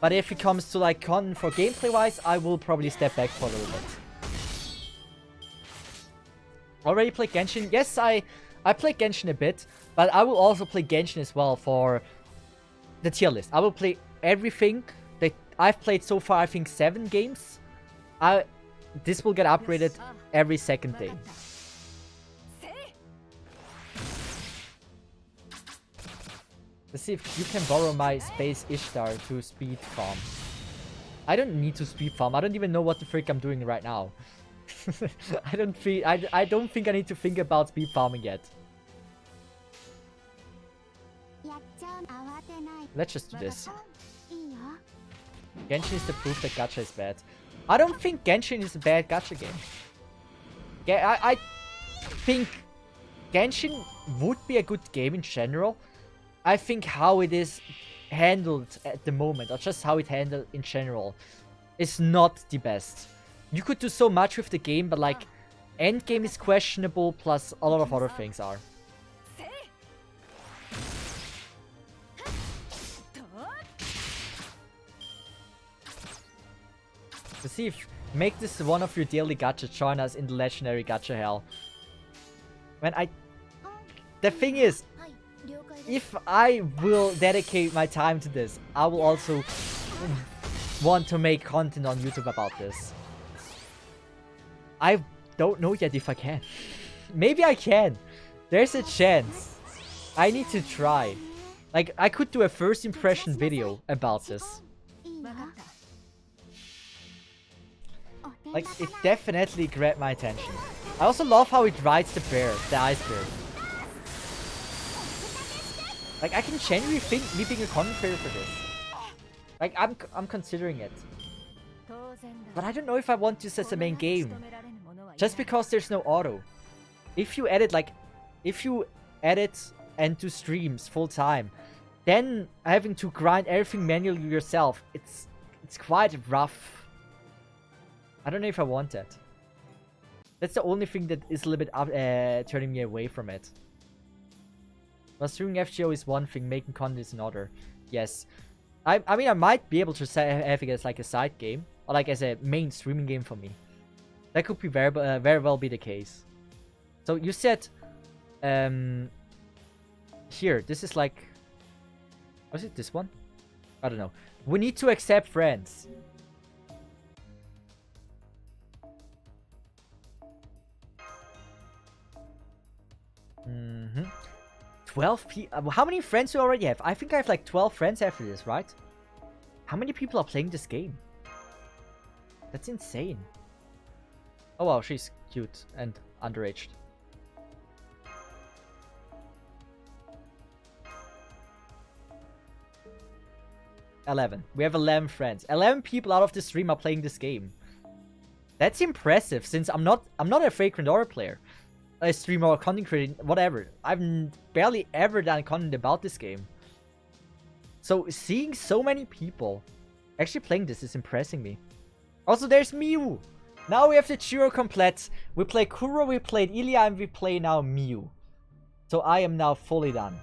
But if it comes to like content for gameplay wise, I will probably step back for a little bit. Already play Genshin? Yes, I play Genshin a bit, but I will also play Genshin as well for the tier list. I will play everything that I've played so far. I think 7 games. This will get upgraded every second day. Let's see if you can borrow my Space Ishtar to speed farm. I don't need to speed farm. I don't even know what the frick I'm doing right now. I don't think I need to think about speed farming yet. Let's just do this. Genshin is the proof that gacha is bad. I don't think Genshin is a bad gacha game. I think Genshin would be a good game in general. I think how it is handled at the moment, or just how it handled in general, is not the best. You could do so much with the game, but like, endgame is questionable, plus a lot of other things are. Cesith, make this one of your daily gacha. Join us in the legendary gacha hell. The thing is, if I will dedicate my time to this, I will also want to make content on YouTube about this. I don't know yet if I can. Maybe I can. There's a chance. I need to try. Like, I could do a first impression video about this. Like, it definitely grabbed my attention. I also love how it rides the bear, the ice bear. Like, I can genuinely think me being a content creator for this. Like, I'm considering it. But I don't know if I want this as a main game. Just because there's no auto. If you edit and do streams full time, then having to grind everything manually yourself, it's quite rough. I don't know if I want that. That's the only thing that is a little bit turning me away from it. But streaming FGO is one thing, making content is another. Yes. I mean, I might be able to have it as like a side game, or like as a main streaming game for me. That could be very well be the case. So you said, here, this is like, was it this one? I don't know. We need to accept friends. 12 people. How many friends do you already have? I think I have like 12 friends after this, right? How many people are playing this game? That's insane. Oh wow, she's cute and underaged. We have 11 friends. 11 people out of the stream are playing this game. That's impressive, since I'm not a Fragrant Aura player. A streamer or content creator, whatever. I've barely ever done content about this game. So seeing so many people actually playing this is impressing me. Also, there's Miu. Now we have the trio complete. We play Kuro, we played Ilya, and we play now Miu. So I am now fully done.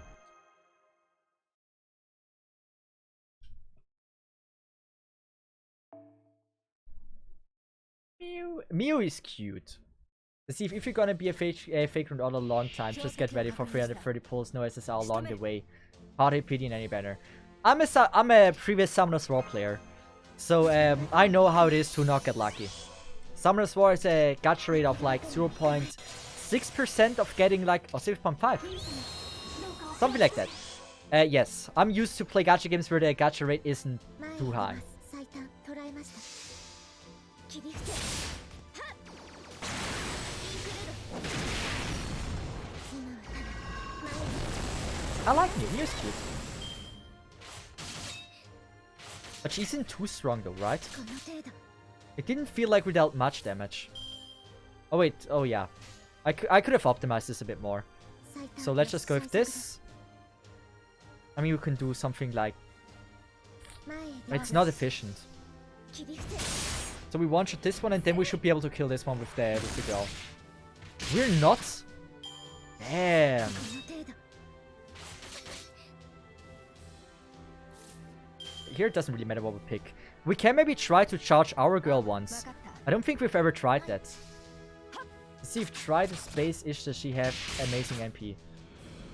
Mew is cute. See, if you're gonna be a fake rune all a long time, just get ready for 330 pulls, no SSR along the way. Hard hit PD in any banner. I'm a previous Summoner's War player, so I know how it is to not get lucky. Summoner's War is a gacha rate of like 0.6% of getting like, or 6.5. Something like that. Yes, I'm used to play gacha games where the gacha rate isn't too high. I like Mew. Mew's cute. But she isn't too strong though, right? It didn't feel like we dealt much damage. Oh wait, oh yeah. I could have optimized this a bit more. So let's just go with this. I mean, we can do something like... It's not efficient. So we one-shot this one and then we should be able to kill this one with the girl. We're not? Damn. Here it doesn't really matter what we pick. We can maybe try to charge our girl once. I don't think we've ever tried that. Let's see if try the space Ishtar, she have amazing MP.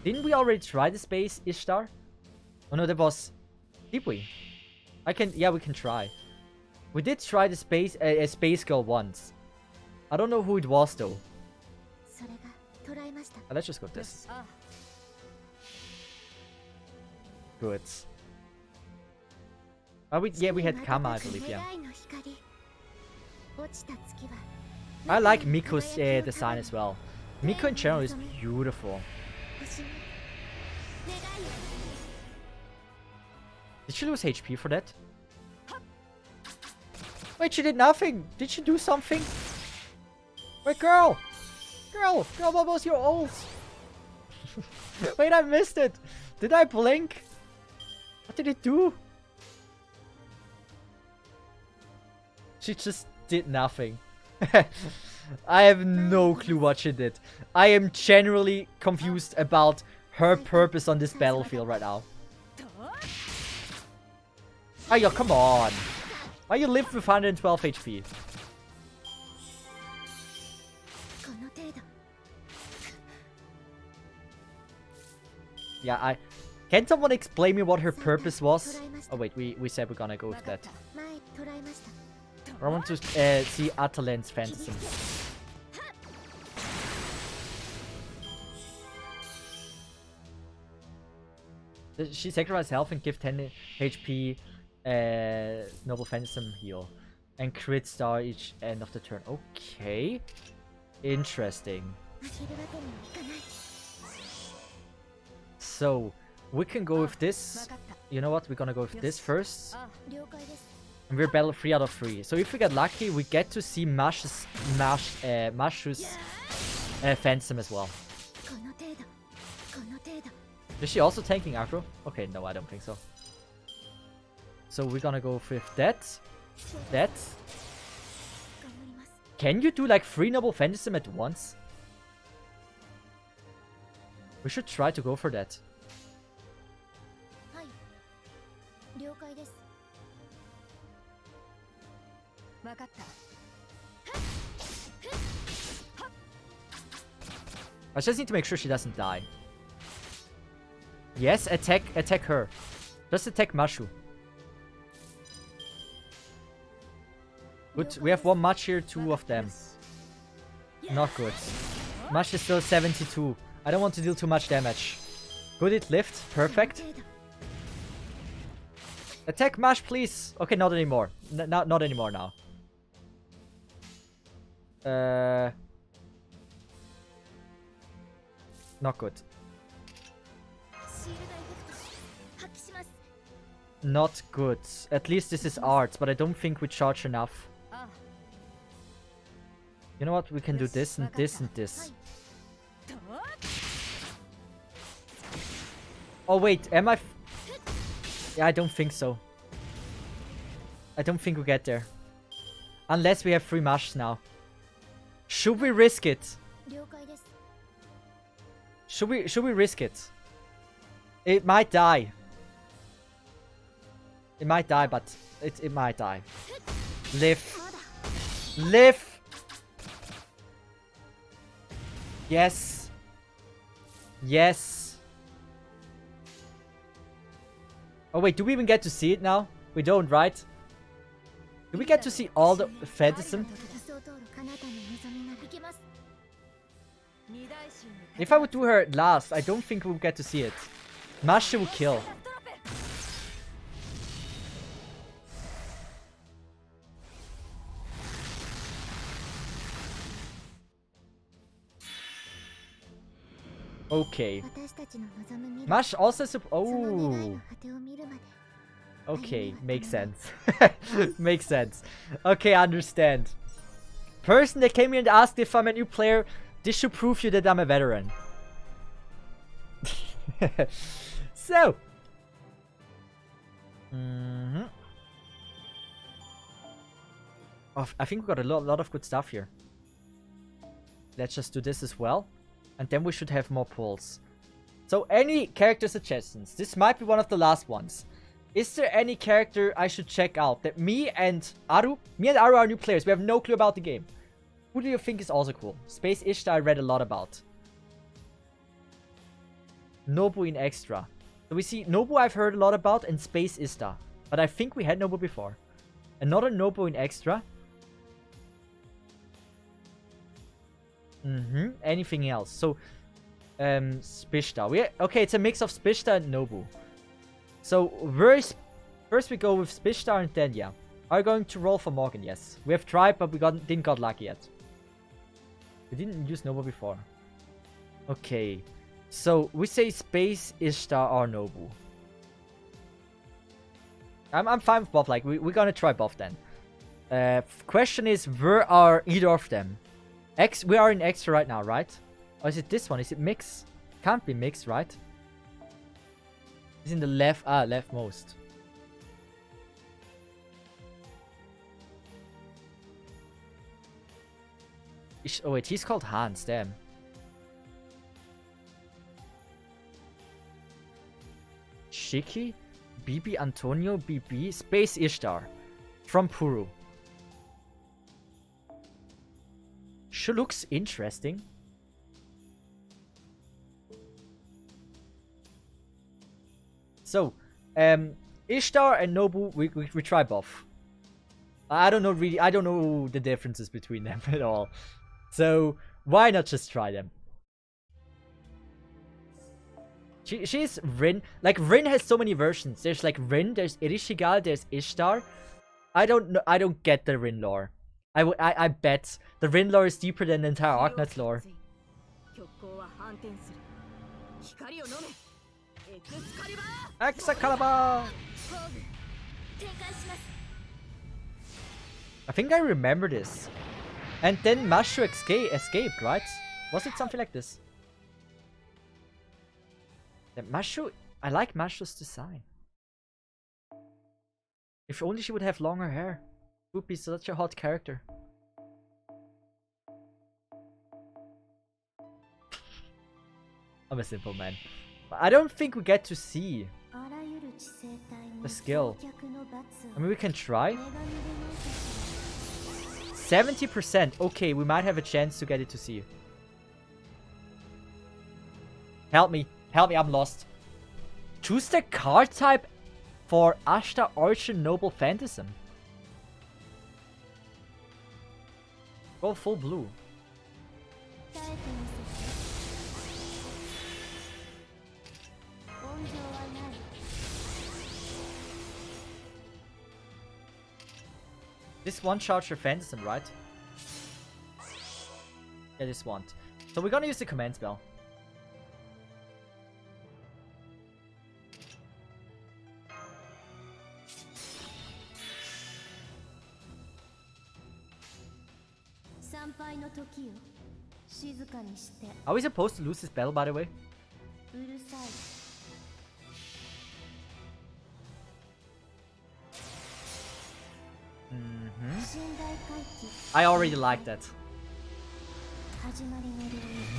Didn't we already try the space Ishtar? Oh no, that was... Did we? Yeah, we can try. We did try the space girl once. I don't know who it was though. Let's just go with this. Good. Yeah, we had Kama, I believe, yeah. I like Miko's design as well. Miko in general is beautiful. Did she lose HP for that? Wait, she did nothing! Did she do something? Wait, girl! Girl, what was your ult? Wait, I missed it! Did I blink? What did it do? She just did nothing. I have no clue what she did. I am generally confused about her purpose on this battlefield right now. Oh, yo, come on. Why you live with 112 HP? Yeah, Can someone explain me what her purpose was? Oh wait, we said we're gonna go with that. I want to see Atalan's Phantasm. She sacrifice health and give 10 HP Noble Phantasm heal. And crit star each end of the turn. Okay. Interesting. So, we can go with this. You know what? We're gonna go with this first. And we're battle 3 out of 3. So if we get lucky, we get to see Mashu's Phantasm as well. Is she also tanking aggro? Okay, no, I don't think so. So we're gonna go with that. That. Can you do like 3 Noble Phantasm at once? We should try to go for that. I just need to make sure she doesn't die. Yes, attack her. Just attack Mashu. Good, we have one match here, 2 of them. Not good. Mash is still 72. I don't want to deal too much damage. Good, it lived. Perfect. Attack Mash, please. Okay, not anymore. Not anymore now. Not good. Not good. At least this is art, but I don't think we charge enough. You know what? We can do this and this and this. Oh wait, am I... Yeah, I don't think so. I don't think we get there. Unless we have 3 mashes now. Should we risk it? Should we risk it? It might die. It might die, but it might die. Live. Live! Yes. Yes. Oh wait, do we even get to see it now? We don't, right? Do we get to see all the phantasm? If I would do her last, I don't think we'll get to see it. Masha will kill. Okay. Mash also oh. Okay, makes sense. Makes sense. Okay, I understand. Person that came here and asked if I'm a new player, this should prove you that I'm a veteran. So. Oh, I think we got a lot of good stuff here. Let's just do this as well. And then we should have more pulls. So any character suggestions? This might be one of the last ones. Is there any character I should check out that me and Aru are new players. We have no clue about the game. Who do you think is also cool? Space Ishtar I read a lot about. Nobu in Extra. So we see Nobu I've heard a lot about and Space Ishtar. But I think we had Nobu before. Another Nobu in Extra. Anything else? So, Spishta. Okay, it's a mix of Spishta and Nobu. So, first we go with Spishta and then, yeah. Are you going to roll for Morgan? Yes. We have tried, but we didn't got lucky yet. We didn't use Nobu before. Okay. So, we say Space, Ishtar, or Nobu. I'm fine with both. Like, we're gonna try both then. Question is, where are either of them? We are in Extra right now, right? Or is it this one? Is it mix? Can't be mix, right? It's in the left, leftmost. Oh wait, he's called Hans, damn. Shiki? Bibi Antonio BB? Space Ishtar. From Puru. Sure looks interesting. So, Ishtar and Nobu, we try both. I don't know the differences between them at all. So, why not just try them? She's Rin. Like, Rin has so many versions. There's like Rin, there's Irishigal, there's Ishtar. I don't get the Rin lore. I bet the Rin lore is deeper than the entire Arknight's lore. Excalibur! I think I remember this. And then Mashu escaped, right? Was it something like this? The Mashu... I like Mashu's design. If only she would have longer hair. Would be such a hot character. I'm a simple man. But I don't think we get to see the skill. I mean, we can try. 70%. Okay, we might have a chance to get it to see. Help me. Help me, I'm lost. Choose the card type for Ashta Origin Noble Phantasm. Go full blue. This one charge for Phantasm, right? Yeah, this one. So we're gonna use the command spell. Are we supposed to lose this battle, by the way? I already like that.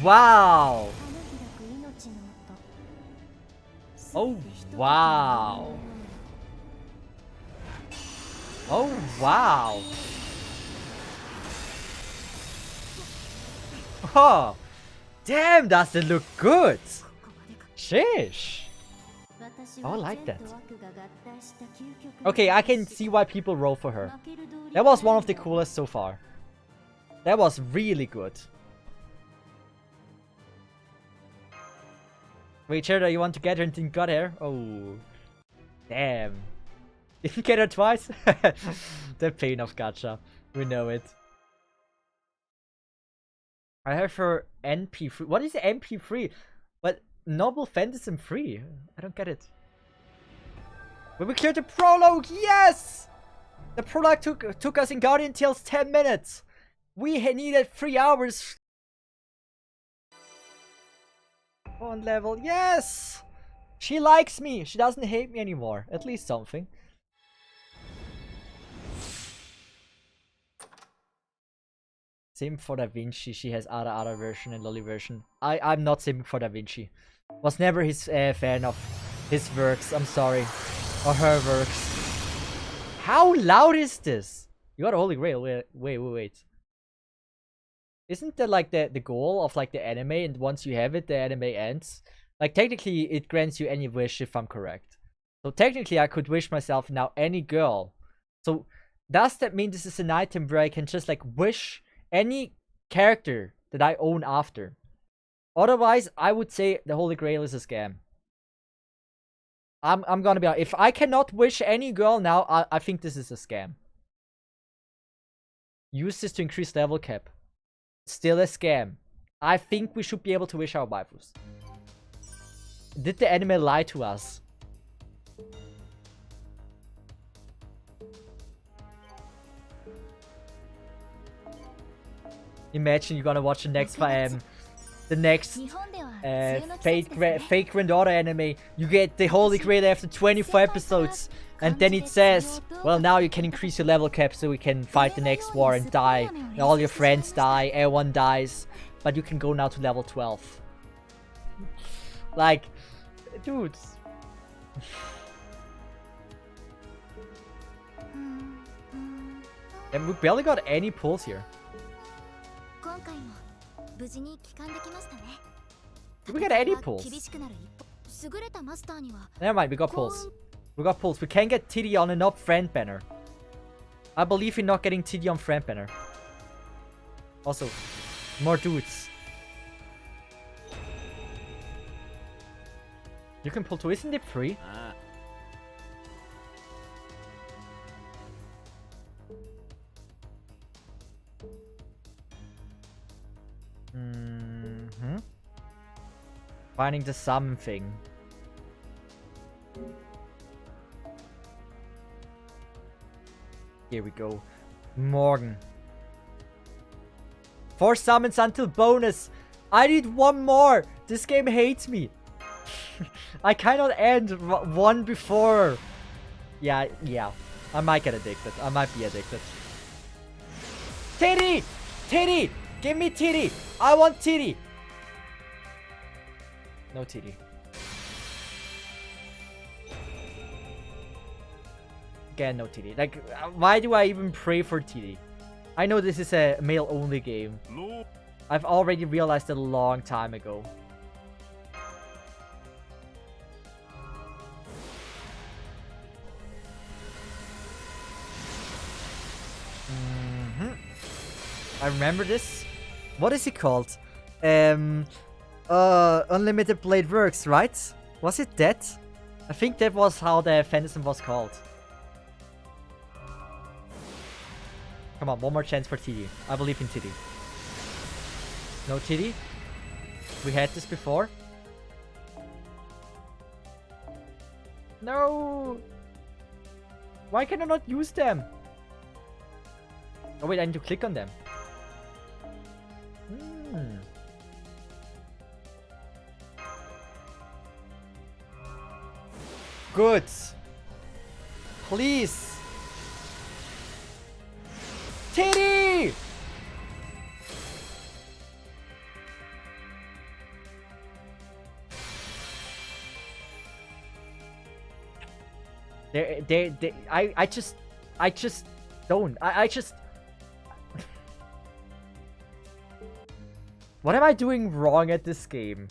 Wow! Oh, wow! Oh, wow! Oh, damn, does it look good? Sheesh. Oh, I like that. Okay, I can see why people roll for her. That was one of the coolest so far. That was really good. Wait, Cherda, you want to get her and didn't got her? Oh, damn. Didn't get her twice? The pain of Gacha. We know it. I have her NP3. What is NP3? But Noble Phantasm 3? I don't get it. But we cleared the prologue! Yes! The prologue took us in Guardian Tales 10 minutes. We needed 3 hours. One level. Yes! She likes me. She doesn't hate me anymore. At least something. Sim for Da Vinci. She has other version and lolly version. I'm not Sim for Da Vinci. Was never his fan of his works. I'm sorry. Or her works. How loud is this? You got a Holy Grail. Wait. Isn't that like the goal of like the anime, and once you have it, the anime ends? Like technically it grants you any wish if I'm correct. So technically I could wish myself now any girl. So does that mean this is an item where I can just like wish any character that I own after? Otherwise, I would say the Holy Grail is a scam. I'm gonna be honest. If I cannot wish any girl now, I think this is a scam. Use this to increase level cap. Still a scam. I think we should be able to wish our waifus. Did the anime lie to us? Imagine you're gonna watch the next fake granddaughter anime. You get the Holy Grail after 24 episodes, and then it says, well, now you can increase your level cap so we can fight the next war and die. And all your friends die, everyone dies, but you can go now to level 12. Like, dudes. And we barely got any pulls here. Did we get any pulls? Never mind, we got pulls. We got pulls. We can get Titty on a not friend banner. I believe in not getting Titty on friend banner. Also, more dudes. You can pull 2, isn't it free? Finding the something. Here we go. Morgan. 4 summons until bonus. I need 1 more. This game hates me. I cannot end one before. Yeah. I might get addicted. I might be addicted. Titty! Titty! Give me titty! I want titty! No titty. Again, no titty. Like, why do I even pray for titty? I know this is a male-only game. I've already realized it a long time ago. I remember this. What is it called? Unlimited Blade Works, right? Was it that? I think that was how the Phantasm was called. Come on, one more chance for TD. I believe in TD. No TD? We had this before. No! Why can I not use them? Oh wait, I need to click on them. Good. Please. Titty! I just don't. I just... What am I doing wrong at this game?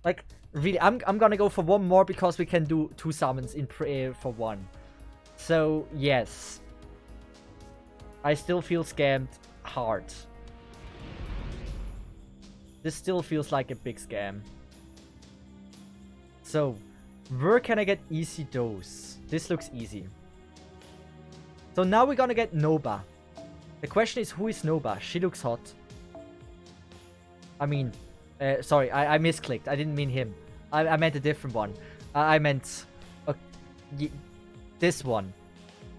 Like, really, I'm gonna go for one more because we can do 2 summons in for one. So, yes. I still feel scammed hard. This still feels like a big scam. So, where can I get easy dose? This looks easy. So now we're gonna get Noba. The question is, who is Noba? She looks hot. I mean, sorry, I misclicked. I didn't mean him. I meant a different one. I meant this one.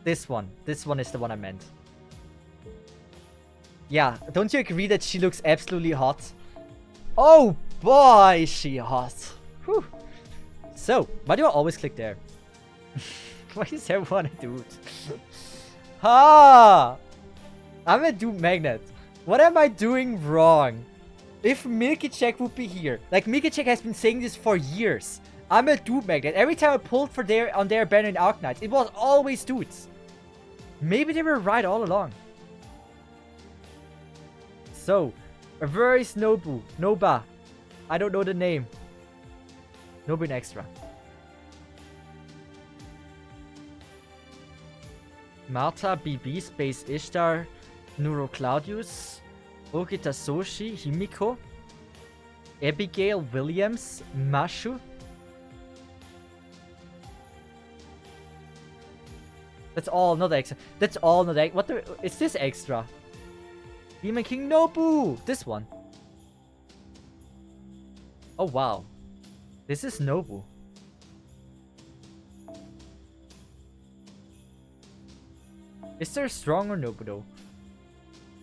This one. This one is the one I meant. Yeah, don't you agree that she looks absolutely hot? Oh boy, is she hot. Whew. So, why do I always click there? Why is everyone a dude? Ha! I'm a dude magnet. What am I doing wrong? If Milky Check would be here, like Milky Check has been saying this for years. I'm a dude magnet. Every time I pulled for on their banner in Arknights, it was always dudes. Maybe they were right all along. So, where is Nobu? Noba. I don't know the name. Nobu in extra. Marta, BB, Space Ishtar, Nuro Claudius, Ogita Soshi, Himiko, Abigail Williams, Mashu. That's all not extra. That's all not extra. What the? Is this extra? Demon King Nobu! This one. Oh wow. This is Nobu. Is there a stronger Nobu though?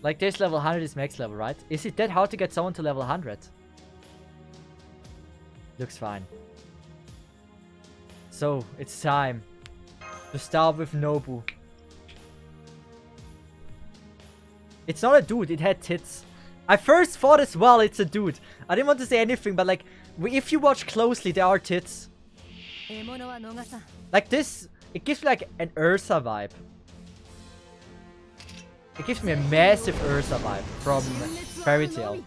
Like this level 100 is max level, right? Is it that hard to get someone to level 100? Looks fine. So, it's time to start with Nobu. It's not a dude, it had tits. I first thought as well it's a dude. I didn't want to say anything, but like, if you watch closely, there are tits. Like this, it gives me like an Ursa vibe. It gives me a massive Ursa vibe from Fairy Tail.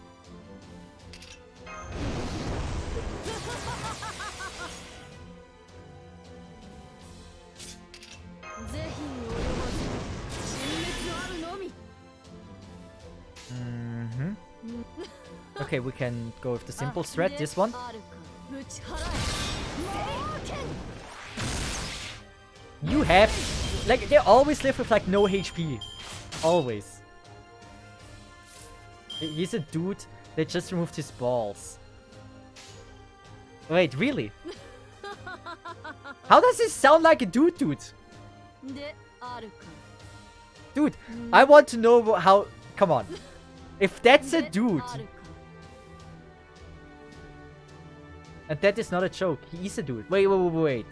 Okay, we can go with the simple threat, this one. You have... Like, they always live with, like, no HP. Always. He's a dude that just removed his balls. Wait, really? How does this sound like a dude? Dude, I want to know how... Come on. If that's a dude... And that is not a joke. He is a dude. Wait.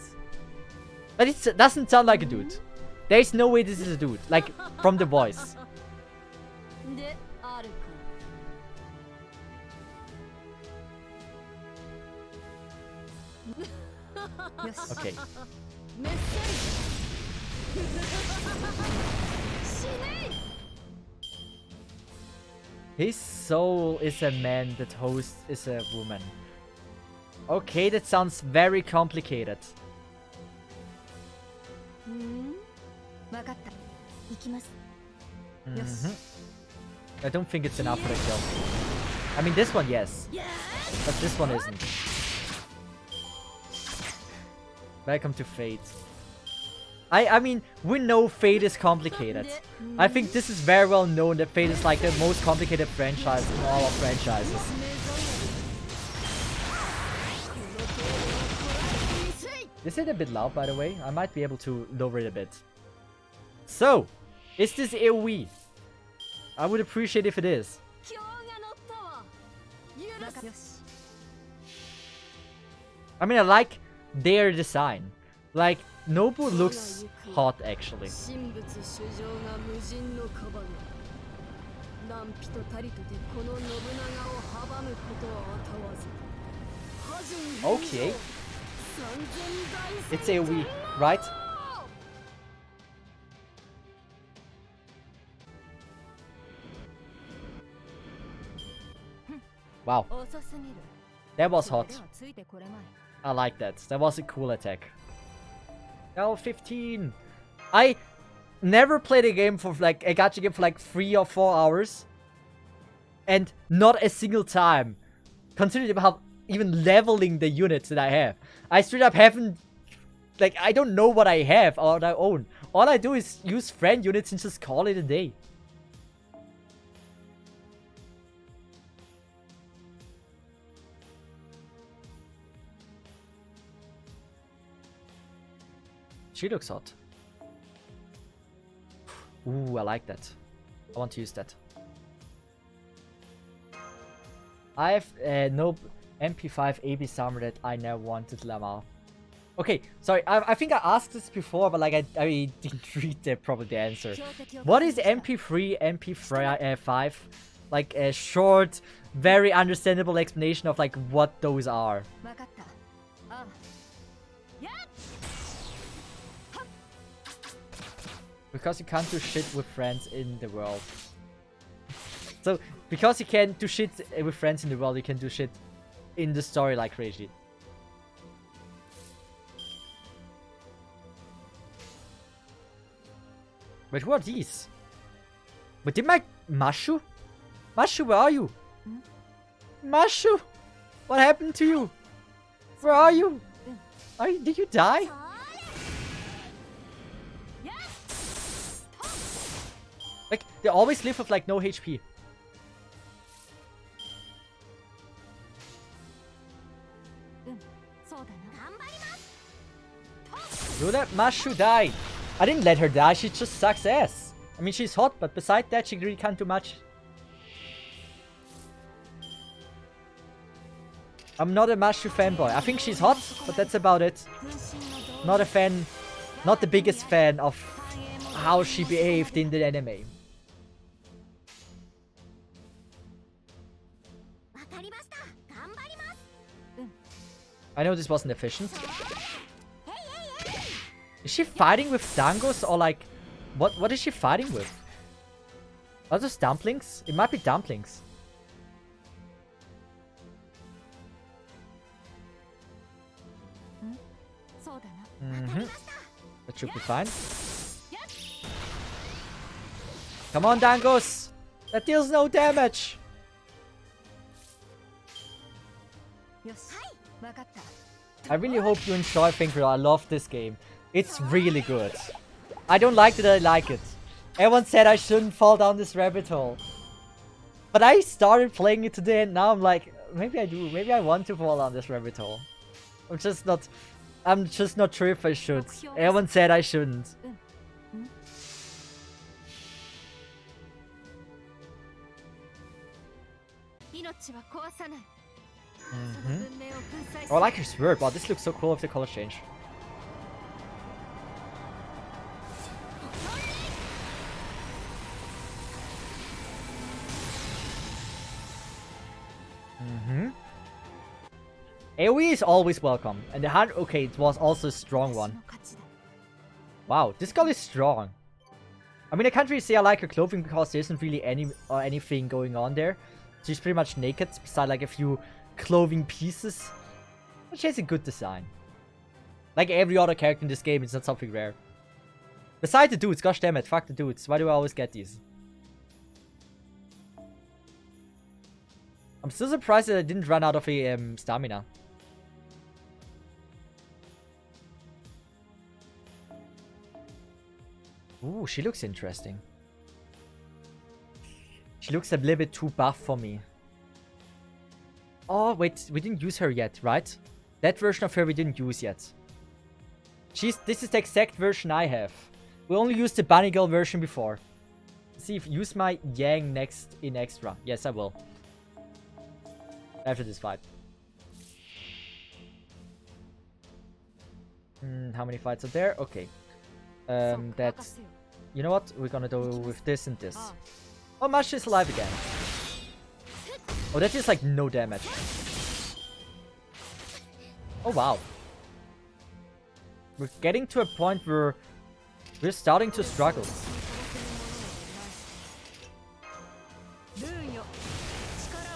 But it doesn't sound like a dude. There is no way this is a dude. Like, from the voice. Okay. His soul is a man, that host is a woman. Okay, that sounds very complicated. I don't think it's enough for the kill. I mean, this one, yes. But this one isn't. Welcome to Fate. I mean, we know Fate is complicated. I think this is very well known that Fate is like the most complicated franchise in all of franchises. Is it a bit loud, by the way? I might be able to lower it a bit. So, is this AoE? I would appreciate if it is. I mean, I like their design. Like, Nobu looks hot, actually. Okay. It's AoE, right? Wow. 遅すぎる。 That was それ hot. ではついてこれまい。 I like that. That was a cool attack. Level 15. I never played a game for like a gacha game for like 3 or 4 hours. And not a single time considered about even leveling the units that I have. I straight up haven't, like, I don't know what I have or what I own. All I do is use friend units and just call it a day. She looks hot. Ooh, I like that. I want to use that. I have no MP5 AB summer that I never wanted Lamar. Okay, sorry, I think I asked this before, but like I didn't read the answer. What is MP3, MP5? Like a short, very understandable explanation of like what those are. わかった。ああ。やっ Because you can't do shit with friends in the world. So, because you can't do shit with friends in the world, you can do shit in the story like crazy. Wait, who are these? Wait, did my... Mashu? Mashu, where are you? Mashu! What happened to you? Where are you? Did you die? Like, they always live with like no HP. Do that Mashu die? I didn't let her die, she just sucks ass. I mean, she's hot, but besides that, she really can't do much. I'm not a Mashu fanboy. I think she's hot, but that's about it. Not a fan, not the biggest fan of how she behaved in the anime. I know this wasn't efficient. Is she fighting with dangos or like... What is she fighting with? Are those dumplings? It might be dumplings. That should be fine. Come on, dangos! That deals no damage! I really hope you enjoy Finkel. I love this game. It's really good. I don't like that I like it. Everyone said I shouldn't fall down this rabbit hole. But I started playing it today and now I'm like, maybe I do. Maybe I want to fall down this rabbit hole. I'm just not sure if I should. Everyone said I shouldn't. Oh, I like her sword. Wow, this looks so cool with the color change. AoE is always welcome. And the hand, okay, it was also a strong one. Wow, this girl is strong. I mean, I can't really say I like her clothing because there isn't really anything going on there. She's pretty much naked, beside like a few clothing pieces. But she has a good design. Like every other character in this game, it's not something rare. Besides the dudes, gosh damn it, fuck the dudes. Why do I always get these? I'm still surprised that I didn't run out of a stamina. Ooh, she looks interesting. She looks a little bit too buff for me. Oh, wait, we didn't use her yet, right? That version of her we didn't use yet. This is the exact version I have. We only used the bunny girl version before. Let's see if use my Yang next in extra. Yes, I will. After this fight. How many fights are there? Okay. That's... You know what? We're gonna go with this and this. Oh, Mash is alive again. Oh, that is like no damage. Oh, wow. We're getting to a point where we're starting to struggle.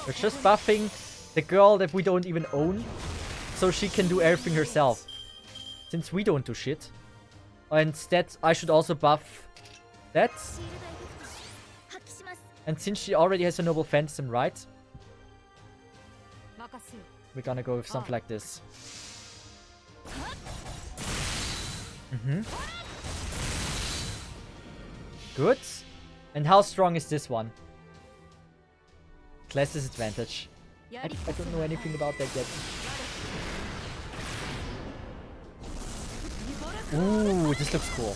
We're just buffing the girl that we don't even own, so she can do everything herself. Since we don't do shit. Instead, I should also buff that. And since she already has a Noble Phantasm, right? We're gonna go with something like this. Good. And how strong is this one? Class disadvantage. I don't know anything about that yet. Ooh, this looks cool.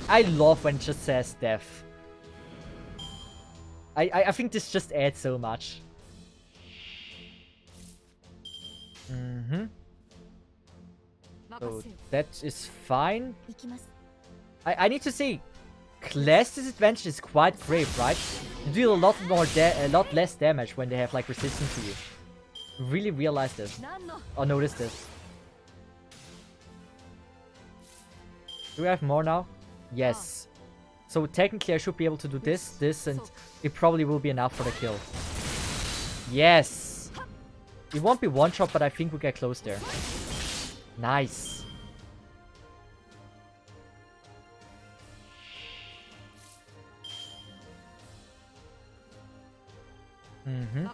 I love when it just says death. I think this just adds so much. So that is fine. I need to say, class disadvantage is quite great, right? You do a lot less damage when they have like resistance to you. Really realize this or notice this. Do we have more now? Yes. So technically I should be able to do this, and it probably will be enough for the kill. Yes! It won't be one shot, but I think we get close there. Nice.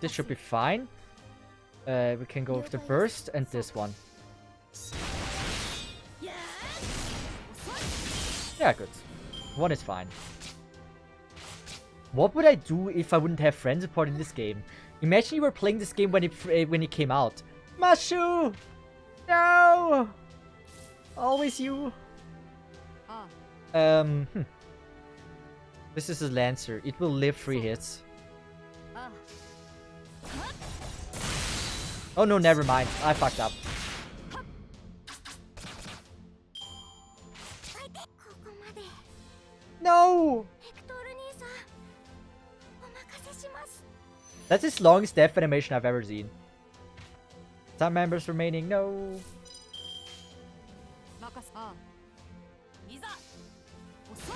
This should be fine. We can go with the burst and this one. Yeah, good. One is fine. What would I do if I wouldn't have friend support in this game? Imagine you were playing this game when it came out. Mashu! No! Always you. This is a Lancer. It will live 3 hits. Oh no, never mind. I fucked up. No! That's his longest death animation I've ever seen. Some members remaining, no.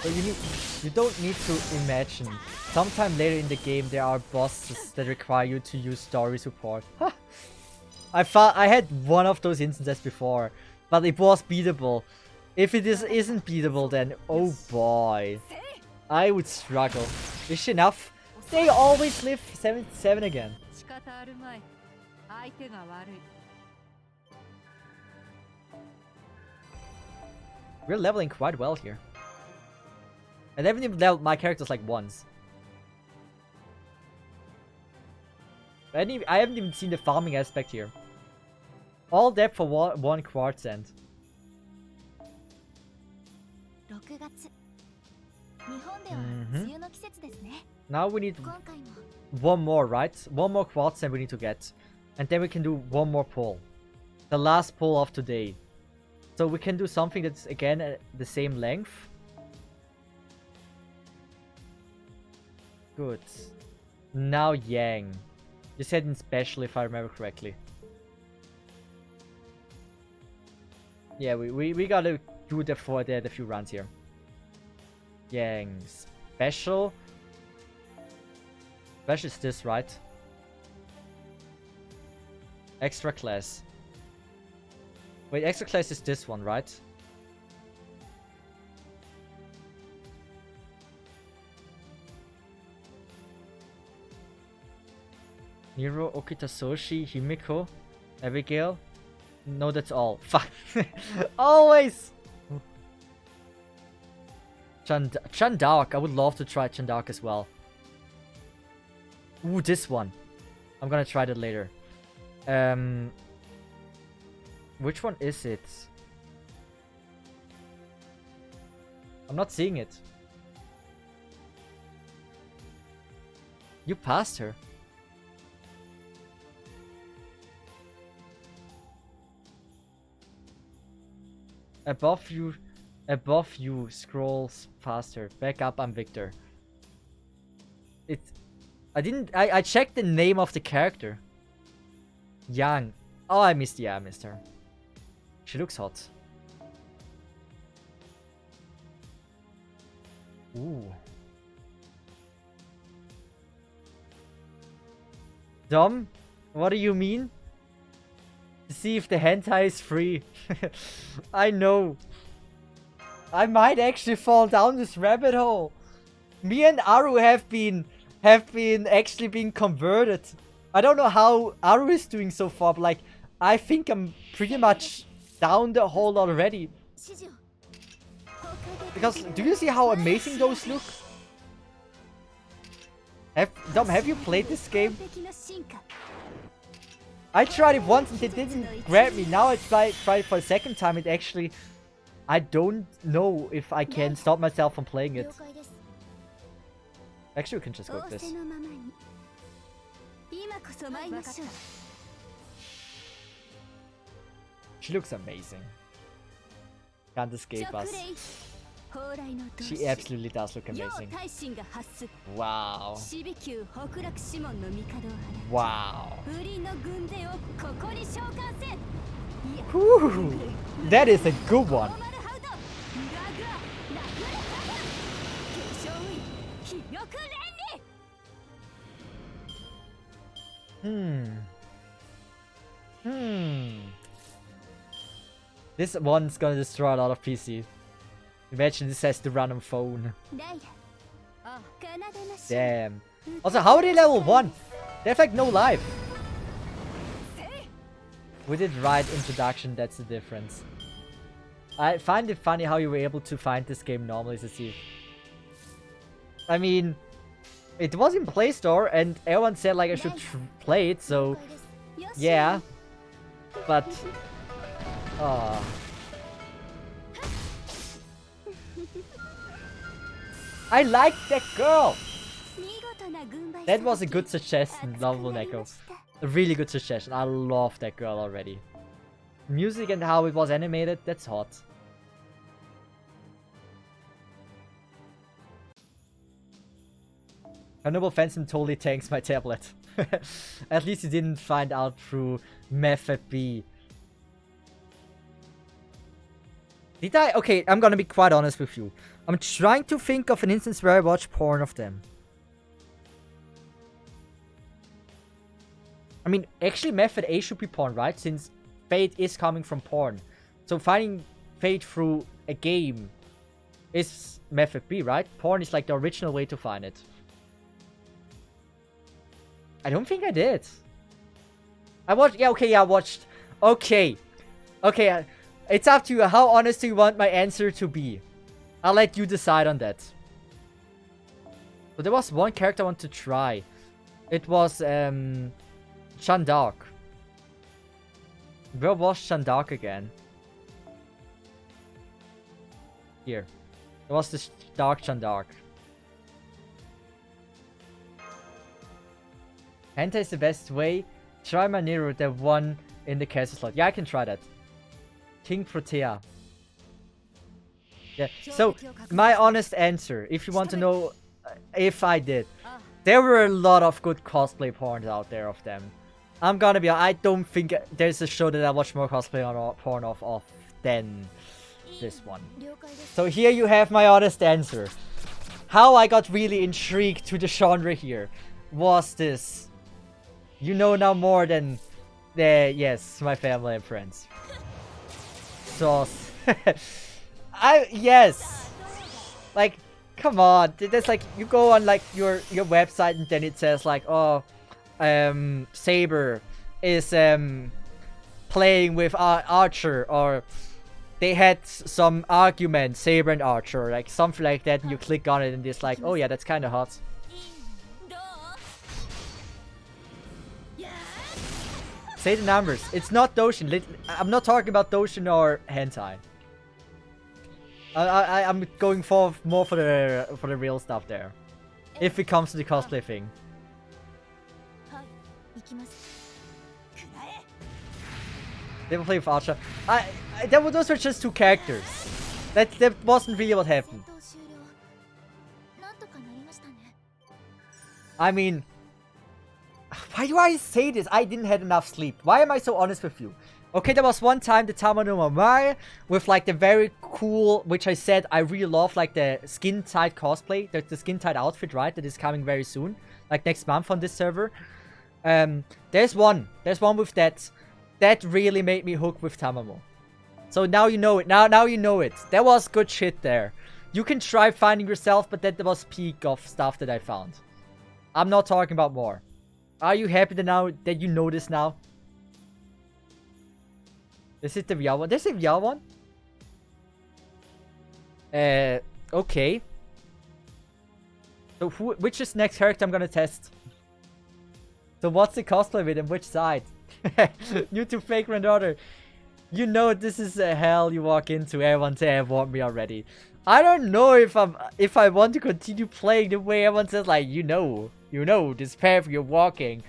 So you don't need to imagine. Sometime later in the game there are bosses that require you to use story support. I had one of those instances before, but it was beatable. If it isn't beatable, then oh boy, I would struggle. Is enough? They always live 77 again. We're leveling quite well here. I haven't even leveled my characters like once. I haven't even seen the farming aspect here. All that for one quartz end. Now we need one more, right? One more quartz and we need to get. And then we can do one more pull. The last pull of today. So we can do something that's again the same length. Good. Now Yang. You said in special if I remember correctly. Yeah, we gotta do the few runs here. Yang. Special. Special is this, right? Extra class. Wait, extra class is this one, right? Nero, Okitasoshi, Himiko, Abigail. No, that's all. Fuck. Always! Chandark. I would love to try Chandark as well. Ooh, this one. I'm gonna try that later. Which one is it? I'm not seeing it. You passed her. Above you scrolls faster. Back up, I'm Victor. I checked the name of the character. Yang. Oh, I missed her. She looks hot. Ooh. Dom, what do you mean? To see if the hentai is free. I know. I might actually fall down this rabbit hole. Me and Aru have been actually being converted. I don't know how Aru is doing so far, but like I think I'm pretty much down the hole already. Because do you see how amazing those look? Dom, have you played this game? I tried it once and it didn't grab me. Now I tried it for a second time. It actually... I don't know if I can stop myself from playing it. Actually, we can just go with this. She looks amazing. Can't escape us. She absolutely does look amazing. Wow. Wow. Whew. That is a good one. This one's gonna destroy a lot of PC. Imagine this has to run on phone. Damn. Also, how are they level 1? They have like no life. We did right introduction, that's the difference. I find it funny how you were able to find this game normally, Cesith. I mean, it was in Play Store and everyone said like I should play it, so yeah. But I like that girl! That was a good suggestion, Lovable Neko. A really good suggestion. I love that girl already. Music and how it was animated, that's hot. Honorable Phantom totally tanks my tablet. At least he didn't find out through Method B. Did I? Okay, I'm gonna be quite honest with you. I'm trying to think of an instance where I watch porn of them. I mean, actually Method A should be porn, right? Since Fate is coming from porn. So finding Fate through a game is Method B, right? Porn is like the original way to find it. I don't think I did. I watched... Yeah, okay, yeah, I watched... Okay. Okay, it's up to you. How honest do you want my answer to be? I'll let you decide on that. So there was one character I want to try. It was, Shandark. Where was Shandark again? Here. There was this Dark Shandark. Hentai is the best way. Try Manero, the one in the castle slot. Yeah, I can try that. King Protea. Yeah, so my honest answer, if you want to know if I did, there were a lot of good cosplay porns out there of them. I'm gonna be, I don't think there's a show that I watch more cosplay porn of than this one. So here you have my honest answer. How I got really intrigued to the genre here was this. You know now more than yes, my family and friends. So yes. Like, come on. There's like, you go on like your website and then it says like, oh, Saber is playing with Archer, or they had some argument, Saber and Archer, like something like that, and you click on it and it's like, oh yeah, that's kind of hot. Say the numbers. It's not Doshin. I'm not talking about Doshin or hentai. I'm going for more for the real stuff there. If it comes to the cosplay thing. They will play with Archer. Those were just two characters. That wasn't really what happened. I mean, why do I say this? I didn't have enough sleep. Why am I so honest with you? Okay, there was one time the Tamano Mamai with like the very cool, which I said I really love, like the skin-tight cosplay, the skin-tight outfit, right? That is coming very soon, like next month on this server. There's one with that. That really made me hook with Tamamo. So now you know it. Now you know it. There was good shit there. You can try finding yourself, but that was peak of stuff that I found. I'm not talking about more. Are you happy that you know this now? Is it the VR one? There's a VR one? Okay. So which is next character I'm gonna test? So what's the cosplay with and which side? New to fake granddaughter. You know this is a hell you walk into. Everyone say I want me already. I don't know if I want to continue playing the way everyone says, like, you know this path you're walking.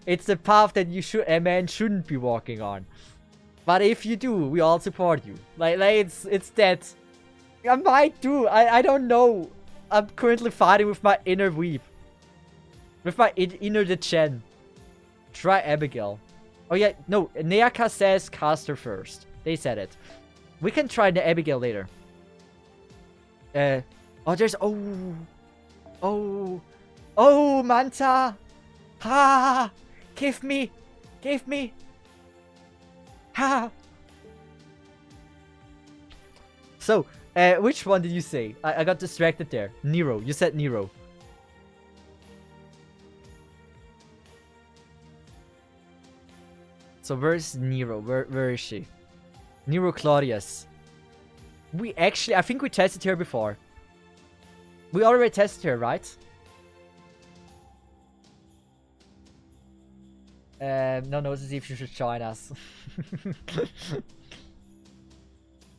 It's the path that a man shouldn't be walking on. But if you do, we all support you. Like it's that. I might do. I don't know. I'm currently fighting with my inner weep. With my inner Chen. Try Abigail. Oh yeah, no. Neaka says cast her first. They said it. We can try the Abigail later. Oh, there's... Oh, Manta! Ha! Give me! Ha! So, which one did you say? I got distracted there. Nero. You said Nero. So where's Nero? Where is she? Nero Claudius. I think we tested her before. We already tested her, right? No, to see if she should join us.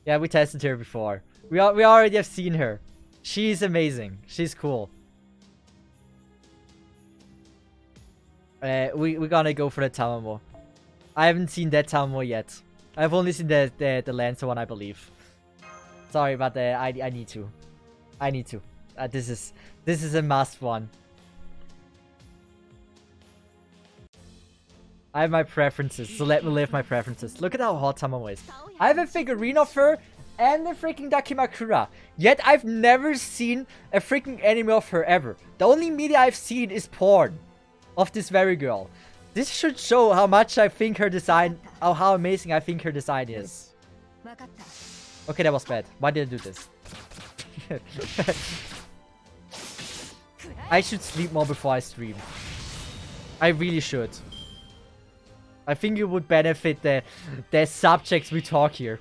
Yeah, we tested her before. We already have seen her. She's amazing. She's cool. We're gonna go for the Tamamo. I haven't seen that Tamamo yet. I've only seen the Lancer one, I believe. Sorry, but I need to. This is a must one. I have my preferences, so let me live my preferences. Look at how hot Tamamo is. I have a figurine of her and the freaking Dakimakura. Yet I've never seen a freaking anime of her ever. The only media I've seen is porn of this very girl. This should show how much I think her design, how amazing I think her design is. Okay, that was bad. Why did I do this? I should sleep more before I stream. I really should. I think it would benefit the subjects we talk here.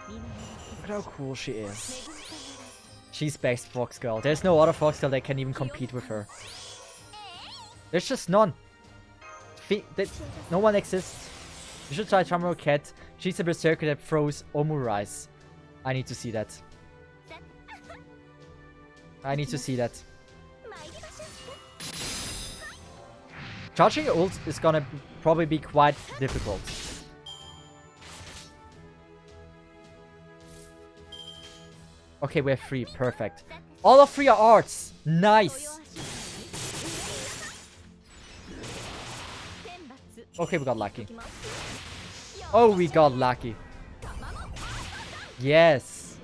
Look at how cool she is. She's best Fox Girl. There's no other Fox Girl that can even compete with her. There's just none. No one exists. You should try Chamaro Cat. She's a berserker that throws Omurais. I need to see that. I need to see that. Charging ult is gonna probably be quite difficult. Okay, we have 3. Perfect. All of 3 are arts. Nice. Okay, we got lucky. Oh, we got lucky. Yes.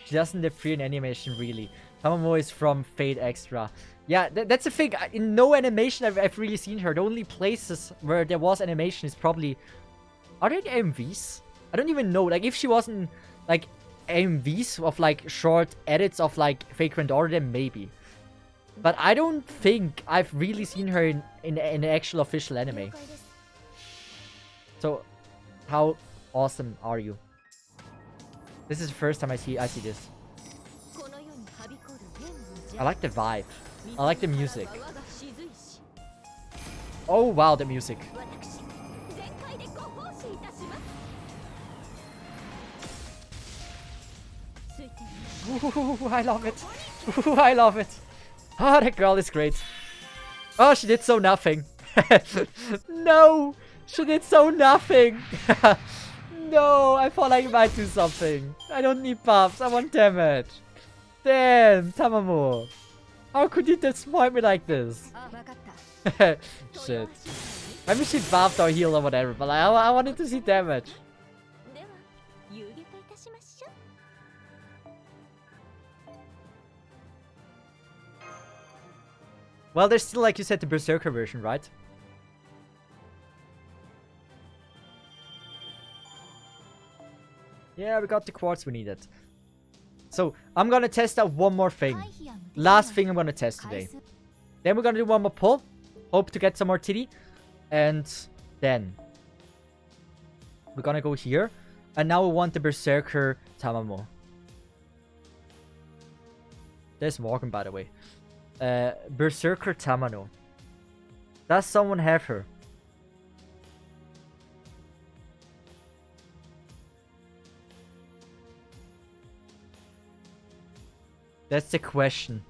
She doesn't appear in animation, really. Tamamo is from Fate Extra. Yeah, that's the thing. In no animation I've really seen her. The only places where there was animation is probably... Are there any MVs? I don't even know. Like, if she wasn't, like, MVs of, like, short edits of, like, Fake Granddaughter, then maybe. But I don't think I've really seen her in an actual official anime. So, how awesome are you? This is the first time I see this. I like the vibe. I like the music. Oh wow, the music. Ooh, I love it. Ooh, I love it. Oh, that girl is great. Oh, she did so nothing. No, she did so nothing. No, I thought I might do something. I don't need buffs. I want damage. Damn, Tamamo. How could you disappoint me like this? Shit. Maybe she buffed or healed or whatever, but like, I wanted to see damage. では遊戯といたしましょう。 Well, there's still, like you said, the Berserker version, right? Yeah, we got the quartz we needed. So, I'm gonna test out one more thing. Last thing I'm gonna test today. Then we're gonna do one more pull. Hope to get some more titty. And then we're gonna go here. And now we want the Berserker Tamamo. There's Morgan, by the way. Berserker Tamano. Does someone have her? That's the question.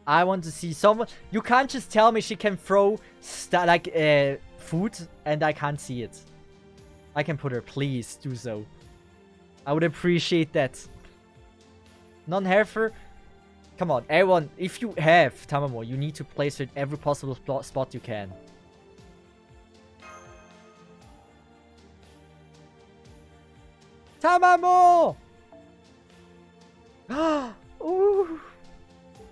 I want to see someone. You can't just tell me she can throw food and I can't see it. I can put her. Please do so. I would appreciate that. None have her. Come on, everyone. If you have Tamamo, you need to place her in every possible spot you can. Tamamo! Ooh,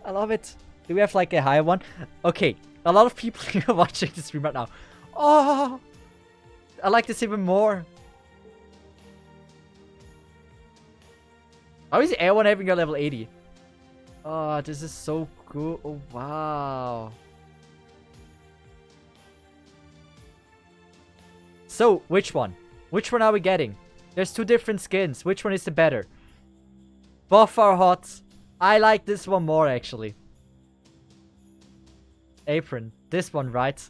I love it. Do we have like a higher one? Okay, a lot of people are watching the stream right now. Oh, I like this even more. How is everyone having a level 80? Oh, this is so cool. Oh, wow. So, which one? Which one are we getting? There's two different skins. Which one is the better? Both are hot. I like this one more, actually. Apron. This one, right?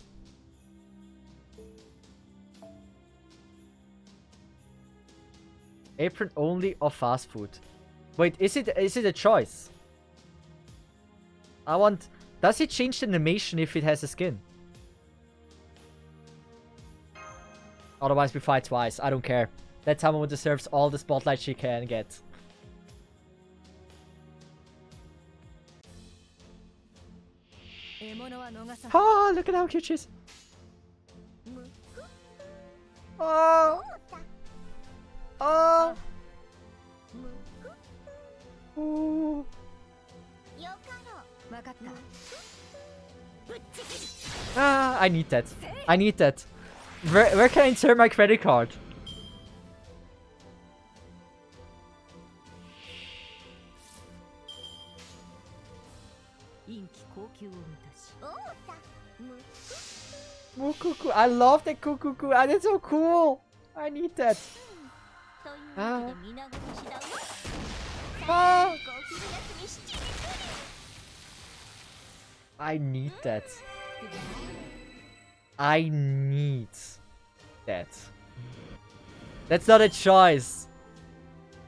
Apron only or fast food? Wait, is it a choice? I want... Does it change the animation if it has a skin? Otherwise we fight twice. I don't care. That Tamamo deserves all the spotlight she can get. Oh, look at how cute she is. Oh. Oh. Ooh. Ah, I need that. I need that. Where can I insert my credit card? Mukuku. I love that Kukuku. Ah, that's so cool. I need that. Ah. Ah. I need that. I need that. That's not a choice.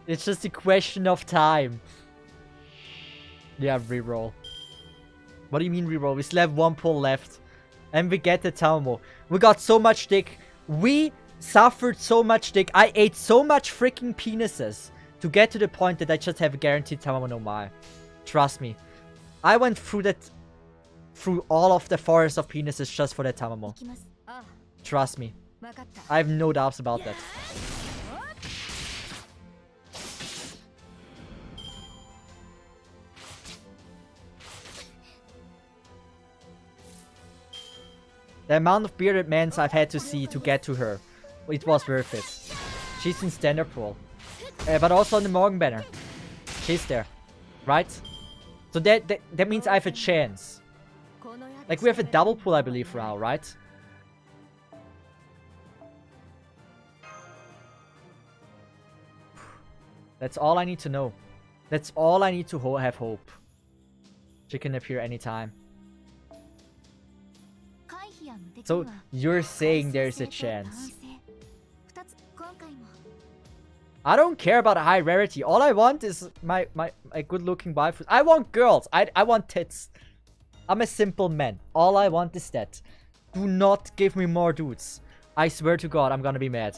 It's just a question of time. Yeah, reroll. What do you mean reroll? We still have one pull left. And we get the Tamamo. We got so much dick. We suffered so much dick. I ate so much freaking penises to get to the point that I just have a guaranteed Tamamo no Mai. Trust me. I went through that... through all of the forest of penises just for that Tamamo. Trust me. I have no doubts about that. The amount of bearded men I've had to see to get to her, it was worth it. She's in standard pool. But also on the Morgan banner. She's there. Right? So that means I have a chance. Like we have a double pull, I believe, now, right? That's all I need to know. That's all I need to have hope. She can appear anytime. So, you're saying there's a chance. I don't care about a high rarity. All I want is my good-looking wife. I want girls. I want tits. I'm a simple man. All I want is that. Do not give me more dudes. I swear to God, I'm gonna be mad.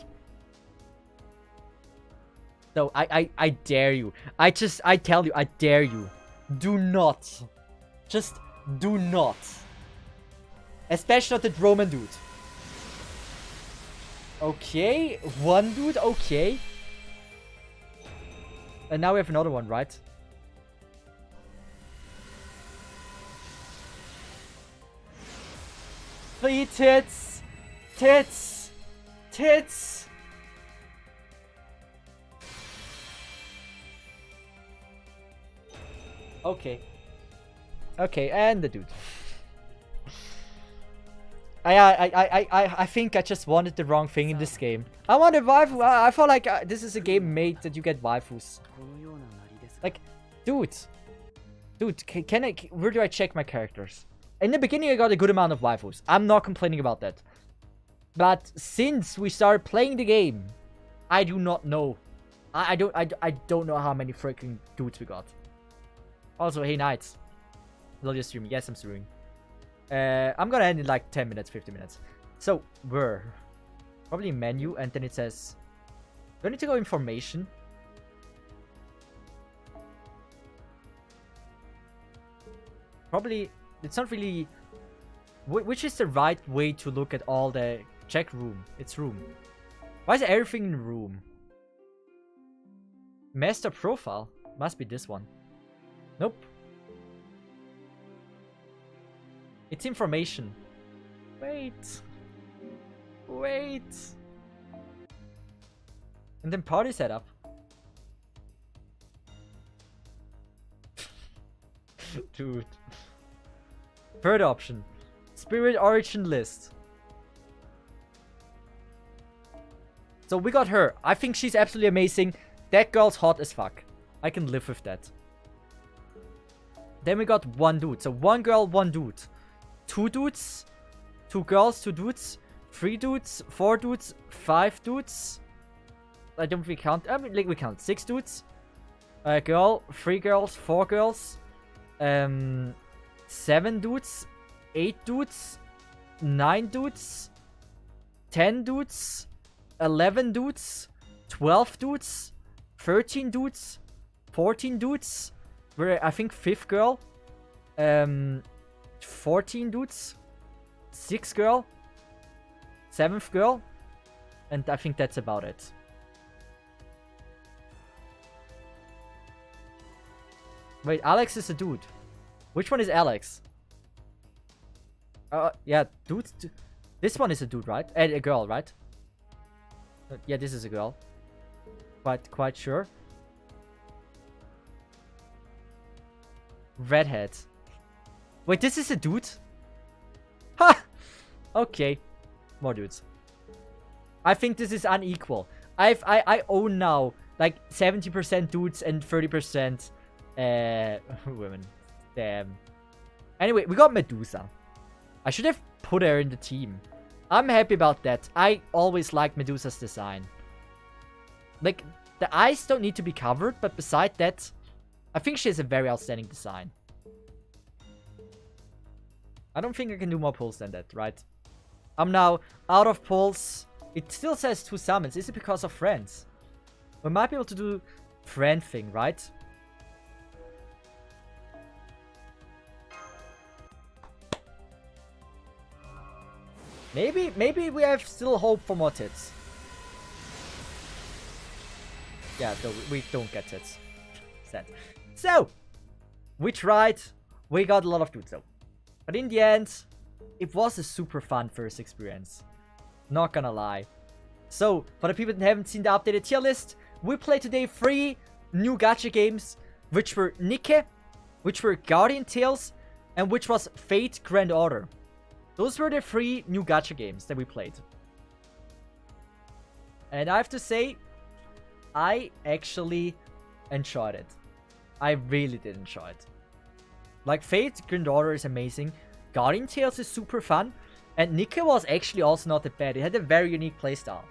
So, I dare you. I tell you, I dare you. Do not. Just do not. Especially not the Roman dude. Okay, one dude, okay. And now we have another one, right? Three tits! Tits! Tits! Okay. Okay, and the dude. I think I just wanted the wrong thing in this game. I wanted waifu. I feel like this is a game made that you get waifus. Like, dude. Dude, can I... Where do I check my characters? In the beginning, I got a good amount of waifus. I'm not complaining about that. But since we started playing the game, I do not know. I don't know how many freaking dudes we got. Also, hey, Knights. Will you stream? Yes, I'm streaming. I'm gonna end in like 10 minutes, 15 minutes. So, where? Probably menu, and then it says... Do I need to go information? Probably... It's not really... Which is the right way to look at all the... Check room. It's room. Why is everything in room? Master profile? Must be this one. Nope. It's information. Wait. Wait. And then party setup. Dude. Third option. Spirit origin list. So we got her. I think she's absolutely amazing. That girl's hot as fuck. I can live with that. Then we got one dude. So one girl, one dude. Two dudes. Two girls, two dudes. Three dudes, four dudes, five dudes. I don't think we count. I mean, like we count 6 dudes. A girl, 3 girls, 4 girls. 7 dudes. 8 dudes. 9 dudes. 10 dudes. 11 dudes. 12 dudes. 13 dudes. 14 dudes. We're, I think, 5th girl. 14 dudes. 6th girl. 7th girl. And I think that's about it. Wait, Alex is a dude. Which one is Alex? Yeah, dude. This one is a dude, right? A girl, right? Yeah, this is a girl. Quite sure. Redhead. Wait, this is a dude? Ha! Okay. More dudes. I think this is unequal. I own now like 70% dudes and 30% women. Damn. Anyway, we got Medusa. I should have put her in the team. I'm happy about that. I always like Medusa's design. Like, the eyes don't need to be covered, but beside that, I think she has a very outstanding design. I don't think I can do more pulls than that, right? I'm now out of pulls. It still says 2 summons. Is it because of friends? We might be able to do friend thing, right? Maybe we have still hope for more tits. Yeah, no, we don't get tits. Sad. So, we tried. We got a lot of dudes though. But in the end, it was a super fun first experience. Not gonna lie. So, for the people that haven't seen the updated tier list, we played today 3 new gacha games, which were Nikke, which were Guardian Tales, and which was Fate Grand Order. Those were the 3 new gacha games that we played. And I have to say, I actually enjoyed it. I really did enjoy it. Like, Fate Grand Order is amazing. Guardian Tales is super fun. And Nikke was actually also not that bad. It had a very unique playstyle.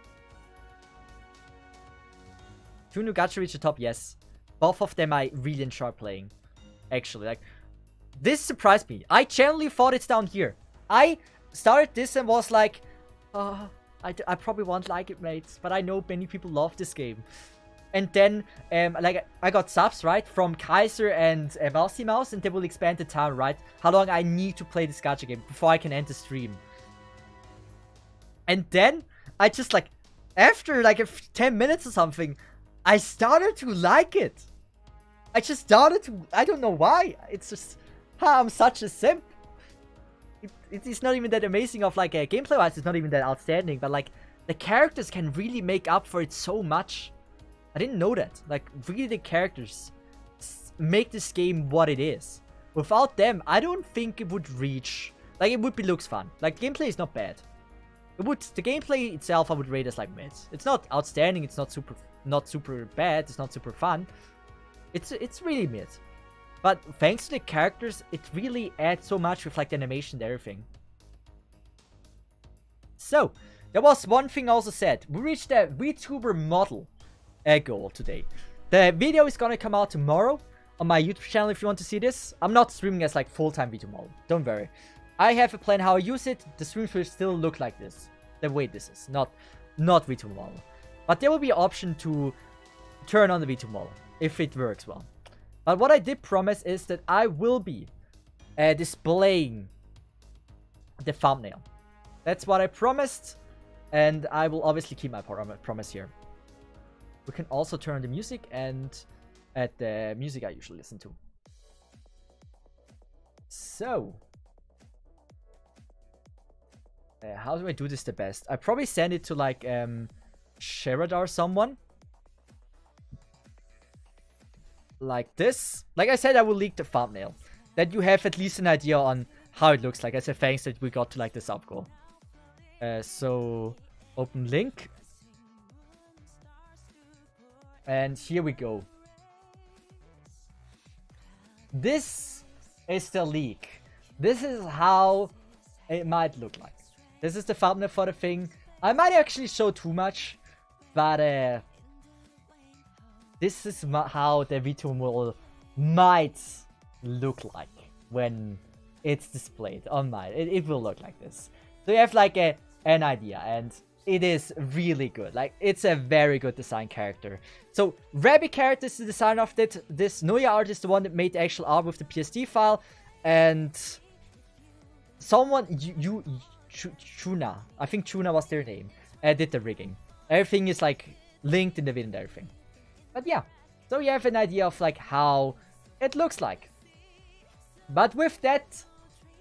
2 new gacha reached the top, yes. Both of them I really enjoy playing. Actually, like, this surprised me. I genuinely thought it's down here. I started this and was like, I probably won't like it, mates. But I know many people love this game. And then, like, I got subs, right, from Kaiser and Mousy Mouse, and they will expand the time, right, how long I need to play this gacha game before I can end the stream. And then, I just, like, after, like, 10 minutes or something, I started to like it. I just started to, I don't know why, it's just, I'm such a simp. It's not even that amazing of, like, gameplay-wise, it's not even that outstanding, but, like, the characters can really make up for it so much. I didn't know that. Like, really the characters make this game what it is. Without them, I don't think it would reach... Like, it would be looks fun. Like, gameplay is not bad. It would... The gameplay itself, I would rate as, like, mid. It's not outstanding, it's not super bad, it's not super fun. It's really mid. But thanks to the characters, it really adds so much with, like, the animation and everything. So, there was one thing also said. We reached the VTuber model goal today. The video is gonna come out tomorrow on my YouTube channel if you want to see this. I'm not streaming as like full-time VTuber model. Don't worry. I have a plan how I use it. The streams will still look like this. The way this is. Not VTuber model. But there will be an option to turn on the VTuber model if it works well. But what I did promise is that I will be displaying the thumbnail. That's what I promised. And I will obviously keep my promise here. We can also turn on the music and add the music I usually listen to. So, how do I do this the best? I probably send it to like Sherada or someone. Like this. Like I said, I will leak the thumbnail. That you have at least an idea on how it looks like. I said thanks that we got to like the sub goal. So, open link. And here we go. This is the leak. This is how it might look like. This is the thumbnail for the thing. I might actually show too much, but this is how the VTuber model might look like when it's displayed on mine. It will look like this. So you have like an idea, and it is really good. Like, it's a very good design character. So, Rabbit character is the designer of it. This Noya art is the one that made the actual art with the PSD file. And someone, Chuna, I think Chuna was their name, did the rigging. Everything is, like, linked in the video and everything. But yeah, so you have an idea of, like, how it looks like. But with that,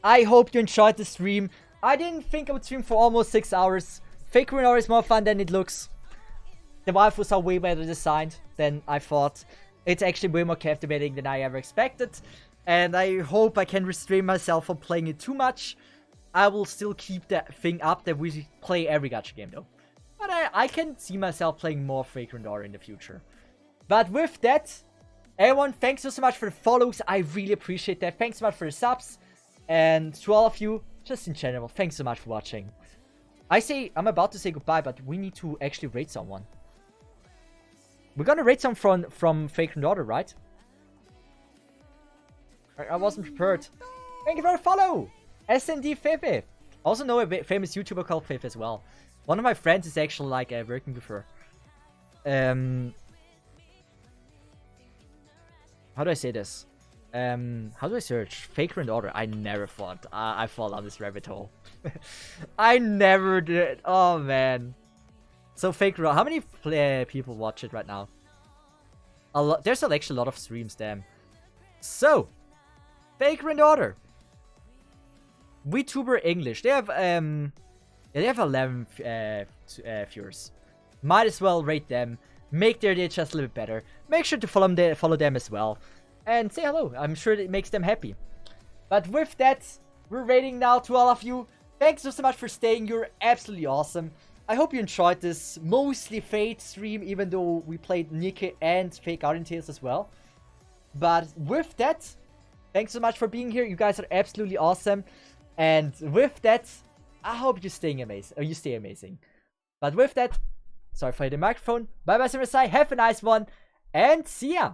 I hope you enjoyed the stream. I didn't think I would stream for almost 6 hours. Fake Renora is more fun than it looks. The waifus are way better designed than I thought. It's actually way more captivating than I ever expected. And I hope I can restrain myself from playing it too much. I will still keep that thing up that we play every gacha game though. But I can see myself playing more Fake Renora in the future. But with that, everyone, thanks so much for the follows. I really appreciate that. Thanks so much for the subs. And to all of you, just in general, thanks so much for watching. I'm about to say goodbye, but we need to actually rate someone. We're gonna rate someone from Fake Daughter, right? I wasn't prepared. Thank you for the follow! SND Fefe. Also know a famous YouTuber called Fefe as well. One of my friends is actually like working with her. How do I say this? How do I search? Fake Daughter. I never thought I fall down this rabbit hole. I never did. Oh man. So Fake Daughter. How many people watch it right now? A lot. There's actually a lot of streams. Damn. So Fake Daughter. VTuber English. They have 11 viewers. Might as well rate them. Make their day just a little bit better. Make sure to follow them as well. And say hello. I'm sure it makes them happy. But with that, we're rating now to all of you. Thanks so much for staying. You're absolutely awesome. I hope you enjoyed this mostly Fate stream, even though we played Nikke and Fake Guardian Tales as well. But with that, thanks so much for being here. You guys are absolutely awesome. And with that, I hope you're staying amazing. Or you stay amazing. But with that, sorry for the microphone. Bye bye, Samusai. Have a nice one. And see ya.